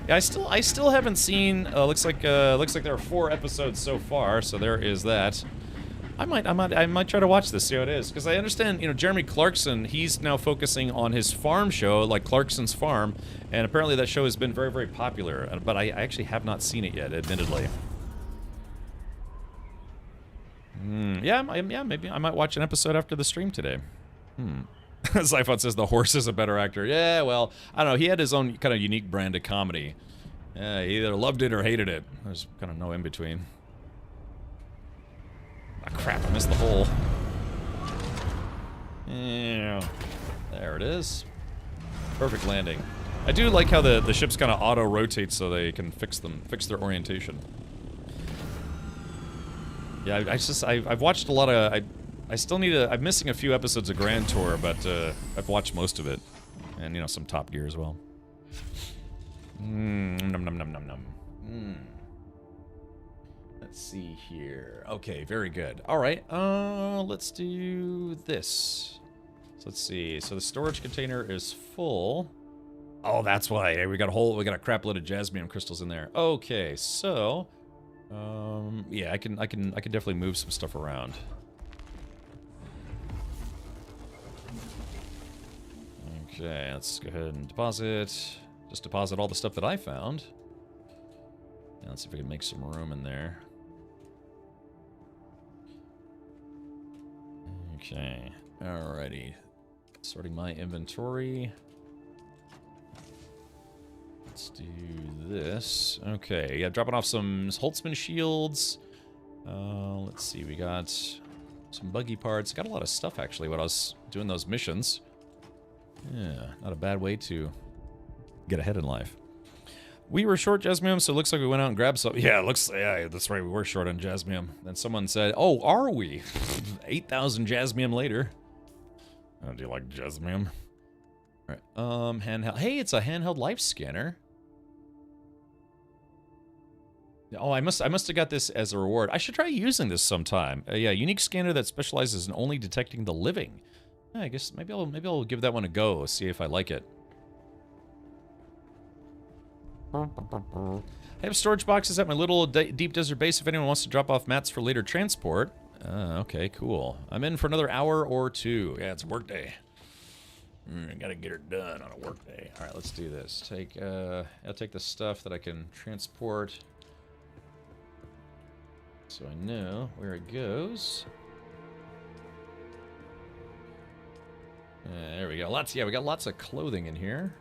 Yeah, I still haven't seen, looks like there are 4 episodes so far, so there is that. I might try to watch this, see how it is, because I understand, you know, Jeremy Clarkson, he's now focusing on his farm show, like Clarkson's Farm, and apparently that show has been very, very popular, but I actually have not seen it yet, admittedly. Yeah, maybe I might watch an episode after the stream today. Zyphon says the horse is a better actor. Yeah, well, I don't know, he had his own kind of unique brand of comedy. He either loved it or hated it. There's kind of no in-between. Ah, crap, I missed the hole. Yeah, there it is. Perfect landing. I do like how the ships kind of auto-rotate so they can fix their orientation. Yeah, I've watched a lot of, I still need I'm missing a few episodes of Grand Tour, but I've watched most of it. And, you know, some Top Gear as well. Nom nom nom nom nom. Let's see here. Okay, very good. All right, let's do this. So let's see. So the storage container is full. Oh, that's why. We got a crap load of jasmine crystals in there. Okay, so yeah, I can definitely move some stuff around. Okay, let's go ahead and deposit. Just deposit all the stuff that I found. Yeah, let's see if we can make some room in there. Okay, alrighty. Sorting my inventory. Let's do this. Okay, yeah, dropping off some Holtzman shields. Let's see, we got some buggy parts. Got a lot of stuff, actually, when I was doing those missions. Yeah, not a bad way to get ahead in life. We were short jasmium, so it looks like we went out and grabbed some. Yeah, yeah, that's right, we were short on jasmium. Then someone said, oh, are we? 8,000 jasmium later. Oh, do you like jasmium? All right, handheld. Hey, it's a handheld life scanner. Oh, I must have got this as a reward. I should try using this sometime. Yeah, unique scanner that specializes in only detecting the living. Yeah, I guess maybe I'll give that one a go, see if I like it. I have storage boxes at my little deep desert base if anyone wants to drop off mats for later transport. Okay, cool. I'm in for another hour or 2. Yeah, it's work day. Gotta get her done on a work day. All right, let's do this. I'll take the stuff that I can transport, so I know where it goes. There we go. We got lots of clothing in here.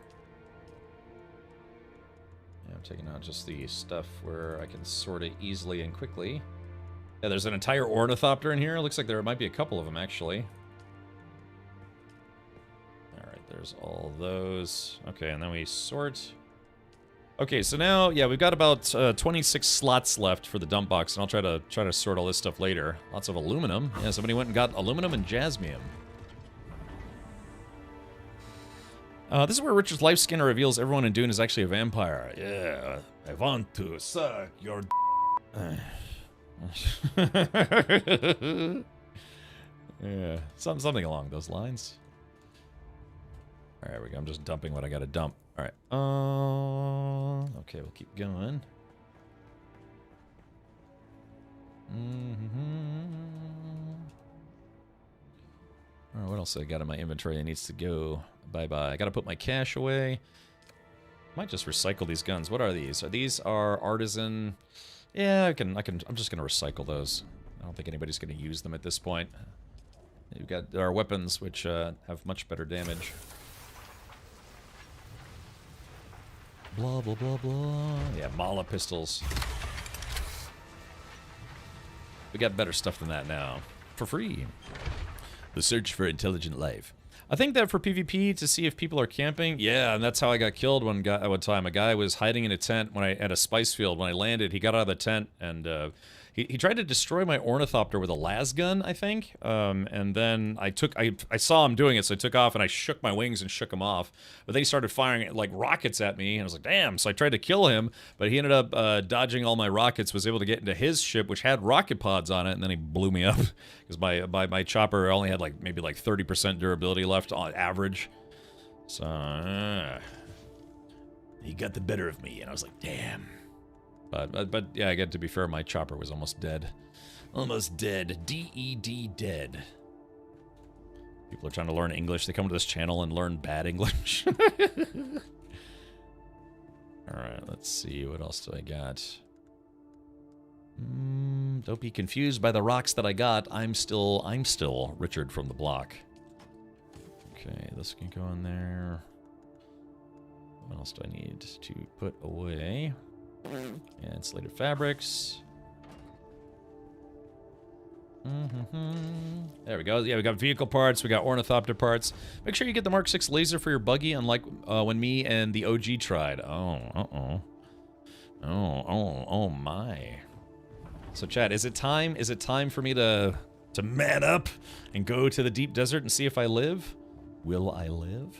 Yeah, I'm taking out just the stuff where I can sort it easily and quickly. Yeah, there's an entire ornithopter in here. Looks like there might be a couple of them, actually. Alright, there's all those. Okay, and then we sort. Okay, so now, yeah, we've got about 26 slots left for the dump box, and I'll try to sort all this stuff later. Lots of aluminum. Yeah, somebody went and got aluminum and jasmium. This is where Richard's life scanner reveals everyone in Dune is actually a vampire. Yeah, I want to suck your Yeah, something along those lines. All right, we go. I'm just dumping what I got to dump. All right. Okay, we'll keep going. All right, what else I got in my inventory that needs to go? Bye-bye. I got to put my cash away. Might just recycle these guns. What are these? These are artisan. Yeah, I'm just gonna recycle those. I don't think anybody's gonna use them at this point. You've got our weapons, which have much better damage. Blah blah blah blah. Yeah, Mala pistols. We got better stuff than that now, for free. The search for intelligent life. I think that for PvP, to see if people are camping, yeah, and that's how I got killed one time. A guy was hiding in a tent at a spice field. When I landed, he got out of the tent, and he tried to destroy my ornithopter with a las gun, I think. And then I saw him doing it, so I took off, and I shook my wings and shook him off. But then he started firing, like, rockets at me, and I was like, damn. So I tried to kill him, but he ended up dodging all my rockets, was able to get into his ship, which had rocket pods on it, and then he blew me up. Because my chopper only had, like, maybe, like, 30% durability left on average. So, he got the better of me, and I was like, damn. But yeah, I get to be fair, my chopper was almost dead. Almost dead. D-E-D, dead. People are trying to learn English. They come to this channel and learn bad English. Alright, let's see. What else do I got? Don't be confused by the rocks that I got. I'm still Richard from the block. Okay, this can go in there. What else do I need to put away? Yeah, insulated fabrics. There we go. Yeah, we got vehicle parts. We got ornithopter parts. Make sure you get the Mark 6 laser for your buggy, unlike when me and the OG tried. Oh my. So, chat, is it time? Is it time for me to man up and go to the deep desert and see if I live? Will I live?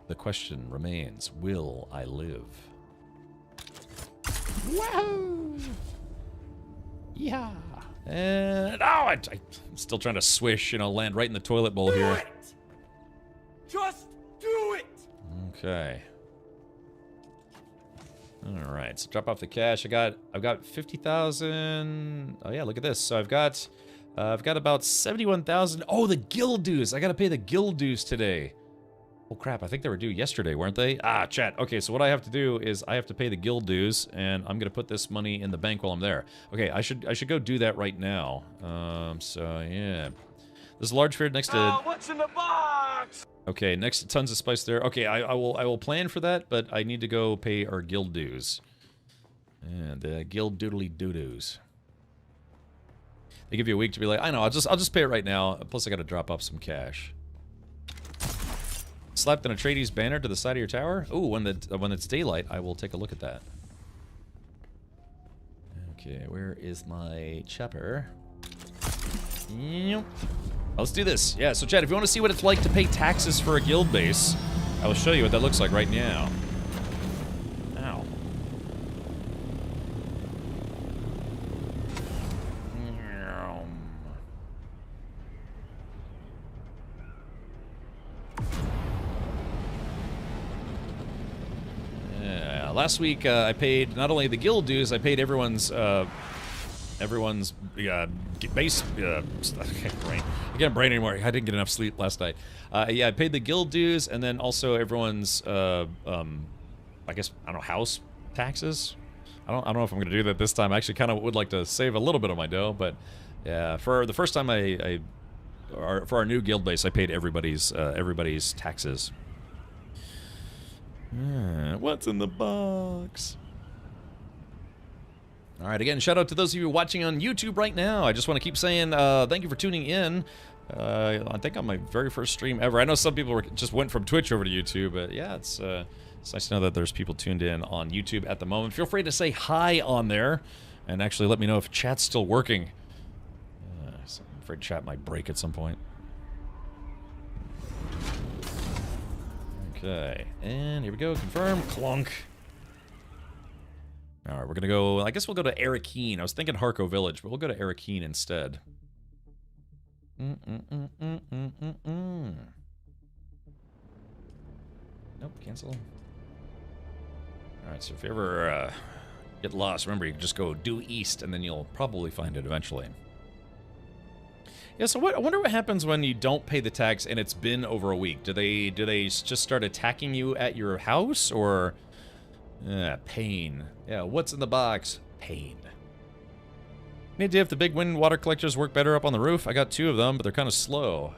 The question remains, will I live? Whoa! Yeah. And, I'm still trying to swish, land right in the toilet bowl here. Just do it! Okay. Alright, so drop off the cash. I've got 50,000. Oh yeah, look at this. So I've got about 71,000. Oh, the guild dues. I gotta pay the guild dues today. Oh crap, I think they were due yesterday, weren't they? Ah, chat. Okay, so what I have to do is I have to pay the guild dues, and I'm gonna put this money in the bank while I'm there. Okay, I should go do that right now. So yeah. There's a large fair next to... what's in the box? Okay, next to tons of spice there. Okay, I will plan for that, but I need to go pay our guild dues. And the guild doodly doo-doos. They give you a week to be like, I know, I'll just pay it right now. Plus I gotta drop off some cash. Slapped an Atreides banner to the side of your tower? Ooh, when it's daylight, I will take a look at that. Okay, where is my chopper? Yep. Let's do this. Yeah, so chat, if you want to see what it's like to pay taxes for a guild base, I will show you what that looks like right now. Ow. Yeah, last week I paid not only the guild dues, I paid everyone's base. I can't brain anymore. I didn't get enough sleep last night. Yeah, I paid the guild dues, and then also everyone's, I guess, I don't know, house taxes. I don't know if I'm gonna do that this time. I actually kind of would like to save a little bit of my dough, but yeah, for the first time for our new guild base, I paid everybody's taxes. What's in the box? All right, again, shout out to those of you watching on YouTube right now. I just want to keep saying thank you for tuning in. I think on my very first stream ever. I know some people just went from Twitch over to YouTube, but yeah, it's nice to know that there's people tuned in on YouTube at the moment. Feel free to say hi on there, and actually let me know if chat's still working. So I'm afraid chat might break at some point. Okay, and here we go. Confirm. Clunk. All right, we're gonna go. I guess we'll go to Arakeen. I was thinking Harco Village, but we'll go to Arakeen instead. Nope, cancel. All right, so if you ever get lost, remember you can just go due east, and then you'll probably find it eventually. Yeah, so I wonder what happens when you don't pay the tax and it's been over a week. Do they just start attacking you at your house, or pain? Yeah, what's in the box? Pain. Any idea if the big wind water collectors work better up on the roof? I got 2 of them, but they're kind of slow.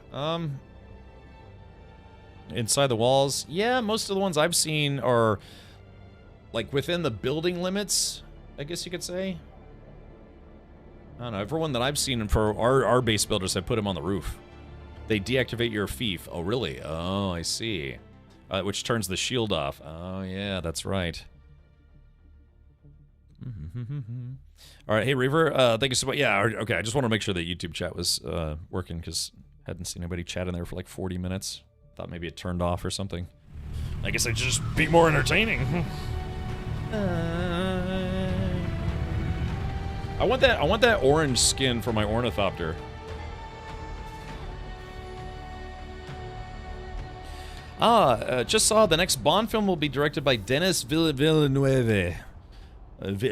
Inside the walls, yeah, most of the ones I've seen are like within the building limits, I guess you could say. I don't know, everyone that I've seen for our base builders, I put them on the roof. They deactivate your fief. Oh, really? Oh, I see. Which turns the shield off. Oh, yeah, that's right. All right, hey, Reaver, thank you so much. Yeah, okay, I just want to make sure that YouTube chat was working, because I hadn't seen anybody chat in there for like 40 minutes. Thought maybe it turned off or something. I guess I'd just be more entertaining. I want that orange skin for my ornithopter. Just saw the next Bond film will be directed by Denis Villeneuve. Do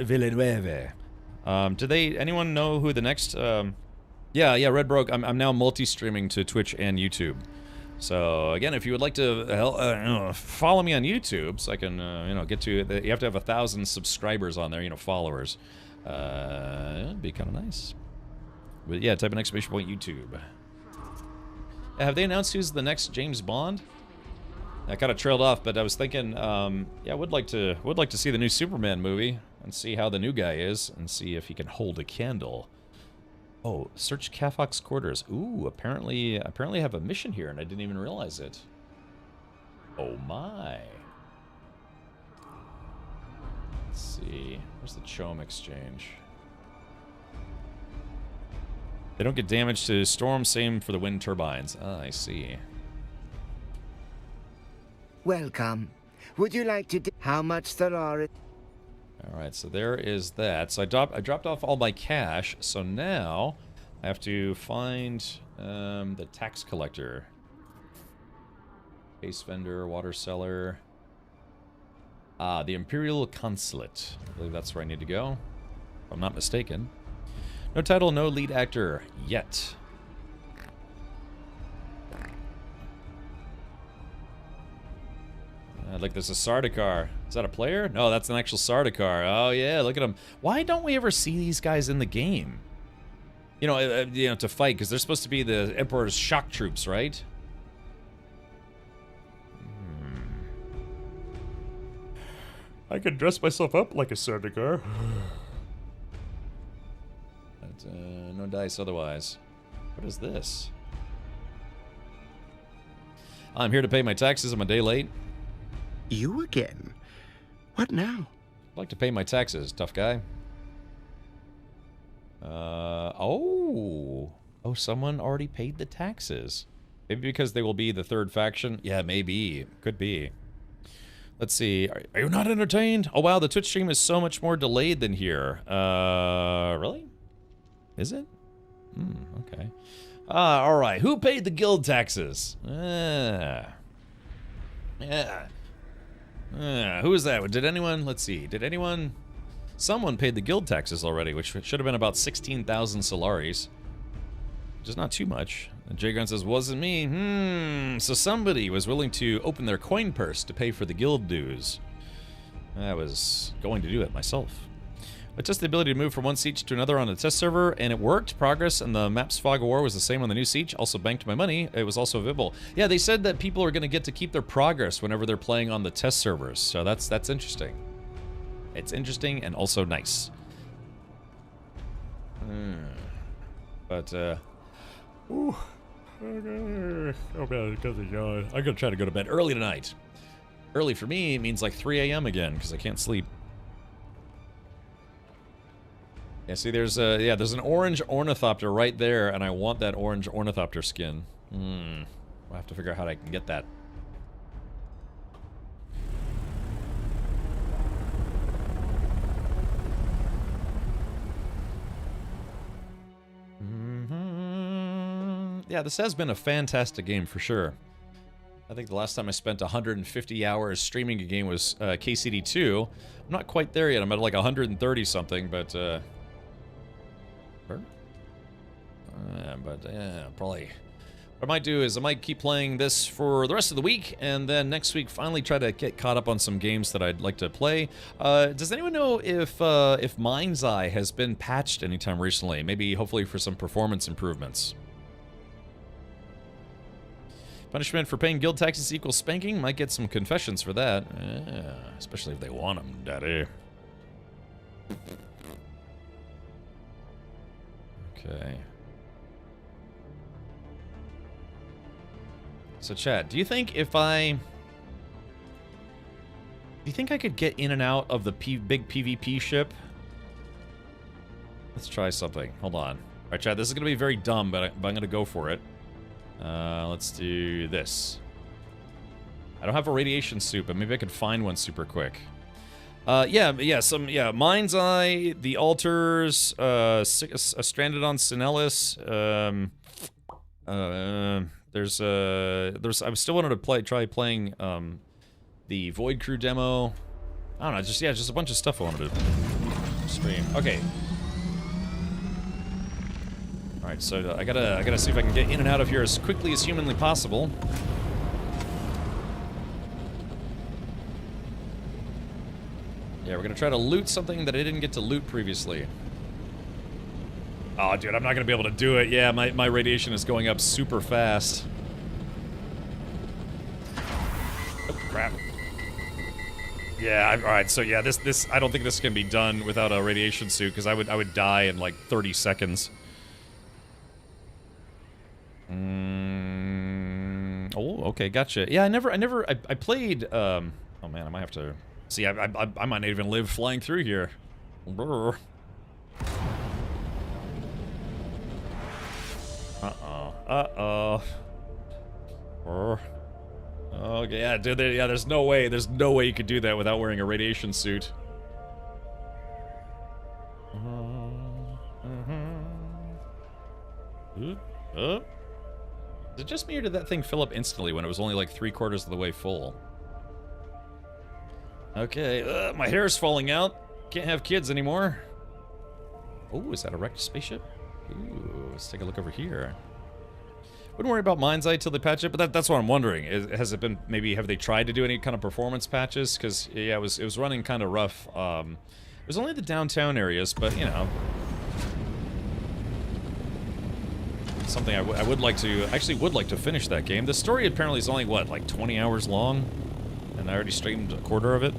anyone know who the next, yeah, Red Broke, I'm now multi-streaming to Twitch and YouTube. So, again, if you would like to follow me on YouTube, so I can, get to, you have to have 1,000 subscribers on there, followers. It'd be kind of nice. But yeah, type in exclamation point YouTube. Have they announced who's the next James Bond? I kind of trailed off, but I was thinking, yeah, I would like to see the new Superman movie and see how the new guy is and see if he can hold a candle. Oh, search Caffox quarters. Ooh, apparently I have a mission here and I didn't even realize it. Oh my. Let's see. Where's the Chom exchange? They don't get damage to storm, same for the wind turbines. Ah, I see. Welcome. Would you like to how much there are? Alright, so there is that. So I dropped off all my cash, so now I have to find the tax collector. Case vendor, water cellar. Ah, the Imperial Consulate. I believe that's where I need to go, if I'm not mistaken. No title, no lead actor yet. Like there's a Sardaukar. Is that a player? No, that's an actual Sardaukar. Oh yeah, look at him. Why don't we ever see these guys in the game? You know, to fight, because they're supposed to be the Emperor's shock troops, right? I could dress myself up like a Sardaukar. But, no dice otherwise. What is this? I'm here to pay my taxes. I'm a day late. You again? What now? I'd like to pay my taxes, tough guy. Oh, someone already paid the taxes. Maybe because they will be the third faction? Yeah, maybe. Could be. Let's see. Are you not entertained? Oh, wow, the Twitch stream is so much more delayed than here. Really? Is it? Okay. All right. Who paid the guild taxes? Yeah. Who is that? Did anyone? Let's see. Did anyone? Someone paid the guild taxes already, which should have been about 16,000 Solaris. Which is not too much. And Jay Grunt says, wasn't me. So somebody was willing to open their coin purse to pay for the guild dues. I was going to do it myself. I tested the ability to move from one siege to another on a test server, and it worked. Progress and the map's fog of war was the same on the new siege. Also banked my money. It was also visible. Yeah, they said that people are going to get to keep their progress whenever they're playing on the test servers. So that's interesting. It's interesting and also nice. But, ooh. Oh, man, because of yawn. I'm going to try to go to bed early tonight. Early for me means like 3 a.m. again, because I can't sleep. Yeah, see, there's an orange ornithopter right there, and I want that orange ornithopter skin. I'll have to figure out how I can get that. Yeah, this has been a fantastic game for sure. I think the last time I spent 150 hours streaming a game was KCD2. I'm not quite there yet. I'm at like 130 something, but probably what I might do is I might keep playing this for the rest of the week, and then next week finally try to get caught up on some games that I'd like to play. Does anyone know if Mind's Eye has been patched anytime recently? Maybe, hopefully, for some performance improvements. Punishment for paying guild taxes equals spanking. Might get some confessions for that. Yeah, especially if they want them, daddy. Okay. So, chat, do you think I could get in and out of the big PvP ship? Let's try something. Hold on. All right, chat, this is going to be very dumb, but I'm going to go for it. Let's do this. I don't have a radiation suit, but maybe I could find one super quick. Mind's Eye, the Altars, Stranded on Sinellis, I still wanted to try playing, the Void Crew demo. I don't know, just a bunch of stuff I wanted to stream. Okay. Alright, so I gotta see if I can get in and out of here as quickly as humanly possible. Yeah, we're gonna try to loot something that I didn't get to loot previously. Oh, dude, I'm not gonna be able to do it. Yeah, my radiation is going up super fast. Oh, crap. Yeah, alright, so yeah, this I don't think this can be done without a radiation suit, because I would die in like 30 seconds. Oh, okay, gotcha. Yeah, I played, oh man, I might have to, see, I might not even live flying through here. Brr. Uh-oh. Brr. Okay, yeah, dude, there's no way you could do that without wearing a radiation suit. Is it just me, or did that thing fill up instantly when it was only like 3/4 of the way full? Okay, my hair's falling out. Can't have kids anymore. Oh, is that a wrecked spaceship? Ooh, let's take a look over here. Wouldn't worry about Mind's Eye till they patch it, but that's what I'm wondering. Has it been, maybe have they tried to do any kind of performance patches? Because, yeah, it was running kind of rough. It was only the downtown areas, but, you know. Something I would like to, actually would like to finish that game. The story apparently is only, what, like 20 hours long? And I already streamed a quarter of it.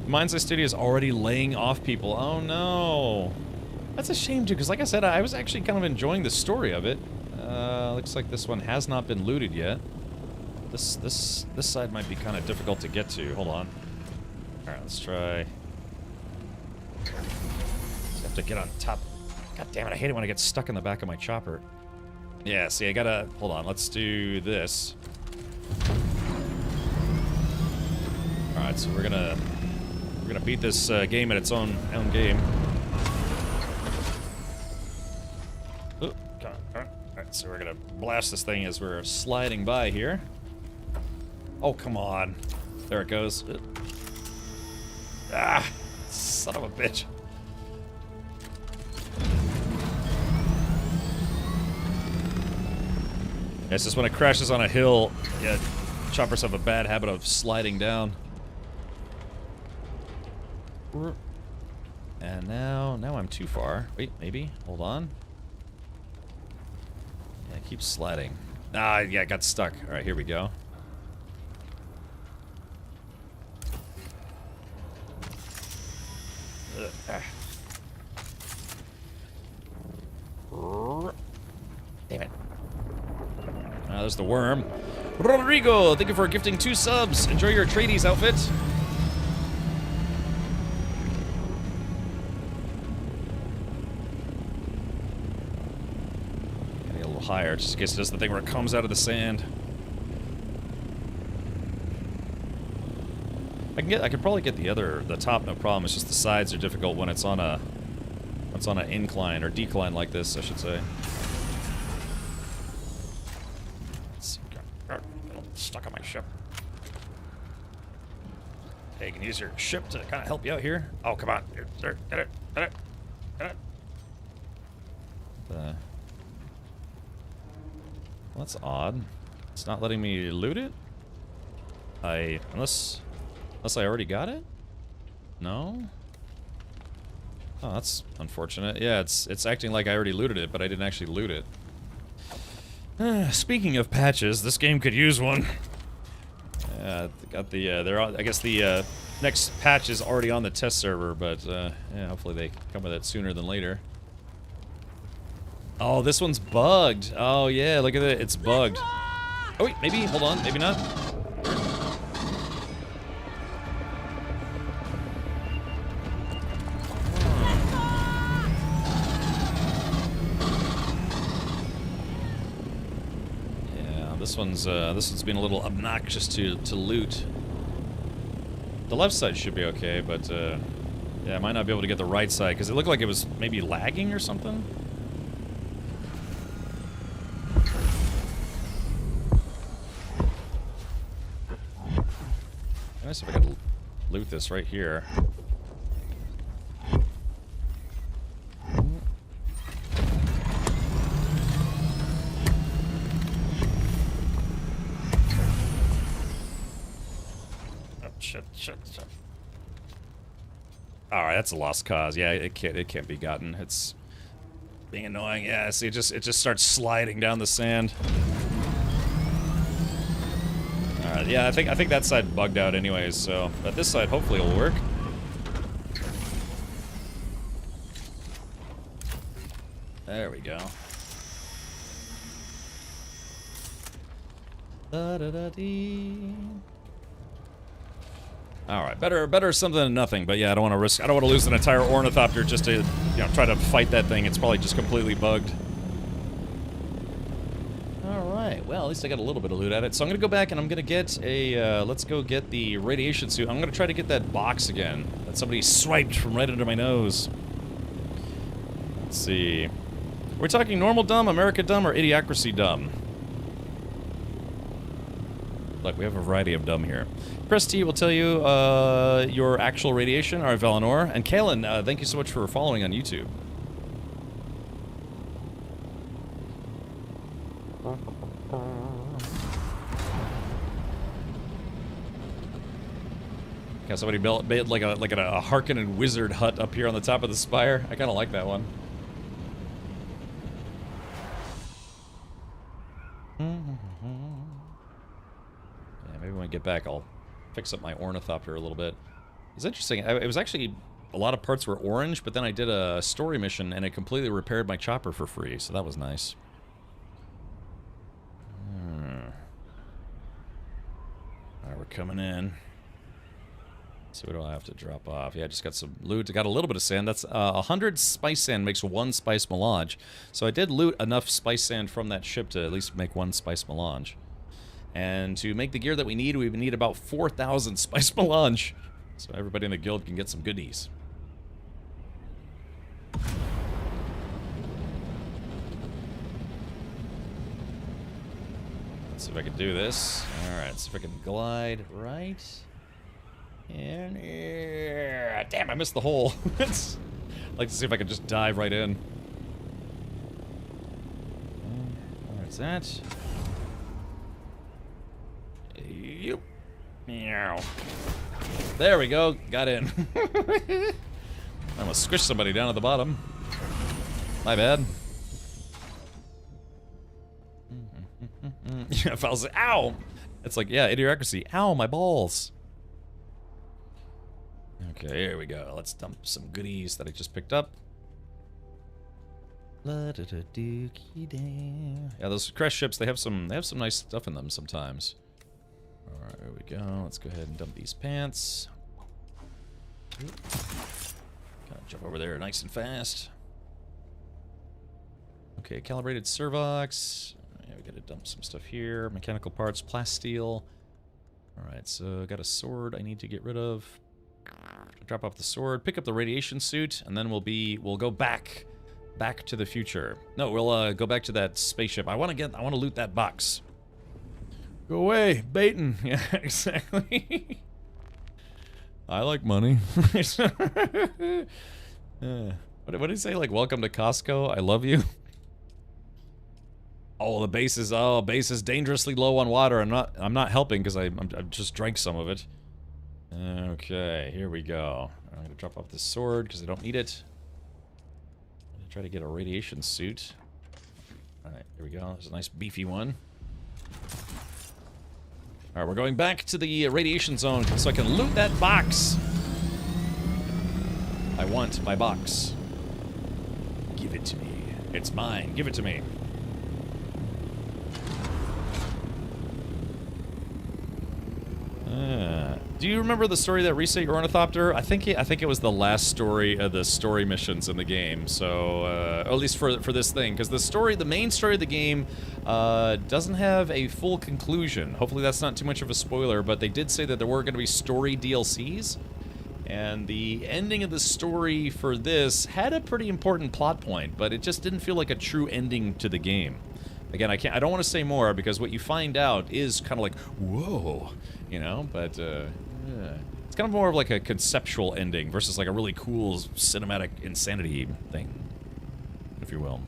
Mind's Eye Studio is already laying off people. Oh no. That's a shame too, because like I said, I was actually kind of enjoying the story of it. Looks like this one has not been looted yet. This side might be kind of difficult to get to. Hold on. Alright, let's try. Just have to get on top. God damn it, I hate it when I get stuck in the back of my chopper. Yeah, see, I gotta... Hold on, let's do this. Alright, so we're gonna beat this game at its own game. Oh, come on. Alright, so we're gonna blast this thing as we're sliding by here. Oh, come on. There it goes. Ah, son of a bitch. It's just when it crashes on a hill, yeah, choppers have a bad habit of sliding down. And now I'm too far. Wait, maybe? Hold on. Yeah, keep sliding. Ah, yeah, I got stuck. Alright, here we go. Damn it. Ah, there's the worm. Rodrigo, thank you for gifting 2 subs. Enjoy your Atreides outfit. Getting a little higher, just in case it does the thing where it comes out of the sand. I could probably get the top, no problem. It's just the sides are difficult when it's on a It's on an incline, or decline like this, I should say. Let's see. Stuck on my ship. Hey, you can use your ship to kind of help you out here. Oh, come on. Get it. Well, that's odd. It's not letting me loot it? Unless I already got it? No? Oh, that's unfortunate. Yeah, it's acting like I already looted it, but I didn't actually loot it. Speaking of patches, this game could use one. Got the I guess the next patch is already on the test server, but yeah, hopefully they come with it sooner than later. Oh, this one's bugged. Oh yeah, look at it, it's bugged. Oh wait, maybe, hold on, maybe not. This one's been a little obnoxious to loot. The left side should be okay, but yeah, I might not be able to get the right side because it looked like it was maybe lagging or something. Nice if I could loot this right here. Shit. Alright, that's a lost cause. Yeah, it can't be gotten. It's being annoying. Yeah, see, it just starts sliding down the sand. Alright, yeah, I think that side bugged out anyways, so but this side hopefully will work. There we go. Da-da-da-dee. All right, better something than nothing. But yeah, I don't want to lose an entire ornithopter just to, try to fight that thing. It's probably just completely bugged. All right, well, at least I got a little bit of loot at it. So I'm gonna go back and I'm gonna get a. Let's go get the radiation suit. I'm gonna try to get that box again that somebody swiped from right under my nose. Let's see. We're talking normal dumb, America dumb, or idiocracy dumb. Look, we have a variety of dumb here. Press T will tell you your actual radiation. All right, Valinor. And Kalen, thank you so much for following on YouTube. Yeah, somebody built like a Harkonnen wizard hut up here on the top of the spire. I kind of like that one. Yeah, maybe when I get back, I'll fix up my ornithopter a little bit. It's interesting. It was actually a lot of parts were orange, but then I did a story mission and it completely repaired my chopper for free, so that was nice. Alright, we're coming in. So what do I have to drop off? Yeah, I just got some loot. I got a little bit of sand. That's 100 spice sand makes 1 spice melange. So I did loot enough spice sand from that ship to at least make 1 spice melange. And to make the gear that we need about 4,000 spice melange. So everybody in the guild can get some goodies. Let's see if I can do this. Alright, see if I can glide right. And damn, I missed the hole. I'd like to see if I can just dive right in. Where's that? Yep. Meow. There we go. Got in. I almost squished somebody down at the bottom. My bad. Yeah, if I was, ow! It's like, yeah, idiocracy. Ow, my balls. Okay, here we go. Let's dump some goodies that I just picked up. Yeah, those crash ships, they have some nice stuff in them sometimes. Alright, here we go. Let's go ahead and dump these pants. Gotta jump over there nice and fast. Okay, calibrated servox. Yeah, we gotta dump some stuff here. Mechanical parts, plasteel. Alright, so I got a sword I need to get rid of. Drop off the sword, pick up the radiation suit, and then we'll go back to the future. No, we'll go back to that spaceship. I want to loot that box. Go away, baiting. Yeah, exactly. I like money. What did he say? Like, welcome to Costco. I love you. Oh, the base is dangerously low on water. I'm not helping because I just drank some of it. Okay, here we go. I'm gonna drop off this sword because I don't need it. I'm gonna try to get a radiation suit. All right, here we go. There's a nice beefy one. All right, we're going back to the radiation zone so I can loot that box. I want my box. Give it to me. It's mine. Give it to me. Do you remember the story that reset your ornithopter? I think it was the last story of the story missions in the game. So, at least for this thing, because the main story of the game, doesn't have a full conclusion. Hopefully, that's not too much of a spoiler. But they did say that there were going to be story DLCs, and the ending of the story for this had a pretty important plot point, but it just didn't feel like a true ending to the game. Again, I don't want to say more because what you find out is kind of like, whoa, you know, but yeah. It's kind of more of like a conceptual ending versus like a really cool cinematic insanity thing, if you will.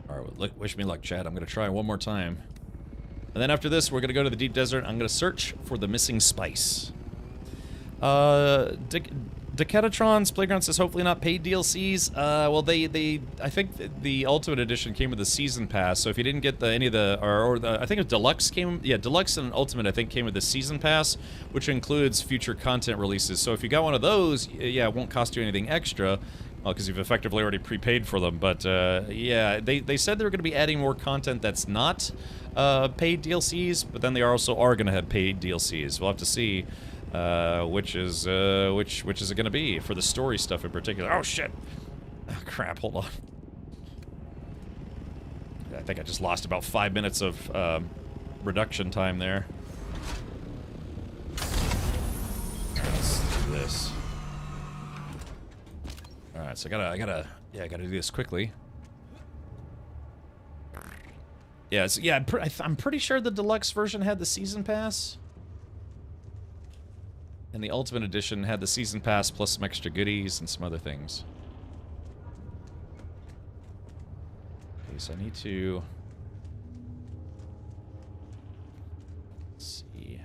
Alright, wish me luck, Chad. I'm going to try one more time. And then after this, we're going to go to the deep desert. I'm going to search for the missing spice. Decatatron's Playground says hopefully not paid DLCs. Well, I think the Ultimate Edition came with the Season Pass, so if you didn't get any of the, I think it was Deluxe came, yeah, Deluxe and Ultimate I think came with the Season Pass, which includes future content releases. So if you got one of those, yeah, it won't cost you anything extra, because you've effectively already prepaid for them. But yeah, they said they're going to be adding more content that's not paid DLCs, but then they also are going to have paid DLCs. We'll have to see. Which is it gonna be for the story stuff in particular? Oh shit! Oh, crap! Hold on. I think I just lost about 5 minutes of reduction time there. Let's do this. All right, so I gotta do this quickly. Yeah, I'm pretty sure the deluxe version had the season pass. And the Ultimate Edition had the Season Pass plus some extra goodies and some other things. Okay, so I need to... Let's see...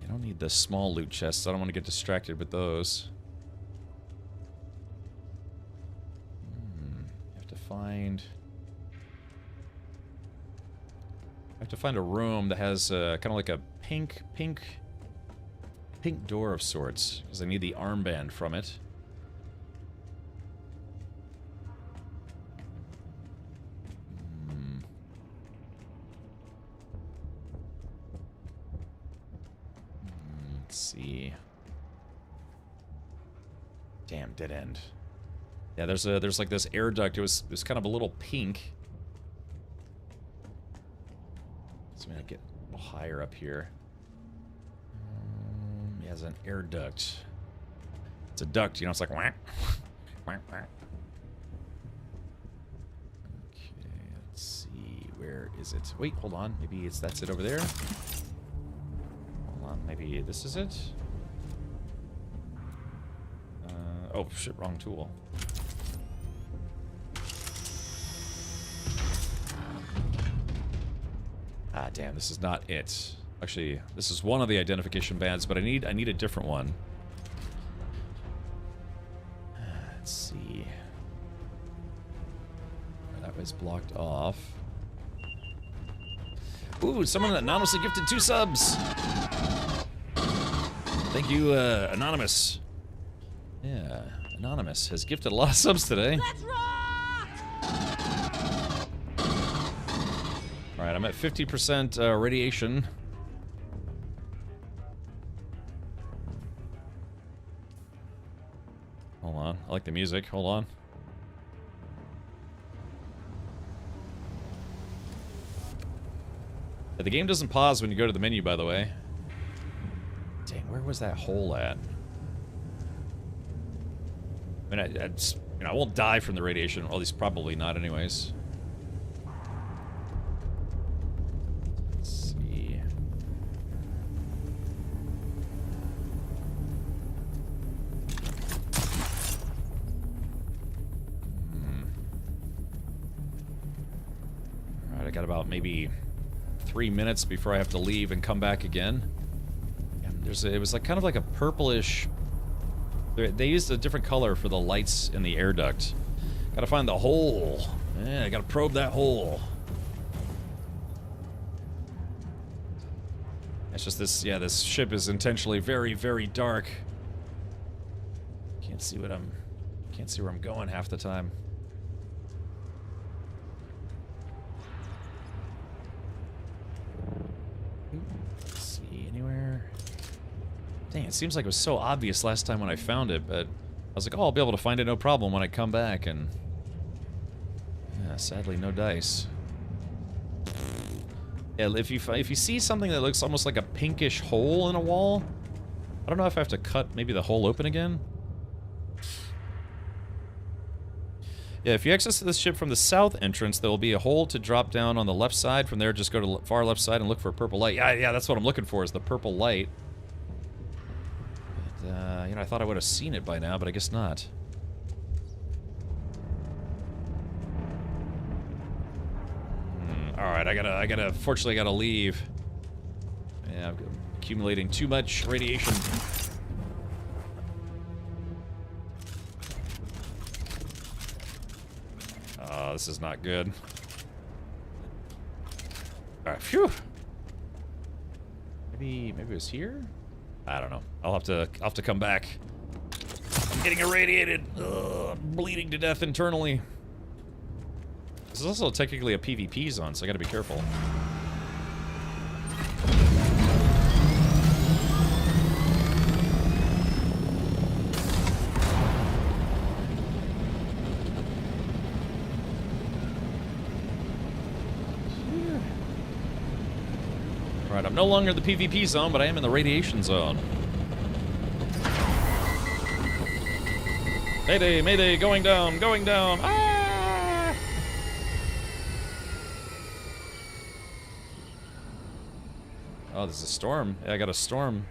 I don't need the small loot chests. I don't want to get distracted with those. I have to find a room that has kind of like a pink door of sorts, because I need the armband from it. Let's see. Damn, dead end. Yeah, there's like this air duct. It was kind of a little pink. So I'm gonna get a little higher up here. It has an air duct. It's a duct, you know, it's like whack. Whack, whack. Okay, let's see, where is it? Wait, hold on, maybe that's it over there. Hold on, maybe this is it. Oh shit, wrong tool. Ah, damn, this is not it. Actually, this is one of the identification bands, but I need a different one. Let's see. That was blocked off. Ooh, someone anonymously gifted 2 subs. Thank you, Anonymous. Yeah, Anonymous has gifted a lot of subs today. Let's rock! Alright, I'm at 50% radiation. Hold on, I like the music, hold on. The game doesn't pause when you go to the menu, by the way. was that hole at? I mean, I won't die from the radiation, or at least probably not anyways. Let's see. Alright, I got about maybe 3 minutes before I have to leave and come back again. And it was like kind of like a purplish... They used a different color for the lights in the air duct. Gotta find the hole. Yeah, I gotta probe that hole. It's just this, yeah, this ship is intentionally very, very dark. Can't see where I'm going half the time. Let's see, anywhere? Dang, it seems like it was so obvious last time when I found it, but I was like, oh, I'll be able to find it no problem when I come back, and... yeah, sadly, no dice. Yeah, if you see something that looks almost like a pinkish hole in a wall, I don't know if I have to cut maybe the hole open again. Yeah, if you access this ship from the south entrance, there will be a hole to drop down on the left side. From there, just go to the far left side and look for a purple light. Yeah, that's what I'm looking for, is the purple light. But, you know, I thought I would have seen it by now, but I guess not. Alright, fortunately I gotta leave. Yeah, I'm accumulating too much radiation. Oh, this is not good. Alright, phew! Maybe it was here? I don't know. I'll have to come back. I'm getting irradiated. Ugh, I'm bleeding to death internally. This is also technically a PvP zone, so I gotta be careful. Alright, I'm no longer in the PvP zone, but I am in the radiation zone. Mayday, mayday, going down, going down. Ah! Oh, there's a storm. Yeah, I got a storm.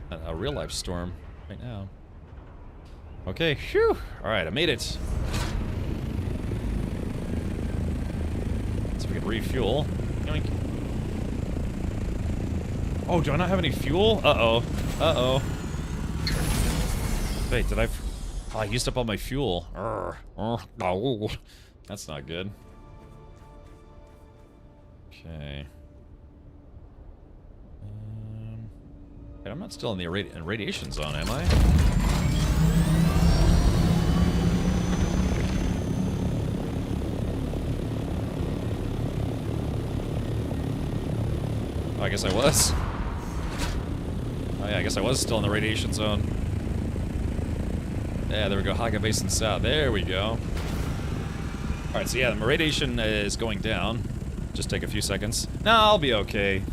A real-life storm right now. Okay, phew. Alright, I made it. Let's see if we can refuel. Yoink. Oh, do I not have any fuel? Uh-oh. Uh-oh. Wait, did I... Oh, I used up all my fuel. Oh. That's not good. Okay. Wait, I'm not still in the radiation zone, am I? Oh, I guess I was. Oh yeah, I guess I was still in the radiation zone. Yeah, there we go. Haga Basin South. There we go. Alright, so yeah, the radiation is going down. Just take a few seconds. No, I'll be okay.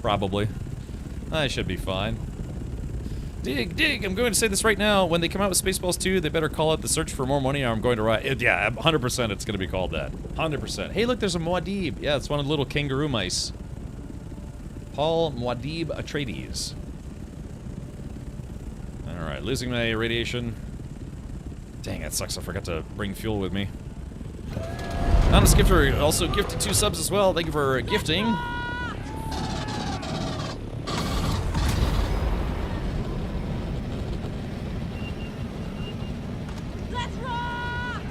Probably. I should be fine. Dig! I'm going to say this right now. When they come out with Spaceballs 2, they better call it The Search for More Money, or I'm going to write... Yeah, 100% it's going to be called that. 100%. Hey, look, there's a Muad'Dib. Yeah, it's one of the little kangaroo mice. Paul Muad'Dib Atreides. Alright, losing my radiation. Dang, that sucks. I forgot to bring fuel with me. Anonymous Gifter also gifted 2 subs as well. Thank you for gifting. Let's rock!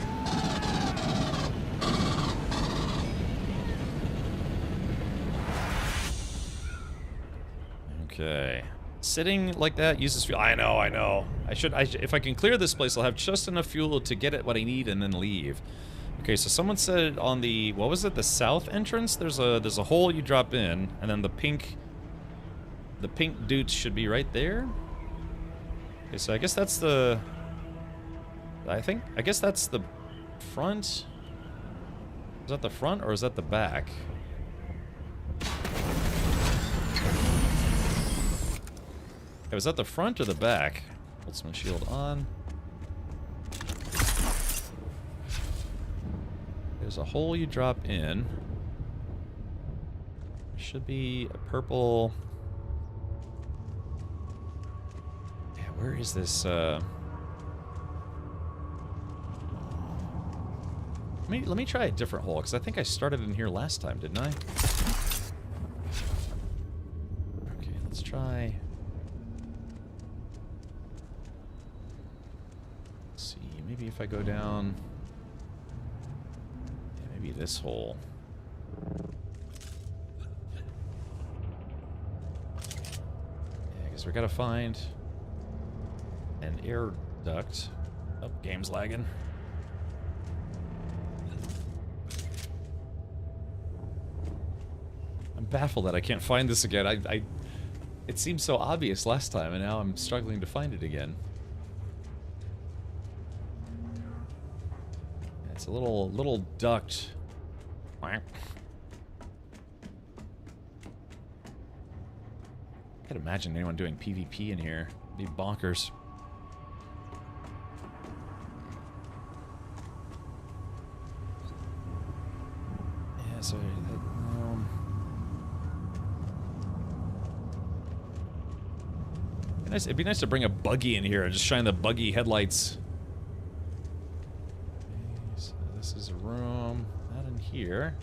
Okay. Sitting like that uses fuel. I know. If I can clear this place, I'll have just enough fuel to get at what I need and then leave. Okay, so someone said on the, what was it, the south entrance? There's a hole you drop in, and then the pink dude should be right there. Okay, so I guess that's the, I guess that's the front. Is that the front or is that the back? It was at the front or the back? Boltzmann shield on. There's a hole you drop in. There should be a purple... Yeah, where is this, Let me try a different hole, because I think I started in here last time, didn't I? Okay, let's try... Let's see, maybe if I go down... Yeah, maybe this hole. Yeah, because we gotta find an air duct. Oh, game's lagging. I'm baffled that I can't find this again. It seemed so obvious last time, and now I'm struggling to find it again. It's a little duct. I can't imagine anyone doing PvP in here. It'd be bonkers. Yeah, so it'd be nice to bring a buggy in here and just shine the buggy headlights. Okay, so this is a room. Not in here.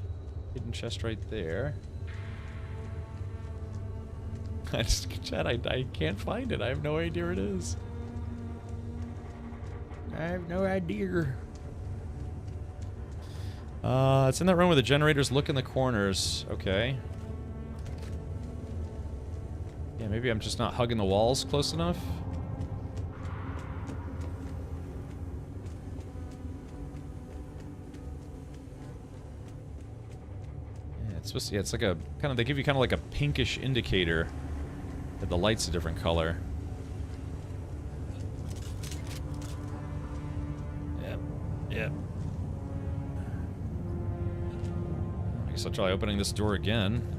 Hidden chest right there. Chad, I can't find it. I have no idea where it is. I have no idea. It's in that room where the generators look in the corners. Okay. Yeah, maybe I'm just not hugging the walls close enough. Yeah, it's supposed to, yeah, it's like a kind of, they give you kind of like a pinkish indicator that the light's a different color. Yep, yep. I guess I'll try opening this door again.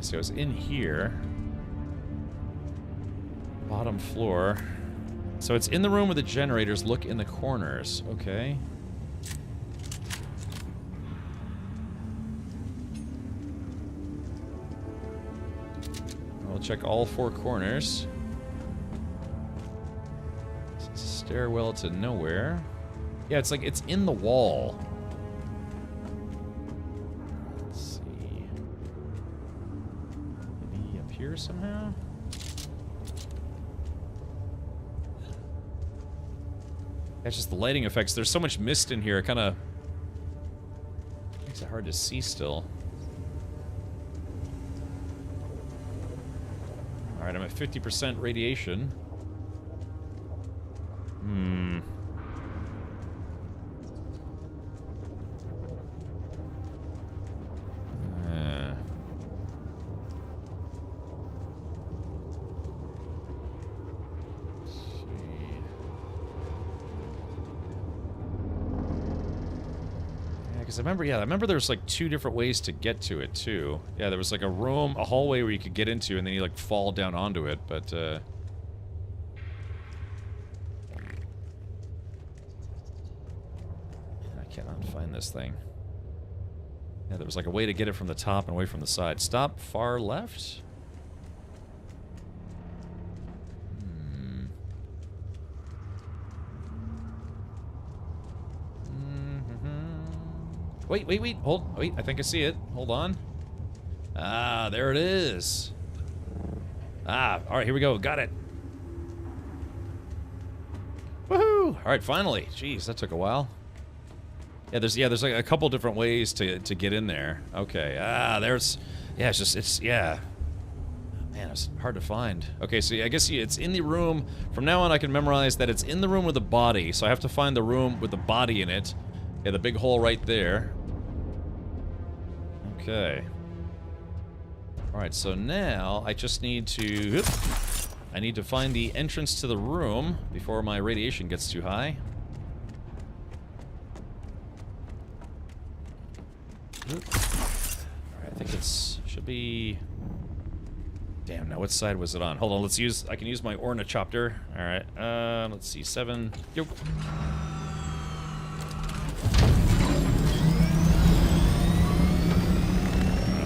So it's in here. Bottom floor. So it's in the room where the generators look in the corners. Okay. We'll check all four corners. It's a stairwell to nowhere. Yeah, it's like it's in the wall. Somehow. That's just the lighting effects. There's so much mist in here, it kind of makes it hard to see still. Alright, I'm at 50% radiation. I remember there was like two different ways to get to it too. Yeah, there was like a room, a hallway where you could get into, and then you like fall down onto it, but I cannot find this thing. Yeah, there was like a way to get it from the top and away from the side. Stop, far left? Wait, wait, I think I see it. Hold on. Ah, there it is. Ah, alright, here we go, got it. Woohoo! Alright, finally. Jeez, that took a while. Yeah, there's like a couple different ways to get in there. Okay, there's... Yeah, yeah. Man, it's hard to find. Okay, so I guess it's in the room. From now on, I can memorize that it's in the room with the body, so I have to find the room with the body in it. Yeah, the big hole right there. Okay. Alright, so now I just need to... I need to find the entrance to the room before my radiation gets too high. I think it's should be. Damn, now what side was it on? Hold on, let's use. I can use my ornithopter. All right. Let's see. 7. Yo.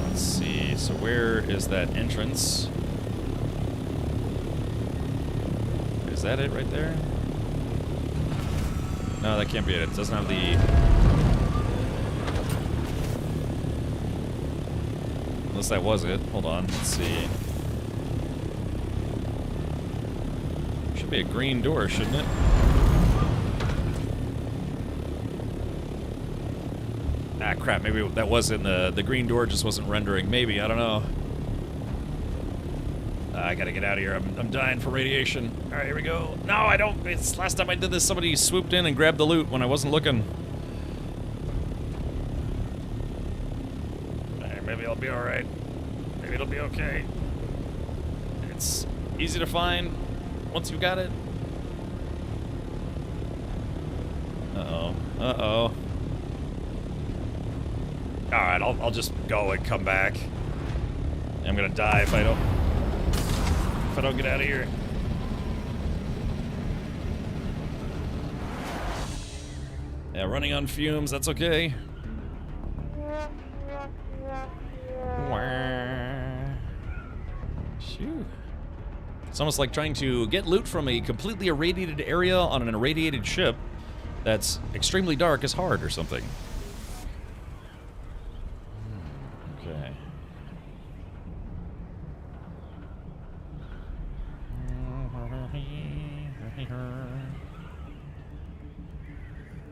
Let's see. So where is that entrance? Is that it right there? No, that can't be it. It doesn't have the... Unless that was it. Hold on. Let's see. Should be a green door, shouldn't it? Ah, crap. Maybe that wasn't the green door just wasn't rendering. Maybe. I don't know. I gotta get out of here. I'm dying from radiation. All right, here we go. No, I don't. It's last time I did this, somebody swooped in and grabbed the loot when I wasn't looking. All right, maybe I'll be all right. Maybe it'll be okay. It's easy to find once you've got it. Uh-oh. Uh-oh. All right, I'll just go and come back. I'm gonna die if I don't get out of here. Yeah, running on fumes, that's okay. Shoo. It's almost like trying to get loot from a completely irradiated area on an irradiated ship that's extremely dark is hard or something. Okay.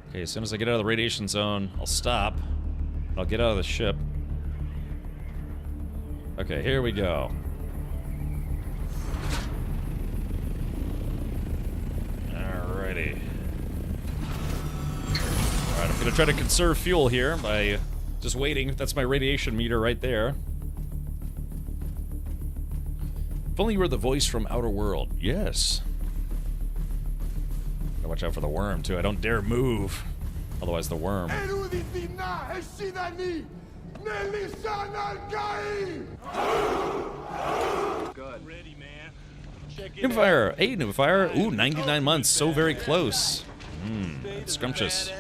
Okay, as soon as I get out of the radiation zone, I'll stop. I'll get out of the ship. Okay, here we go. Alrighty. Alright, I'm gonna try to conserve fuel here by just waiting. That's my radiation meter right there. If only you were the voice from Outer World. Yes. Gotta watch out for the worm, too. I don't dare move. Otherwise, the worm. Good. Ready, man. Noobfire. Hey, Noobfire. Ooh, 99 months. So very close. Mmm, scrumptious.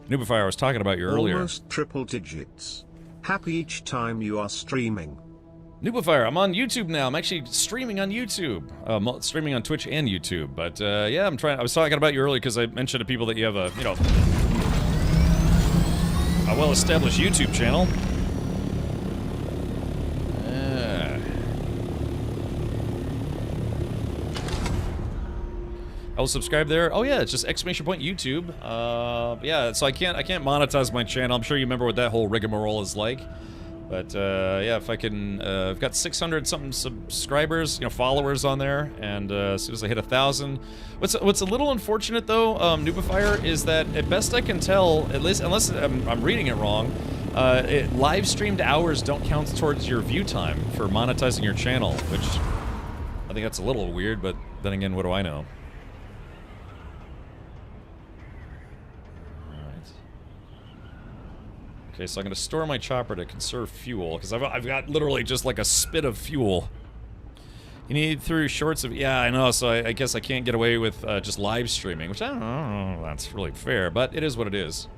Noobfire, I was talking about you earlier. Almost triple digits. Happy each time you are streaming. Noobfire, I'm on YouTube now. I'm actually streaming on YouTube. Streaming on Twitch and YouTube. But, yeah, I was talking about you earlier because I mentioned to people that you have a, you know, a well-established YouTube channel. I will subscribe there. Oh yeah, it's just !YouTube. Yeah, so I can't monetize my channel. I'm sure you remember what that whole rigmarole is like. But yeah, if I can, I've got 600 something subscribers, you know, followers on there, and as soon as I hit 1,000, what's a little unfortunate though, Noobfire, is that at best I can tell, at least unless I'm reading it wrong, live streamed hours don't count towards your view time for monetizing your channel, which I think that's a little weird. But then again, what do I know? Okay, so I'm gonna store my chopper to conserve fuel, because I've got literally just like a spit of fuel. You need through shorts of... Yeah, I know, so I guess I can't get away with just live streaming, which I don't know, that's really fair, but it is what it is.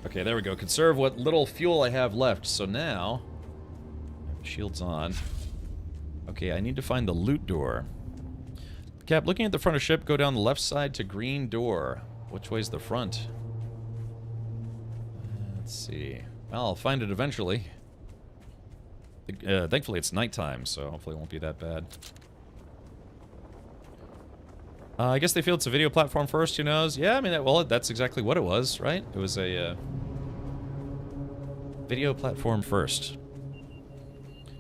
Okay, there we go. Conserve what little fuel I have left. So now... Shields on. Okay, I need to find the loot door. Cap, looking at the front of ship, go down the left side to green door. Which way's the front? Let's see. Well, I'll find it eventually. Thankfully it's nighttime, so hopefully it won't be that bad. I guess they feel it's a video platform first, who knows? Yeah, I mean, well, that's exactly what it was, right? It was a video platform first.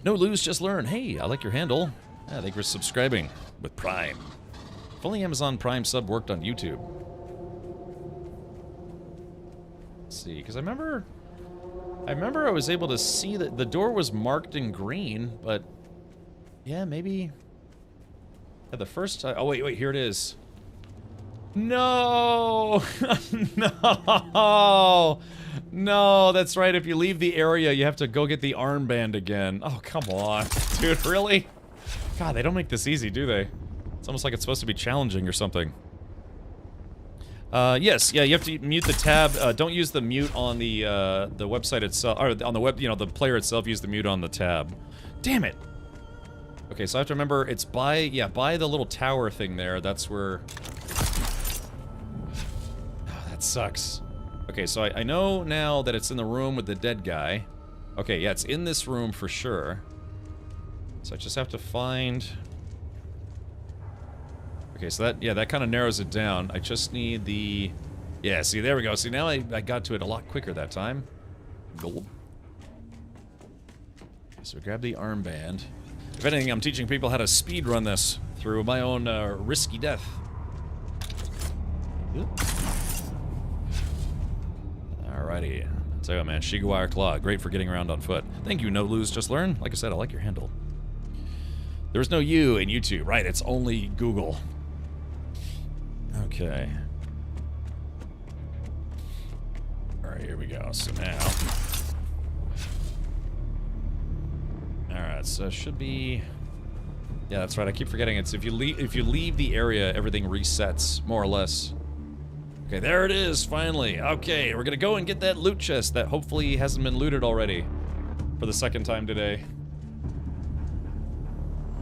No lose, just learn. Hey, I like your handle. Yeah, thank you for subscribing with Prime. If only Amazon Prime sub worked on YouTube. Let's see, because I remember I was able to see that the door was marked in green, but yeah, maybe. Yeah, the first time. Oh wait, here it is. No! No! No, that's right. If you leave the area, you have to go get the armband again. Oh, come on. Dude, really? God, they don't make this easy, do they? It's almost like it's supposed to be challenging or something. Yes, yeah, you have to mute the tab. Don't use the mute on the website itself, or on the web, you know, the player itself. Use the mute on the tab. Damn it! Okay, so I have to remember, it's by the little tower thing there. That's where... Oh, that sucks. Okay, so I know now that it's in the room with the dead guy. Okay, yeah, it's in this room for sure. So I just have to find... Okay, so that kind of narrows it down. I just need the... Yeah, see, there we go. See, now I got to it a lot quicker that time. Gold. So grab the armband. If anything, I'm teaching people how to speedrun this through my own risky death. Alrighty. I'll tell you what, man, Shigawire Claw, great for getting around on foot. Thank you, No Lose Just Learn. Like I said, I like your handle. There's no U in YouTube, right? It's only Google. Okay. Alright, here we go. So now... Alright, so it should be... Yeah, that's right, I keep forgetting it's if you leave the area, everything resets, more or less. Okay, there it is, finally. Okay, we're gonna go and get that loot chest that hopefully hasn't been looted already. For the second time today.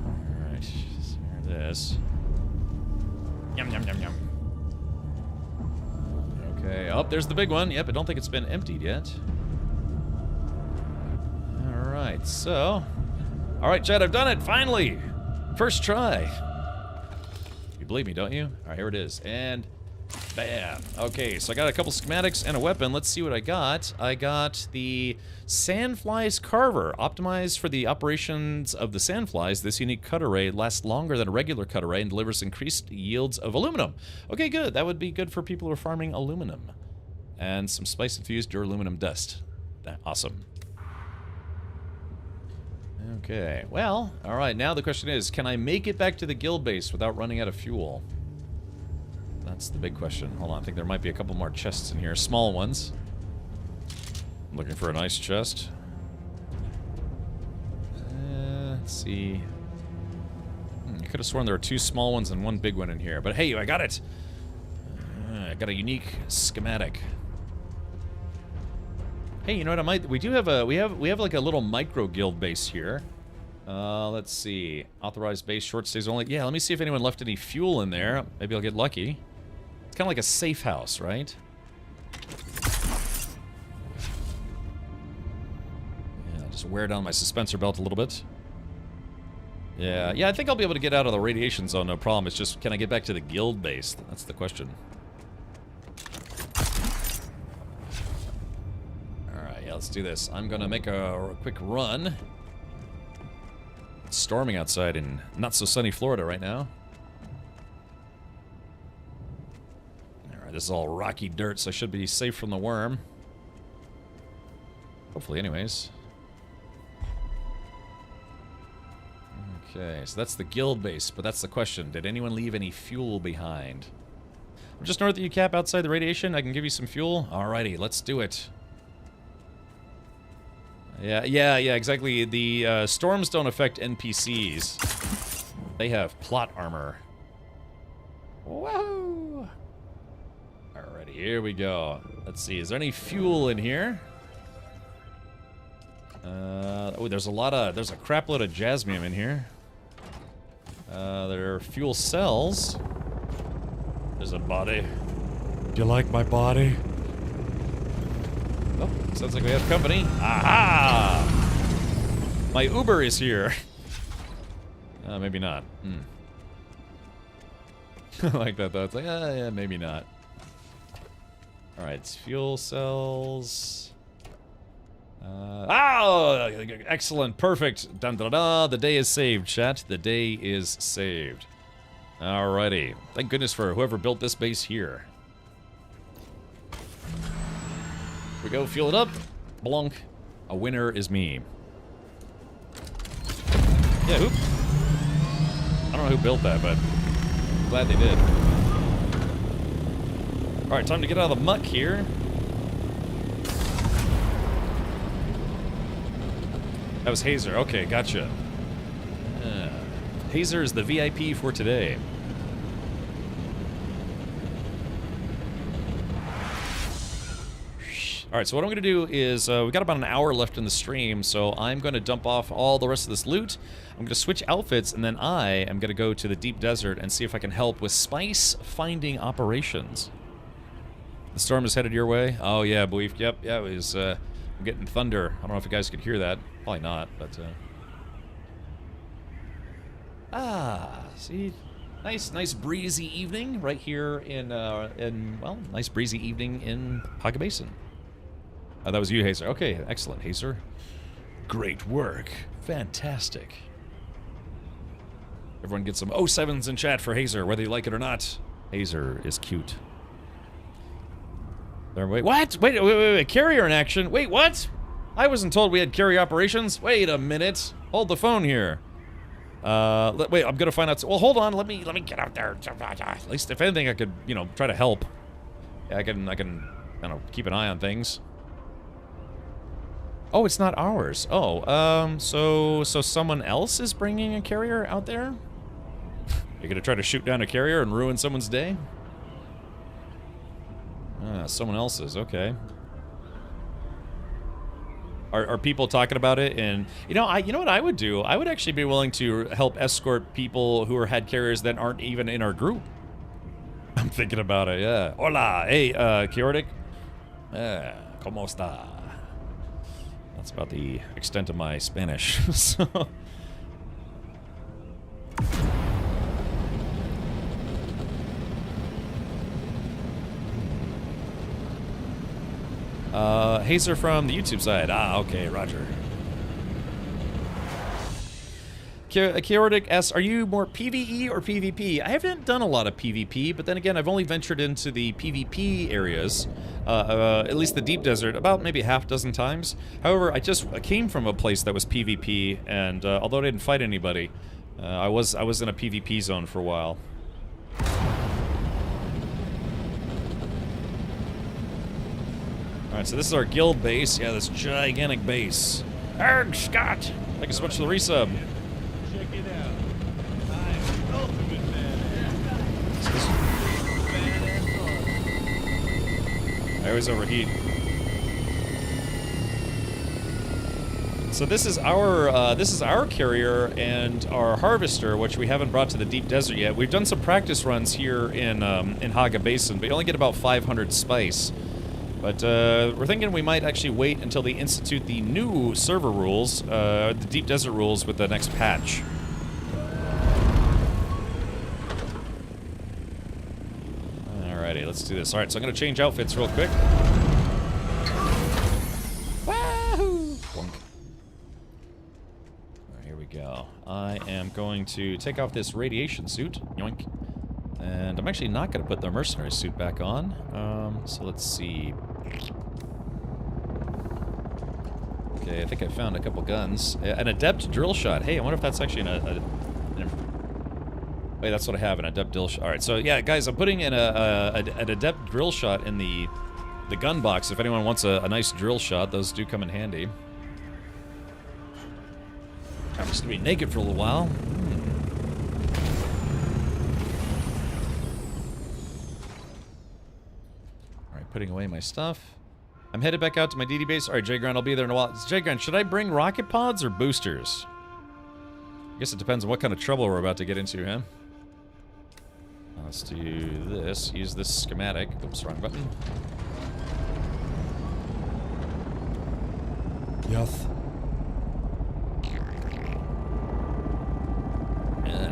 Alright, so here it is. Yum, yum, yum, yum. Okay, oh, there's the big one. Yep, I don't think it's been emptied yet. Alright, so... Alright, Chad, I've done it, finally! First try. You believe me, don't you? Alright, here it is. And... Bam. Okay, so I got a couple schematics and a weapon. Let's see what I got. I got the Sandflies Carver. Optimized for the operations of the Sandflies, this unique cut array lasts longer than a regular cut array and delivers increased yields of aluminum. Okay, good. That would be good for people who are farming aluminum. And some spice-infused duraluminum dust. Awesome. Okay, well, alright, now the question is, can I make it back to the guild base without running out of fuel? That's the big question. Hold on, I think there might be a couple more chests in here. Small ones. I'm looking for a nice chest. Let's see. I could have sworn there were two small ones and one big one in here. But hey, I got it! I got a unique schematic. Hey, you know what? I might. We do have a. We have like a little micro guild base here. Let's see. Authorized base, short stays only. Yeah, let me see if anyone left any fuel in there. Maybe I'll get lucky. It's kind of like a safe house, right? Yeah, just wear down my suspensor belt a little bit. Yeah, I think I'll be able to get out of the radiation zone, no problem. It's just, can I get back to the guild base? That's the question. Alright, yeah, let's do this. I'm gonna make a quick run. It's storming outside in not-so-sunny Florida right now. Alright, this is all rocky dirt, so I should be safe from the worm. Hopefully, anyways. Okay, so that's the guild base, but that's the question. Did anyone leave any fuel behind? I'm just north of you, Cap, outside the radiation. I can give you some fuel. Alrighty, let's do it. Yeah, exactly. The storms don't affect NPCs. They have plot armor. Whoa! Alrighty, here we go. Let's see, is there any fuel in here? Oh, there's a crap load of jasmium in here. There are fuel cells. There's a body. Do you like my body? Oh, sounds like we have company. Aha! My Uber is here. Maybe not. I like that though. It's like, yeah, maybe not. Alright, it's fuel cells. Excellent, perfect. Dun dun dun. The day is saved, chat. The day is saved. Alrighty. Thank goodness for whoever built this base here. Here we go, fuel it up. Blunk. A winner is me. Yeah, oop. I don't know who built that, but I'm glad they did. Alright, time to get out of the muck here. That was Hazer. Okay, gotcha. Hazer is the VIP for today. Alright, so what I'm going to do is, we've got about an hour left in the stream, so I'm going to dump off all the rest of this loot. I'm going to switch outfits, and then I am going to go to the deep desert and see if I can help with spice-finding operations. The storm is headed your way? Oh yeah, Belief. Yep, yeah, it was, I'm getting thunder. I don't know if you guys could hear that. Probably not, but, see? Nice breezy evening right here in, well, nice breezy evening in Haga Basin. Oh, that was you, Hazer. Okay, excellent, Hazer. Great work. Fantastic. Everyone get some 07s in chat for Hazer, whether you like it or not. Hazer is cute. There, wait, what? Wait, carrier in action? Wait, what? I wasn't told we had carrier operations. Wait a minute. Hold the phone here. Wait, I'm gonna find out. Well, hold on. Let me get out there. At least, if anything, I could, you know, try to help. Yeah, I can, you know, keep an eye on things. Oh, it's not ours. Oh, so someone else is bringing a carrier out there? You're gonna try to shoot down a carrier and ruin someone's day? Someone else's. Okay. Are people talking about it? And you know what I would do? I would actually be willing to help escort people who had carriers that aren't even in our group. I'm thinking about it. Yeah. Hola. Hey, Chaotic. ¿Cómo está? That's about the extent of my Spanish. So. Hazer from the YouTube side. Ah, okay, roger. Chaotic asks, are you more PvE or PvP? I haven't done a lot of PvP, but then again, I've only ventured into the PvP areas, at least the deep desert, about maybe half a dozen times. However, I came from a place that was PvP, and although I didn't fight anybody, I was in a PvP zone for a while. Alright, so this is our guild base. Yeah, this gigantic base. Arg, Scott! Thank you so much for the resub. Check it out. I'm ultimate badass. I always overheat. So this is our carrier and our harvester, which we haven't brought to the deep desert yet. We've done some practice runs here in Haga Basin, but you only get about 500 spice. But we're thinking we might actually wait until they institute the new server rules, the deep desert rules, with the next patch. Alrighty, let's do this. Alright, so I'm going to change outfits real quick. Wahoo! Alright, here we go. I am going to take off this radiation suit. Yoink. And I'm actually not going to put the mercenary suit back on. So let's see. Okay, I think I found a couple guns. An adept drill shot. Hey, I wonder if that's actually wait, that's what I have, an adept drill shot. Alright, so yeah, guys, I'm putting in an adept drill shot in the gun box. If anyone wants a nice drill shot, those do come in handy. I'm just going to be naked for a little while. Putting away my stuff. I'm headed back out to my DD base. Alright, J-Grind, I'll be there in a while. J-Grind, should I bring rocket pods or boosters? I guess it depends on what kind of trouble we're about to get into, huh? Let's do this. Use this schematic. Oops, wrong button. Yes.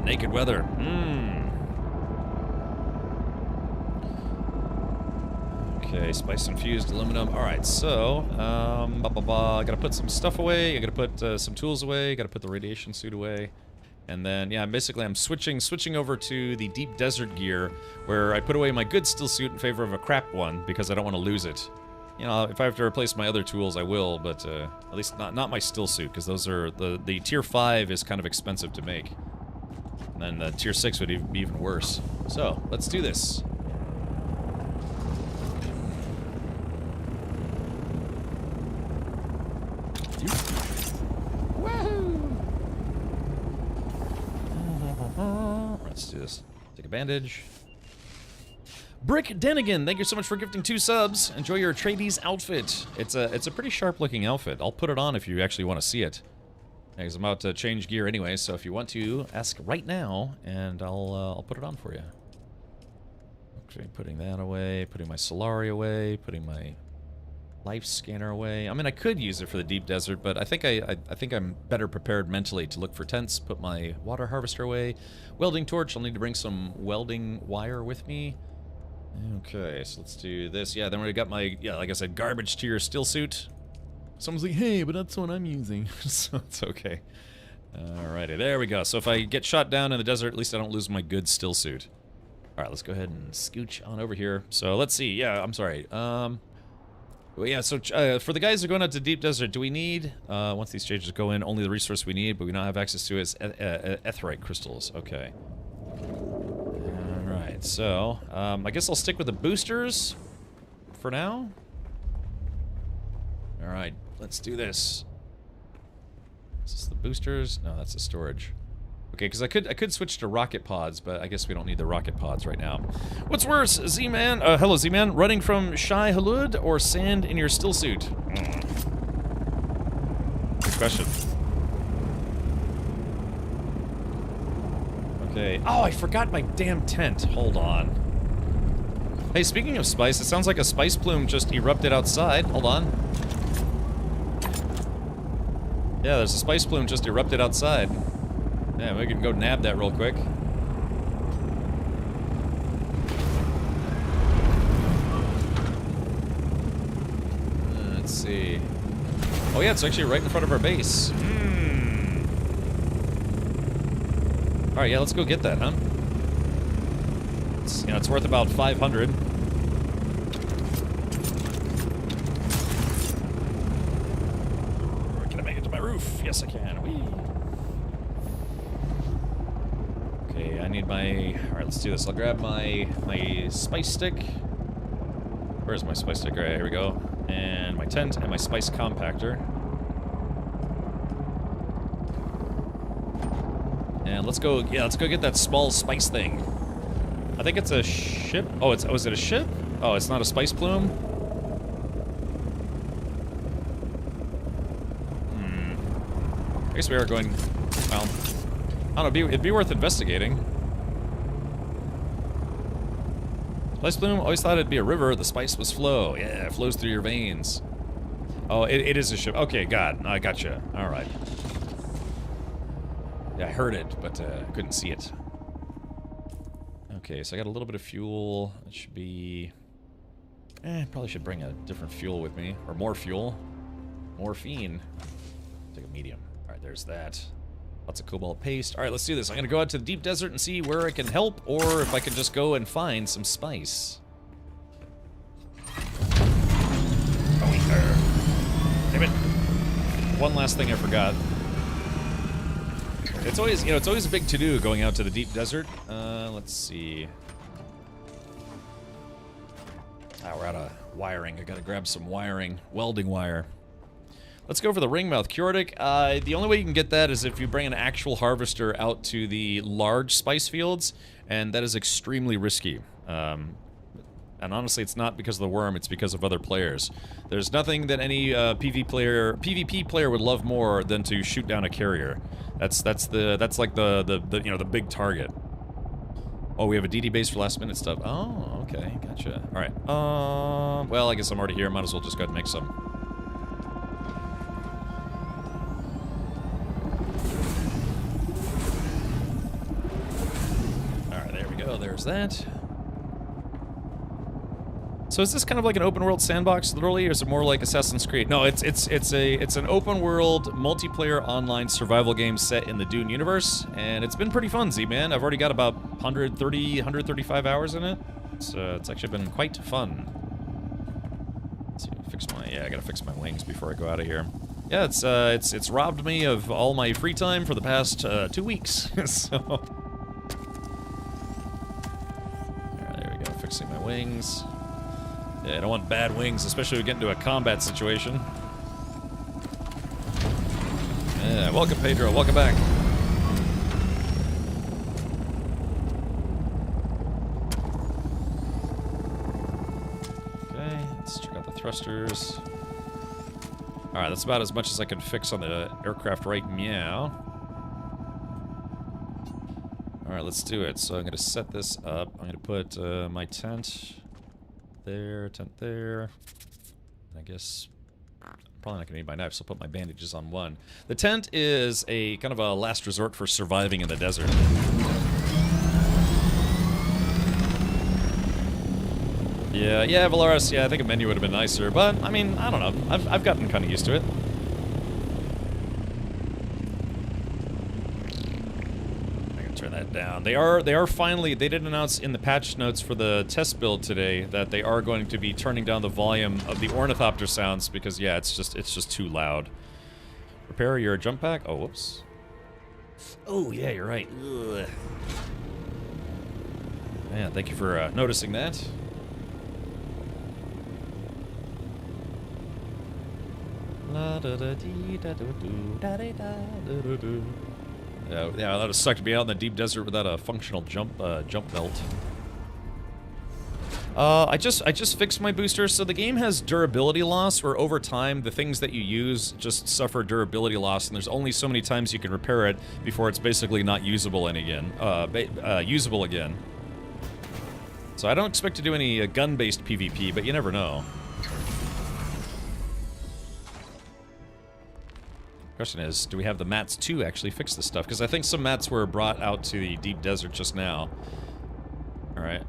Naked weather. Okay, spice-infused aluminum. Alright, so, I gotta put some stuff away, I gotta put some tools away, I gotta put the radiation suit away. And then, yeah, basically I'm switching over to the deep desert gear, where I put away my good still suit in favor of a crap one, because I don't want to lose it. You know, if I have to replace my other tools, I will, but at least not my still suit, because those are, the tier 5 is kind of expensive to make. And then the tier 6 would be even worse. So, let's do this. Let's do this. Take a bandage. Brick Denigan, thank you so much for gifting 2 subs. Enjoy your Atreides outfit. It's a pretty sharp looking outfit. I'll put it on if you actually want to see it. Because I'm about to change gear anyway, so if you want to, ask right now, and I'll put it on for you. Okay, putting that away, putting my Solari away, putting my life scanner away. I mean, I could use it for the deep desert, but I think I think I'm better prepared mentally to look for tents. Put my water harvester away, welding torch. I'll need to bring some welding wire with me. Okay, so let's do this. Yeah, then we got my like I said, garbage tier still suit. Someone's like, hey, but that's what I'm using, so it's okay. Alrighty, there we go. So if I get shot down in the desert, at least I don't lose my good still suit. Alright, let's go ahead and scooch on over here. So let's see. Yeah, I'm sorry. Well, yeah, so for the guys who are going out to deep desert, do we need, once these stages go in, only the resource we need, but we don't have access to is etherite crystals. Okay. Alright, so, I guess I'll stick with the boosters for now. Alright, let's do this. Is this the boosters? No, that's the storage. Okay, because I could switch to rocket pods, but I guess we don't need the rocket pods right now. What's worse, Z-Man? Hello, Z-Man. Running from Shai Hulud or sand in your still suit? Good question. Okay. Oh, I forgot my damn tent. Hold on. Hey, speaking of spice, it sounds like a spice plume just erupted outside. Hold on. Yeah, there's a spice plume just erupted outside. Yeah, we can go nab that real quick. Let's see. Oh yeah, it's actually right in front of our base. Alright, yeah, let's go get that, huh? It's, it's worth about 500. Can I make it to my roof? Yes, I can. Whee! Okay, I need my... Alright, let's do this. I'll grab my spice stick. Where's my spice stick? Alright, here we go. And my tent and my spice compactor. And let's go, yeah, let's go get that small spice thing. I think it's a ship. Oh, is it a ship? Oh, it's not a spice plume? I guess we are going, well, I don't know, it'd be worth investigating. Spice plume, always thought it'd be a river, the spice must flow. Yeah, it flows through your veins. Oh, it is a ship. Okay, I gotcha. Alright. Yeah, I heard it, but I couldn't see it. Okay, so I got a little bit of fuel. It should be... probably should bring a different fuel with me. Or more fuel. Morphine. Take a medium. Alright, there's that. Lots of cobalt paste. Alright, let's do this. I'm gonna go out to the deep desert and see where I can help, or if I can just go and find some spice. Oh, damn it. One last thing I forgot. It's always, it's always a big to-do going out to the deep desert. Let's see. Ah, we're out of wiring. I gotta grab some wiring. Welding wire. Let's go for the ringmouth Curitic. The only way you can get that is if you bring an actual harvester out to the large spice fields, and that is extremely risky. And honestly, it's not because of the worm, it's because of other players. There's nothing that any PvP player would love more than to shoot down a carrier. That's like the big target. Oh, we have a DD base for last minute stuff. Oh, okay, gotcha. All right. Well, I guess I'm already here. Might as well just go ahead and make some. All right, there we go. There's that. So is this kind of like an open world sandbox, literally, or is it more like Assassin's Creed? No, it's an open world multiplayer online survival game set in the Dune universe, and it's been pretty fun, Z-Man. I've already got about 135 hours in it. It's actually been quite fun. Let's see, I gotta fix my wings before I go out of here. Yeah, it's robbed me of all my free time for the past 2 weeks. So, alright, there we go, fixing my wings. Yeah, I don't want bad wings, especially if we get into a combat situation. Yeah, welcome, Pedro. Welcome back. thrusters. Alright, that's about as much as I can fix on the aircraft right meow. Alright, let's do it. So I'm going to set this up. I'm going to put my tent there, tent there. I guess probably not going to need my knife, so I'll put my bandages on one. The tent is a kind of a last resort for surviving in the desert. Yeah, Valaris, yeah, I think a menu would have been nicer, but, I mean, I don't know. I've gotten kind of used to it. I can turn that down. They are finally, they did announce in the patch notes for the test build today that they are going to be turning down the volume of the ornithopter sounds because, yeah, it's just too loud. Repair your jump pack. Oh, whoops. Oh, yeah, you're right. Ugh. Yeah, thank you for noticing that. Yeah, that would have sucked to be out in the deep desert without a functional jump belt. I just fixed my booster, so the game has durability loss, where over time the things that you use just suffer durability loss, and there's only so many times you can repair it before it's basically not usable again. So I don't expect to do any gun-based PvP, but you never know. Question is, do we have the mats to actually fix this stuff? Because I think some mats were brought out to the deep desert just now. Alright,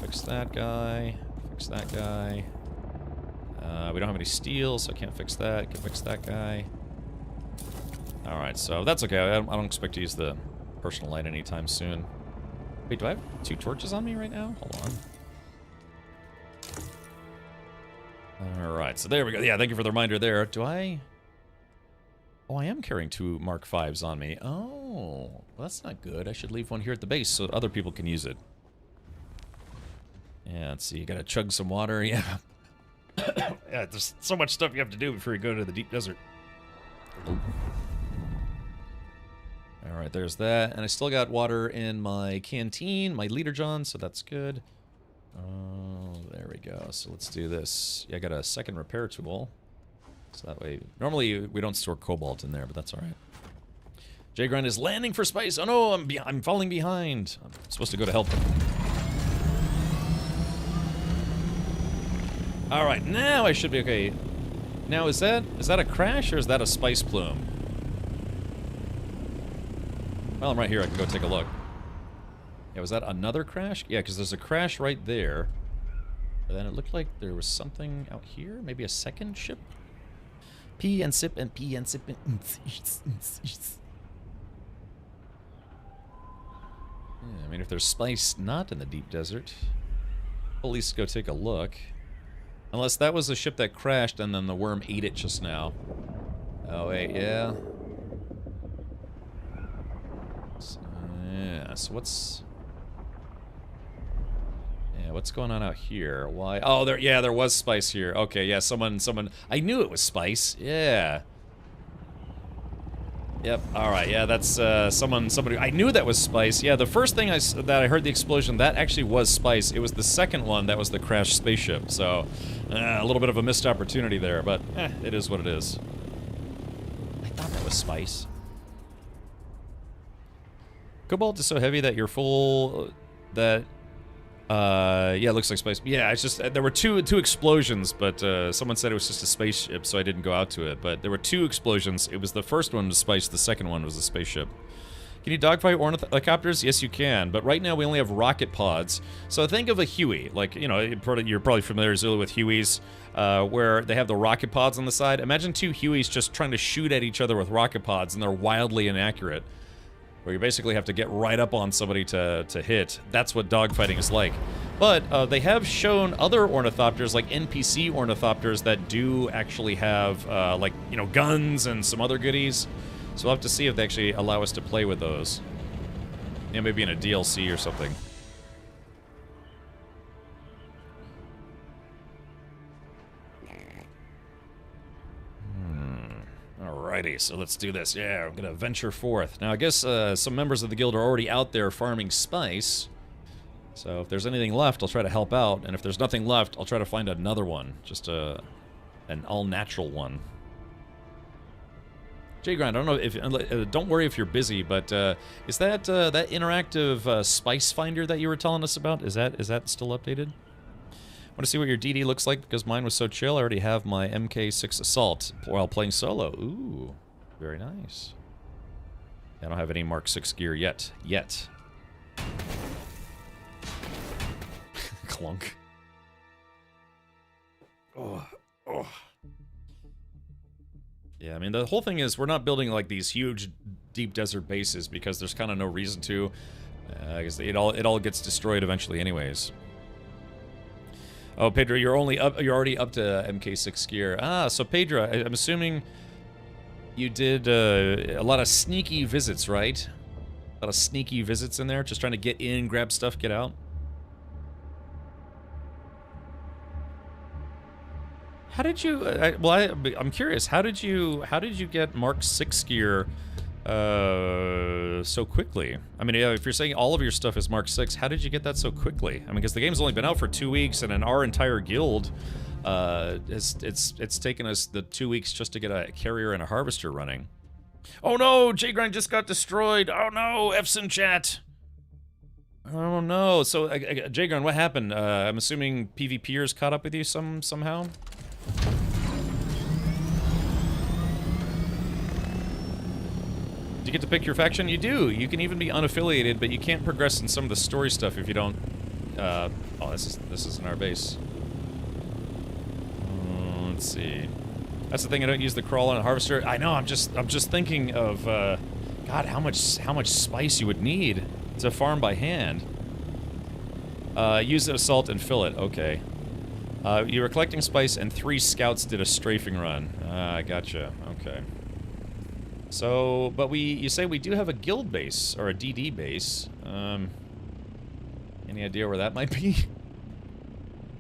fix that guy. Fix that guy. We don't have any steel, so I can't fix that. Can fix that guy. Alright, so that's okay. I don't expect to use the personal light anytime soon. Wait, do I have 2 torches on me right now? Hold on. Alright, so there we go. Yeah, thank you for the reminder there. Do I... Oh, I am carrying 2 Mark 5s on me. Oh, well, that's not good. I should leave one here at the base so other people can use it. Yeah, let's see. You gotta chug some water. Yeah. Yeah, there's so much stuff you have to do before you go to the deep desert. Alright, there's that. And I still got water in my canteen, my Leader John, so that's good. Oh, there we go. So let's do this. Yeah, I got a second repair tool. So that way, normally we don't store cobalt in there, but that's all right. J-Grind is landing for space. Oh no, I'm falling behind. I'm supposed to go to help them. All right, now I should be okay. Now is that a crash or is that a spice plume? Well, I'm right here. I can go take a look. Yeah, was that another crash? Yeah, because there's a crash right there. But then it looked like there was something out here. Maybe a second ship. Pee and sip and pee and sip and... Yeah, I mean, if there's spice not in the deep desert, we'll at least go take a look. Unless that was the ship that crashed and then the worm ate it just now. Oh, wait, yeah. So, yeah, so what's... Yeah, what's going on out here? Why? Oh, there was spice here. Okay, yeah, someone, I knew it was spice. Yeah. Yep, alright, yeah, that's, somebody, I knew that was spice. Yeah, the first thing that I heard the explosion, that actually was spice. It was the second one that was the crashed spaceship, so, a little bit of a missed opportunity there, but, it is what it is. I thought that was spice. Cobalt is so heavy that you're full, yeah, it looks like spice. Yeah, it's just, there were two explosions, but someone said it was just a spaceship, so I didn't go out to it. But there were 2 explosions. It was the first one was spice, the second one was a spaceship. Can you dogfight ornithopters? Yes, you can, but right now we only have rocket pods. So think of a Huey, like, you know, you're probably familiar, Zulu, with Hueys, where they have the rocket pods on the side. Imagine 2 Hueys just trying to shoot at each other with rocket pods, and they're wildly inaccurate. Where you basically have to get right up on somebody to hit. That's what dogfighting is like. But they have shown other ornithopters, like NPC ornithopters, that do actually have, like, you know, guns and some other goodies. So we'll have to see if they actually allow us to play with those. Yeah, maybe in a DLC or something. Alrighty, so let's do this. Yeah, I'm gonna venture forth. Now, I guess some members of the guild are already out there farming spice. So if there's anything left, I'll try to help out, and if there's nothing left, I'll try to find another one. Just an all-natural one. Jay Grind, I don't know if don't worry if you're busy, but is that that interactive spice finder that you were telling us about? Is that still updated? I want to see what your DD looks like because mine was so chill. I already have my MK6 Assault while playing solo. Ooh, very nice. I don't have any Mark 6 gear yet. Clunk. Oh. Yeah, I mean, the whole thing is we're not building, like, these huge deep desert bases because there's kind of no reason to. Because it all gets destroyed eventually anyways. Oh, Pedro, you're already up to MK6 gear. Ah, so Pedro, I'm assuming you did a lot of sneaky visits, right? A lot of sneaky visits in there, just trying to get in, grab stuff, get out. How did you? I'm curious. How did you get Mark 6 gear so quickly? I mean, if you're saying all of your stuff is Mark 6, how did you get that so quickly? I mean, because the game's only been out for 2 weeks, and in our entire guild, it's taken us the 2 weeks just to get a carrier and a harvester running. Oh no, J-Grind just got destroyed. Oh no, F's in chat. Oh no. So J-Grind, what happened? I'm assuming PvPers caught up with you somehow. Do you get to pick your faction? You do. You can even be unaffiliated, but you can't progress in some of the story stuff if you don't. Oh, this isn't our base. Let's see. That's the thing. I don't use the crawl on a harvester. I know. I'm just thinking of God, how much spice you would need to farm by hand. Use the assault and fill it. Okay. You were collecting spice, and 3 scouts did a strafing run. I gotcha. Okay. So, but you say we do have a guild base, or a DD base. Any idea where that might be?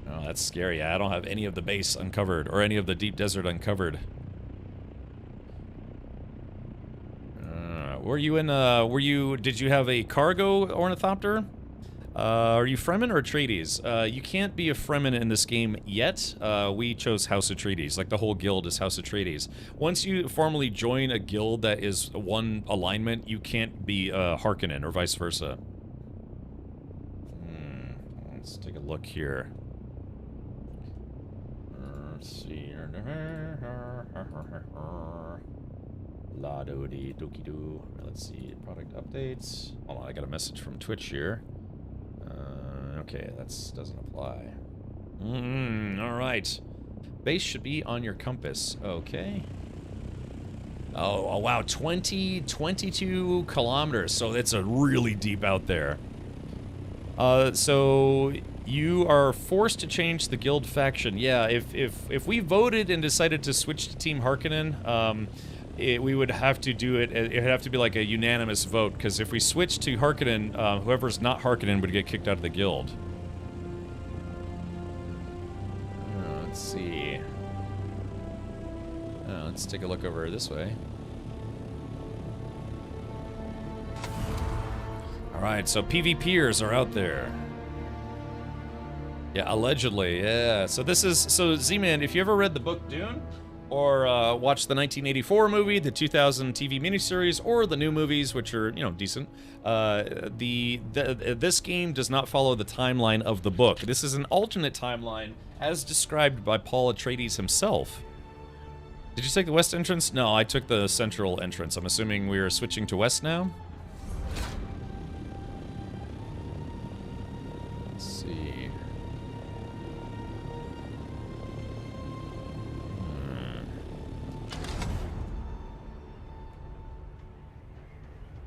Oh, that's scary. I don't have any of the base uncovered, or any of the deep desert uncovered. Did you have a cargo ornithopter? Are you Fremen or Atreides? You can't be a Fremen in this game yet. We chose House Atreides. Like, the whole guild is House Atreides. Once you formally join a guild that is one alignment, you can't be Harkonnen, or vice versa. Let's take a look here. Let's see. La-do-dee-dookie-doo. Let's see. Product updates. Hold on, I got a message from Twitch here. Okay, that doesn't apply. Alright. Base should be on your compass. Okay. Oh wow, 22 kilometers. So it's a really deep out there. So you are forced to change the guild faction. Yeah, if we voted and decided to switch to Team Harkonnen, we would have to do it. It would have to be like a unanimous vote, because if we switch to Harkonnen, whoever's not Harkonnen would get kicked out of the guild. Let's see. Let's take a look over this way. Alright, so PvPers are out there. Yeah, allegedly, yeah. So Z-Man, if you ever read the book Dune, or watched the 1984 movie, the 2000 TV miniseries, or the new movies, which are, you know, decent, this game does not follow the timeline of the book. This is an alternate timeline, as described by Paul Atreides himself. Did you take the west entrance? No, I took the central entrance. I'm assuming we are switching to west now? Let's see.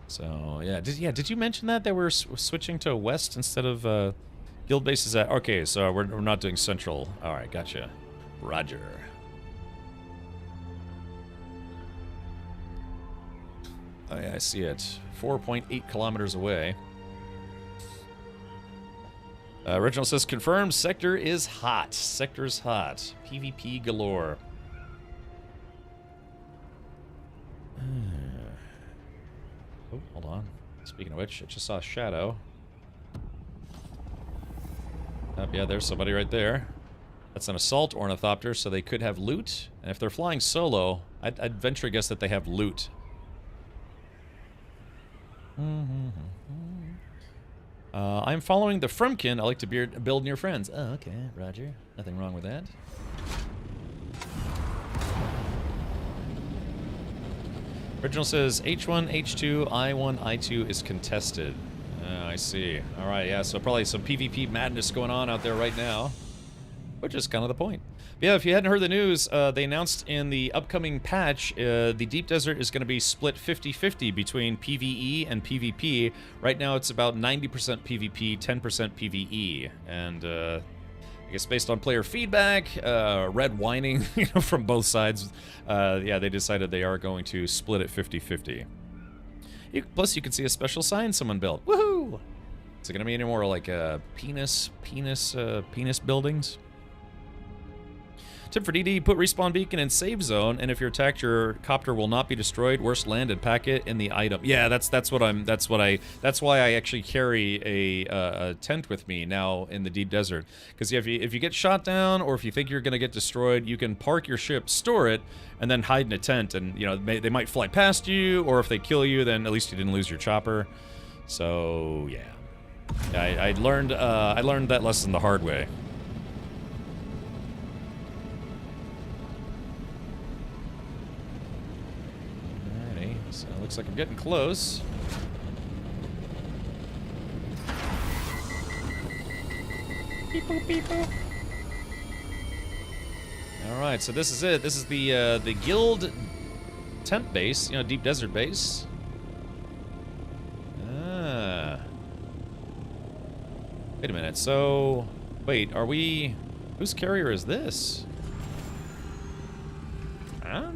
So, yeah, did you mention that we're switching to west instead of guild bases at... Okay, so we're not doing central. Alright, gotcha. Roger. Oh yeah, I see it. 4.8 kilometers away. Original says, confirmed, sector is hot. Sector's hot. PvP galore. Oh, hold on. Speaking of which, I just saw a shadow. Oh, yeah, there's somebody right there. That's an assault ornithopter, so they could have loot. And if they're flying solo, I'd venture a guess that they have loot. I'm following the Frumpkin. I like to build near friends. Oh, okay, roger. Nothing wrong with that. Original says H1, H2, I1, I2 is contested. I see. All right, yeah, so probably some PvP madness going on out there right now, which is kind of the point. But yeah, if you hadn't heard the news, they announced in the upcoming patch, the Deep Desert is going to be split 50-50 between PvE and PvP. Right now, it's about 90% PvP, 10% PvE, and I guess based on player feedback, red whining, from both sides, yeah, they decided they are going to split it 50-50. Plus, you can see a special sign someone built. Woohoo! Is it gonna be any more like penis buildings? Tip for DD: put respawn beacon in save zone, and if you're attacked, your copter will not be destroyed. Worst land and pack it in the item. Yeah, that's why I actually carry a tent with me now in the deep desert. Because if you get shot down or if you think you're gonna get destroyed, you can park your ship, store it, and then hide in a tent. And they might fly past you, or if they kill you, then at least you didn't lose your chopper. So yeah, I learned that lesson the hard way. So looks like I'm getting close. Beep boop, beep boop. All right, so this is it. This is the guild tent base, deep desert base. Ah. Wait a minute. So, wait, are we? Whose carrier is this? Huh?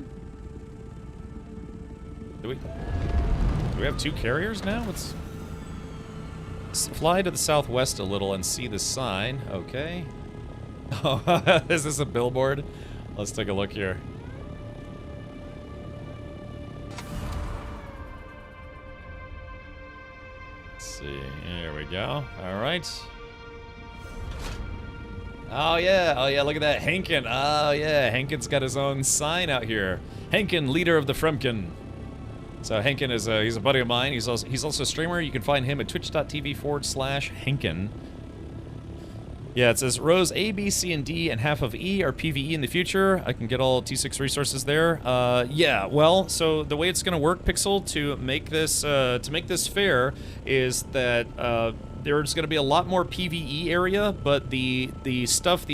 Do we have two carriers now? Let's fly to the southwest a little and see the sign. Okay. Oh, is this a billboard? Let's take a look here. Let's see. There we go. All right. Oh yeah, look at that. Henkin. Oh yeah, Henkin's got his own sign out here. Henkin, leader of the Frumpkin. So Henkin is he's a buddy of mine. He's also a streamer. You can find him at twitch.tv/Henkin. Yeah, it says rows A, B, C, and D, and half of E are PvE in the future. I can get all T6 resources there. Yeah, well, so the way it's gonna work, Pixel, to make this fair, is that there's going to be a lot more PvE area, but the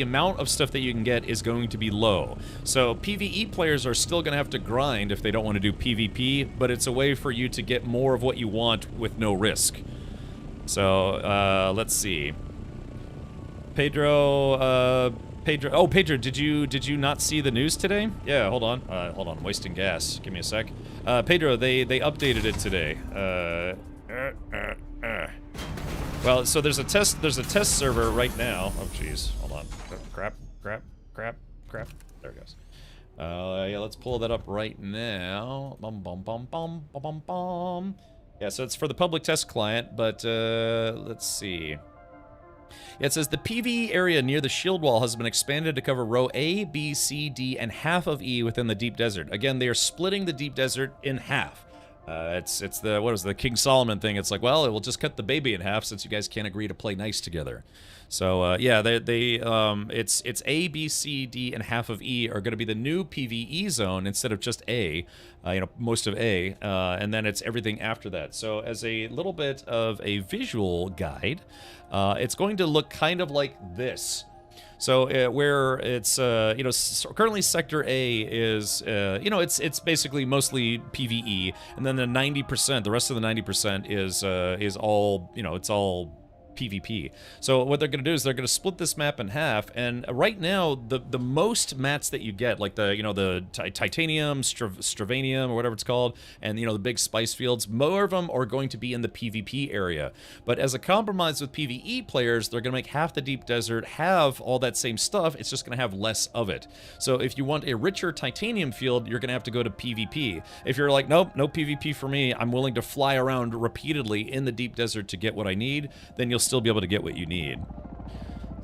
amount of stuff that you can get is going to be low. So PvE players are still going to have to grind if they don't want to do PvP, but it's a way for you to get more of what you want with no risk. So let's see. Pedro, oh, Pedro, did you not see the news today? Yeah, hold on, I'm wasting gas. Give me a sec. Pedro, they updated it today. Well, so there's a test server right now. Oh, jeez. Hold on. Crap. There it goes. Yeah, let's pull that up right now. Yeah, so it's for the public test client, but let's see. Yeah, it says the PvE area near the shield wall has been expanded to cover row A, B, C, D, and half of E within the deep desert. Again, they are splitting the deep desert in half. It's the, what was the King Solomon thing? It's like, well, it will just cut the baby in half since you guys can't agree to play nice together. So, yeah, it's A, B, C, D, and half of E are going to be the new PvE zone instead of just A, most of A, and then it's everything after that. So as a little bit of a visual guide, it's going to look kind of like this. So where it's currently Sector A is it's basically mostly PvE, and then the 90%, the rest of the 90% is all it's all PvP. So what they're going to do is they're going to split this map in half, and right now the most mats that you get, like the titanium, stravanium, or whatever it's called, and the big spice fields, more of them are going to be in the PvP area. But as a compromise with PvE players, they're going to make half the deep desert have all that same stuff. It's just going to have less of it. So if you want a richer titanium field, you're going to have to go to PvP. If you're like, nope, no PvP for me, I'm willing to fly around repeatedly in the deep desert to get what I need, then you'll still be able to get what you need.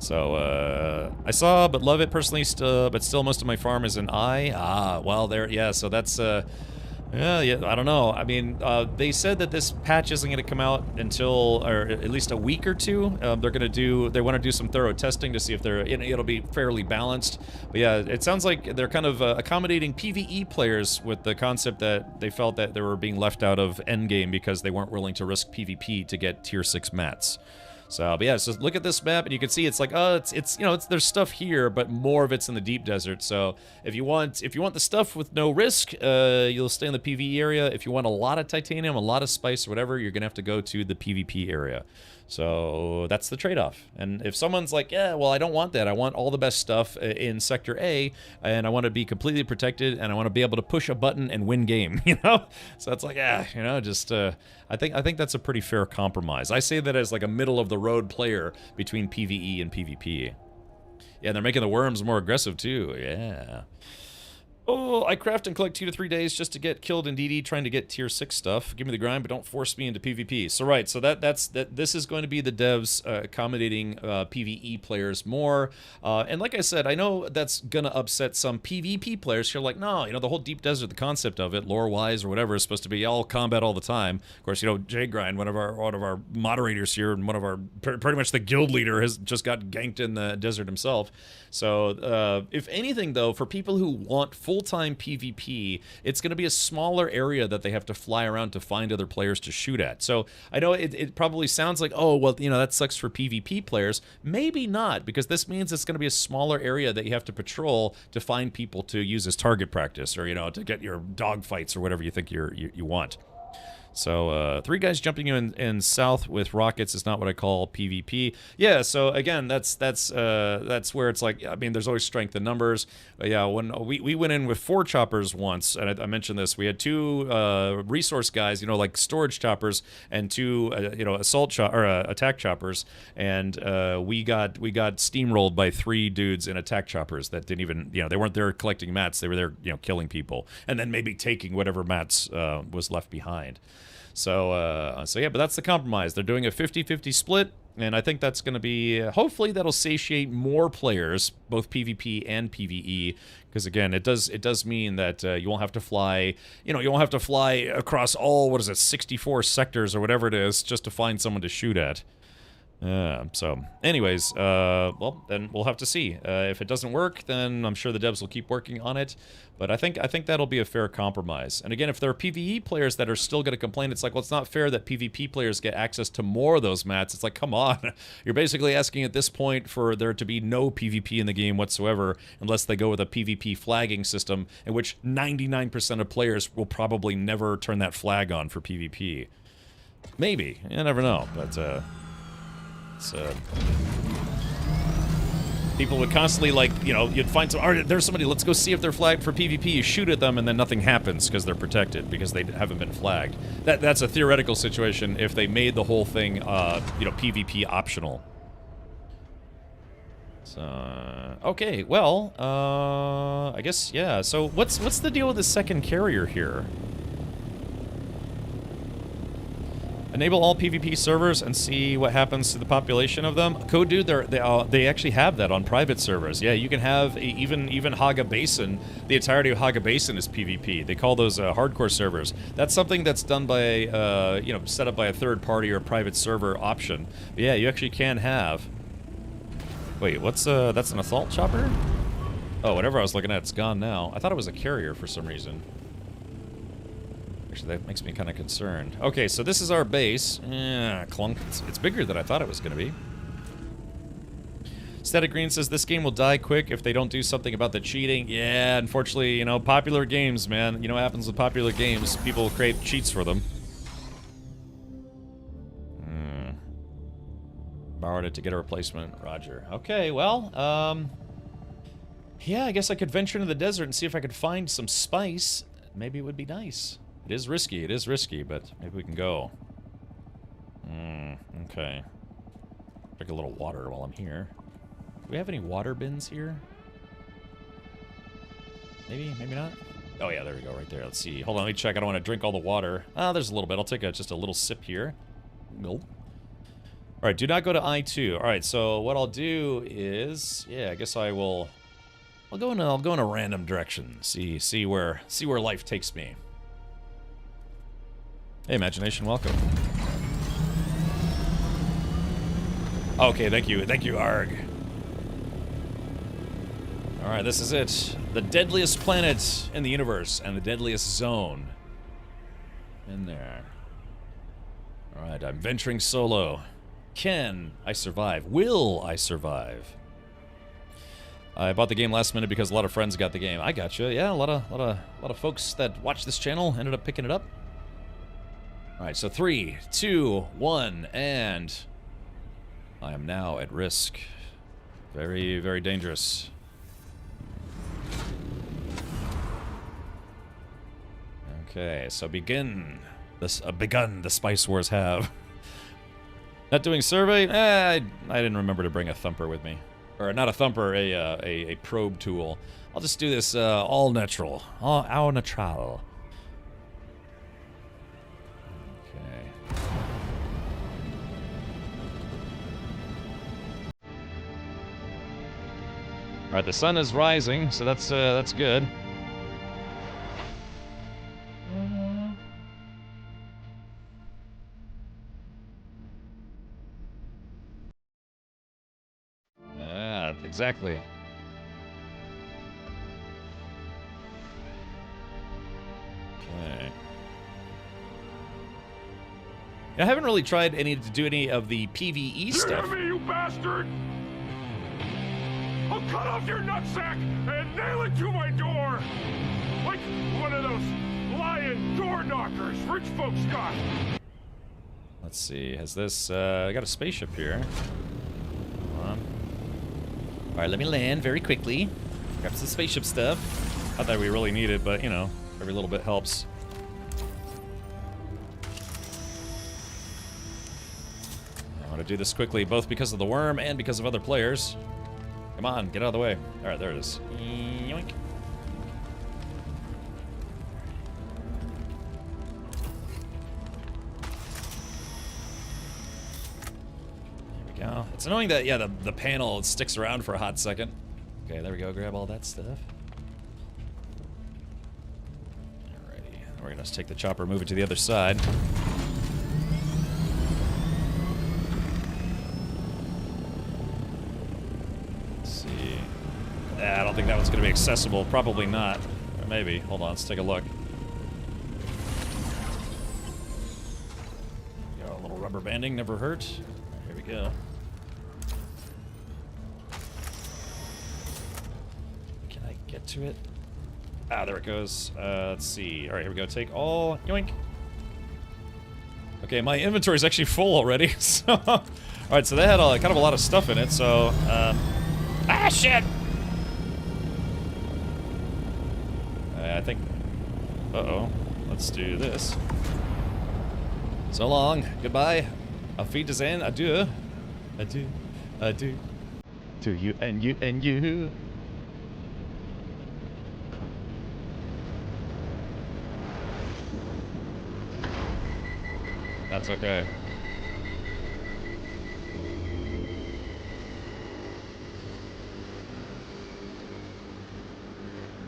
So, I saw, but love it personally, but still most of my farm is an I. Ah, well, there, yeah, so that's, yeah, I don't know. I mean, they said that this patch isn't going to come out until, or at least a week or two. They want to do some thorough testing to see if it'll be fairly balanced. But yeah, it sounds like they're kind of accommodating PvE players with the concept that they felt that they were being left out of endgame because they weren't willing to risk PvP to get tier 6 mats. So, but yeah, so look at this map, and you can see it's like, oh, there's stuff here, but more of it's in the deep desert. So, if you want the stuff with no risk, you'll stay in the PvE area. If you want a lot of titanium, a lot of spice, or whatever, you're gonna have to go to the PvP area. So that's the trade-off. And if someone's like, yeah, well, I don't want that. I want all the best stuff in Sector A, and I want to be completely protected, and I want to be able to push a button and win game, you know? So it's like, just, I think that's a pretty fair compromise. I say that as like a middle-of-the-road player between PvE and PvP. Yeah, they're making the worms more aggressive, too. Yeah. Oh, I craft and collect 2 to 3 days just to get killed in DD trying to get tier 6 stuff. Give me the grind, but don't force me into PvP. So right, so this is going to be the devs accommodating PvE players more. And like I said, I know that's gonna upset some PvP players who are like, no, the whole deep desert, the concept of it, lore-wise or whatever, is supposed to be all combat all the time. Of course, J-Grind, one of our moderators here, and one of our pretty much the guild leader, has just got ganked in the desert himself. So if anything, though, for people who want full-time PvP, it's going to be a smaller area that they have to fly around to find other players to shoot at. So I know it probably sounds like, oh, well, that sucks for PvP players. Maybe not, because this means it's going to be a smaller area that you have to patrol to find people to use as target practice, or, to get your dog fights or whatever you think you want. So, 3 guys jumping in south with rockets is not what I call PvP. Yeah, so again, that's where it's like, I mean, there's always strength in numbers. But yeah, when we went in with 4 choppers once, and I mentioned this, we had 2 resource guys, like storage choppers, and 2 assault attack choppers, and we got steamrolled by 3 dudes in attack choppers that didn't even, they weren't there collecting mats, they were there, killing people, and then maybe taking whatever mats was left behind. So yeah, but that's the compromise. They're doing a 50-50 split, and I think that's going to be, hopefully that'll satiate more players, both PvP and PvE, because again, it does mean that you won't have to fly, you won't have to fly across all, 64 sectors or whatever it is, just to find someone to shoot at. So, anyways, well, then we'll have to see. If it doesn't work, then I'm sure the devs will keep working on it. But I think that'll be a fair compromise. And again, if there are PvE players that are still going to complain, it's like, well, it's not fair that PvP players get access to more of those mats. It's like, come on. You're basically asking at this point for there to be no PvP in the game whatsoever, unless they go with a PvP flagging system, in which 99% of players will probably never turn that flag on for PvP. Maybe. You never know. But, people would constantly, like, you'd find there's somebody, let's go see if they're flagged for PvP, you shoot at them, and then nothing happens because they're protected, because they haven't been flagged. That's a theoretical situation if they made the whole thing, PvP optional. So, okay, well, I guess, yeah, so what's the deal with the second carrier here? Enable all PvP servers and see what happens to the population of them. Code Dude, they actually have that on private servers. Yeah, you can have even Haga Basin. The entirety of Haga Basin is PvP. They call those hardcore servers. That's something that's done by set up by a third party or a private server option. But yeah, you actually can have. Wait, what's that's an assault chopper? Oh, whatever I was looking at, it's gone now. I thought it was a carrier for some reason. Actually, that makes me kind of concerned. Okay, so this is our base. Clunk. It's bigger than I thought it was going to be. Static Green says this game will die quick if they don't do something about the cheating. Yeah, unfortunately, popular games, man. You know what happens with popular games? People create cheats for them. Borrowed it to get a replacement. Roger. Okay, well, yeah, I guess I could venture into the desert and see if I could find some spice. Maybe it would be nice. It is risky, but maybe we can go. Okay. Drink a little water while I'm here. Do we have any water bins here? Maybe not? Oh yeah, there we go, right there. Let's see. Hold on, let me check. I don't want to drink all the water. There's a little bit. I'll take just a little sip here. Nope. Alright, do not go to I-2. Alright, so what I'll do is... Yeah, I guess I will... I'll go in a random direction. See where life takes me. Hey, imagination, welcome. Okay, thank you, Arg. Alright, this is it. The deadliest planet in the universe, and the deadliest zone. In there. Alright, I'm venturing solo. Can I survive? Will I survive? I bought the game last minute because a lot of friends got the game. I gotcha. Yeah, a lot of folks that watch this channel ended up picking it up. Alright, so 3, 2, 1, and... I am now at risk. Very, very dangerous. Okay, so begun the Spice Wars have. Not doing survey? I didn't remember to bring a thumper with me. Or not a thumper, a probe tool. I'll just do this all natural. All natural. Alright, the sun is rising, so that's good. Yeah, exactly. Okay. I haven't really tried to do any of the PvE stuff. You hear me, you bastard? I'll cut off your nutsack and nail it to my door! Like one of those lion door knockers rich folks got! Let's see, has this, I got a spaceship here. Hold on. Alright, let me land very quickly. Grab some spaceship stuff. Not that we really need it, but, you know, every little bit helps. I want to do this quickly, both because of the worm and because of other players. Come on, get out of the way. Alright, there it is. Yoink. There we go. It's annoying that, yeah, the panel sticks around for a hot second. Okay, there we go. Grab all that stuff. Alrighty. We're gonna take the chopper, move it to the other side. I don't think that one's going to be accessible. Probably not. Or maybe. Hold on, let's take a look. Got a little rubber banding, never hurt. Here we go. Can I get to it? Ah, there it goes. Let's see. Alright, here we go. Take all. Yoink. Okay, my inventory is actually full already. So, alright, so they had kind of a lot of stuff in it, so... ah, shit! I think... Uh-oh. Let's do this. So long. Goodbye. Auf Wiedersehen. Adieu. Adieu. Adieu. To you and you and you. That's okay.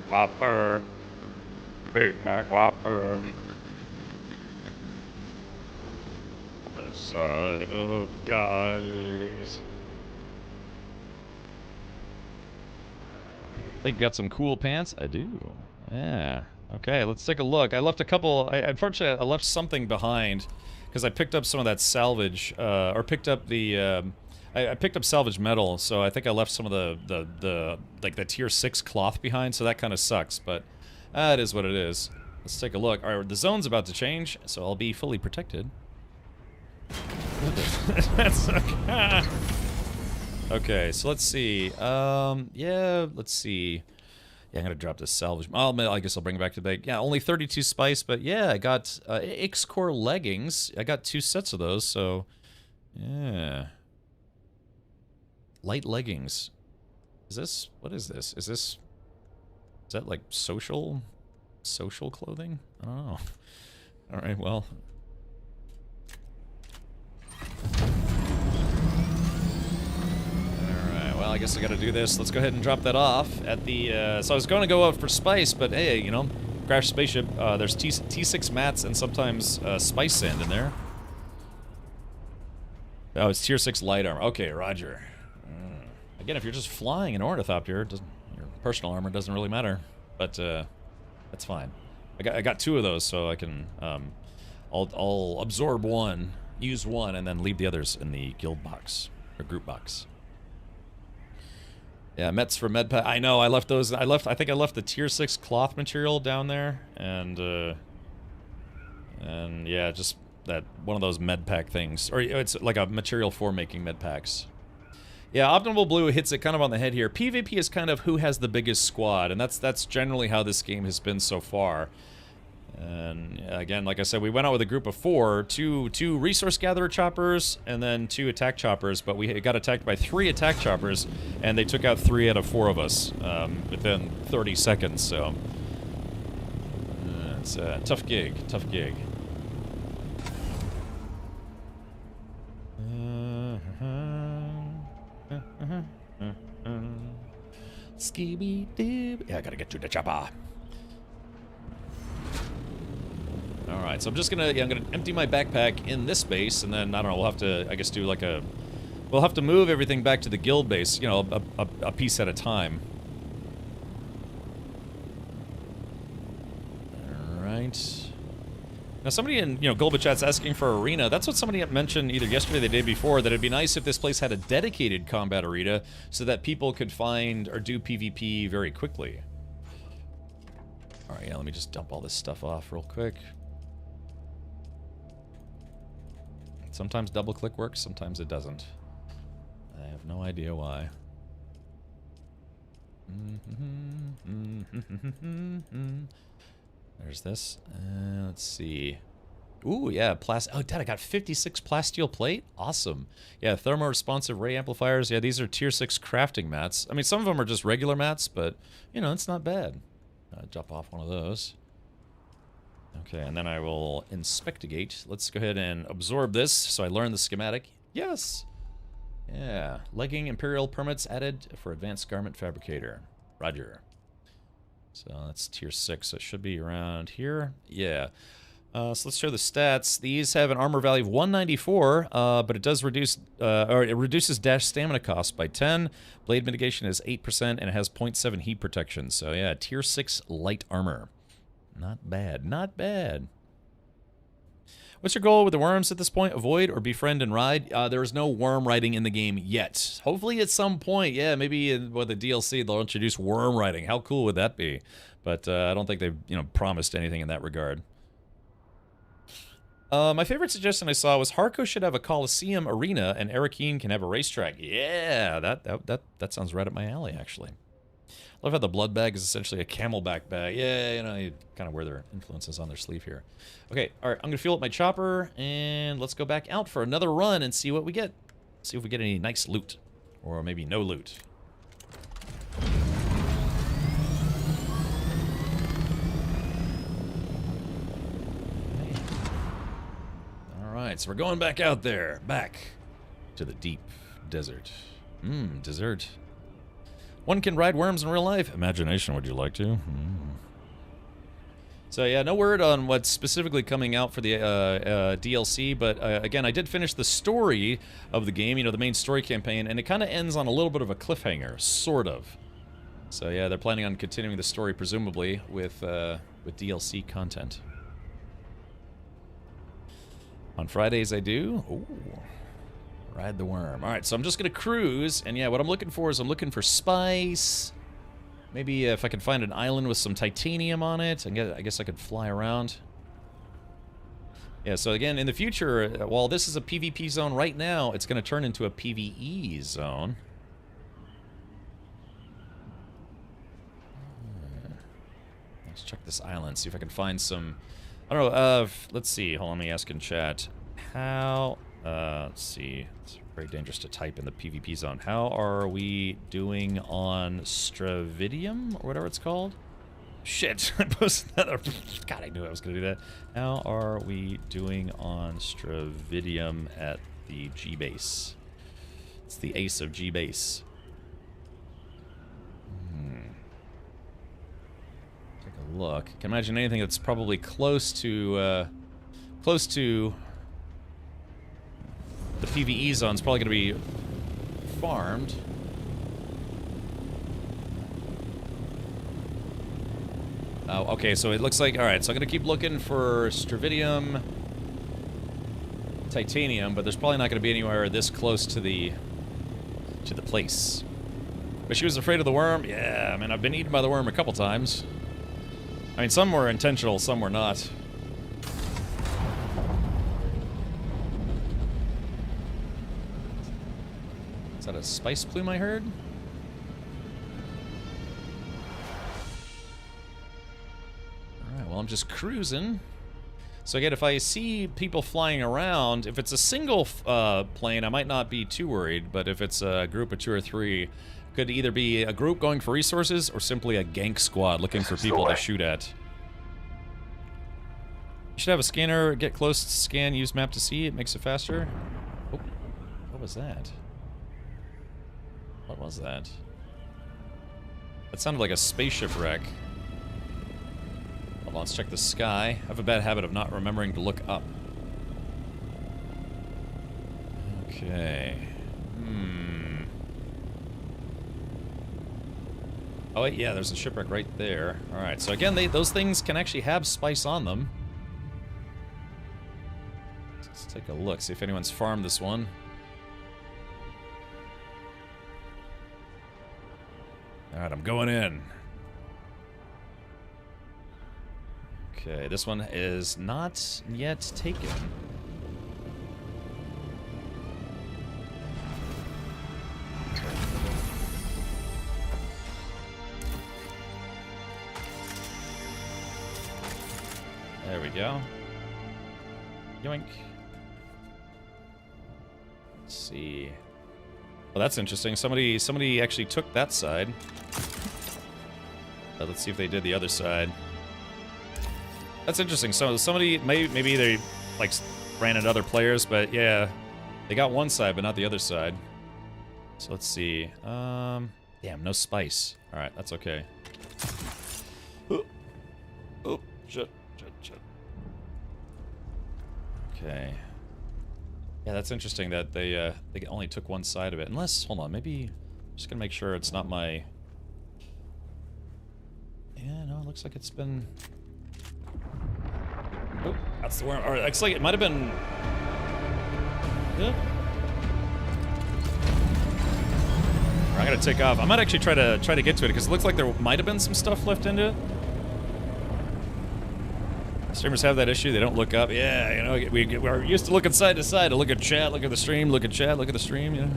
Whopper. Big Mac Whopper. The son of guys. Think you got some cool pants? I do. Yeah. Okay, let's take a look. I left a couple... unfortunately, I left something behind because I picked up some of that salvage, or picked up the... I picked up salvage metal, so I think I left some of the like the tier 6 cloth behind, so that kind of sucks, but it is what it is. Let's take a look. Alright, the zone's about to change, so I'll be fully protected. That's okay. Okay, so let's see. Yeah, let's see. Yeah, I'm gonna drop this salvage. I guess I'll bring it back to the bag. Yeah, only 32 spice, but yeah, I got X-Core leggings. I got 2 sets of those, so yeah. Light leggings. Is this... what is this? Is that like social clothing? I don't know. Alright, well. I guess I gotta do this. Let's go ahead and drop that off at the, so I was gonna go out for spice, but hey, you know, crash spaceship, there's T6 mats and sometimes, spice sand in there. Oh, it's tier 6 light armor. Okay, roger. Again, if you're just flying an ornithopter, your personal armor doesn't really matter. But, that's fine. I got 2 of those, so I can, I'll absorb one, use one, and then leave the others in the guild box, or group box. Yeah, Mets for medpack. I know, I left those, I think I left the tier 6 cloth material down there, and yeah, just that, one of those medpack things. Or it's like a material for making medpacks. Yeah, Optimal Blue hits it kind of on the head here. PvP is kind of who has the biggest squad, and that's generally how this game has been so far. And again, like I said, we went out with a group of 4, two resource gatherer choppers, and then 2 attack choppers, but we got attacked by 3 attack choppers, and they took out 3 out of 4 of us within 30 seconds, so... it's a tough gig, tough gig. Skibby-dib. Yeah, I gotta get to the chopper. Alright, so I'm just gonna, I'm gonna empty my backpack in this base, and then, I don't know, we'll have to, I guess, do like a... We'll have to move everything back to the guild base, you know, a piece at a time. Alright. Now, somebody in, you know, Gulba Chat's asking for arena. That's what somebody mentioned either yesterday or the day before, that it'd be nice if this place had a dedicated combat arena so that people could find or do PvP very quickly. Alright, yeah, let me just dump all this stuff off real quick. Sometimes double-click works, sometimes it doesn't. I have no idea why. There's this. Let's see. Ooh, yeah, oh, Dad, I got 56 plasteel plate? Awesome. Yeah, thermo-responsive ray amplifiers. Yeah, these are tier 6 crafting mats. I mean, some of them are just regular mats, but, you know, it's not bad. Drop off one of those. Okay, and then I will inspectigate. Let's go ahead and absorb this, so I learn the schematic. Yes! Yeah, legging Imperial permits added for advanced garment fabricator. Roger. So that's tier 6, so it should be around here. Yeah. So let's show the stats. These have an armor value of 194, but it does reduce, or it reduces dash stamina cost by 10. Blade mitigation is 8%, and it has 0.7 heat protection. So yeah, tier 6 light armor. Not bad, not bad. What's your goal with the worms at this point? Avoid or befriend and ride? There is no worm riding in the game yet. Hopefully at some point, yeah, maybe with the DLC they'll introduce worm riding. How cool would that be? But I don't think they've, you know, promised anything in that regard. My favorite suggestion I saw was Harco should have a Coliseum arena and Arakeen can have a racetrack. Yeah, that sounds right up my alley, actually. I love how the blood bag is essentially a camelback bag. Yeah, you know, you kind of wear their influences on their sleeve here. Okay, all right, I'm going to fuel up my chopper, and let's go back out for another run and see what we get. See if we get any nice loot. Or maybe no loot. Alright, so we're going back out there. Back to the deep desert. Dessert. One can ride worms in real life. Imagination, would you like to? So yeah, no word on what's specifically coming out for the DLC, but again, I did finish the story of the game, you know, the main story campaign, and it kind of ends on a little bit of a cliffhanger, sort of. So yeah, they're planning on continuing the story, presumably, with DLC content. On Fridays I do. Ooh. Ride the worm. Alright, so I'm just going to cruise, and yeah, what I'm looking for is I'm looking for spice. Maybe if I can find an island with some titanium on it, I guess I could fly around. Yeah, so again, in the future, while this is a PvP zone right now, it's going to turn into a PvE zone. Let's check this island, see if I can find some... I don't know, let's see, hold on, let me ask in chat. How... let's see. It's very dangerous to type in the PvP zone. How are we doing on Stravidium, or whatever it's called? Shit, I posted another... God, I knew I was going to do that. How are we doing on Stravidium at the G-base? It's the ace of G-base. look. Can imagine anything that's probably close to the PvE zone is probably going to be farmed. Oh, okay, so it looks like, alright, so I'm gonna keep looking for Stravidium, Titanium, but there's probably not gonna be anywhere this close to the place. But she was afraid of the worm? Yeah, I mean, I've been eaten by the worm a couple times. I mean, some were intentional, some were not. Is that a spice plume I heard? Well, I'm just cruising. So again, if I see people flying around, if it's a single plane, I might not be too worried, but if it's a group of 2 or 3, could either be a group going for resources or simply a gank squad looking for people to shoot at. You should have a scanner, get close, scan, use map to see, it makes it faster. Oh, what was that? What was that? That sounded like a spaceship wreck. Hold on, let's check the sky. I have a bad habit of not remembering to look up. Okay. Oh wait, yeah, there's a shipwreck right there. Alright, so again, those things can actually have spice on them. Let's take a look, see if anyone's farmed this one. Alright, I'm going in. Okay, this one is not yet taken. There we go. Yoink. Let's see. Well, that's interesting. Somebody actually took that side. Let's see if they did the other side. That's interesting. So somebody maybe they like ran at other players, but yeah, they got one side but not the other side. So let's see. Damn, no spice. All right, that's okay. Oh, shit. Okay. Yeah, that's interesting that they only took one side of it. Unless, hold on, maybe I'm just gonna make sure it's not my. Yeah, no, it looks like it's been. Oh, that's the worm. Or looks like it might have been. Yeah. I'm gonna take off. I might actually try to get to it because it looks like there might have been some stuff left into it. Streamers have that issue. They don't look up. Yeah, you know, we're used to looking side to side to look at chat, look at the stream, look at chat, look at the stream. You know.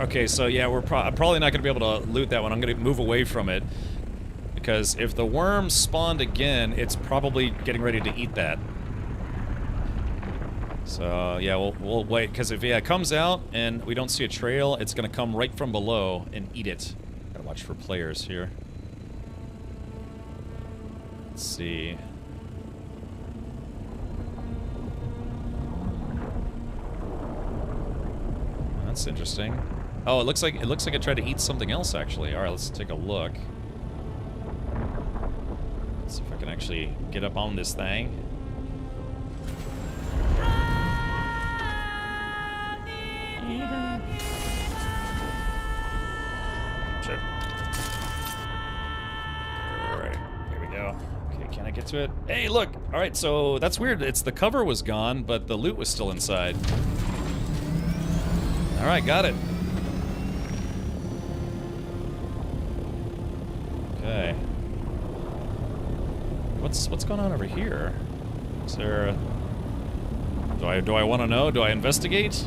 Okay, so yeah, I'm probably not going to be able to loot that one. I'm going to move away from it. Because if the worm spawned again, it's probably getting ready to eat that. So, yeah, we'll wait. Because if it comes out and we don't see a trail, it's going to come right from below and eat it. Gotta watch for players here. Let's see. That's interesting. Oh, it looks like it tried to eat something else actually. All right, let's take a look. Let's see if I can actually get up on this thing. Shit. All right, here we go. Okay, can I get to it? Hey, look. All right, so that's weird. It's the cover was gone, but the loot was still inside. All right, got it. Okay. What's going on over here? Is there a... Do I want to know? Do I investigate?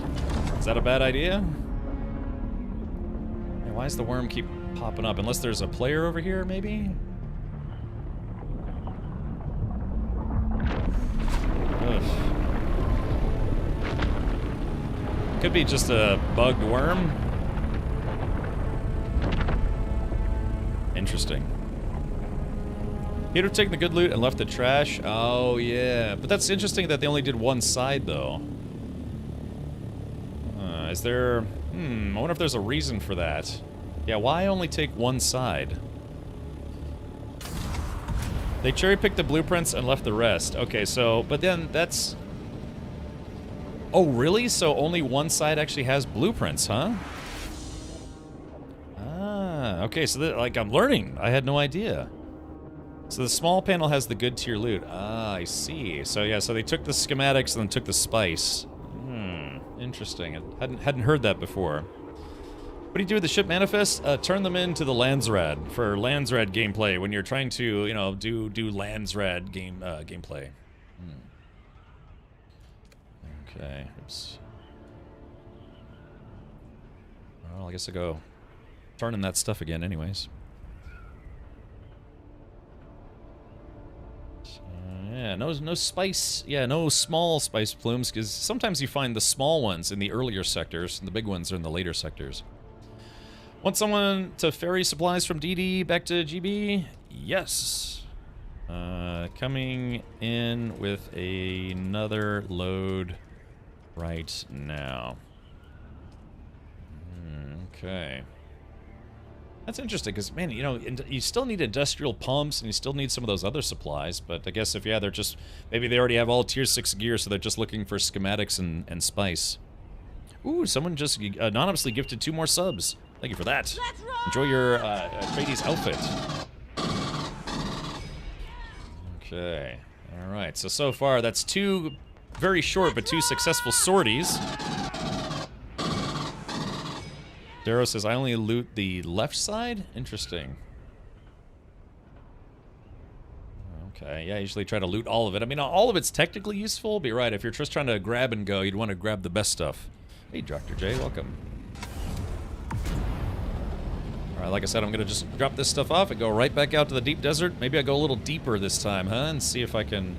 Is that a bad idea? Hey, why does the worm keep popping up? Unless there's a player over here, maybe? Ugh. Could be just a bugged worm. Interesting. He'd have taken the good loot and left the trash. Oh, yeah. But that's interesting that they only did one side, though. Is there... I wonder if there's a reason for that. Yeah, why only take one side? They cherry-picked the blueprints and left the rest. Okay, so... But then that's... Oh, really? So only one side actually has blueprints, huh? Ah, okay, so like, I'm learning. I had no idea. So the small panel has the good tier loot. Ah, I see. So yeah, so they took the schematics and then took the spice. Interesting. I hadn't heard that before. What do you do with the ship manifest? Turn them into the Landsrad for Landsrad gameplay when you're trying to, you know, do Landsrad gameplay. Okay. Oops. Well, I guess I go turning that stuff again, anyways. Yeah, no spice. Yeah, no small spice plumes, because sometimes you find the small ones in the earlier sectors, and the big ones are in the later sectors. Want someone to ferry supplies from DD back to GB? Yes. Coming in with another load right now. Okay. That's interesting, because, man, you know, you still need industrial pumps, and you still need some of those other supplies, but I guess if, yeah, they're just... Maybe they already have all Tier 6 gear, so they're just looking for schematics and spice. Ooh, someone just anonymously gifted 2 more subs. Thank you for that. Enjoy your Atreides outfit. Okay. Alright, so far, that's 2 very short, but 2 successful sorties. Darrow says, I only loot the left side? Interesting. Okay, yeah, I usually try to loot all of it. I mean, all of it's technically useful, but you're right, if you're just trying to grab and go, you'd want to grab the best stuff. Hey, Dr. J, welcome. Alright, like I said, I'm going to just drop this stuff off and go right back out to the deep desert. Maybe I go a little deeper this time, huh? And see if I can...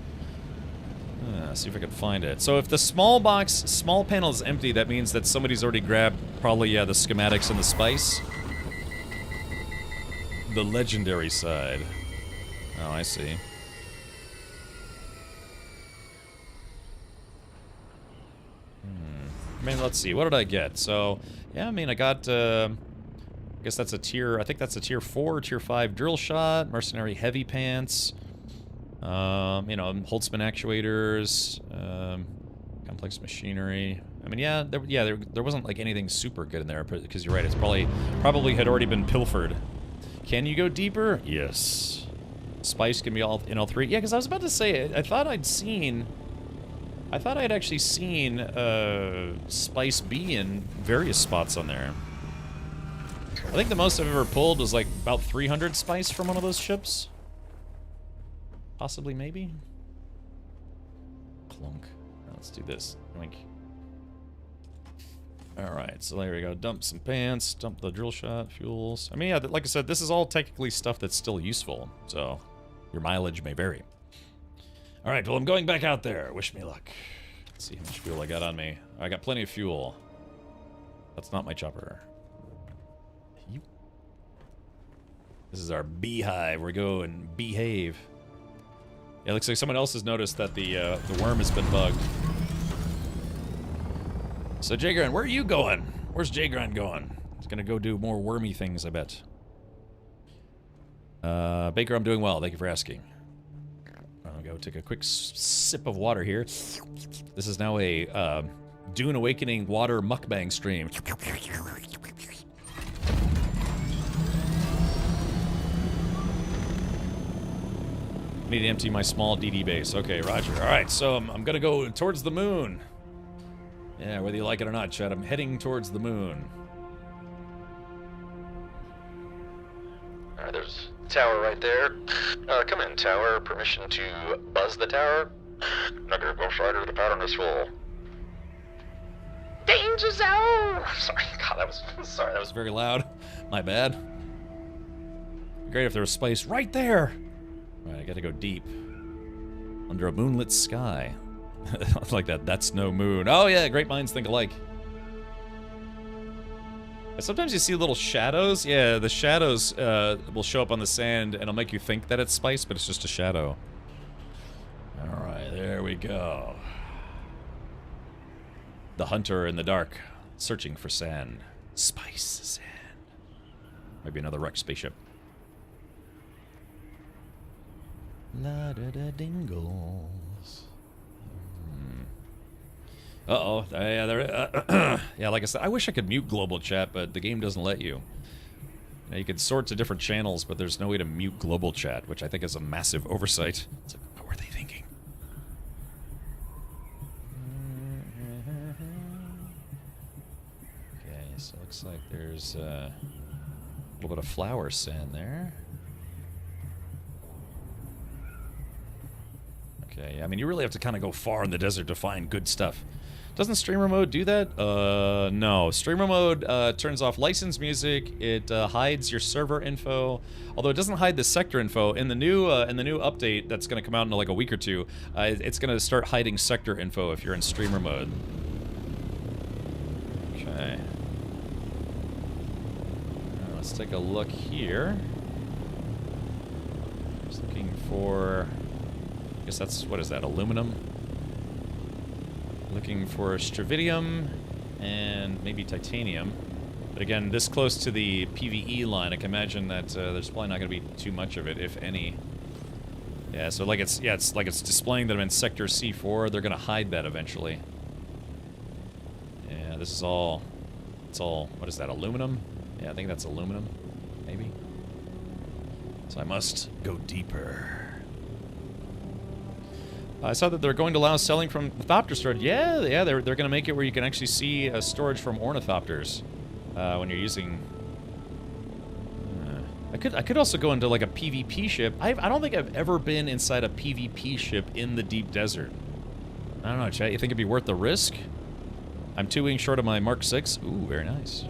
see if I can find it. So if the small panel is empty, that means that somebody's already grabbed probably, yeah, the schematics and the spice. The legendary side. Oh, I see. I mean, let's see. What did I get? So, yeah, I mean, I got, I guess that's a tier, I think that's a tier 4 or tier 5 drill shot, mercenary heavy pants. You know, Holtzman actuators, complex machinery. I mean, yeah, there wasn't like anything super good in there, because you're right, it's probably had already been pilfered. Can you go deeper? Yes. Spice can be in all 3. Yeah, because I was about to say, I thought I'd actually seen Spice be in various spots on there. I think the most I've ever pulled was like about 300 spice from one of those ships. Possibly, maybe? Clunk. Let's do this. Oink. Alright, so there we go. Dump some pants, dump the drill shot, fuels. I mean, yeah, like I said, this is all technically stuff that's still useful, so your mileage may vary. Alright, well, I'm going back out there. Wish me luck. Let's see how much fuel I got on me. I got plenty of fuel. That's not my chopper. This is our beehive. We go and behave. Yeah, looks like someone else has noticed that the worm has been bugged. So Jagran, where are you going? Where's Jagran going? He's gonna go do more wormy things, I bet. Baker, I'm doing well. Thank you for asking. I'll go take a quick sip of water here. This is now a Dune Awakening water mukbang stream. Need to empty my small DD base. Okay, roger. Alright, so I'm gonna go towards the moon. Yeah, whether you like it or not, Chad, I'm heading towards the moon. Alright, there's a tower right there. Come in, tower. Permission to buzz the tower? Negative, Ghost Rider, the pattern is full. Danger zone! Sorry, God, that was very loud. My bad. Great if there was space right there! Alright, I gotta go deep. Under a moonlit sky. Like that, that's no moon. Oh yeah, great minds think alike. Sometimes you see little shadows. Yeah, the shadows will show up on the sand and it'll make you think that it's spice, but it's just a shadow. Alright, there we go. The hunter in the dark. Searching for sand. Spice sand. Maybe another wrecked spaceship. La da da dingles. Uh-oh. Yeah, like I said, I wish I could mute global chat, but the game doesn't let you. You can sort to different channels, but there's no way to mute global chat, which I think is a massive oversight. It's like, what were they thinking? Okay, so it looks like there's a little bit of flower sand there. Okay, I mean, you really have to kind of go far in the desert to find good stuff. Doesn't streamer mode do that? No. Streamer mode turns off licensed music. It hides your server info, although it doesn't hide the sector info. In the new update that's going to come out in like a week or two, it's going to start hiding sector info if you're in streamer mode. Okay. Let's take a look here. Just looking for. I guess that's, what is that? Aluminum. Looking for stravidium and maybe titanium. But again, this close to the PvE line, I can imagine that there's probably not going to be too much of it, if any. Yeah, so like it's like it's displaying that I'm in Sector C4. They're going to hide that eventually. Yeah, this is all. It's all. What is that? Aluminum? Yeah, I think that's aluminum. Maybe. So I must go deeper. I saw that they're going to allow selling from ornithopter storage. Yeah, they're going to make it where you can actually see storage from ornithopters when you're using. I could also go into like a PvP ship. I don't think I've ever been inside a PvP ship in the deep desert. I don't know, chat. You think it'd be worth the risk? I'm 2 wings short of my Mark 6. Ooh, very nice.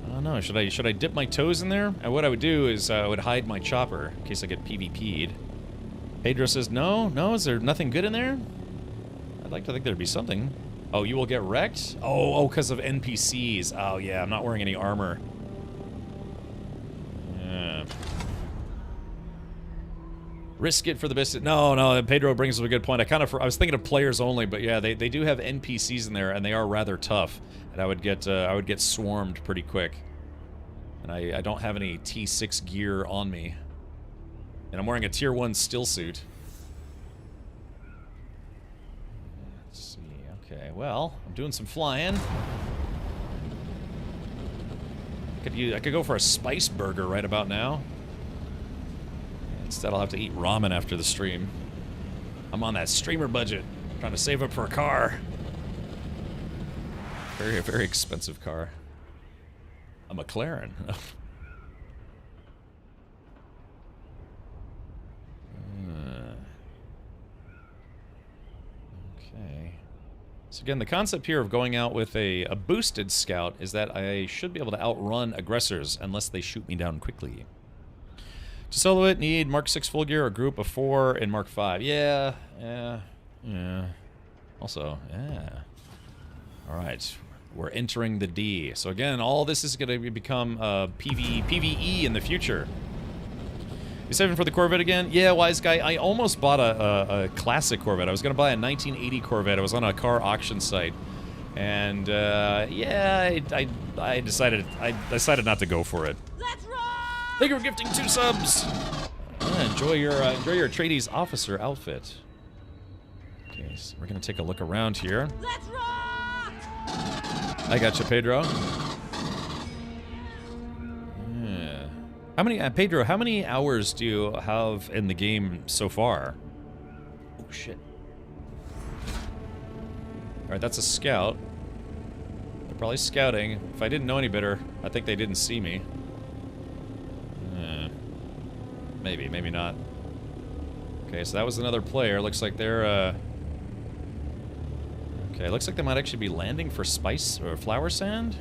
I don't know. Should I dip my toes in there? And what I would do is I would hide my chopper in case I get PvP'd. Pedro says, no, is there nothing good in there? I'd like to think there'd be something. Oh, you will get wrecked? Oh, because of NPCs. Oh, yeah, I'm not wearing any armor. Yeah. Risk it for the biscuit. No, Pedro brings up a good point. I was thinking of players only, but yeah, they do have NPCs in there, and they are rather tough. And I would get swarmed pretty quick. And I don't have any T6 gear on me. And I'm wearing a Tier 1 still suit. Let's see. Okay, well, I'm doing some flying. I could go for a spice burger right about now. Instead, I'll have to eat ramen after the stream. I'm on that streamer budget, trying to save up for a car. Very, very expensive car. A McLaren. Okay. So again, the concept here of going out with a boosted scout is that I should be able to outrun aggressors unless they shoot me down quickly. To solo it, need Mark 6 full gear, a group of 4, and Mark 5. Yeah. Also, yeah. Alright. We're entering the D. So again, all this is going to become PvE in the future. You saving for the Corvette again? Yeah, wise guy. I almost bought a classic Corvette. I was going to buy a 1980 Corvette. I was on a car auction site. And, yeah, I decided not to go for it. Let's rock! Thank you for gifting 2 subs! Enjoy your Atreides officer outfit. Okay, so we're going to take a look around here. Let's rock! I got you, Pedro. Pedro, how many hours do you have in the game so far? Oh, shit. Alright, that's a scout. They're probably scouting. If I didn't know any better, I think they didn't see me. Maybe, maybe not. Okay, so that was another player. Looks like they're, okay, looks like they might actually be landing for spice or flower sand?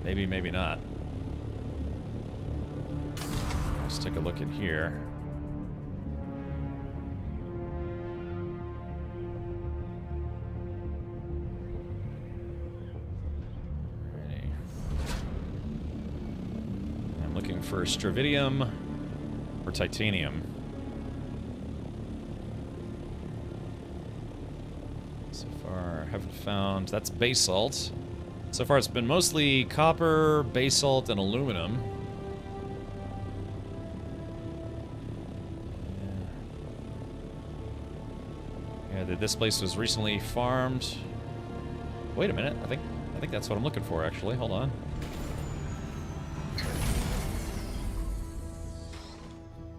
Maybe, maybe not. Let's take a look in here. Alrighty. I'm looking for stravidium or titanium. So far, haven't found. That's basalt. So far, it's been mostly copper, basalt, and aluminum. Yeah, this place was recently farmed. Wait a minute, I think that's what I'm looking for, actually. Hold on.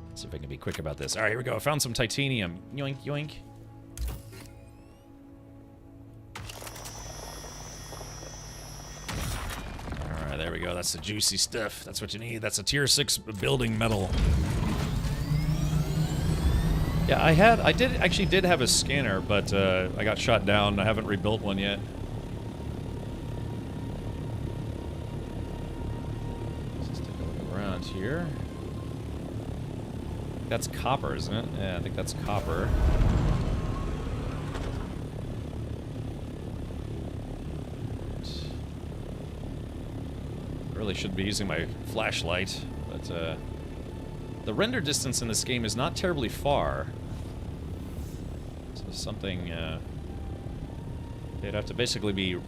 Let's see if I can be quick about this. All right, here we go. I found some titanium. Yoink, yoink. All right, there we go. That's the juicy stuff. That's what you need. That's a tier 6 building metal. Yeah, I actually did have a scanner, but I got shot down. I haven't rebuilt one yet. Let's take a look around here. That's copper, isn't it? Yeah, I think that's copper. Really should be using my flashlight, but the render distance in this game is not terribly far. So something, they'd have to basically be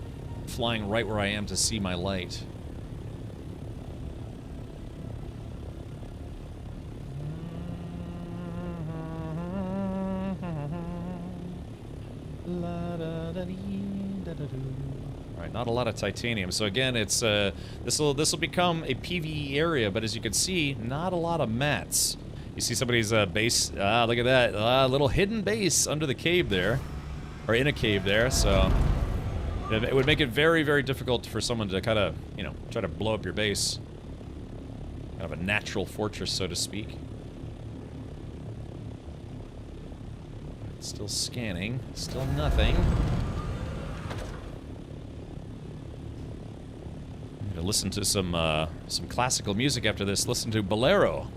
flying right where I am to see my light. Alright, not a lot of titanium. So again, it's this will become a PvE area, but as you can see, not a lot of mats. You see somebody's base. Ah, look at that. Little hidden base under the cave there. Or in a cave there, so it would make it very, very difficult for someone to kind of, you know, try to blow up your base. Kind of a natural fortress, so to speak. Still scanning. Still nothing. I'm gonna listen to some classical music after this. Listen to Bolero.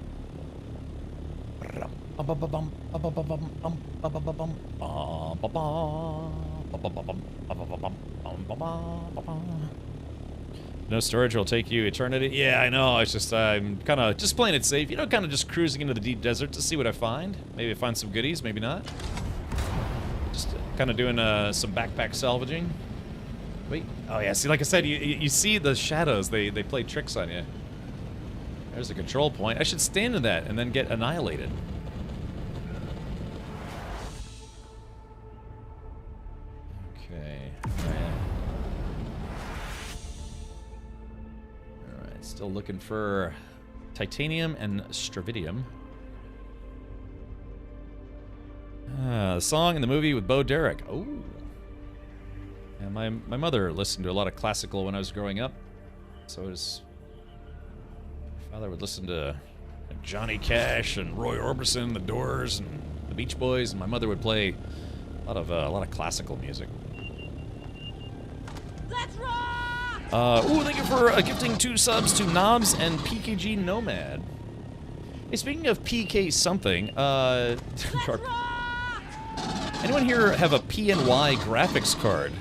No storage will take you eternity. Yeah, I know. It's just I'm kind of just playing it safe. You know, kind of just cruising into the deep desert to see what I find. Maybe I find some goodies. Maybe not. Just kind of doing some backpack salvaging. Wait. Oh yeah. See, like I said, you see the shadows. They play tricks on you. There's a control point. I should stand in that and then get annihilated. Okay. Alright, still looking for titanium and stravidium. The song in the movie with Bo Derek. Oh. And my mother listened to a lot of classical when I was growing up. So does my father would listen to Johnny Cash and Roy Orbison, The Doors, and the Beach Boys, and my mother would play a lot of classical music. Let's rock! Thank you for gifting 2 subs to Knobs and PKG Nomad. Hey, speaking of PK something, anyone here have a PNY graphics card?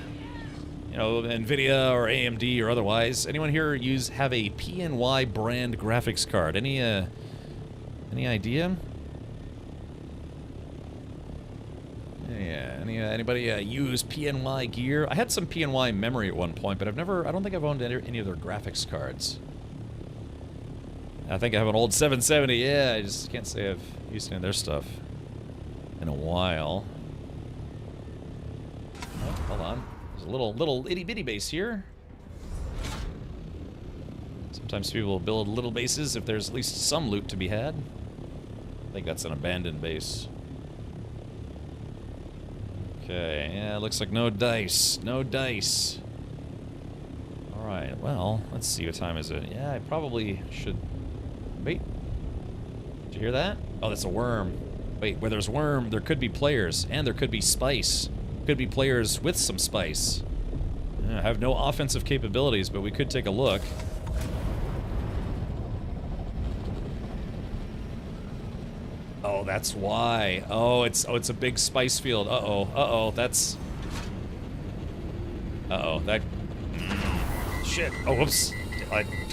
You know, NVIDIA or AMD or otherwise. Anyone here have a PNY brand graphics card? Any idea? Yeah, anybody use PNY gear? I had some PNY memory at one point, but I don't think I've owned any of their graphics cards. I think I have an old 770, yeah, I just can't say I've used any of their stuff in a while. Oh, hold on. There's a little itty-bitty base here. Sometimes people will build little bases if there's at least some loot to be had. I think that's an abandoned base. Okay, yeah, looks like no dice. No dice. Alright, well, let's see, what time is it? Yeah, I probably should... Wait. Did you hear that? Oh, that's a worm. Wait, where there's worm, there could be players, and there could be spice. Could be players with some spice. I have no offensive capabilities, but we could take a look. Oh, that's why. Oh, it's a big spice field. Uh-oh, that's... Uh-oh, that... Shit. Oh, whoops.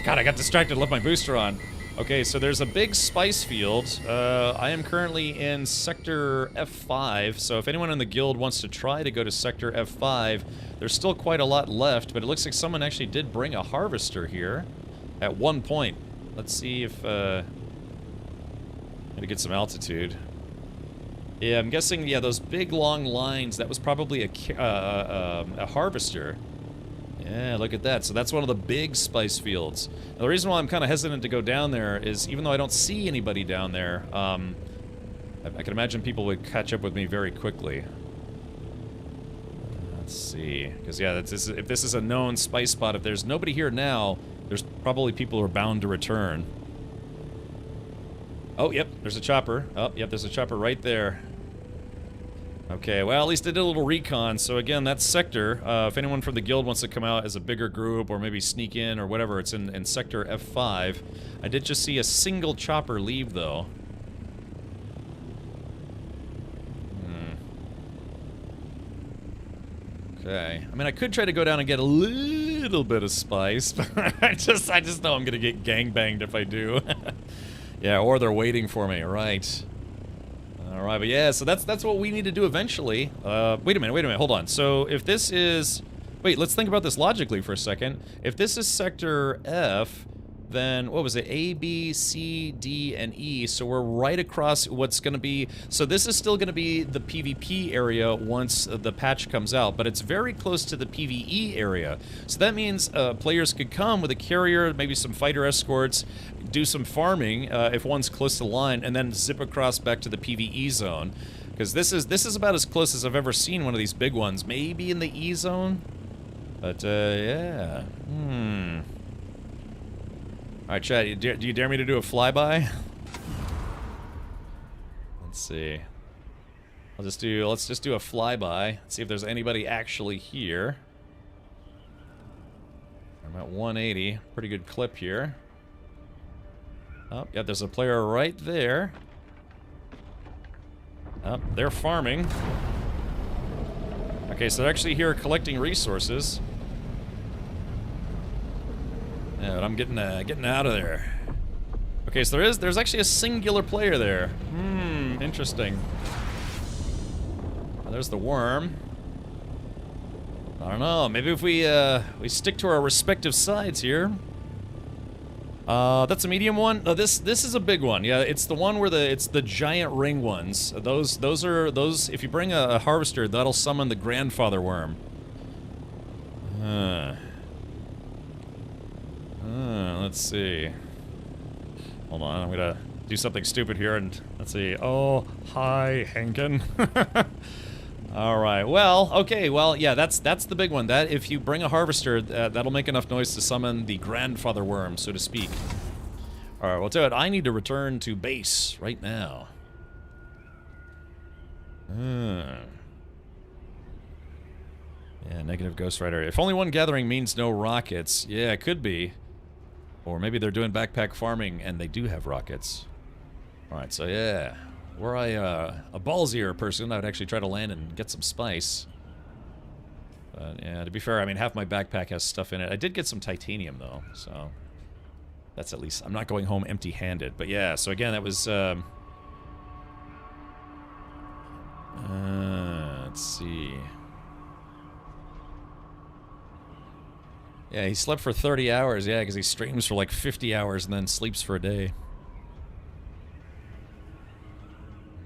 God, I got distracted, left my booster on. Okay, so there's a big spice field. I am currently in Sector F5, so if anyone in the guild wants to try to go to Sector F5, there's still quite a lot left, but it looks like someone actually did bring a harvester here at one point. Let's see if, I'm gonna get some altitude. Yeah, I'm guessing, yeah, those big long lines, that was probably a harvester. Yeah, look at that. So that's one of the big spice fields. Now, the reason why I'm kind of hesitant to go down there is, even though I don't see anybody down there, I can imagine people would catch up with me very quickly. Let's see. Because, yeah, if this is a known spice spot, if there's nobody here now, there's probably people who are bound to return. Oh, yep, there's a chopper. Oh, yep, there's a chopper right there. Okay, well, at least I did a little recon, so again, that's Sector. If anyone from the guild wants to come out as a bigger group, or maybe sneak in, or whatever, it's in Sector F5. I did just see a single chopper leave, though. Okay. I mean, I could try to go down and get a little bit of spice, but I just know I'm gonna get gangbanged if I do. Yeah, or they're waiting for me, right. Alright, but yeah, so that's what we need to do eventually. Wait a minute, hold on. So, if this is... Wait, let's think about this logically for a second. If this is Sector F, then, what was it, A, B, C, D, and E, so we're right across what's gonna be... So this is still gonna be the PvP area once the patch comes out, but it's very close to the PvE area. So that means players could come with a carrier, maybe some fighter escorts, do some farming if one's close to the line, and then zip across back to the PvE zone. Because this is about as close as I've ever seen one of these big ones. Maybe in the E zone? But, yeah. Alright, chat, do you dare me to do a flyby? Let's see. Let's just do a flyby. See if there's anybody actually here. I'm at 180. Pretty good clip here. Oh, yeah, there's a player right there. Oh, they're farming. Okay, so they're actually here collecting resources. Yeah, but I'm getting out of there. Okay, so there's actually a singular player there. Interesting. Oh, there's the worm. I don't know, maybe if we stick to our respective sides here. That's a medium one? No, this is a big one. Yeah, it's the one where it's the giant ring ones. Those if you bring a harvester, that'll summon the grandfather worm. Let's see. Hold on, I'm gonna do something stupid here and let's see. Oh, hi, Henkin. Alright, well, okay, well, yeah, that's the big one. That, if you bring a harvester, that'll make enough noise to summon the grandfather worm, so to speak. Alright, well, tell you what, I need to return to base right now. Yeah, negative Ghost Rider. If only one gathering means no rockets. Yeah, it could be. Or maybe they're doing backpack farming and they do have rockets. Alright, so yeah. Were I a ballsier person, I would actually try to land and get some spice. But yeah, to be fair, I mean, half my backpack has stuff in it. I did get some titanium, though, so... That's at least... I'm not going home empty-handed. But yeah, so again, that was... let's see... Yeah, he slept for 30 hours, yeah, because he streams for like 50 hours and then sleeps for a day.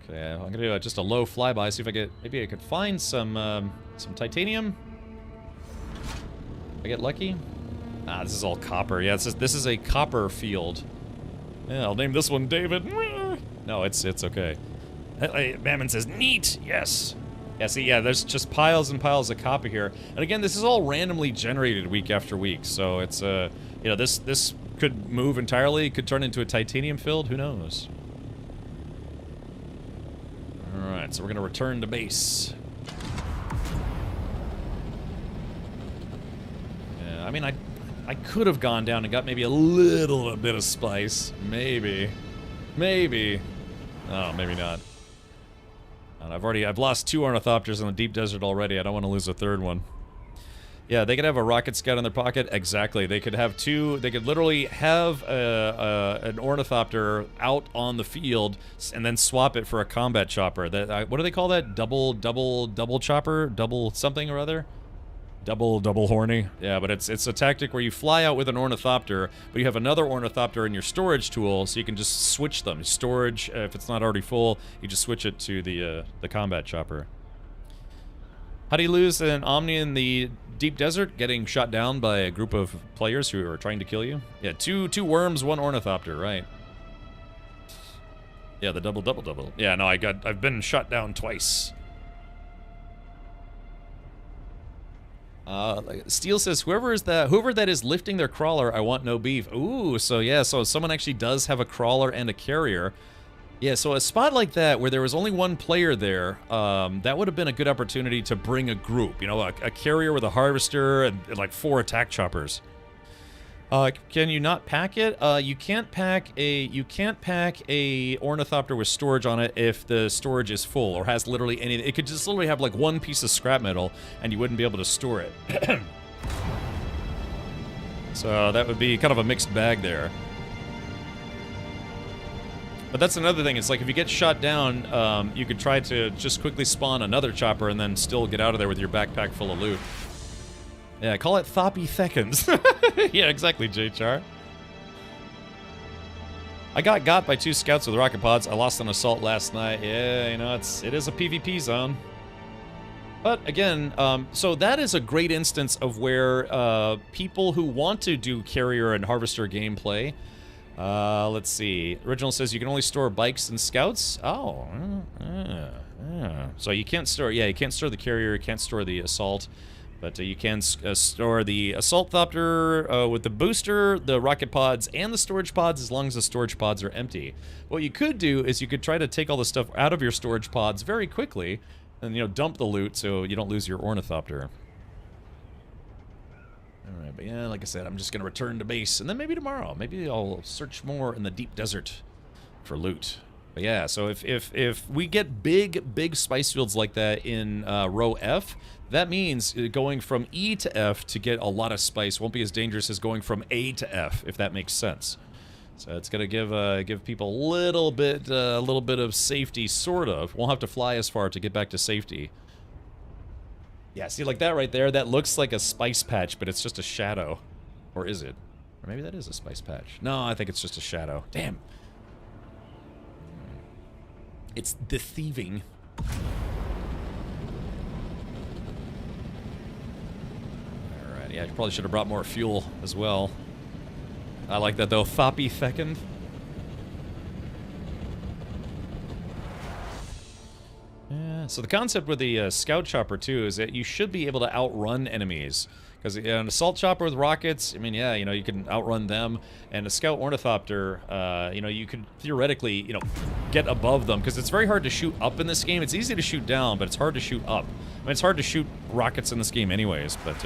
Okay, I'm gonna do just a low flyby, see if maybe I could find some titanium. If I get lucky. Ah, this is all copper. Yeah, this is a copper field. Yeah, I'll name this one David. No, it's okay. Mammon says, neat, yes. Yeah, see, yeah, there's just piles and piles of copper here. And again, this is all randomly generated week after week, so it's, you know, this could move entirely, could turn into a titanium field, who knows? Alright, so we're gonna return to base. Yeah, I mean, I could have gone down and got maybe a little bit of spice. Maybe. Maybe. Oh, maybe not. And I've lost 2 ornithopters in the deep desert already. I don't want to lose a third one. Yeah, they could have a rocket scout in their pocket. Exactly. They could have two. They could literally have an ornithopter out on the field and then swap it for a combat chopper. That what do they call that? Double chopper? Double something or other? Double horny. Yeah, but it's a tactic where you fly out with an ornithopter, but you have another ornithopter in your storage tool, so you can just switch them. Storage, if it's not already full, you just switch it to the combat chopper. How do you lose an Omni in the deep desert? Getting shot down by a group of players who are trying to kill you? Yeah, two worms, one ornithopter, right? Yeah, the double. Yeah, no, I've been shot down twice. Steel says, whoever that is lifting their crawler, I want no beef. Ooh, so yeah, so someone actually does have a crawler and a carrier. Yeah, so a spot like that where there was only one player there, that would have been a good opportunity to bring a group. You know, a carrier with a harvester and like 4 attack choppers. Can you not pack it? You can't pack a ornithopter with storage on it if the storage is full or has literally any. It could just literally have like one piece of scrap metal and you wouldn't be able to store it. So that would be kind of a mixed bag there. But that's another thing. It's like if you get shot down, you could try to just quickly spawn another chopper and then still get out of there with your backpack full of loot. Yeah, call it Thoppy Seconds. Yeah, exactly, JChar. I got by 2 scouts with rocket pods. I lost an assault last night. Yeah, you know, it is a PvP zone. But again, so that is a great instance of where people who want to do carrier and harvester gameplay. Let's see. Original says you can only store bikes and scouts. Oh, so you can't store. Yeah, you can't store the carrier. You can't store the assault. But you can store the assault thopter with the booster, the rocket pods, and the storage pods as long as the storage pods are empty. What you could do is you could try to take all the stuff out of your storage pods very quickly and, you know, dump the loot so you don't lose your ornithopter. Alright, but yeah, like I said, I'm just going to return to base. And then maybe tomorrow, maybe I'll search more in the deep desert for loot. But yeah, so if we get big spice fields like that in row F, that means going from E to F to get a lot of spice won't be as dangerous as going from A to F, if that makes sense. So it's gonna give people a little bit of safety, sort of. Won't have to fly as far to get back to safety. Yeah, see, like that right there, that looks like a spice patch, but it's just a shadow. Or is it? Or maybe that is a spice patch. No, I think it's just a shadow. Damn. It's the thieving. Alright, yeah, you probably should have brought more fuel as well. I like that though. Thoppy Fecund. Yeah, so the concept with the scout chopper too is that you should be able to outrun enemies. Because an assault chopper with rockets, I mean, yeah, you know, you can outrun them. And a scout ornithopter, you know, you could theoretically, you know, get above them. Because it's very hard to shoot up in this game. It's easy to shoot down, but it's hard to shoot up. I mean, it's hard to shoot rockets in this game anyways, but...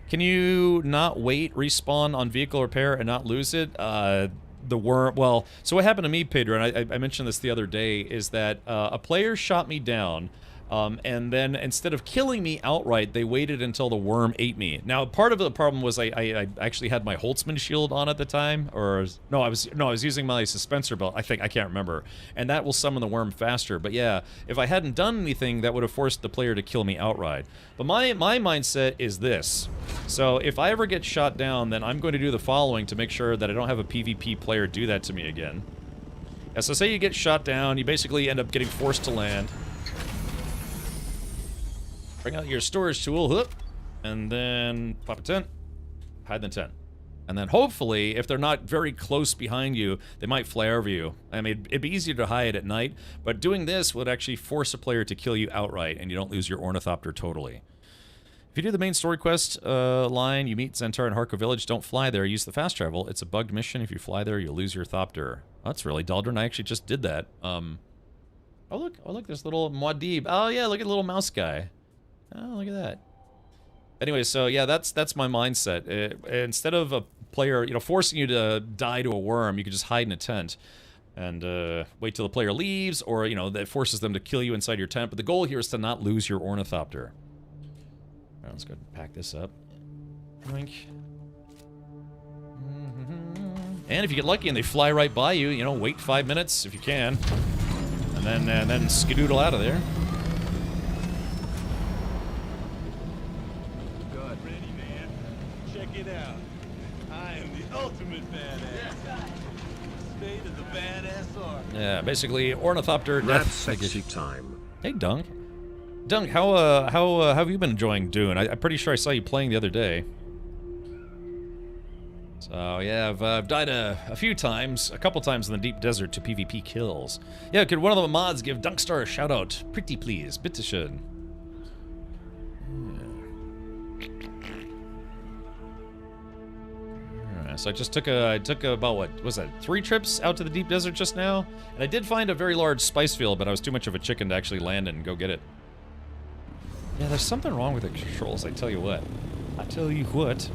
Can you not wait, respawn on vehicle repair and not lose it? The worm... Well, so what happened to me, Pedro, and I mentioned this the other day, is that a player shot me down... and then instead of killing me outright, they waited until the worm ate me. Now, part of the problem was I actually had my Holtzman shield on at the time, or no, I was using my suspensor belt. I can't remember, and that will summon the worm faster. But yeah, if I hadn't done anything, that would have forced the player to kill me outright. But my mindset is this: so if I ever get shot down, then I'm going to do the following to make sure that I don't have a PvP player do that to me again. Yeah, so say you get shot down, you basically end up getting forced to land. Bring out your storage tool, whoop, and then pop a tent, hide the tent. And then hopefully, if they're not very close behind you, they might fly over you. I mean, it'd be easier to hide at night, but doing this would actually force a player to kill you outright, and you don't lose your ornithopter totally. If you do the main story quest line, you meet Zentar in Harko Village, don't fly there, use the fast travel. It's a bugged mission. If you fly there, you'll lose your thopter. Oh, that's really Daldrin. I actually just did that. Oh look, there's little Muad'Dib. Oh yeah, look at the little mouse guy. Oh, look at that. Anyway, so yeah, that's my mindset. Instead of a player, you know, forcing you to die to a worm, you can just hide in a tent and wait till the player leaves, or, you know, that forces them to kill you inside your tent. But the goal here is to not lose your ornithopter. Right, let's go ahead and pack this up. Yoink. And if you get lucky and they fly right by you, you know, wait 5 minutes if you can, and then skedoodle out of there. Good. Ready, man. Check it out. I am the ultimate badass. Spade is a badass art. Yeah, basically ornithopter Rat death. sexy time. Hey, Dunk. Dunk, how have you been enjoying Dune? I'm pretty sure I saw you playing the other day. So yeah, I've died a few times, a couple times in the deep desert to PvP kills. Yeah, could one of the mods give Dunkstar a shout out? Pretty please, bitteschön. Alright, so I took about, what was that, 3 trips out to the deep desert just now? And I did find a very large spice field, but I was too much of a chicken to actually land and go get it. Yeah, there's something wrong with the controls, I tell you what. I tell you what.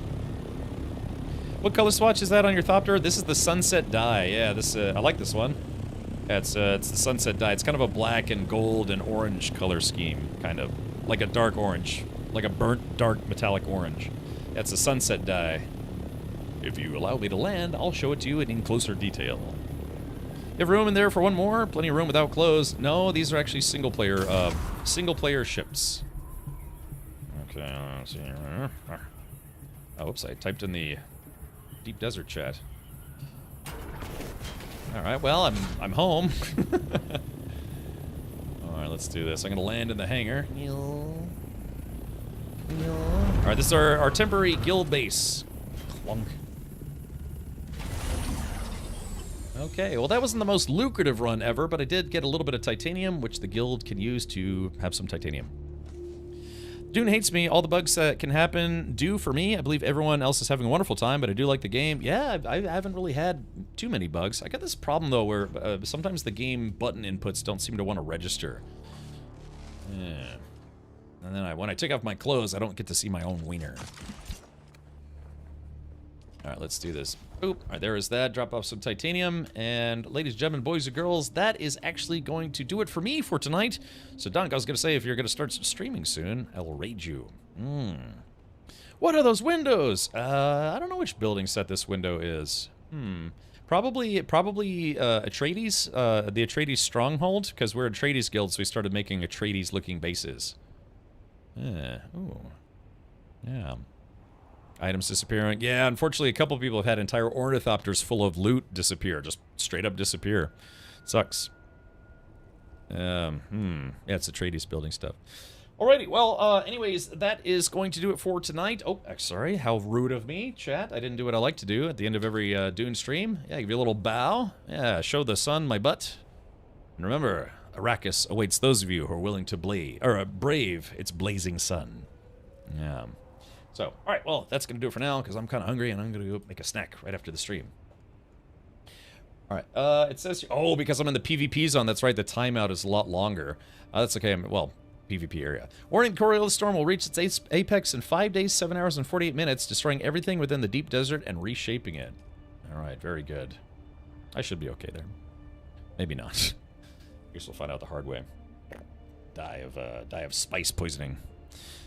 What color swatch is that on your Thopter? This is the Sunset Dye. Yeah, this I like this one. Yeah, it's the Sunset Dye. It's kind of a black and gold and orange color scheme, kind of. Like a dark orange. Like a burnt, dark, metallic orange. That's a Sunset Dye. If you allow me to land, I'll show it to you in closer detail. You have room in there for one more? Plenty of room without clothes. No, these are actually single-player ships. Okay, let's see. Oh, oops, I typed in the deep desert chat. Alright, well, I'm home. Alright, let's do this. I'm gonna land in the hangar. Alright, this is our temporary guild base. Clunk. Okay, well that wasn't the most lucrative run ever, but I did get a little bit of titanium, which the guild can use to have some titanium. Dune hates me. All the bugs that can happen do for me. I believe everyone else is having a wonderful time, but I do like the game. Yeah, I haven't really had too many bugs. I got this problem, though, where sometimes the game button inputs don't seem to want to register. Yeah. And then when I take off my clothes, I don't get to see my own wiener. All right, let's do this. Oop, all right, there is that. Drop off some titanium. And ladies and gentlemen, boys and girls, that is actually going to do it for me for tonight. So, Dunk, I was going to say, if you're going to start streaming soon, I will raid you. What are those windows? I don't know which building set this window is. Probably Atreides, the Atreides stronghold, because we're Atreides guild, so we started making Atreides-looking bases. Yeah, ooh. Yeah. Items disappearing. Yeah, unfortunately, a couple people have had entire ornithopters full of loot disappear. Just straight up disappear. Sucks. Yeah, it's Atreides building stuff. Alrighty, well, anyways, that is going to do it for tonight. Oh, sorry, how rude of me, chat. I didn't do what I like to do at the end of every Dune stream. Yeah, give you a little bow. Yeah, show the sun my butt. And remember, Arrakis awaits those of you who are willing to brave its blazing sun. Yeah. So, alright, well, that's going to do it for now, because I'm kind of hungry, and I'm going to go make a snack right after the stream. Alright, it says, oh, because I'm in the PvP zone, that's right, the timeout is a lot longer. That's okay, well, PvP area. Warning, Coriolis Storm will reach its apex in 5 days, 7 hours, and 48 minutes, destroying everything within the deep desert and reshaping it. Alright, very good. I should be okay there. Maybe not. Guess we'll find out the hard way. Die of spice poisoning.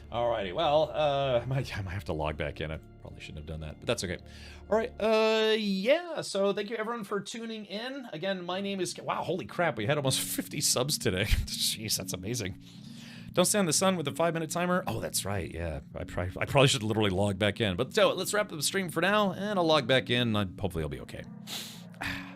Alrighty, well, I might have to log back in. I probably shouldn't have done that, but that's okay. Alright, yeah, so thank you everyone for tuning in. Again, my name is... Wow, holy crap, we had almost 50 subs today. Jeez, that's amazing. Don't stay on the sun with the 5-minute timer. Oh, that's right, yeah. I probably should literally log back in. But so, let's wrap up the stream for now, and I'll log back in. Hopefully I'll be okay.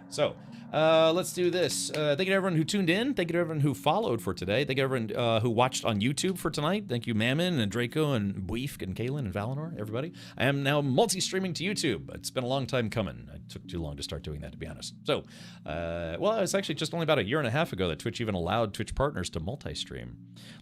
So... let's do this. Thank you to everyone who tuned in. Thank you to everyone who followed for today. Thank you to everyone who watched on YouTube for tonight. Thank you, Mammon and Draco and Buif and Kaylin and Valinor, everybody. I am now multi-streaming to YouTube. It's been a long time coming. It took too long to start doing that, to be honest. So, well, it's actually just only about a year and a half ago that Twitch even allowed Twitch partners to multi-stream.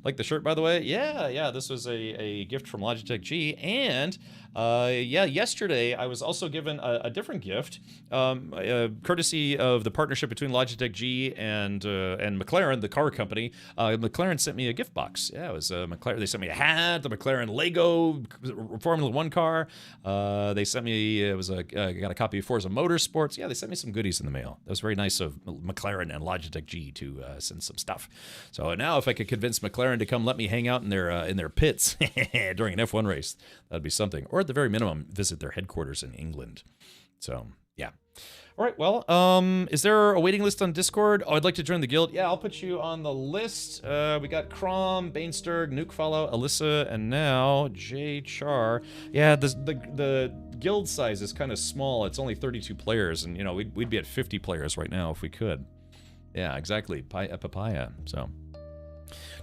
Like the shirt, by the way? Yeah, this was a gift from Logitech G. And, yeah, yesterday I was also given a different gift, courtesy of the partnership between Logitech G and McLaren, the car company. McLaren sent me a gift box. Yeah, it was McLaren. They sent me a hat, the McLaren Lego Formula One car. They sent me, I got a copy of Forza Motorsports. Yeah, they sent me some goodies in the mail. That was very nice of McLaren and Logitech G to send some stuff. So now if I could convince McLaren to come let me hang out in their pits during an F1 race, that'd be something. Or at the very minimum, visit their headquarters in England. So, yeah. All right, well, is there a waiting list on Discord? Oh, I'd like to join the guild. Yeah, I'll put you on the list. We got Crom, Bainsterg, Nuke Follow, Alyssa, and now J Char. Yeah, the guild size is kind of small. It's only 32 players, and, you know, we'd be at 50 players right now if we could. Yeah, exactly. Papaya, so...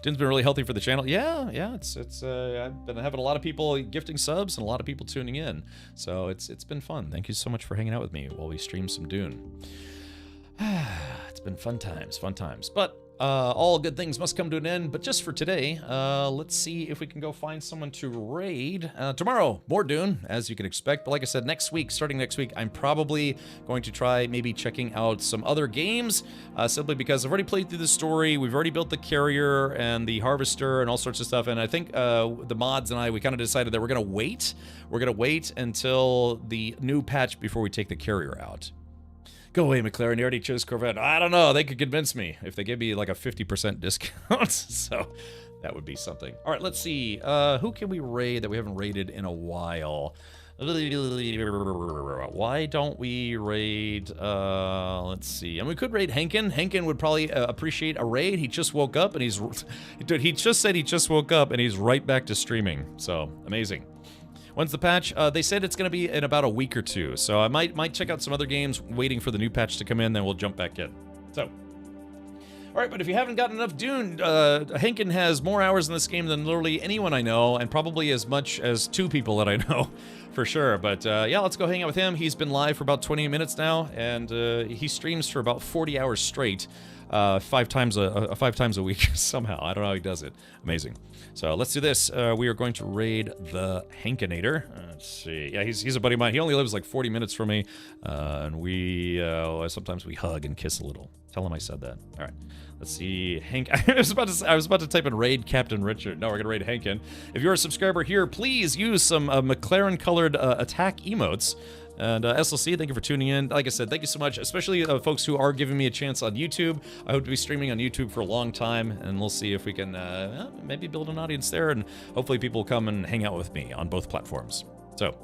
Dune's been really healthy for the channel. Yeah, it's I've been having a lot of people gifting subs and a lot of people tuning in. So it's been fun. Thank you so much for hanging out with me while we stream some Dune. It's been fun times. But all good things must come to an end. But just for today, let's see if we can go find someone to raid. Tomorrow, more Dune, as you can expect. But like I said, starting next week, I'm probably going to try maybe checking out some other games, simply because I've already played through the story. We've already built the carrier and the harvester and all sorts of stuff. And I think the mods and we kind of decided that we're going to wait. We're going to wait until the new patch before we take the carrier out. Go away, McLaren. You already chose Corvette. I don't know. They could convince me if they give me like a 50% discount. So that would be something. All right, let's see. Who can we raid that we haven't raided in a while? Why don't we raid, let's see. And we could raid Henkin. Henkin would probably appreciate a raid. He just woke up and he just said he just woke up and he's right back to streaming. So, amazing. When's the patch? They said it's going to be in about a week or two. So I might check out some other games waiting for the new patch to come in, then we'll jump back in. So, all right, but if you haven't gotten enough Dune, Henkin has more hours in this game than literally anyone I know, and probably as much as 2 people that I know, for sure. But yeah, let's go hang out with him. He's been live for about 20 minutes now, and he streams for about 40 hours straight, 5 times a week somehow. I don't know how he does it. Amazing. So let's do this. We are going to raid the Hankinator. Let's see. Yeah, he's a buddy of mine. He only lives like 40 minutes from me, and we sometimes we hug and kiss a little. Tell him I said that. All right. Let's see. Hank. I was about to type in raid Captain Richard. No, we're gonna raid Hankin. If you're a subscriber here, please use some McLaren-colored attack emotes. And SLC, thank you for tuning in. Like I said, thank you so much, especially folks who are giving me a chance on YouTube. I hope to be streaming on YouTube for a long time, and we'll see if we can maybe build an audience there, and hopefully people come and hang out with me on both platforms. So,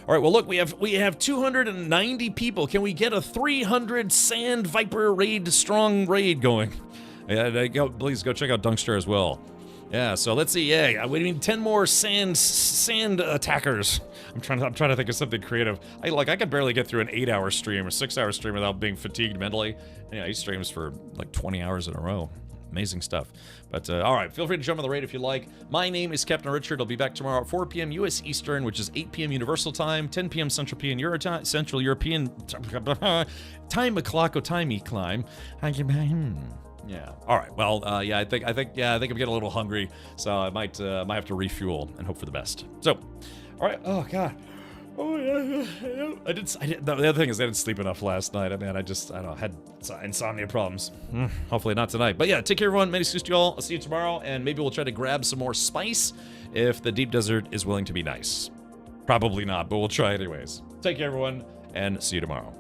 all right, well, look, we have 290 people. Can we get a 300 Sand Viper strong raid going? Yeah, please go check out Dunkster as well. Yeah, so let's see. Yeah, we need 10 more sand attackers. I'm trying to think of something creative. I could barely get through an 8-hour stream or 6-hour stream without being fatigued mentally. Yeah, he streams for like 20 hours in a row. Amazing stuff. But all right, feel free to jump on the raid if you like. My name is Captain Richard. I'll be back tomorrow at 4 p.m. U.S. Eastern, which is 8 p.m. Universal Time, 10 p.m. Central European time o'clock time climb. Yeah. All right. Well, yeah. I think I'm getting a little hungry, so I might have to refuel and hope for the best. So, all right. Oh God. Oh yeah. I did. The other thing is I didn't sleep enough last night. I mean, I don't know, had insomnia problems. Hopefully not tonight. But yeah, take care, everyone. Many suits to you all. I'll see you tomorrow, and maybe we'll try to grab some more spice if the deep desert is willing to be nice. Probably not, but we'll try anyways. Take care, everyone, and see you tomorrow.